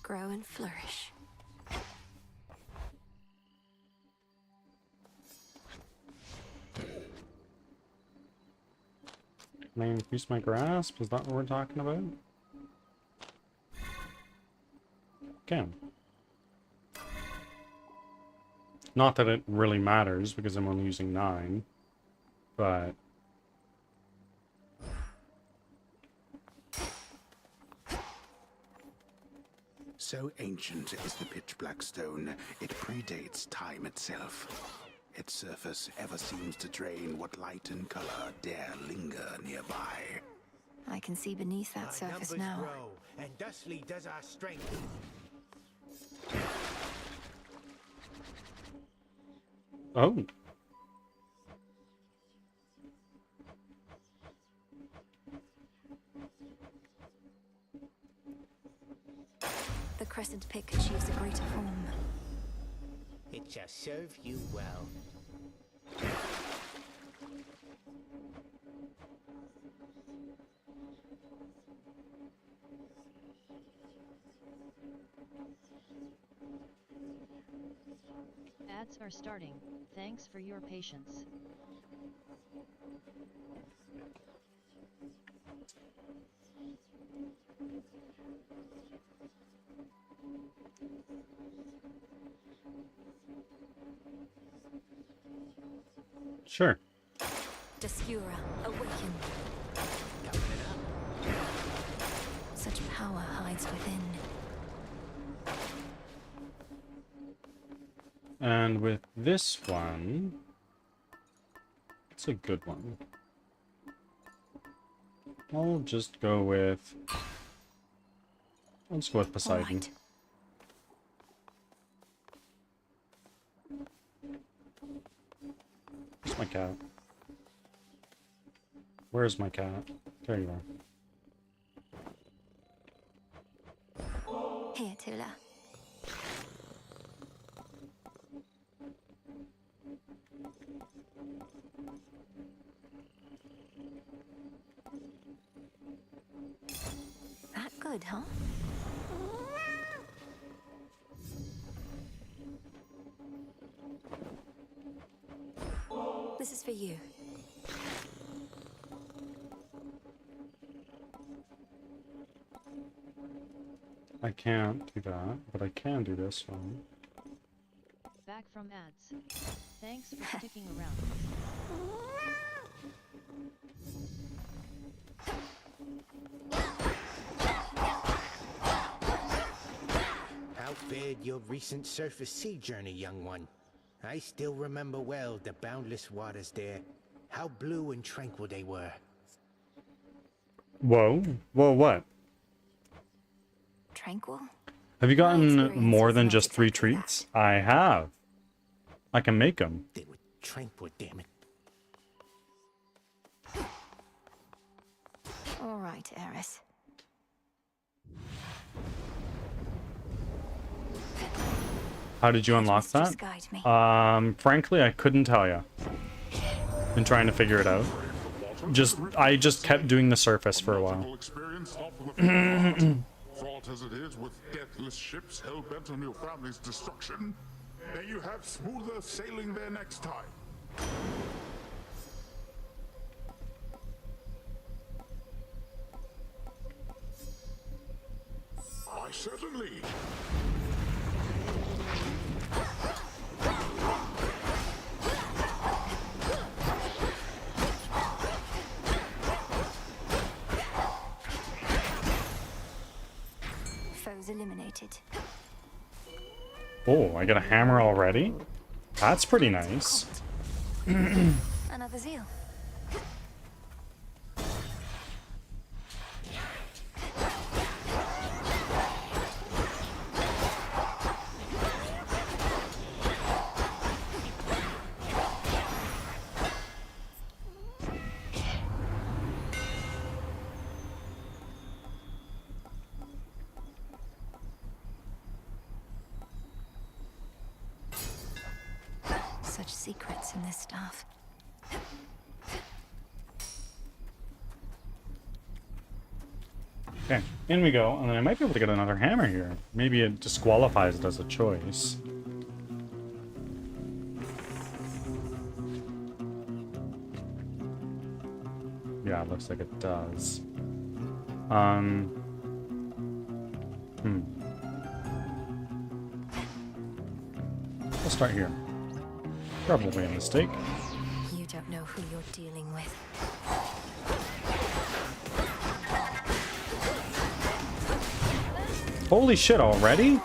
Grow and flourish. Can I increase my grasp? Is that what we're talking about? Can. Not that it really matters, because I'm only using 9. But... So ancient is the pitch-black stone, it predates time itself. Its surface ever seems to drain what light and color dare linger nearby. I can see beneath that surface now. Grow, and thusly does our strength. Oh. The crescent pick achieves a greater form. It shall serve you well. Ads are starting. Thanks for your patience. Sure. Descura, awaken. Such power hides within. And with this one... It's a good one. I'll just go with... Let's go with Poseidon. Where's my cat? Where's my cat? There you are. Here, Tula. That good, huh? This is for you. I can't do that, but I can do this one. Back from ads. Thanks for sticking around. How fared your recent surface sea journey, young one? I still remember well the boundless waters there. How blue and tranquil they were. Whoa. Whoa, what? Tranquil? Have you gotten more than just 3 treats? I have. I can make them. They were tranquil, damn it. All right, Eris. How did you unlock that? Guide me. Frankly, I couldn't tell you. Been trying to figure it out. I just kept doing the surface for a while. Fraught as it is with deathless ships hell-bent on your family's destruction, may you have smoother sailing there next time. Why, certainly. Foes eliminated. Oh, I got a hammer already? That's pretty nice. Another zeal. Such secrets in this stuff. Okay, in we go, and then I might be able to get another hammer here. Maybe it disqualifies it as a choice. Yeah, it looks like it does. We'll start here. Probably a mistake. You don't know who you're dealing with. Holy shit, already?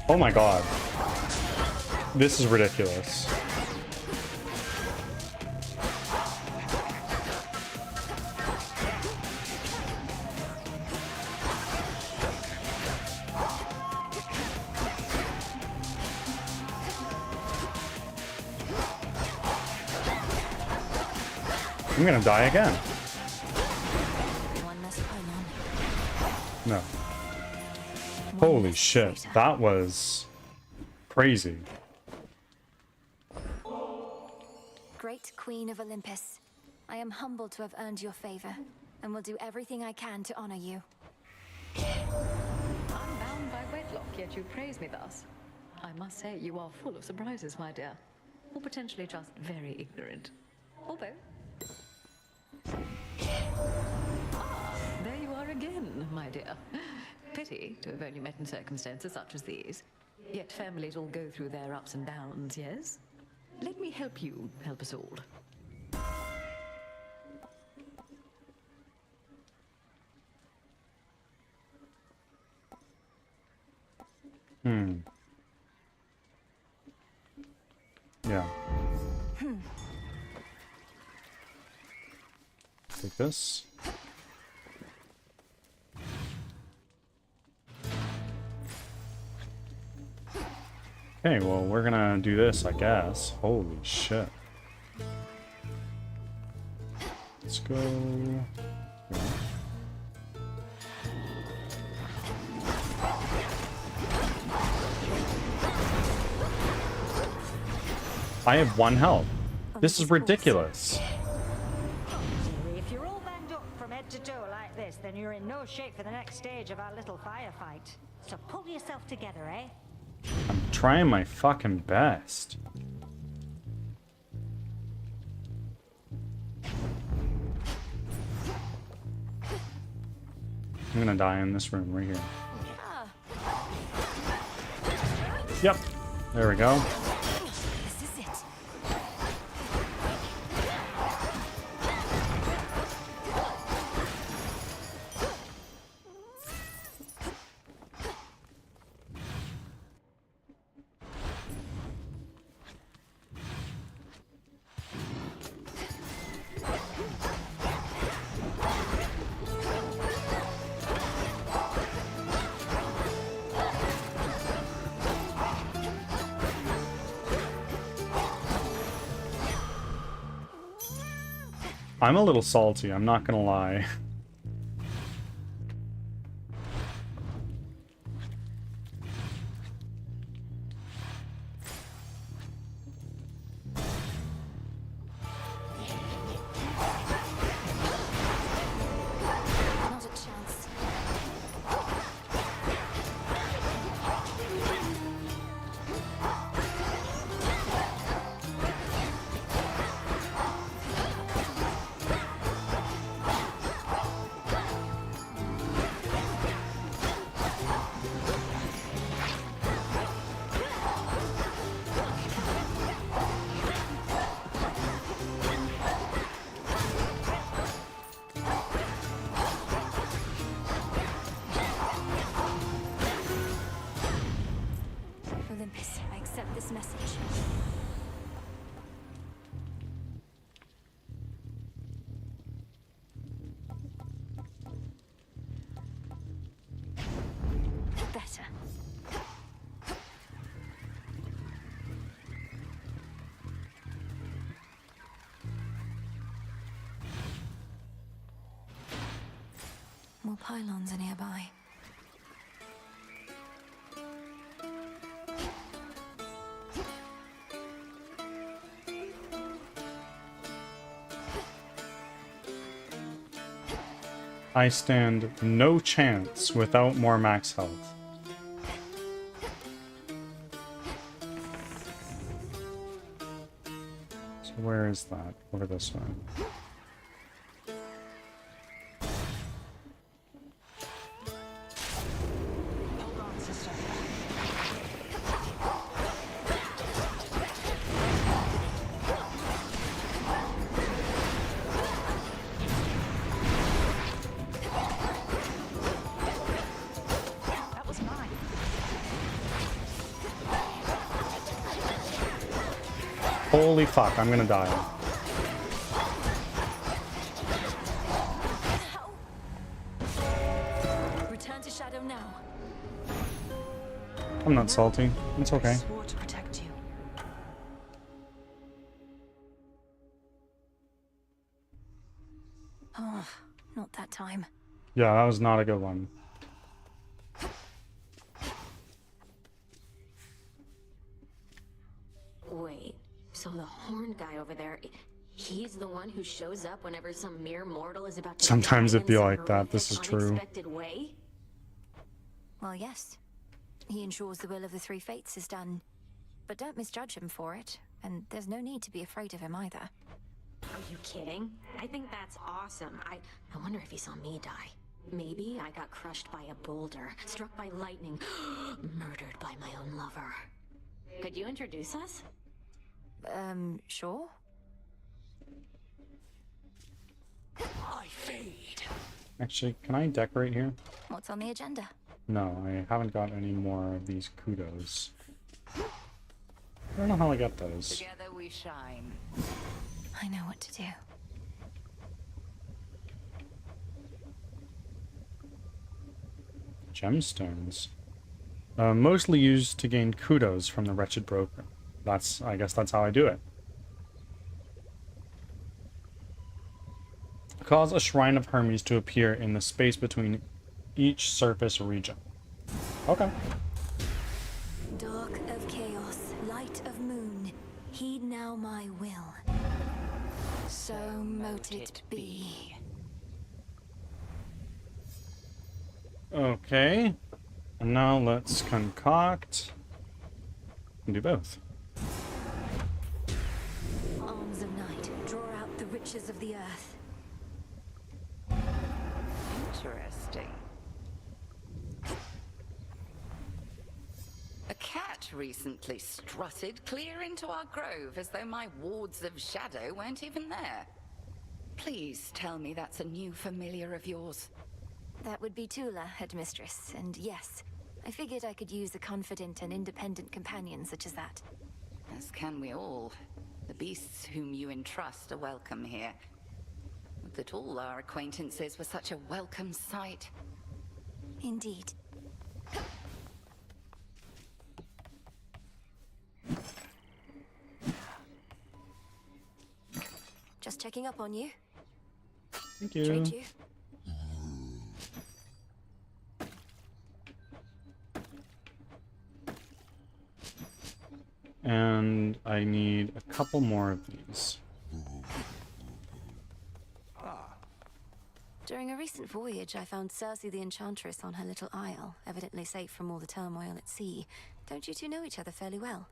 Oh my god. This is ridiculous. I'm gonna die again. No. Holy shit, that was crazy. Great Queen of Olympus, I am humbled to have earned your favor, and will do everything I can to honor you. I'm bound by wedlock, yet you praise me thus. I must say you are full of surprises, my dear. Or potentially just very ignorant. Or both. Ah, there you are again, my dear. Pity to have only met in circumstances such as these. Yet families all go through their ups and downs, yes? Let me help you help us all. Yeah. Take this. Okay, well, we're gonna do this, I guess. Holy shit. Let's go. Yeah. I have 1 health. This is ridiculous. If you're all banged up from head to toe like this, then you're in no shape for the next stage of our little firefight. So pull yourself together, eh? I'm trying my fucking best. I'm gonna die in this room right here. Yep. There we go. This is it. I'm a little salty, I'm not gonna lie. Not a chance. Olympus, I accept this message. Better. More pylons are nearby. I stand no chance without more max health. So where is that? Over this way. Hold on, sister. That was mine. Holy fuck, I'm gonna die. Return to shadow now. I'm not salty. It's okay. I swore to protect you. Oh, not that time. Yeah, that was not a good one. Wait, so the horned guy over there, he's the one who shows up whenever some mere mortal is about to Sometimes die it be in some like that. This is horrific, true. unexpected way? Well, yes. He ensures the will of the three fates is done. But don't misjudge him for it, and there's no need to be afraid of him either. Are you kidding? I think that's awesome. I wonder if he saw me die. Maybe I got crushed by a boulder, struck by lightning, murdered by my own lover. Could you introduce us? Sure? I fade. Actually, can I decorate here? What's on the agenda? No, I haven't got any more of these kudos. I don't know how I got those. Together we shine. I know what to do. Gemstones. Mostly used to gain kudos from the wretched broker. I guess that's how I do it. Cause a shrine of Hermes to appear in the space between each surface region. Okay. Dark of chaos, light of moon, heed now my will. So mote it be. Okay. And now let's concoct and do both. Arms of night, draw out the riches of the earth. Interesting. A cat recently strutted clear into our grove as though my wards of shadow weren't even there. Please tell me that's a new familiar of yours. That would be Tula, headmistress, and yes, I figured I could use a confident and independent companion such as that. As can we all. The beasts whom you entrust are welcome here. Would that all our acquaintances were such a welcome sight. Indeed. Just checking up on you. Thank you. Trade you. And I need a couple more of these. During a recent voyage, I found Cersei the Enchantress on her little isle, evidently safe from all the turmoil at sea. Don't you two know each other fairly well?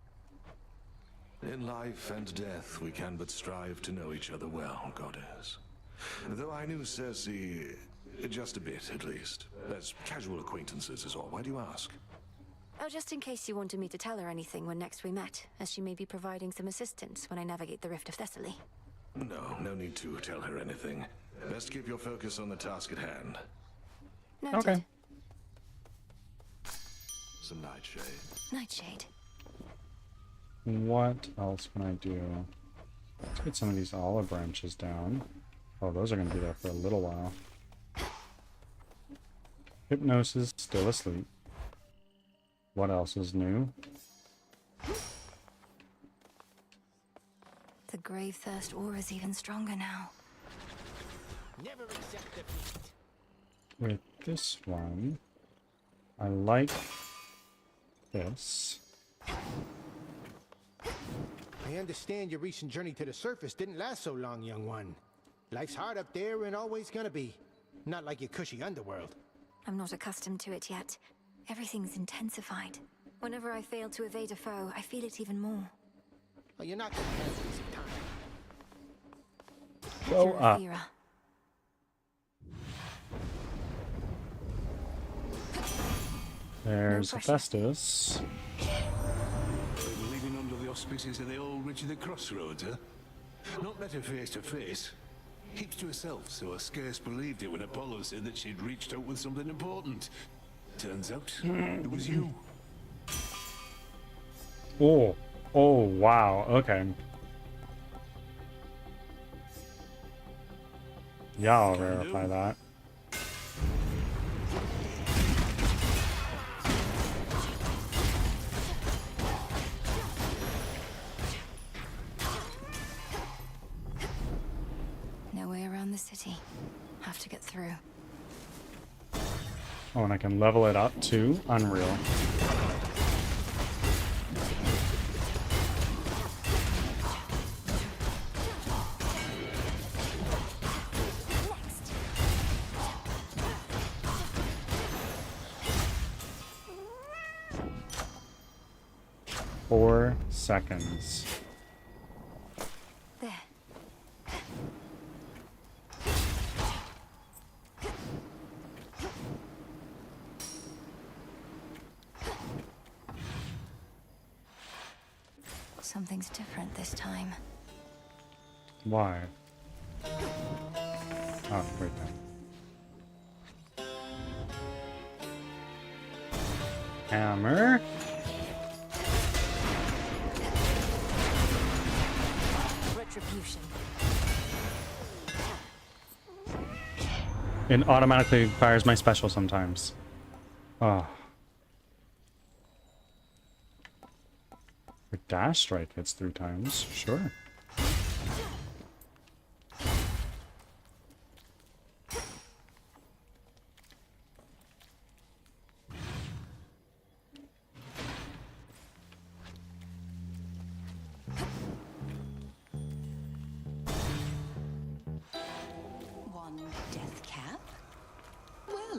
In life and death, we can but strive to know each other well, Goddess. Though I knew Cersei just a bit, at least. As casual acquaintances is all. Why do you ask? Oh, just in case you wanted me to tell her anything when next we met, as she may be providing some assistance when I navigate the Rift of Thessaly. No need to tell her anything. Best keep your focus on the task at hand. Noted. Okay. Some nightshade. Nightshade. What else can I do? Let's get some of these olive branches down. Oh, those are going to be there for a little while. Hypnosis, still asleep. What else is new? The grave thirst aura is even stronger now. Never accept defeat. With this one, I like this. I understand your recent journey to the surface didn't last so long, young one. Life's hard up there and always gonna be. Not like your cushy underworld. I'm not accustomed to it yet. Everything's intensified. Whenever I fail to evade a foe, I feel it even more. Oh, you're not gonna have easy time. Go up. There's Hephaestus. Living under the auspices of the old Richard the Crossroads, huh? Not met her face to face. Keeps to herself, so I scarce believed it when Apollo said that she'd reached out with something important. Turns out, it was you. Oh, wow, okay. Yeah, I'll verify that. No way around the city. Have to get through. Oh, and I can level it up to Unreal. Four seconds. There. Something's different this time. Why? Oh, right there. Hammer. Retribution. It automatically fires my special sometimes. Oh. Your dash strike hits 3 times. Sure.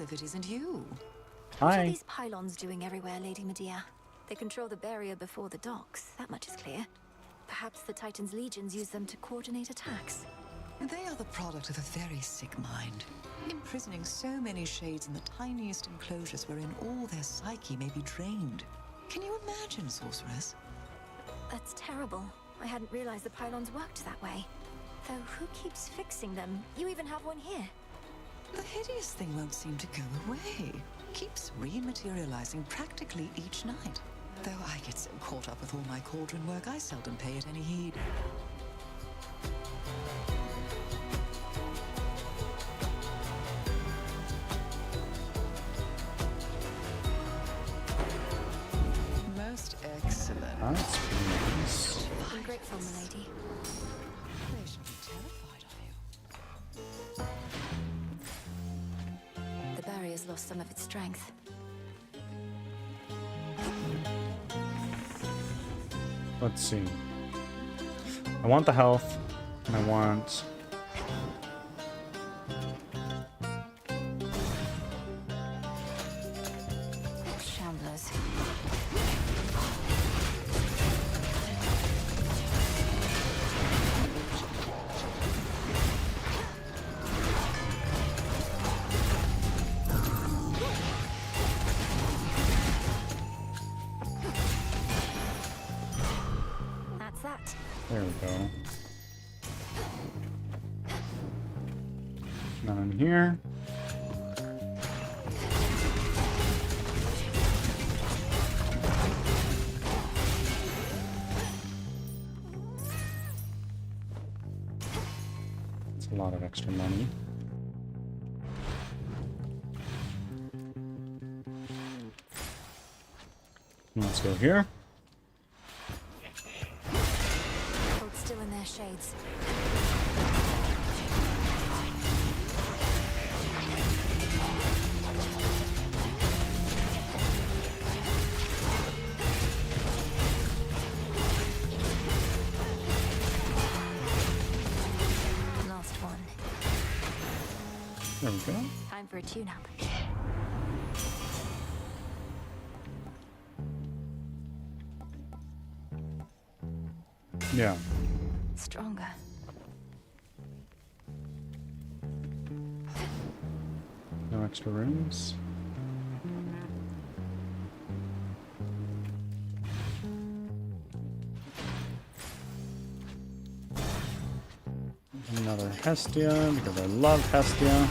if it isn't you? What are Hi. these pylons doing everywhere, Lady Medea? They control the barrier before the docks, that much is clear. Perhaps the Titan's legions use them to coordinate attacks. They are the product of a very sick mind, imprisoning so many shades in the tiniest enclosures wherein all their psyche may be drained. Can you imagine, sorceress? That's terrible. I hadn't realized the pylons worked that way. Though who keeps fixing them? You even have one here. The hideous thing won't seem to go away. Keeps rematerializing practically each night. Though I get so caught up with all my cauldron work, I seldom pay it any heed. Most excellent. That's pretty nice. I'm grateful, milady. They should be terrified of you. The barrier's lost some of its strength. Let's see. I want the health, and I want... Shamblers. That's that. There we go. None in here. It's a lot of extra money. Let's go here. Hold still in their shades. Last one. There we go. Time for a tune-up. Yeah. Stronger. No extra rooms. Another Hestia, because I love Hestia.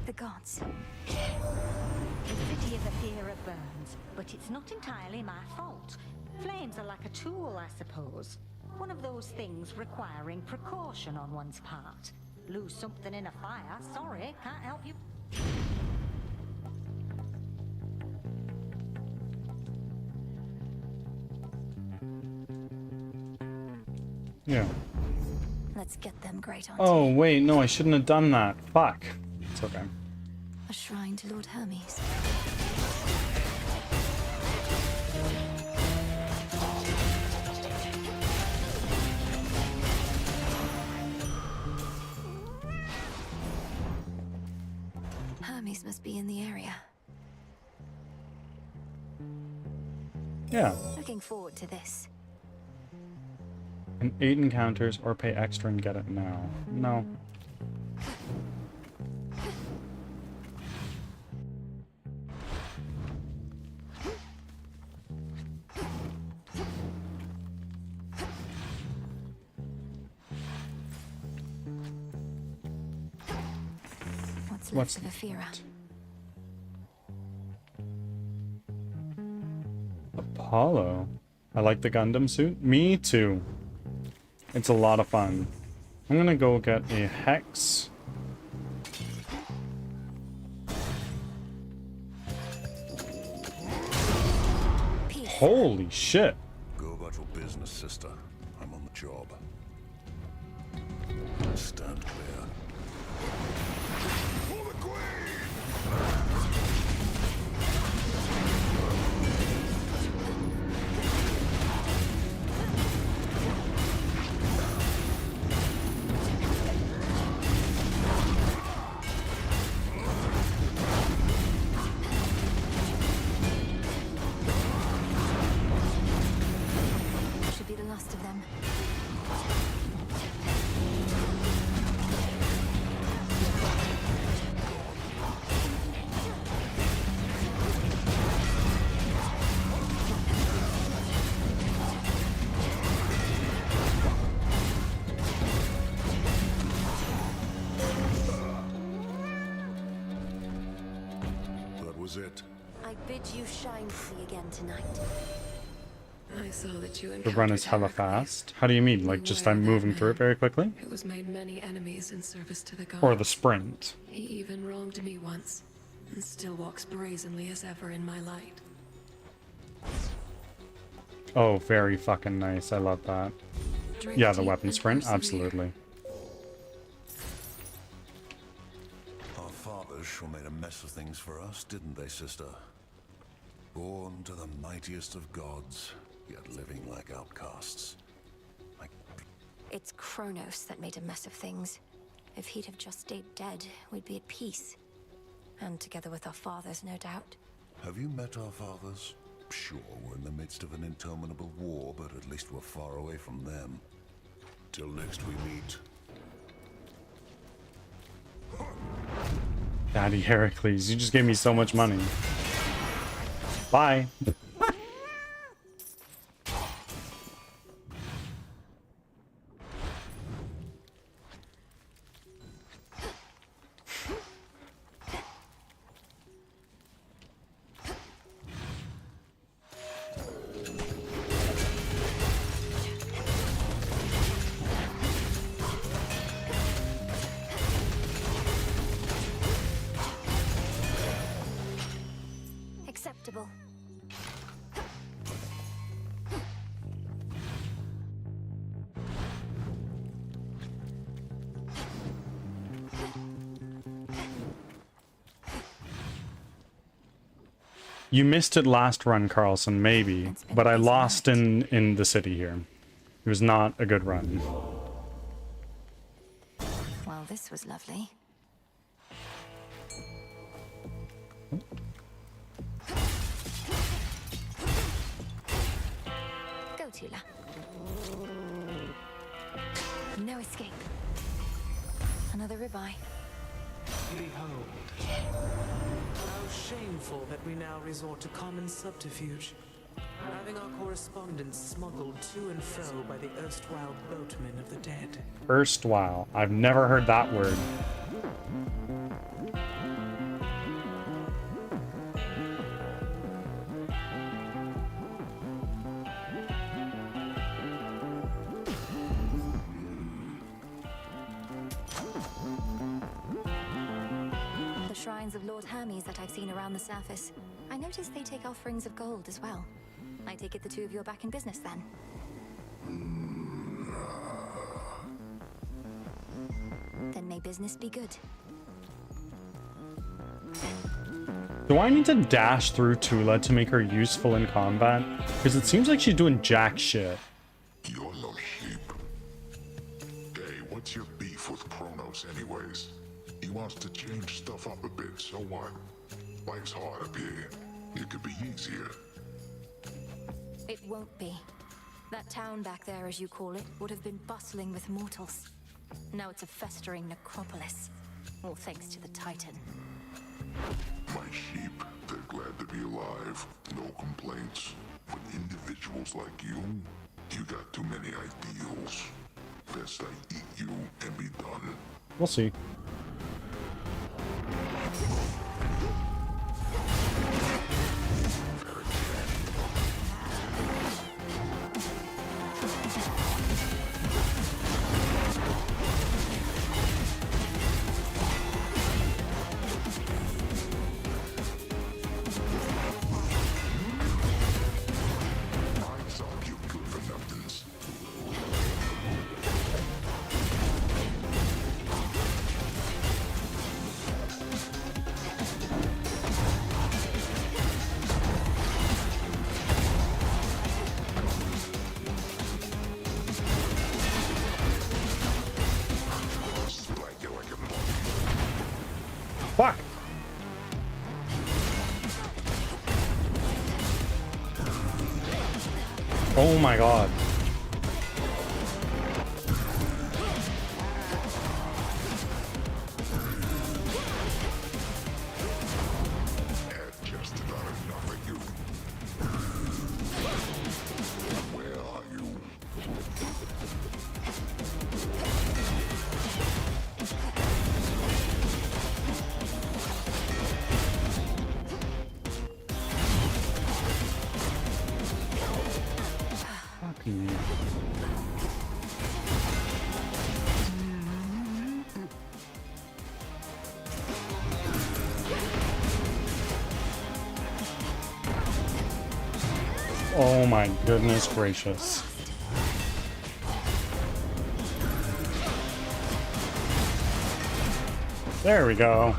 The gods. The city of Athera burns, but it's not entirely my fault. Flames are like a tool, I suppose. One of those things requiring precaution on one's part. Lose something in a fire, sorry, can't help you. Yeah. Let's get them great on. Oh, wait, no, I shouldn't have done that. Fuck. It's okay. A shrine to Lord Hermes. Hermes must be in the area. Yeah. Looking forward to this. And 8 encounters or pay extra and get it now. No. What's left of Athera? Apollo. I like the Gundam suit. Me too. It's a lot of fun. I'm gonna go get a Hex. Peace. Holy shit. Go about your business, sister. I'm on the job. Stand clear. For the Queen! Should be the last of them. That was it. I bid you shine free again tonight. I saw that you The encountered run is hella fast. How do you mean? Like, just I'm moving through it very quickly? It was made many enemies in service to the god. Or the sprint? He even wronged me once, and still walks brazenly as ever in my light. Oh, very fucking nice. I love that. Drink Yeah, the deep weapon and sprint. persevere. Absolutely. Our fathers sure made a mess of things for us, didn't they, sister? Born to the mightiest of gods, yet living like outcasts. It's Kronos that made a mess of things. If he'd have just stayed dead, we'd be at peace. And together with our fathers, no doubt. Have you met our fathers? Sure, we're in the midst of an interminable war, but at least we're far away from them. Till next we meet. Daddy Heracles, you just gave me so much money. Bye. Acceptable. You missed it last run, Carlson, maybe. But I lost in the city here. It was not a good run. Well, this was lovely. Go, Tula. No escape. Another ribeye. Behold. How shameful that we now resort to common subterfuge. Having our correspondence smuggled to and fro by the erstwhile boatmen of the dead. Erstwhile. I've never heard that word. The shrines of Lord Hermes that I've seen around the surface. I noticed they take offerings of gold as well. I take it the two of you are back in business then? Then may business be good. Do I need to dash through Tula to make her useful in combat? Because it seems like she's doing jack shit. You're no sheep. Hey, what's your beef with Kronos anyways? He wants to change stuff up a bit, so what? Life's hard up here. It could be easier. It won't be. That town back there, as you call it, would have been bustling with mortals. Now it's a festering necropolis. All thanks to the Titan. My sheep, they're glad to be alive. No complaints. But individuals like you, you got too many ideals. Best I eat you and be done. We'll see. Fuck! Oh my god. Just about enough of you. Where are you? Fucking hell. Oh my goodness gracious. There we go.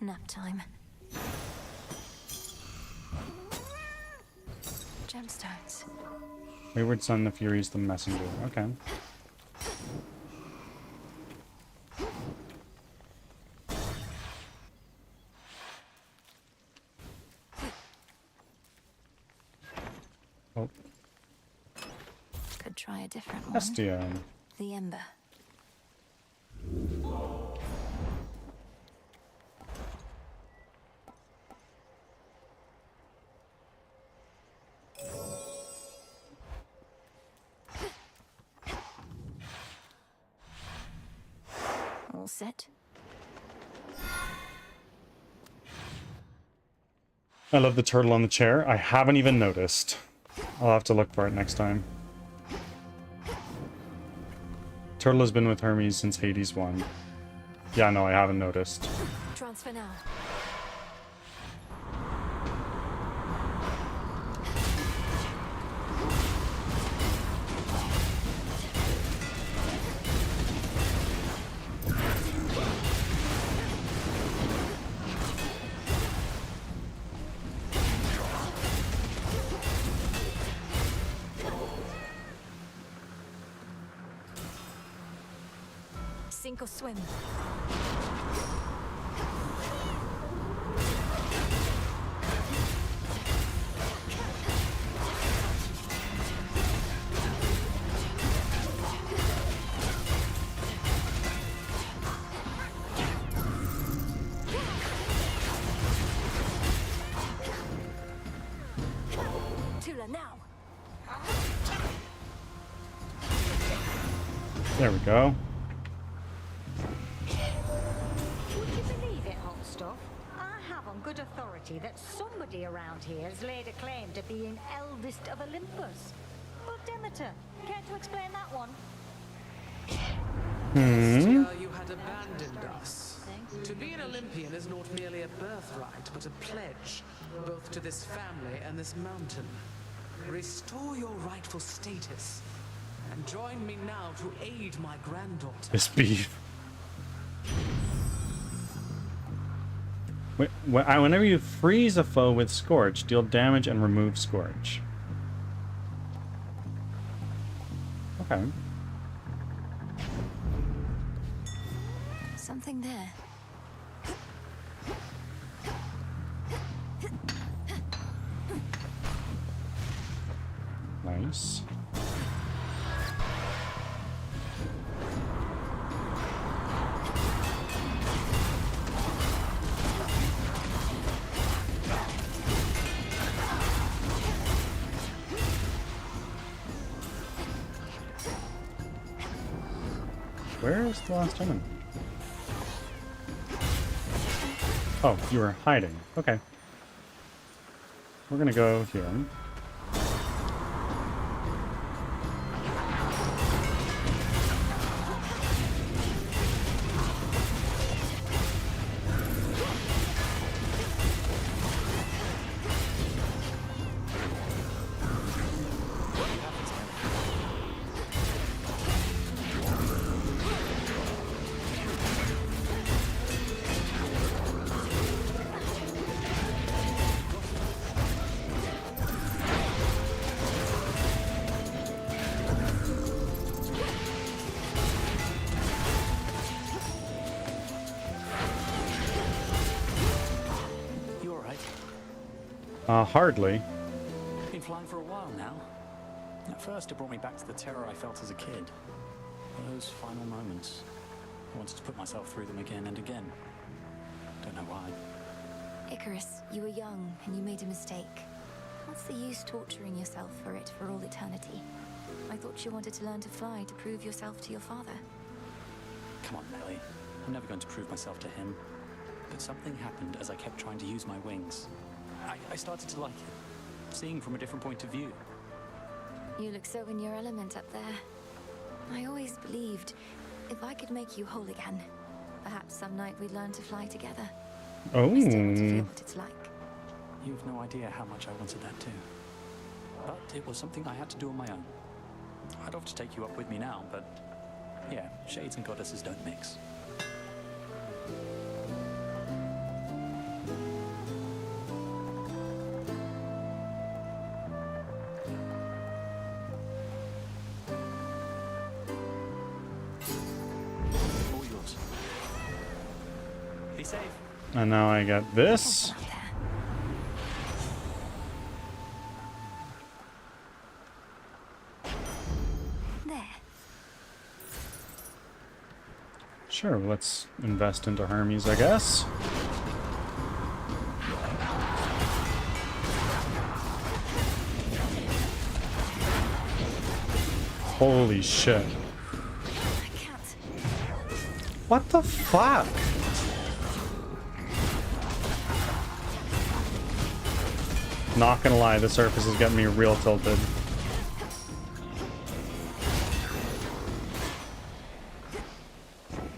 Nap time. Gemstones. Wayward Son, the Furies, the Messenger. Okay. Oh, Could try a different one. Estia. The Ember. All set. I love the turtle on the chair. I haven't even noticed. I'll have to look for it next time. Turtle has been with Hermes since Hades 1. Yeah, no, I haven't noticed. Transfer now. Sink or swim. Tula now. There we go. Would you believe it, hot stuff? I have on good authority that somebody around here has laid a claim to being eldest of Olympus. But Demeter, care to explain that one? Estia, you had abandoned us. To be an Olympian is not merely a birthright, but a pledge, both to this family and this mountain. Restore your rightful status, and join me now to aid my granddaughter. This beef. Whenever you freeze a foe with Scorch, deal damage and remove Scorch. Okay. Something there. Nice. Where is the last enemy? Oh, you were hiding. Okay. We're gonna go here. Hardly. Been flying for a while now. At first, it brought me back to the terror I felt as a kid. Those final moments. I wanted to put myself through them again and again. Don't know why. Icarus, you were young and you made a mistake. What's the use torturing yourself for it for all eternity? I thought you wanted to learn to fly to prove yourself to your father. Come on, Ellie. I'm never going to prove myself to him. But something happened as I kept trying to use my wings. I started to like it, seeing from a different point of view. You look so in your element up there. I always believed if I could make you whole again, perhaps some night we'd learn to fly together. Oh. I still want to feel what it's like. You've no idea how much I wanted that too. But it was something I had to do on my own. I'd love to take you up with me now, but yeah, shades and goddesses don't mix. All yours. Be safe. And now I got this. Sure, let's invest into Hermes, I guess. Holy shit. What the fuck? Not gonna lie, the surface is getting me real tilted.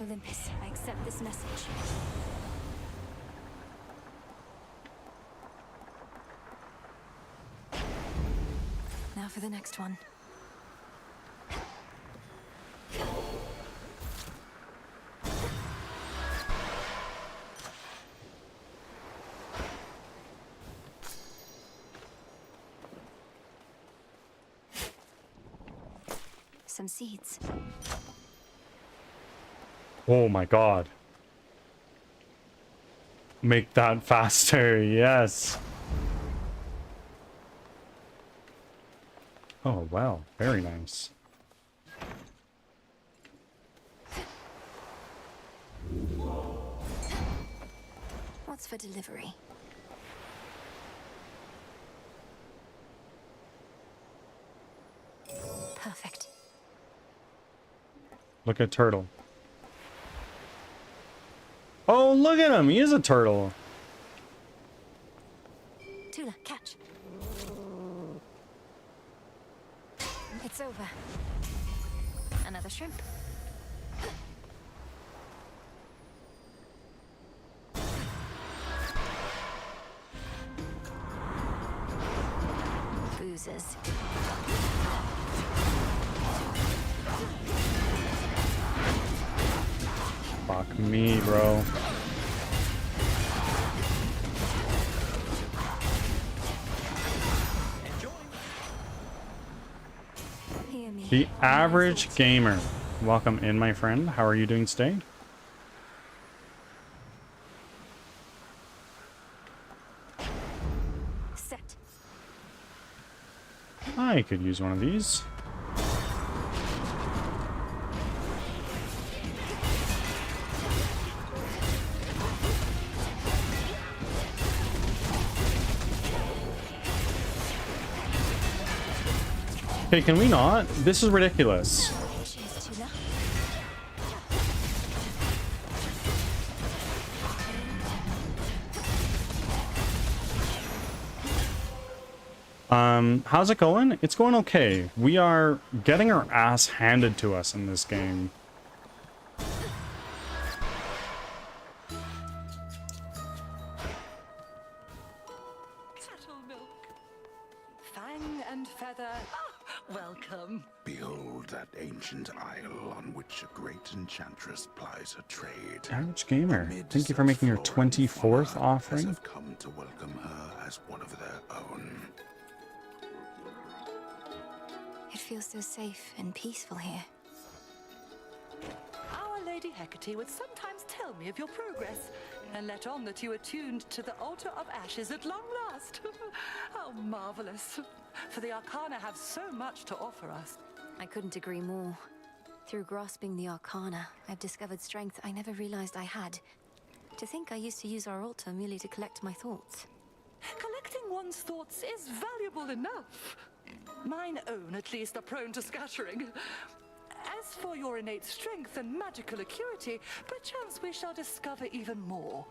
Olympus, I accept this message. Now for the next one. Some seeds. Oh my god. Make that faster, yes. Oh wow, very nice. What's for delivery? Perfect. Look at Turtle. Oh, look at him! He is a turtle. Tula, catch. It's over. Another shrimp. Boozers. Fuck me, bro. The average gamer. Welcome in, my friend. How are you doing today? Set. I could use one of these. Okay, can we not? This is ridiculous. How's it going? It's going okay. We are getting our ass handed to us in this game. Cattle milk. Fang and feather. Welcome. Behold that ancient isle on which a great enchantress plies her trade. Average gamer, thank you for making your 24th offering. Have come to welcome her as one of their own. It feels so safe and peaceful here. Our Lady Hecate would sometimes tell me of your progress, and let on that you attuned to the altar of ashes at long last. How marvelous. For the Arcana have so much to offer us. I couldn't agree more. Through grasping the Arcana, I've discovered strength I never realized I had. To think I used to use our altar merely to collect my thoughts. Collecting one's thoughts is valuable enough. Mine own, at least, are prone to scattering. As for your innate strength and magical acuity, perchance we shall discover even more.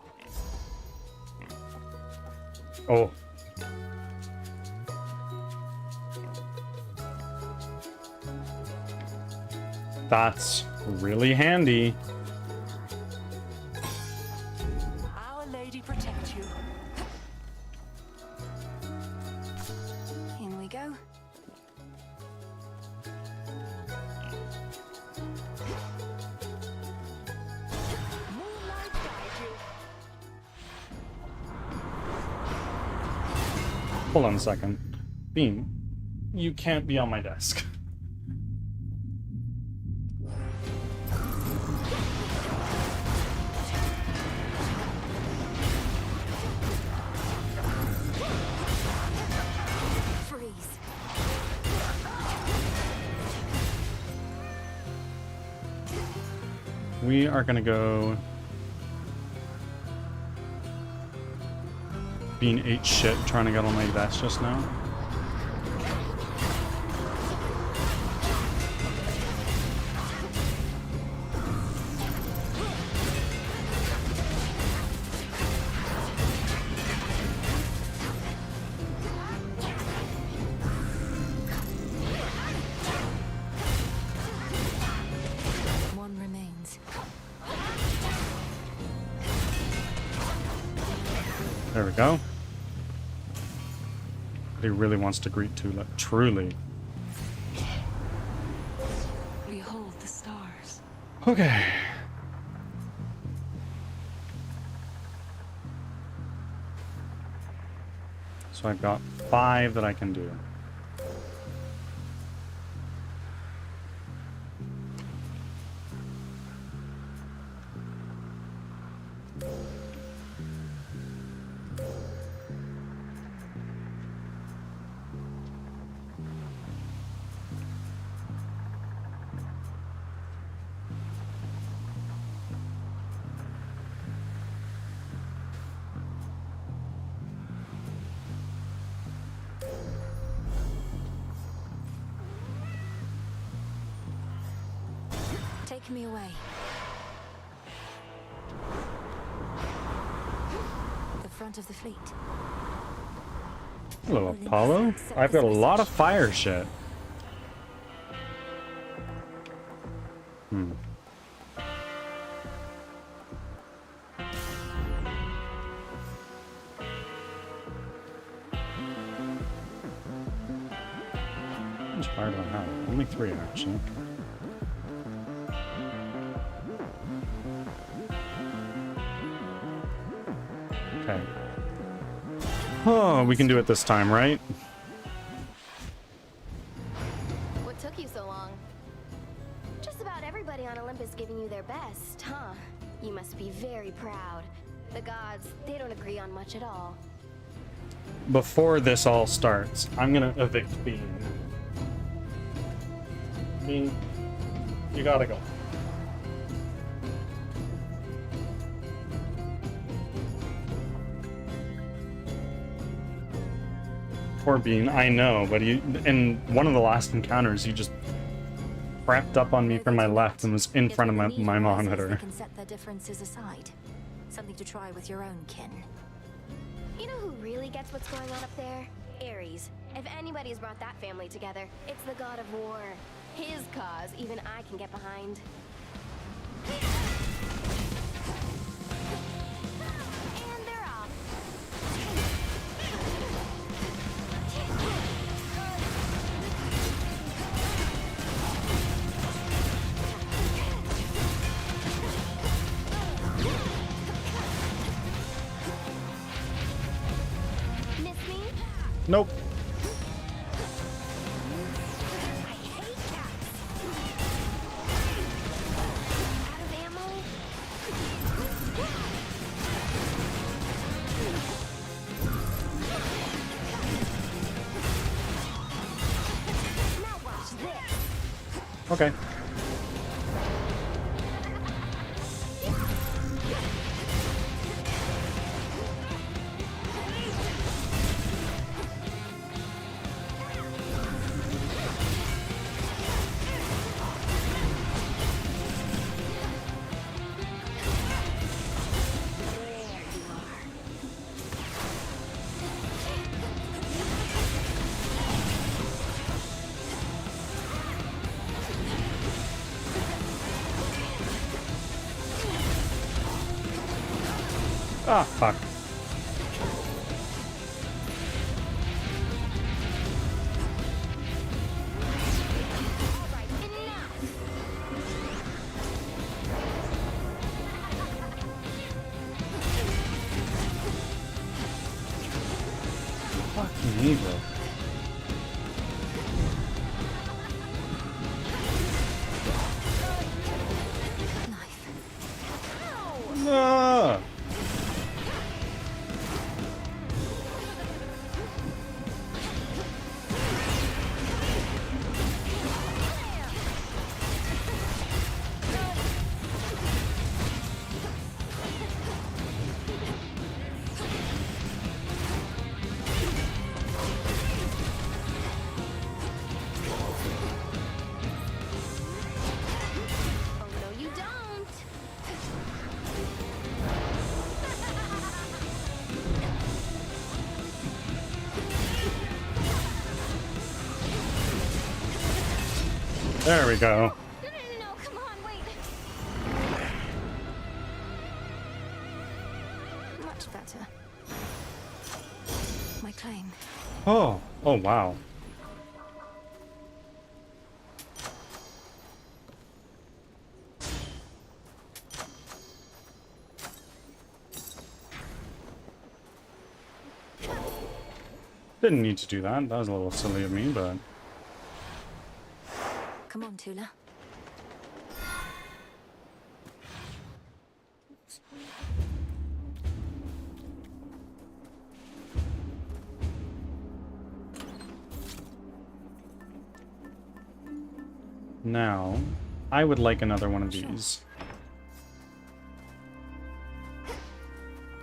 Oh. That's really handy. Our Lady protect you. In we go. Moonlight guide you. Hold on a second. Beam, you can't be on my desk. We are gonna go being ate shit trying to get on my desk just now. One remains. There we go. He really wants to greet Tula. Truly. Behold the stars. Okay. So I've got 5 that I can do. Take me away. The front of the fleet. Hello, Apollo. I've got a lot of fire shit. How much fire do I have? Only 3, actually. Okay. Oh, we can do it this time, right? What took you so long? Just about everybody on Olympus giving you their best, huh? You must be very proud. The gods, they don't agree on much at all. Before this all starts, I'm gonna evict Bean. Bean, you gotta go. Poor Bean, I know, but he, in one of the last encounters, he just crept up on me from my left and was in front of my monitor. They can set their differences aside. Something to try with your own kin. You know who really gets what's going on up there? Ares. If anybody's brought that family together, it's the god of war. His cause, even I can get behind. And they're off. Miss me? Nope. Okay. Ah, fuck. Fucking evil. No! Oh no, you don't. There we go. No, come on, wait. Much better. My claim. Oh, oh wow. Didn't need to do that. That was a little silly of me, but... Come on, Tula. Now, I would like another one of these.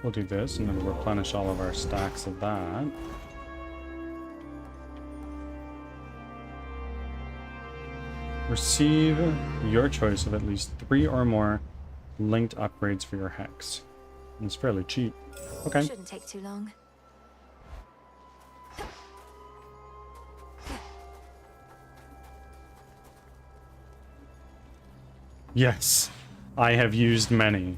We'll do this, and it'll replenish all of our stacks of that. Receive your choice of at least 3 or more linked upgrades for your hex. And it's fairly cheap. Okay. Shouldn't take too long. Yes, I have used many.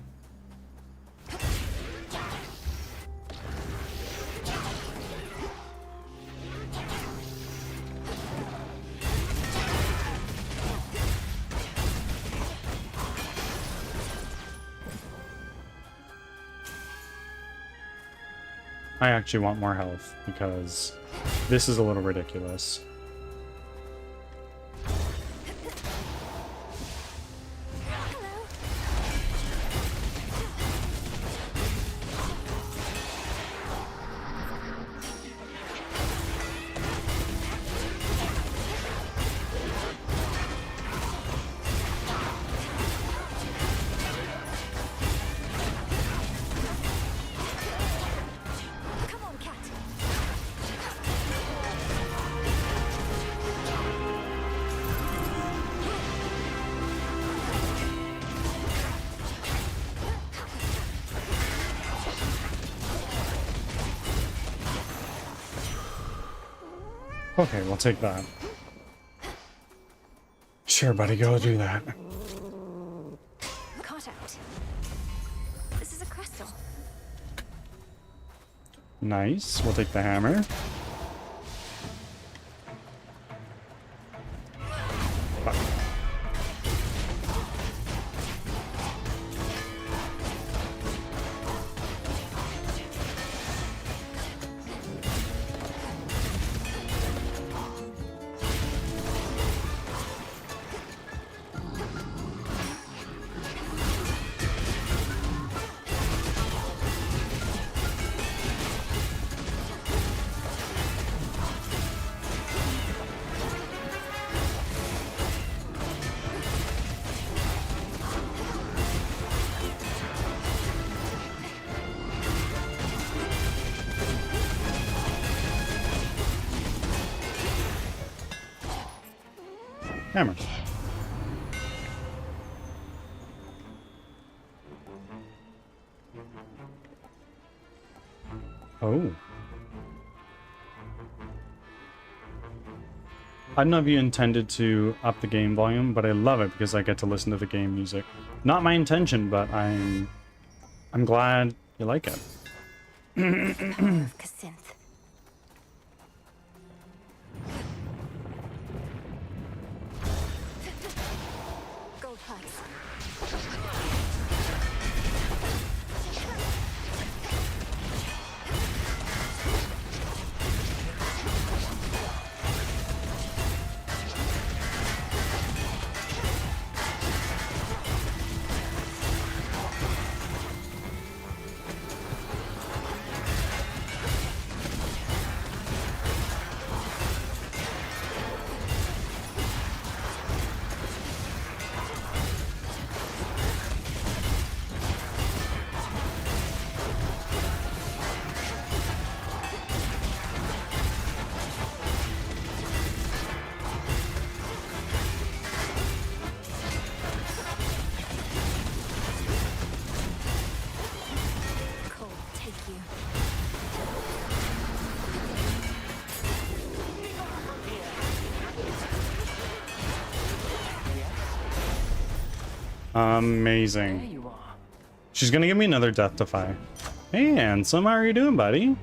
I actually want more health because this is a little ridiculous. Okay, we'll take that. Sure, buddy, go do that. Caught out. This is a crystal. Nice. We'll take the hammer. Fuck. Hammer. Oh. I don't know if you intended to up the game volume, but I love it because I get to listen to the game music. Not my intention, but I'm glad you like it. Gold pipes. Amazing. She's gonna give me another death defy. Hey, Ansem, how are you doing, buddy?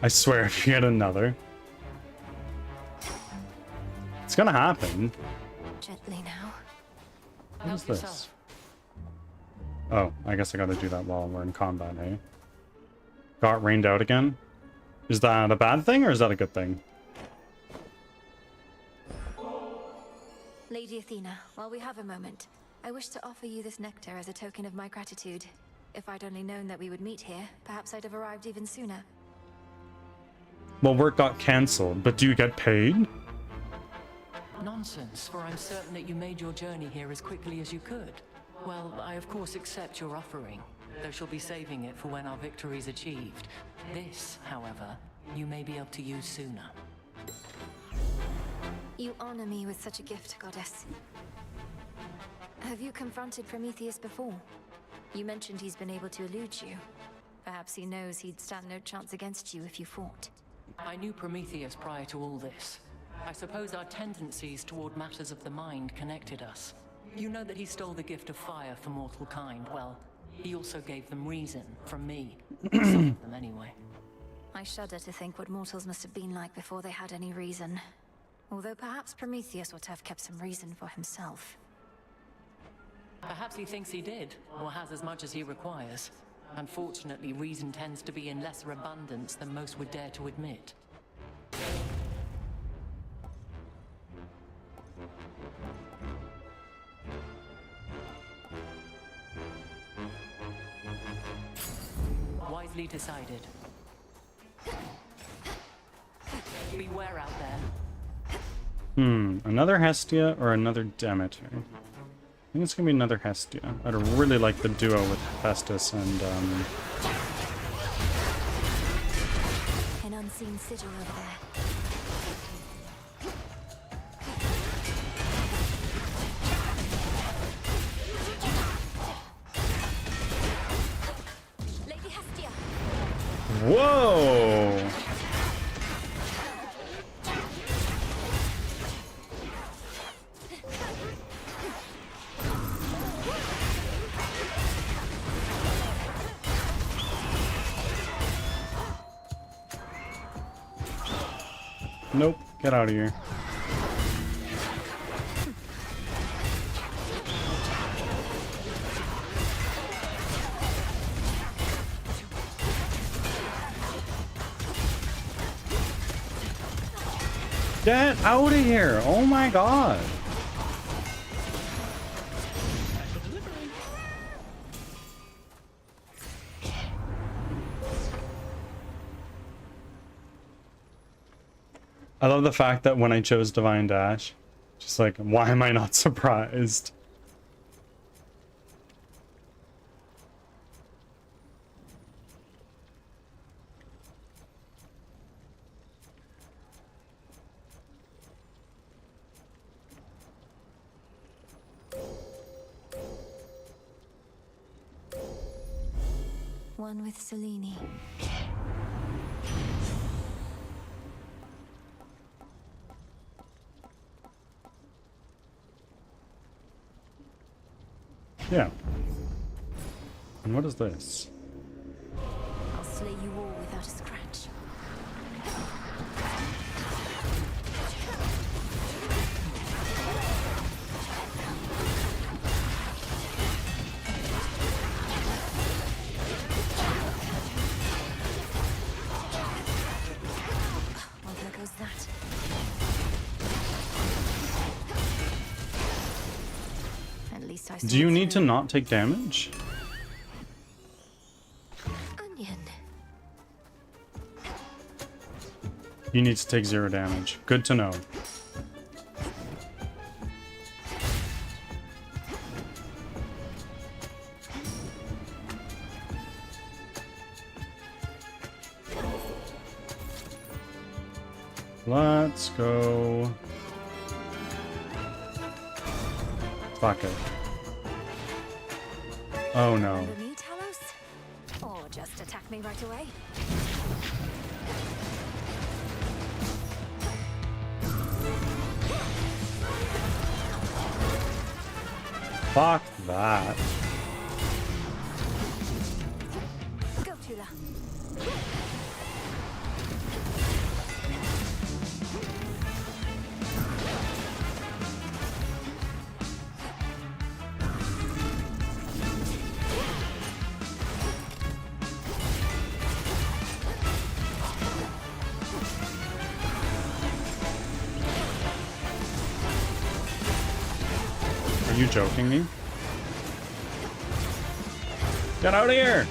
I swear, if you get another, it's gonna happen. Gently now. What is this? Oh, I guess I gotta do that while we're in combat, eh? Got rained out again? Is that a bad thing or is that a good thing? Lady Athena, while we have a moment, I wish to offer you this nectar as a token of my gratitude. If I'd only known that we would meet here, perhaps I'd have arrived even sooner. Well, work got cancelled, but do you get paid? Nonsense, for I'm certain that you made your journey here as quickly as you could. Well, I of course accept your offering, though she'll be saving it for when our victory's achieved. This, however, you may be able to use sooner. You honor me with such a gift, goddess. Have you confronted Prometheus before? You mentioned he's been able to elude you. Perhaps he knows he'd stand no chance against you if you fought. I knew Prometheus prior to all this. I suppose our tendencies toward matters of the mind connected us. You know that he stole the gift of fire for mortal kind. Well, he also gave them reason from me. Some of them anyway. I shudder to think what mortals must have been like before they had any reason. Although perhaps Prometheus ought to have kept some reason for himself. Perhaps he thinks he did, or has as much as he requires. Unfortunately, reason tends to be in lesser abundance than most would dare to admit. Wisely decided. Beware out there. Another Hestia or another Demeter? I think it's gonna be another Hestia. I'd really like the duo with Hephaestus and An unseen sigil over there. Lady Hestia. Whoa! Nope, get out of here. Get out of here! Oh my god! I love the fact that when I chose Divine Dash, just like, why am I not surprised? One with Selene. Yeah. And what is this? I'll slay you all without a scratch. Well, there goes that. At least I Do you need to not take damage? Onion. You need to take 0 damage. Good to know. Let's go. Fuck it. Oh no. Remember me, Talos? Or just attack me right away? Fuck that. Go, Tula. Are you joking me? Get out of here!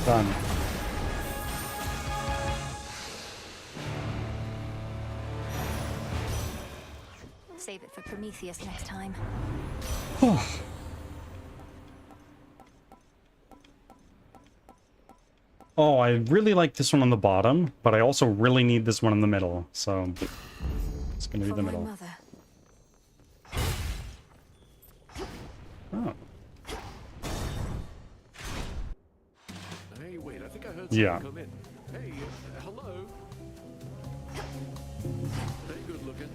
Done. Save it for Prometheus next time. Oh, I really like this one on the bottom, but I also really need this one in the middle, so it's gonna be the middle. Oh. Hey, wait, I think I heard Yeah. someone come in. Hey, hello? Hey, good looking.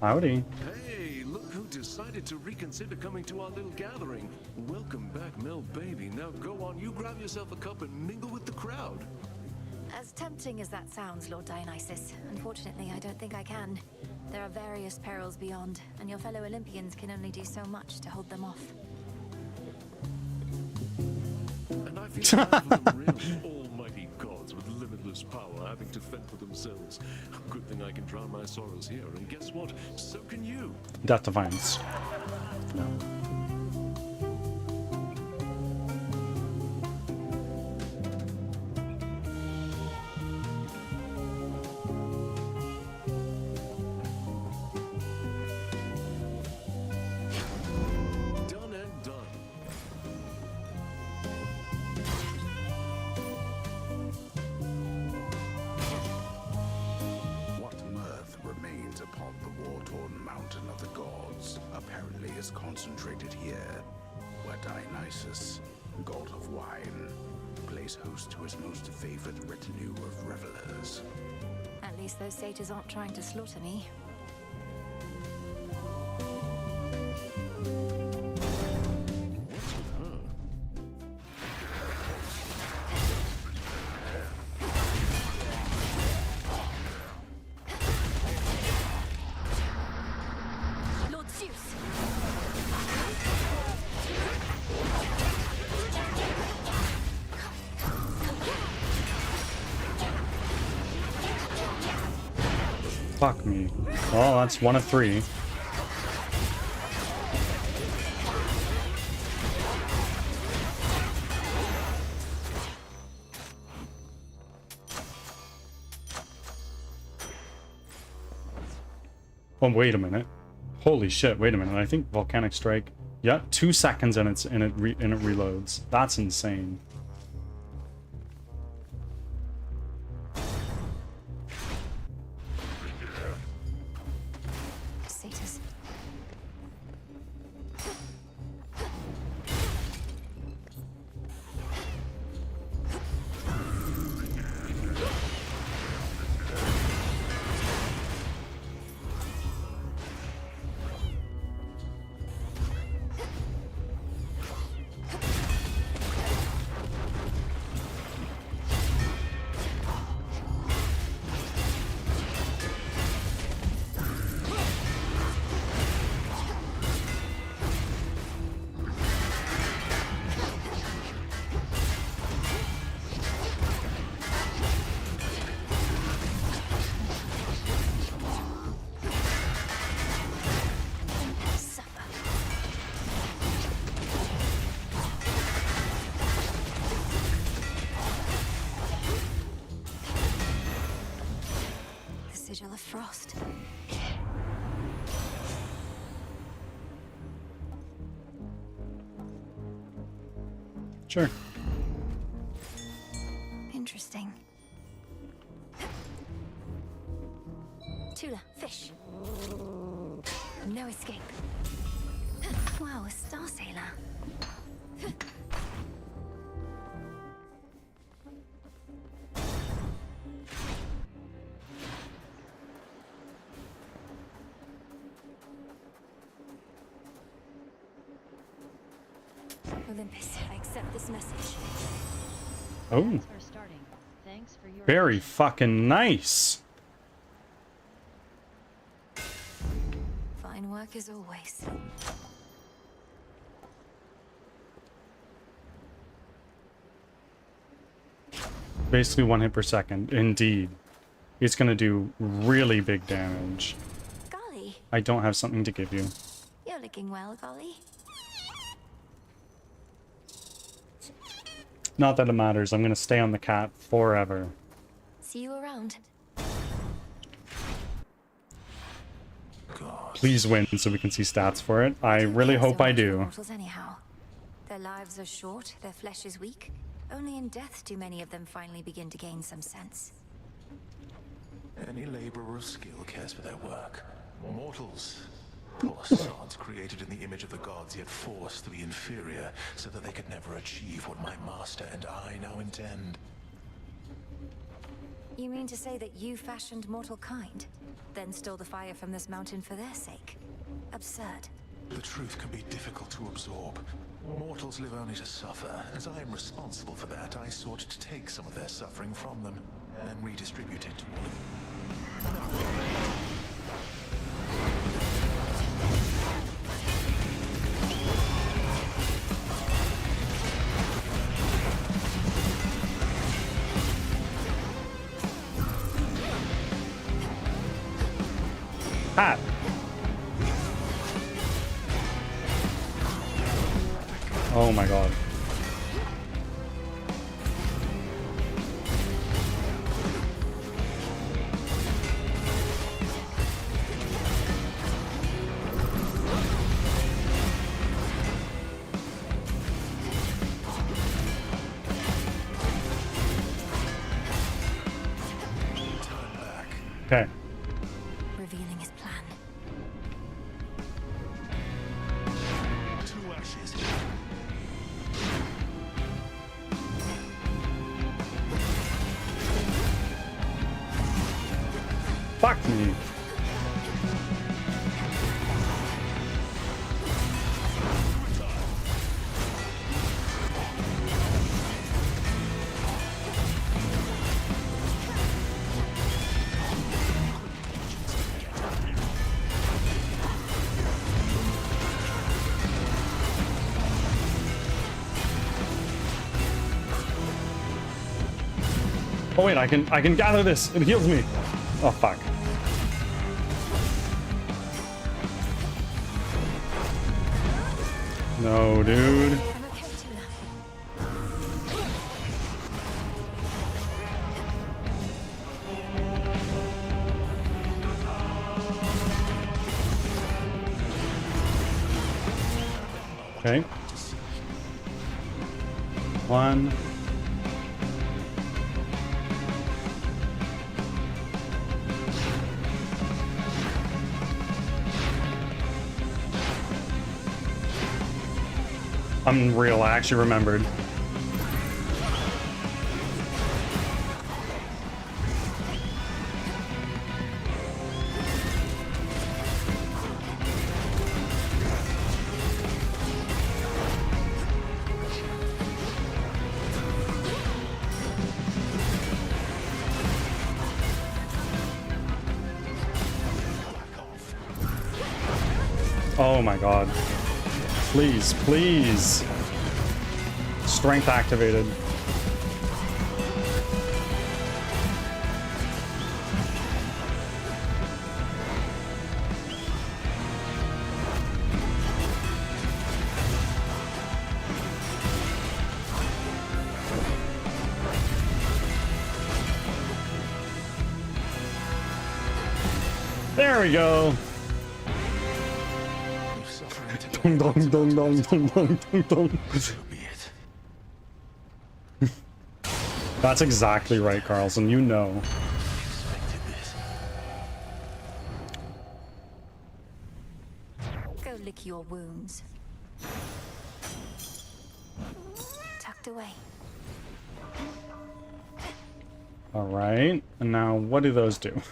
Howdy. Hey, look who decided to reconsider coming to our little gathering. Welcome back, Mel baby. Now go on, you grab yourself a cup and mingle with the crowd. As tempting as that sounds, Lord Dionysus, unfortunately I don't think I can. There are various perils beyond, and your fellow Olympians can only do so much to hold them off. And I feel bad for them, really. Almighty gods with limitless power having to fend for themselves. Good thing I can drown my sorrows here, and guess what? So can you. Death Defiance. No. Done and done. What mirth remains upon the war-torn mountain of the gods apparently is concentrated here, where Dionysus, god of wine, plays host to his most favored retinue of revelers. At least those satyrs aren't trying to slaughter me. Fuck me. Well, that's 1 of 3. Oh, wait a minute. Holy shit, wait a minute. I think Volcanic Strike. Yeah, 2 seconds and it reloads. That's insane. Satyrs. Sigil of Frost. Sure. Interesting. Tula, fish. No escape. Wow, a star sailor. Olympus, I accept this message. Oh. Thanks for starting. Thanks for your Very fucking nice. Fine work as always. Basically 1 hit per second. Indeed. It's gonna do really big damage. Golly, I don't have something to give you. you're looking well, Golly. Not that it matters. I'm gonna stay on the cat forever. See you around. Please win so we can see stats for it. I really hope I do. Mortals anyhow. Their lives are short, their flesh is weak. Only in death do many of them finally begin to gain some sense. Any laborer of skill cares for their work. Mortals. Poor sods created in the image of the gods, yet forced to be inferior, so that they could never achieve what my master and I now intend. You mean to say that you fashioned mortal kind, then stole the fire from this mountain for their sake? Absurd. The truth can be difficult to absorb. Mortals live only to suffer. As I am responsible for that, I sought to take some of their suffering from them and redistribute it to Hat. Oh my god. Okay. Revealing his plan. two ashes. Fuck me. Oh wait, I can gather this. It heals me. Oh fuck. No, dude. Okay. One. Unreal, I actually remembered. Oh my god. Please, please. Strength activated. There we go. Dong dong dong dong dong dong dong dong. That's exactly right, Carlson. You know. Go lick your wounds. Tucked away. All right. And now, what do those do?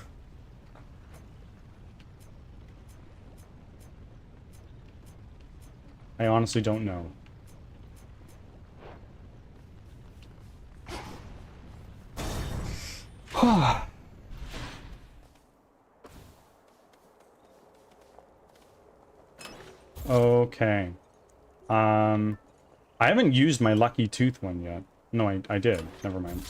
I honestly don't know. Okay. I haven't used my lucky tooth one yet. No, I did. Never mind.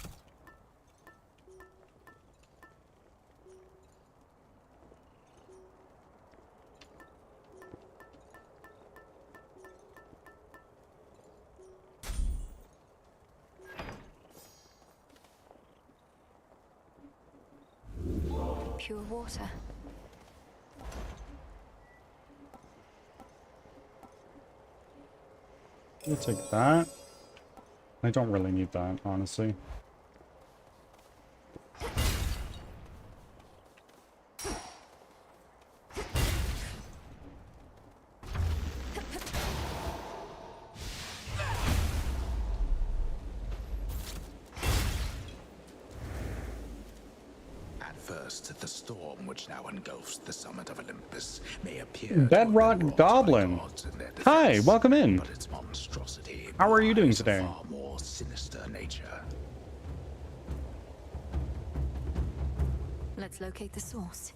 Pure water. I'll take that. I don't really need that, honestly. At first, the storm which now engulfs the summit of Olympus may appear Bedrock Goblin. Hi, welcome in. but its monstrosity How are you doing belies a today? far more sinister nature. Let's locate the source.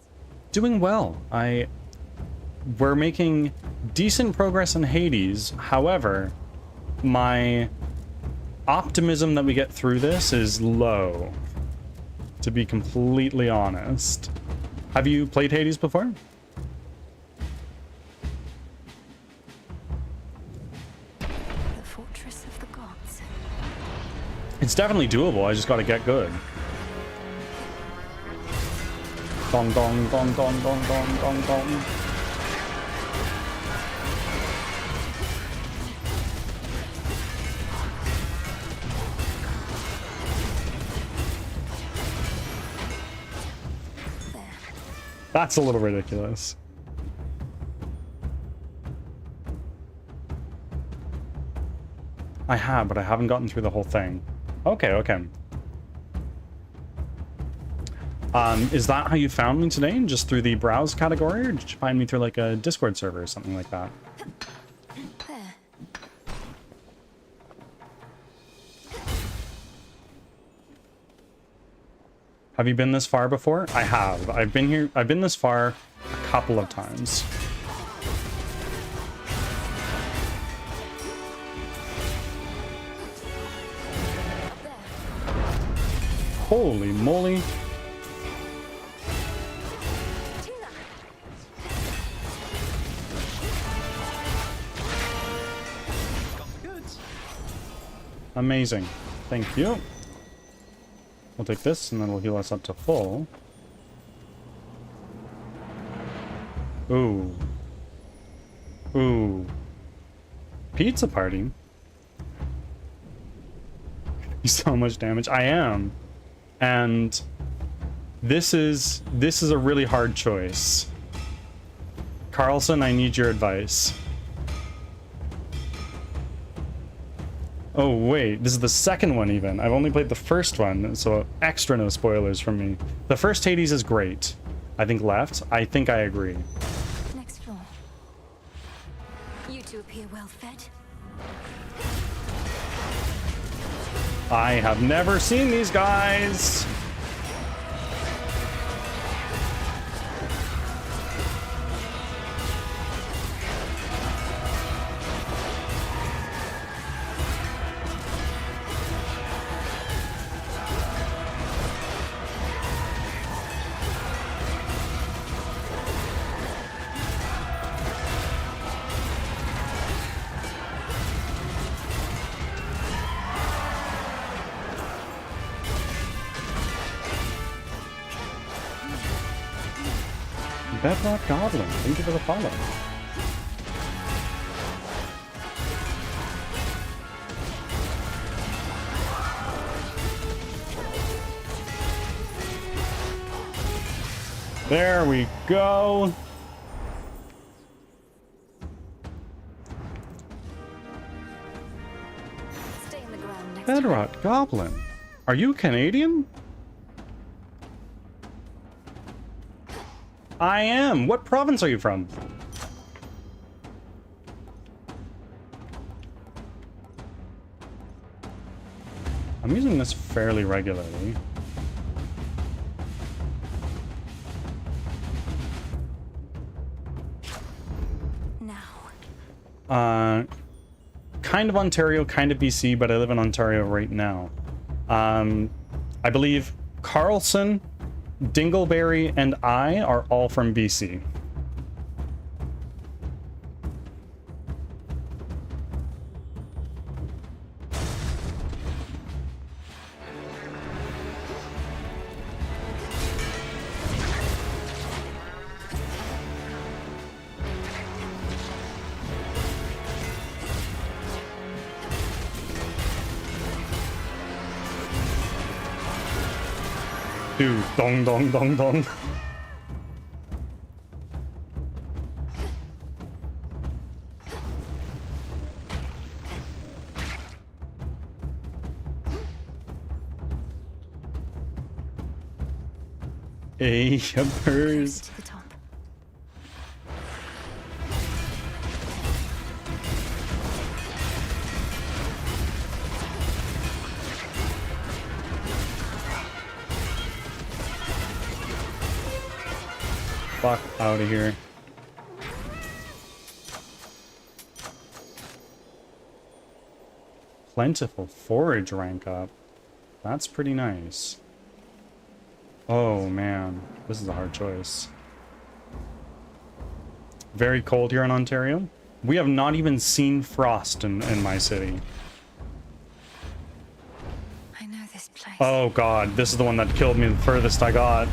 Doing well. We're making decent progress in Hades. However, my optimism that we get through this is low, to be completely honest. Have you played Hades before? The fortress of the gods. It's definitely doable. I just got to get good. Dong dong dong dong dong dong dong dong. That's a little ridiculous. I have, but I haven't gotten through the whole thing. Okay, okay. Is that how you found me today? Just through the browse category, or did you find me through like a Discord server or something like that? Have you been this far before? I have. I've been this far a couple of times. Holy moly. Amazing. Thank you. We'll take this, and then we'll heal us up to full. Ooh. Ooh. Pizza party? So much damage. I am. And this is a really hard choice. Carlson, I need your advice. Oh wait, this is the second one even. I've only played the first one, so extra no spoilers from me. The first Hades is great. I think left. I think I agree. Next floor. You two appear well fed. I have never seen these guys. Bedrock Goblin, thank you for the follow. There we go. Stay in the ground next Bedrock Goblin. Are you Canadian? I am. What province are you from? I'm using this fairly regularly. Kind of Ontario, kind of BC, but I live in Ontario right now. I believe Carlson, Dingleberry, and I are all from BC. Dude, dong dong dong dong. Hey, yuppers. Fuck out of here. Plentiful forage rank up. That's pretty nice. Oh man, this is a hard choice. Very cold here in Ontario. We have not even seen frost in my city. I know this place. Oh god, this is the one that killed me the furthest I got.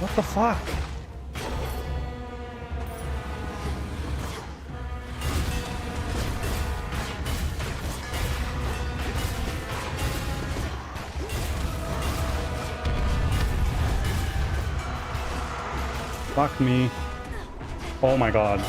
What the fuck? Fuck me. Oh my god.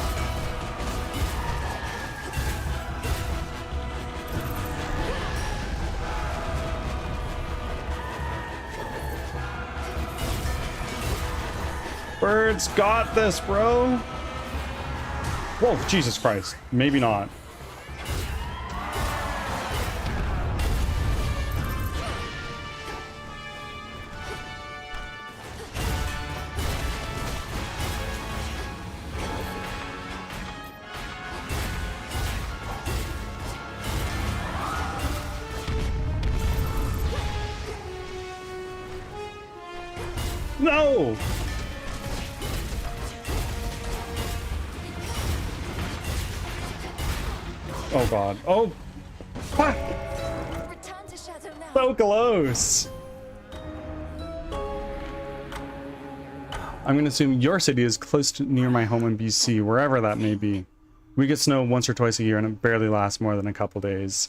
Birds got this, bro. Whoa, Jesus Christ. Maybe not. No! Oh god. Oh! Fuck! So close! I'm gonna assume your city is close to near my home in BC, wherever that may be. We get snow once or twice a year and it barely lasts more than a couple days.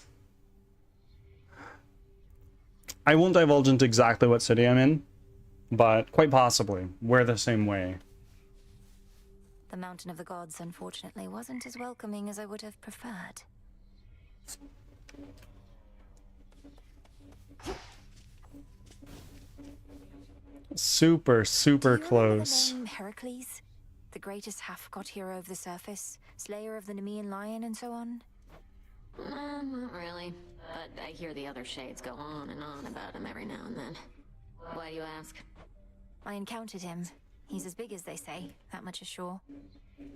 I won't divulge into exactly what city I'm in, but quite possibly, we're the same way. The Mountain of the Gods, unfortunately, wasn't as welcoming as I would have preferred. Super, super close. The name Heracles? The greatest half-god hero of the surface, slayer of the Nemean lion, and so on? Not really. But I hear the other shades go on and on about him every now and then. Why do you ask? I encountered him. He's as big as they say, that much is sure.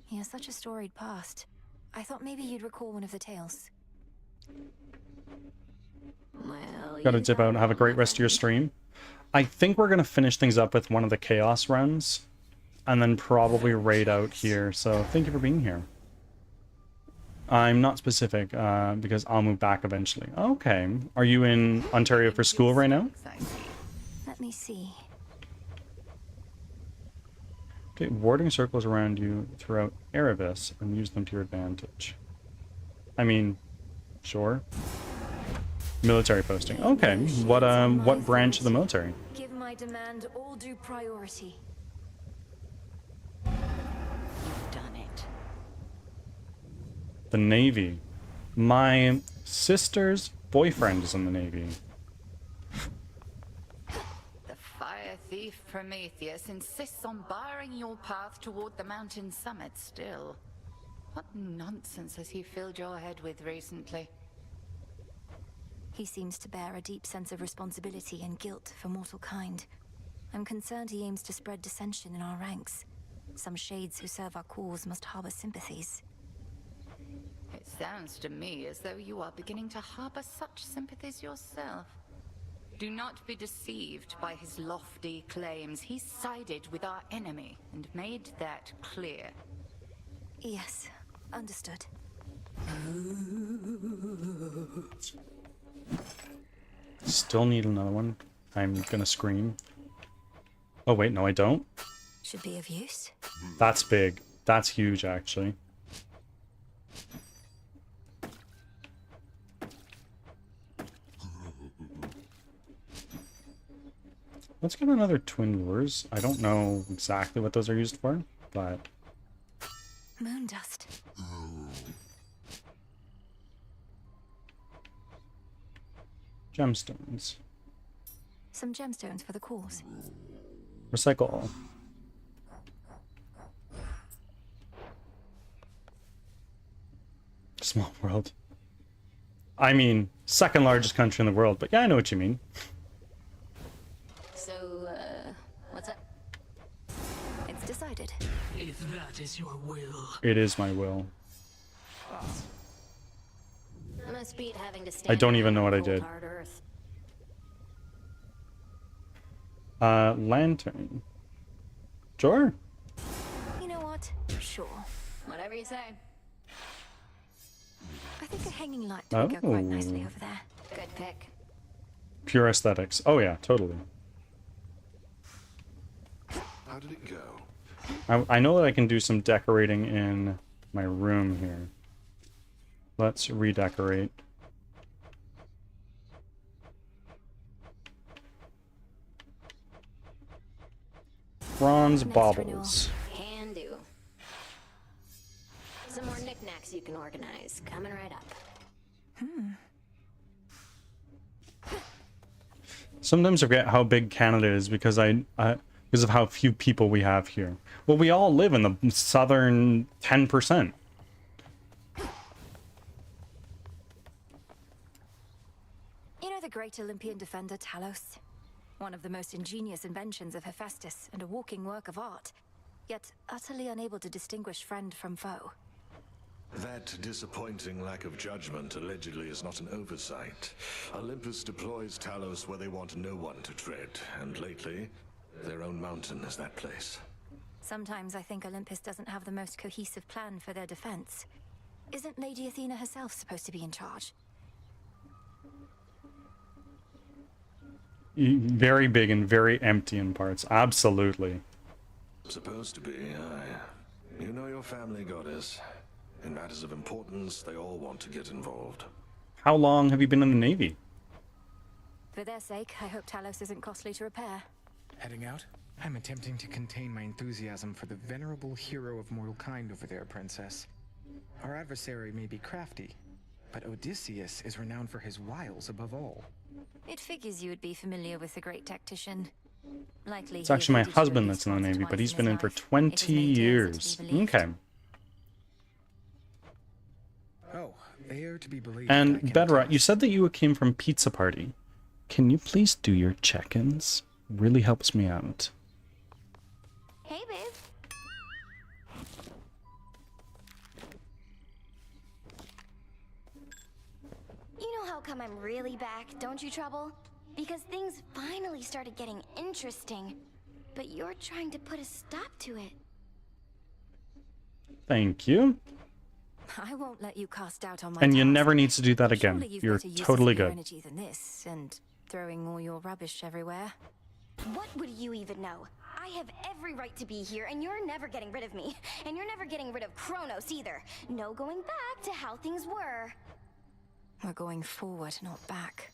He has such a storied past. I thought maybe you'd recall one of the tales. Well, Gotta dip out and have a great rest of your stream. I think we're gonna finish things up with one of the chaos runs, and then probably raid out here, so thank you for being here. I'm not specific, because I'll move back eventually. Okay. Are you in Ontario for school right now? Let me see. Okay, warding circles around you throughout Erebus and use them to your advantage. I mean, sure. Military posting. Okay. What branch of the military? Give my demand all due priority. You've done it. The Navy. My sister's boyfriend is in the Navy. The fire thief Prometheus insists on barring your path toward the mountain summit still. What nonsense has he filled your head with recently? He seems to bear a deep sense of responsibility and guilt for mortal kind. I'm concerned he aims to spread dissension in our ranks. Some shades who serve our cause must harbor sympathies. It sounds to me as though you are beginning to harbor such sympathies yourself. Do not be deceived by his lofty claims. He sided with our enemy and made that clear. Yes, understood. Still need another one. I'm gonna scream. Oh wait, no I don't. Should be of use. That's big. That's huge, actually. Let's get another twin lures. I don't know exactly what those are used for, but... Moon dust. Gemstones. Some gemstones for the cause. Recycle. Small world. I mean, second largest country in the world, but yeah, I know what you mean. So, what's up? It's decided. If that is your will. It is my will. Must beat having to stand I don't even know on what I cold, did. hard earth. Lantern. Sure. You know what? Sure. Whatever you say. I think a hanging light would go quite nicely over there. Good pick. Pure aesthetics. Oh yeah, totally. How did it go? I know that I can do some decorating in my room here. Let's redecorate. Bronze baubles. Can do. Some more knickknacks you can organize. Coming right up. Sometimes I forget how big Canada is because because of how few people we have here. Well, we all live in the southern 10%. You know the great Olympian defender Talos? One of the most ingenious inventions of Hephaestus and a walking work of art, yet utterly unable to distinguish friend from foe. That disappointing lack of judgment allegedly is not an oversight. Olympus deploys Talos where they want no one to tread, and lately, their own mountain is that place. Sometimes I think Olympus doesn't have the most cohesive plan for their defense. Isn't Lady Athena herself supposed to be in charge? Very big and very empty in parts. Absolutely. Supposed to be, aye. You know your family, goddess. In matters of importance, they all want to get involved. How long have you been in the Navy? For their sake, I hope Talos isn't costly to repair. Heading out? I'm attempting to contain my enthusiasm for the venerable hero of mortal kind over there, Princess. Our adversary may be crafty, but Odysseus is renowned for his wiles above all. It figures you would be familiar with the great tactician. Likely It's actually my husband that's in the Navy, but he's been in for 20 years. Okay. Oh, they are to be believed. And Bedrot, you said that you came from Pizza Party. Can you please do your check-ins? Really helps me out. Hey, babe. You know how come I'm really back, don't you, Trouble? Because things finally started getting interesting. But you're trying to put a stop to it. Thank you. I won't let you cast doubt on my And you task. never need to do that again. Surely you've You're better uses totally for your good. energy than this, and throwing all your rubbish everywhere. What would you even know? I have every right to be here, and you're never getting rid of me. And you're never getting rid of Kronos either. No going back to how things were. We're going forward, not back.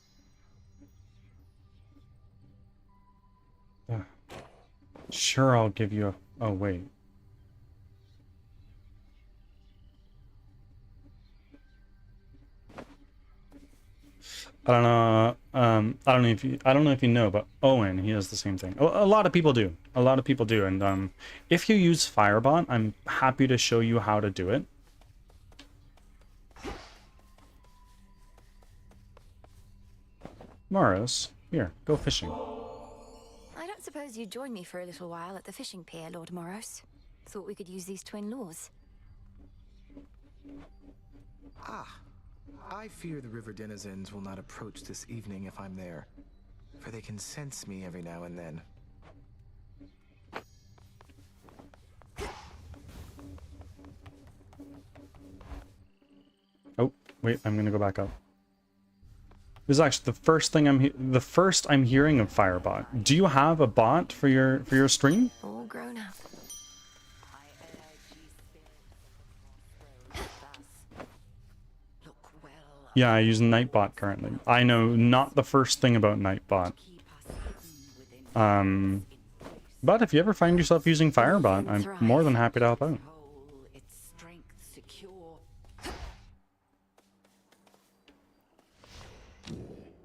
Sure, I'll give you a... Oh, wait. I don't know. I don't know if you know, but Owen, he does the same thing. A lot of people do. A lot of people do. And if you use Firebot, I'm happy to show you how to do it. Morris, here, go fishing. I don't suppose you'd join me for a little while at the fishing pier, Lord Moros. Thought we could use these twin laws. Ah, I fear the river denizens will not approach this evening if I'm there, for they can sense me every now and then. Oh, wait, I'm gonna go back up. This is actually the first thing I'm hearing of Firebot. Do you have a bot for your stream? All grown up. Yeah, I use Nightbot currently. I know not the first thing about Nightbot. But if you ever find yourself using Firebot, I'm more than happy to help out.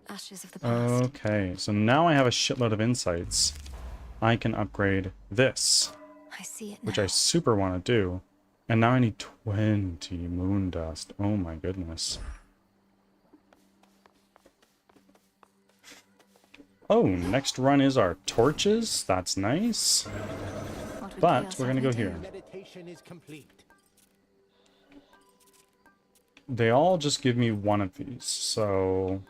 Ashes of the past. Okay, so now I have a shitload of insights. I can upgrade this, I see it now. which I super want to do. And now I need 20 moon dust. Oh my goodness. Oh, next run is our torches. That's nice. But we're gonna go here. Meditation is complete. They all just give me one of these, so...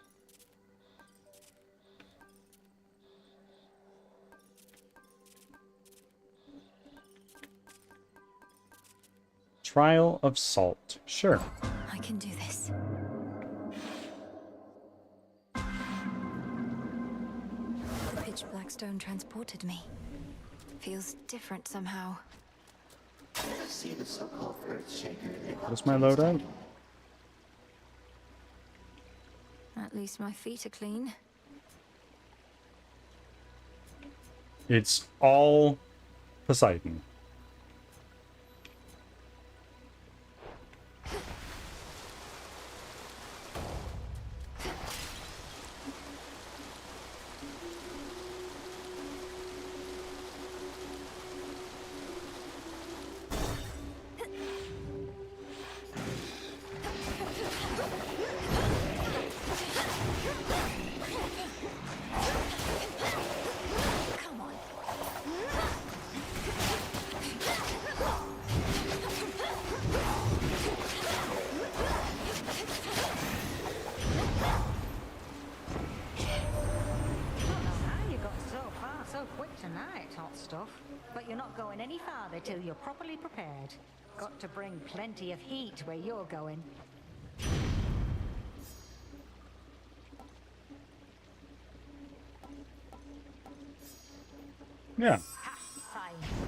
Trial of Salt. Sure. I can do this. The pitch black stone transported me. Feels different somehow. What's my loadout? At least my feet are clean. It's all Poseidon. tonight, hot stuff. But you're not going any farther till you're properly prepared. Got to bring plenty of heat where you're going. Yeah.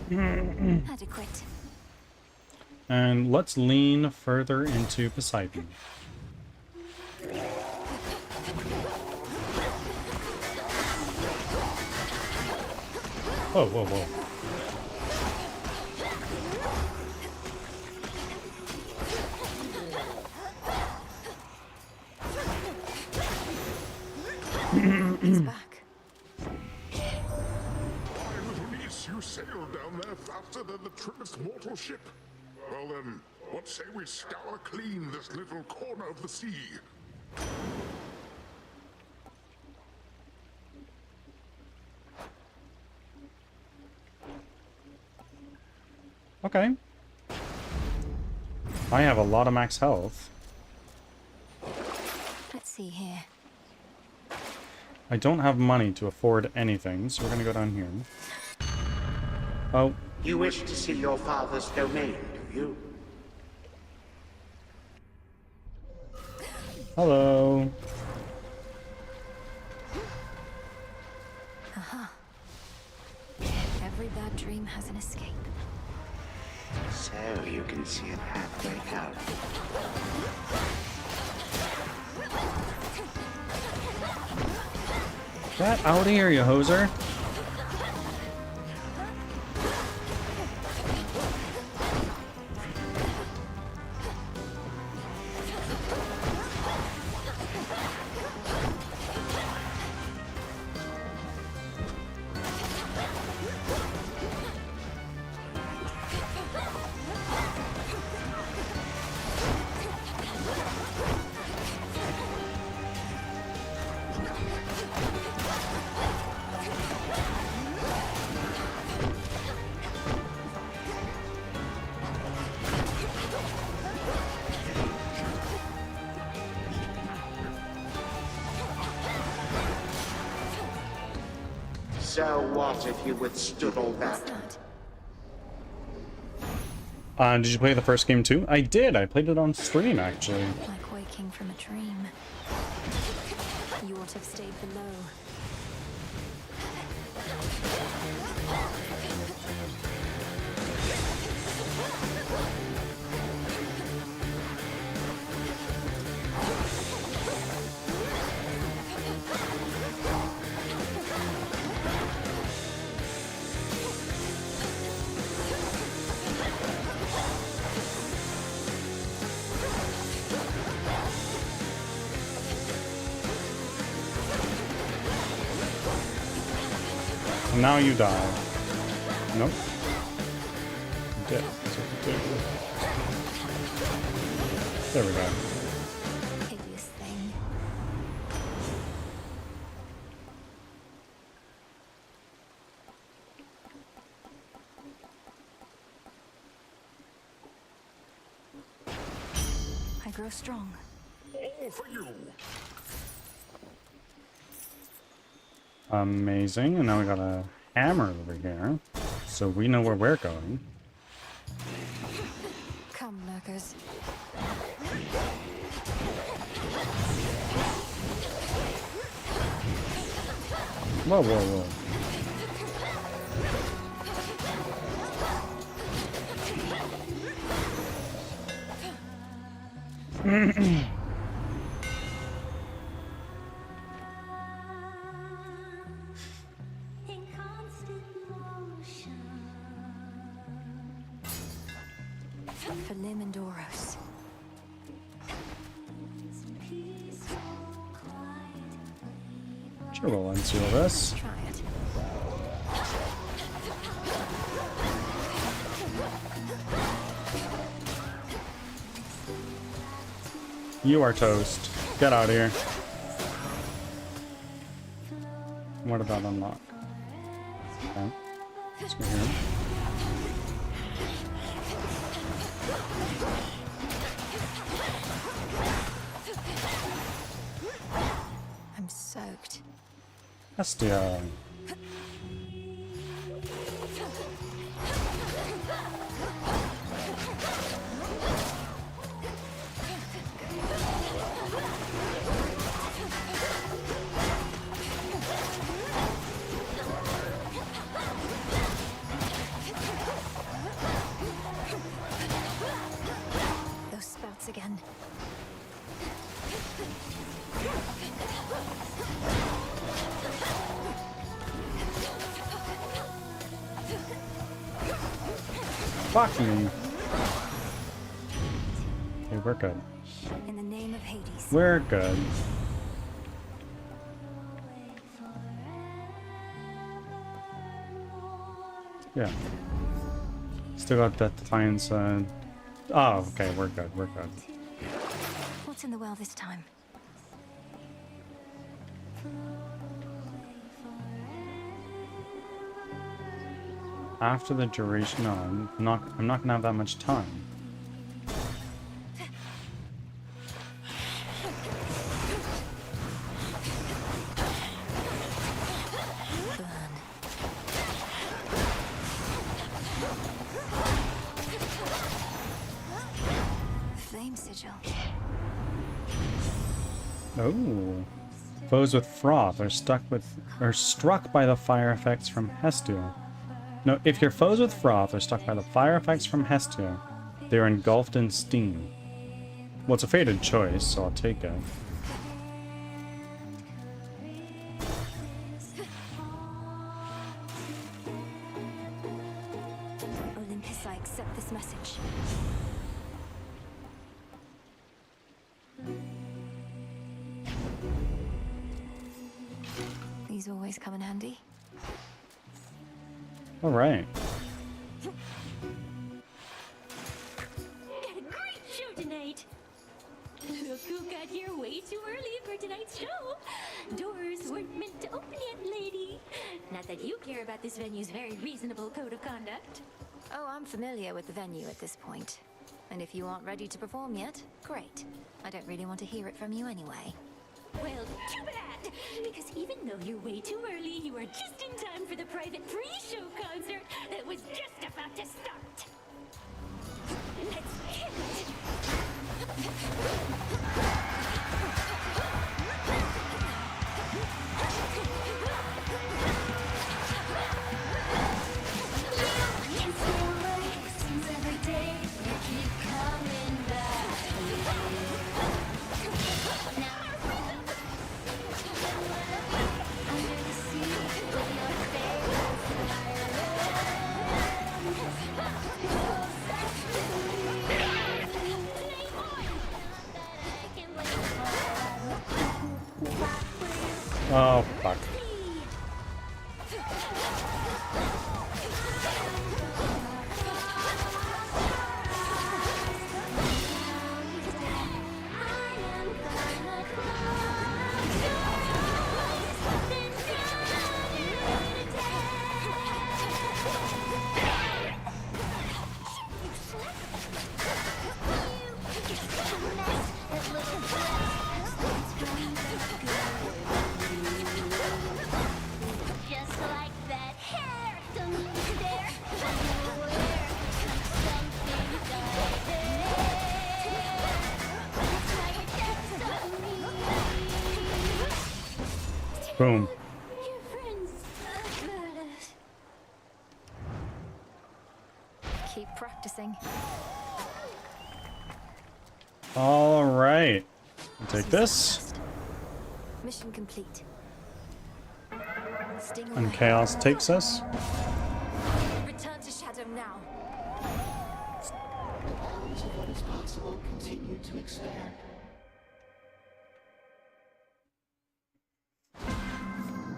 Fine. Adequate. And let's lean further into Poseidon. Whoa, whoa, whoa. It's back. My little niece, you sailed down there faster than the trimmest mortal ship. Well then, what say we scour clean this little corner of the sea? Okay. I have a lot of max health. Let's see here. I don't have money to afford anything, so we're gonna go down here. Oh. You wish to see your father's domain, do you? Hello. Aha. Every bad dream has an escape. So you can see a pathway out. Get out of here, you hoser. So what if you withstood all that? Did you play the first game too? I did. I played it on stream, actually. Like waking from a dream. You ought to have stayed below. And now you die. Nope. You're dead. That's what you do. There we go. Hideous thing. I grow strong. All for you. Amazing. And now we got a hammer over here. So we know where we're going. Come, lurkers. Whoa, whoa, whoa. For Limandoros. Sure, we'll unseal this. Try it. You are toast. Get out of here. What did that unlock? Okay. Let's go here. I'm soaked. Hestia. Fuck me. Okay, we're good. In the name of Hades. We're good. Yeah. Still got that Defiance. Oh, okay, we're good. We're good. What's in the well this time? After the duration, no, I'm not gonna have that much time. Flame sigil. Oh. Foes with froth are struck by the fire effects from Hestia. No, if your foes with froth are struck by the fire effects from Hestia, they are engulfed in steam. Well, it's a fated choice, so I'll take it. Olympus, I accept this message. These always come in handy. All right. Got a great show tonight. Look who got here way too early for tonight's show. Doors weren't meant to open yet, lady. Not that you care about this venue's very reasonable code of conduct. Oh, I'm familiar with the venue at this point. And if you aren't ready to perform yet, great. I don't really want to hear it from you anyway. Well, too bad! Because even though you're way too early, you are just in time for the private pre-show concert that was just about to start. Let's hit it! Oh, fuck. Just like that hair, don't need to dare. Boom. Keep practicing. All right. I'll take this. Mission complete. Sting And away. Chaos takes us. Return to Shadow now. What is possible continue to expand.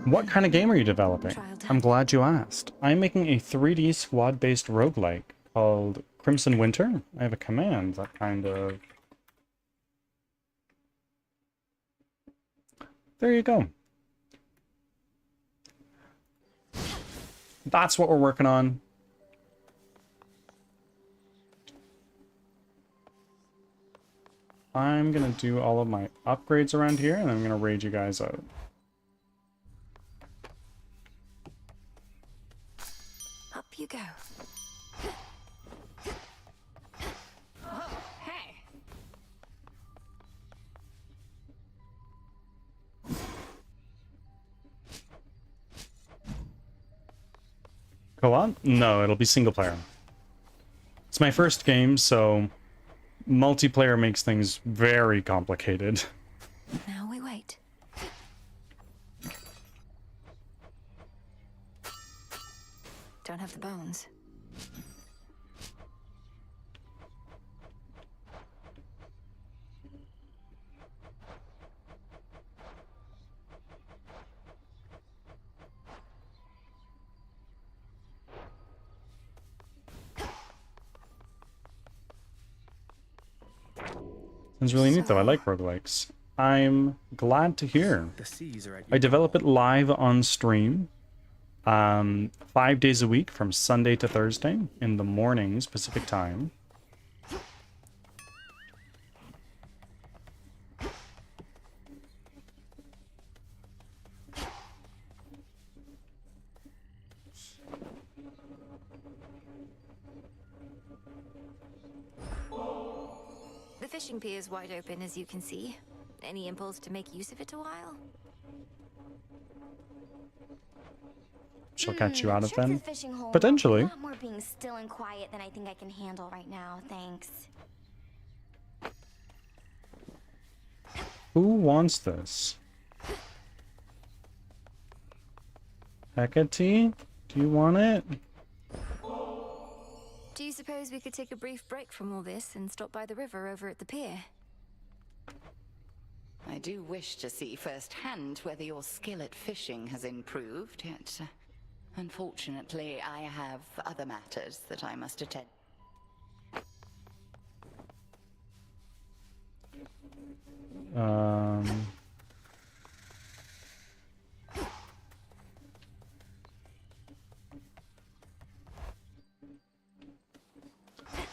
What kind of game are you developing? I'm glad you asked. I'm making a 3D squad-based roguelike called Crimson Winter. I have a command that kind of... There you go. That's what we're working on. I'm gonna do all of my upgrades around here, and I'm gonna raid you guys out. Up you go. Oh, hey. Co-op? No, it'll be single player. It's my first game, so multiplayer makes things very complicated. Now we wait. Don't have the bones. Sounds really neat though. I like roguelikes. I'm glad to hear. The seas are at I develop it live on stream. 5 days a week from Sunday to Thursday in the mornings Pacific time. The fishing pier is wide open, as you can see. Any impulse to make use of it a while? She'll catch you out of Check them. the fishing hole. Potentially. A lot more being still and quiet than I think I can handle right now, thanks. Who wants this? Hecate? Do you want it? Do you suppose we could take a brief break from all this and stop by the river over at the pier? I do wish to see firsthand whether your skill at fishing has improved, yet unfortunately I have other matters that I must attend.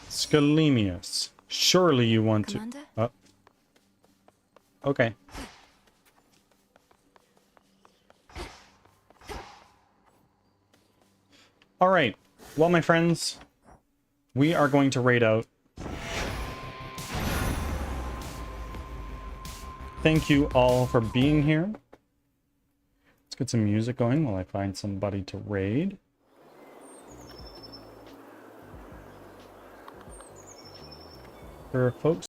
Scalemius. Surely you want Commander? to... Okay. Alright. Well, my friends, we are going to raid out. Thank you all for being here. Let's get some music going while I find somebody to raid. For folks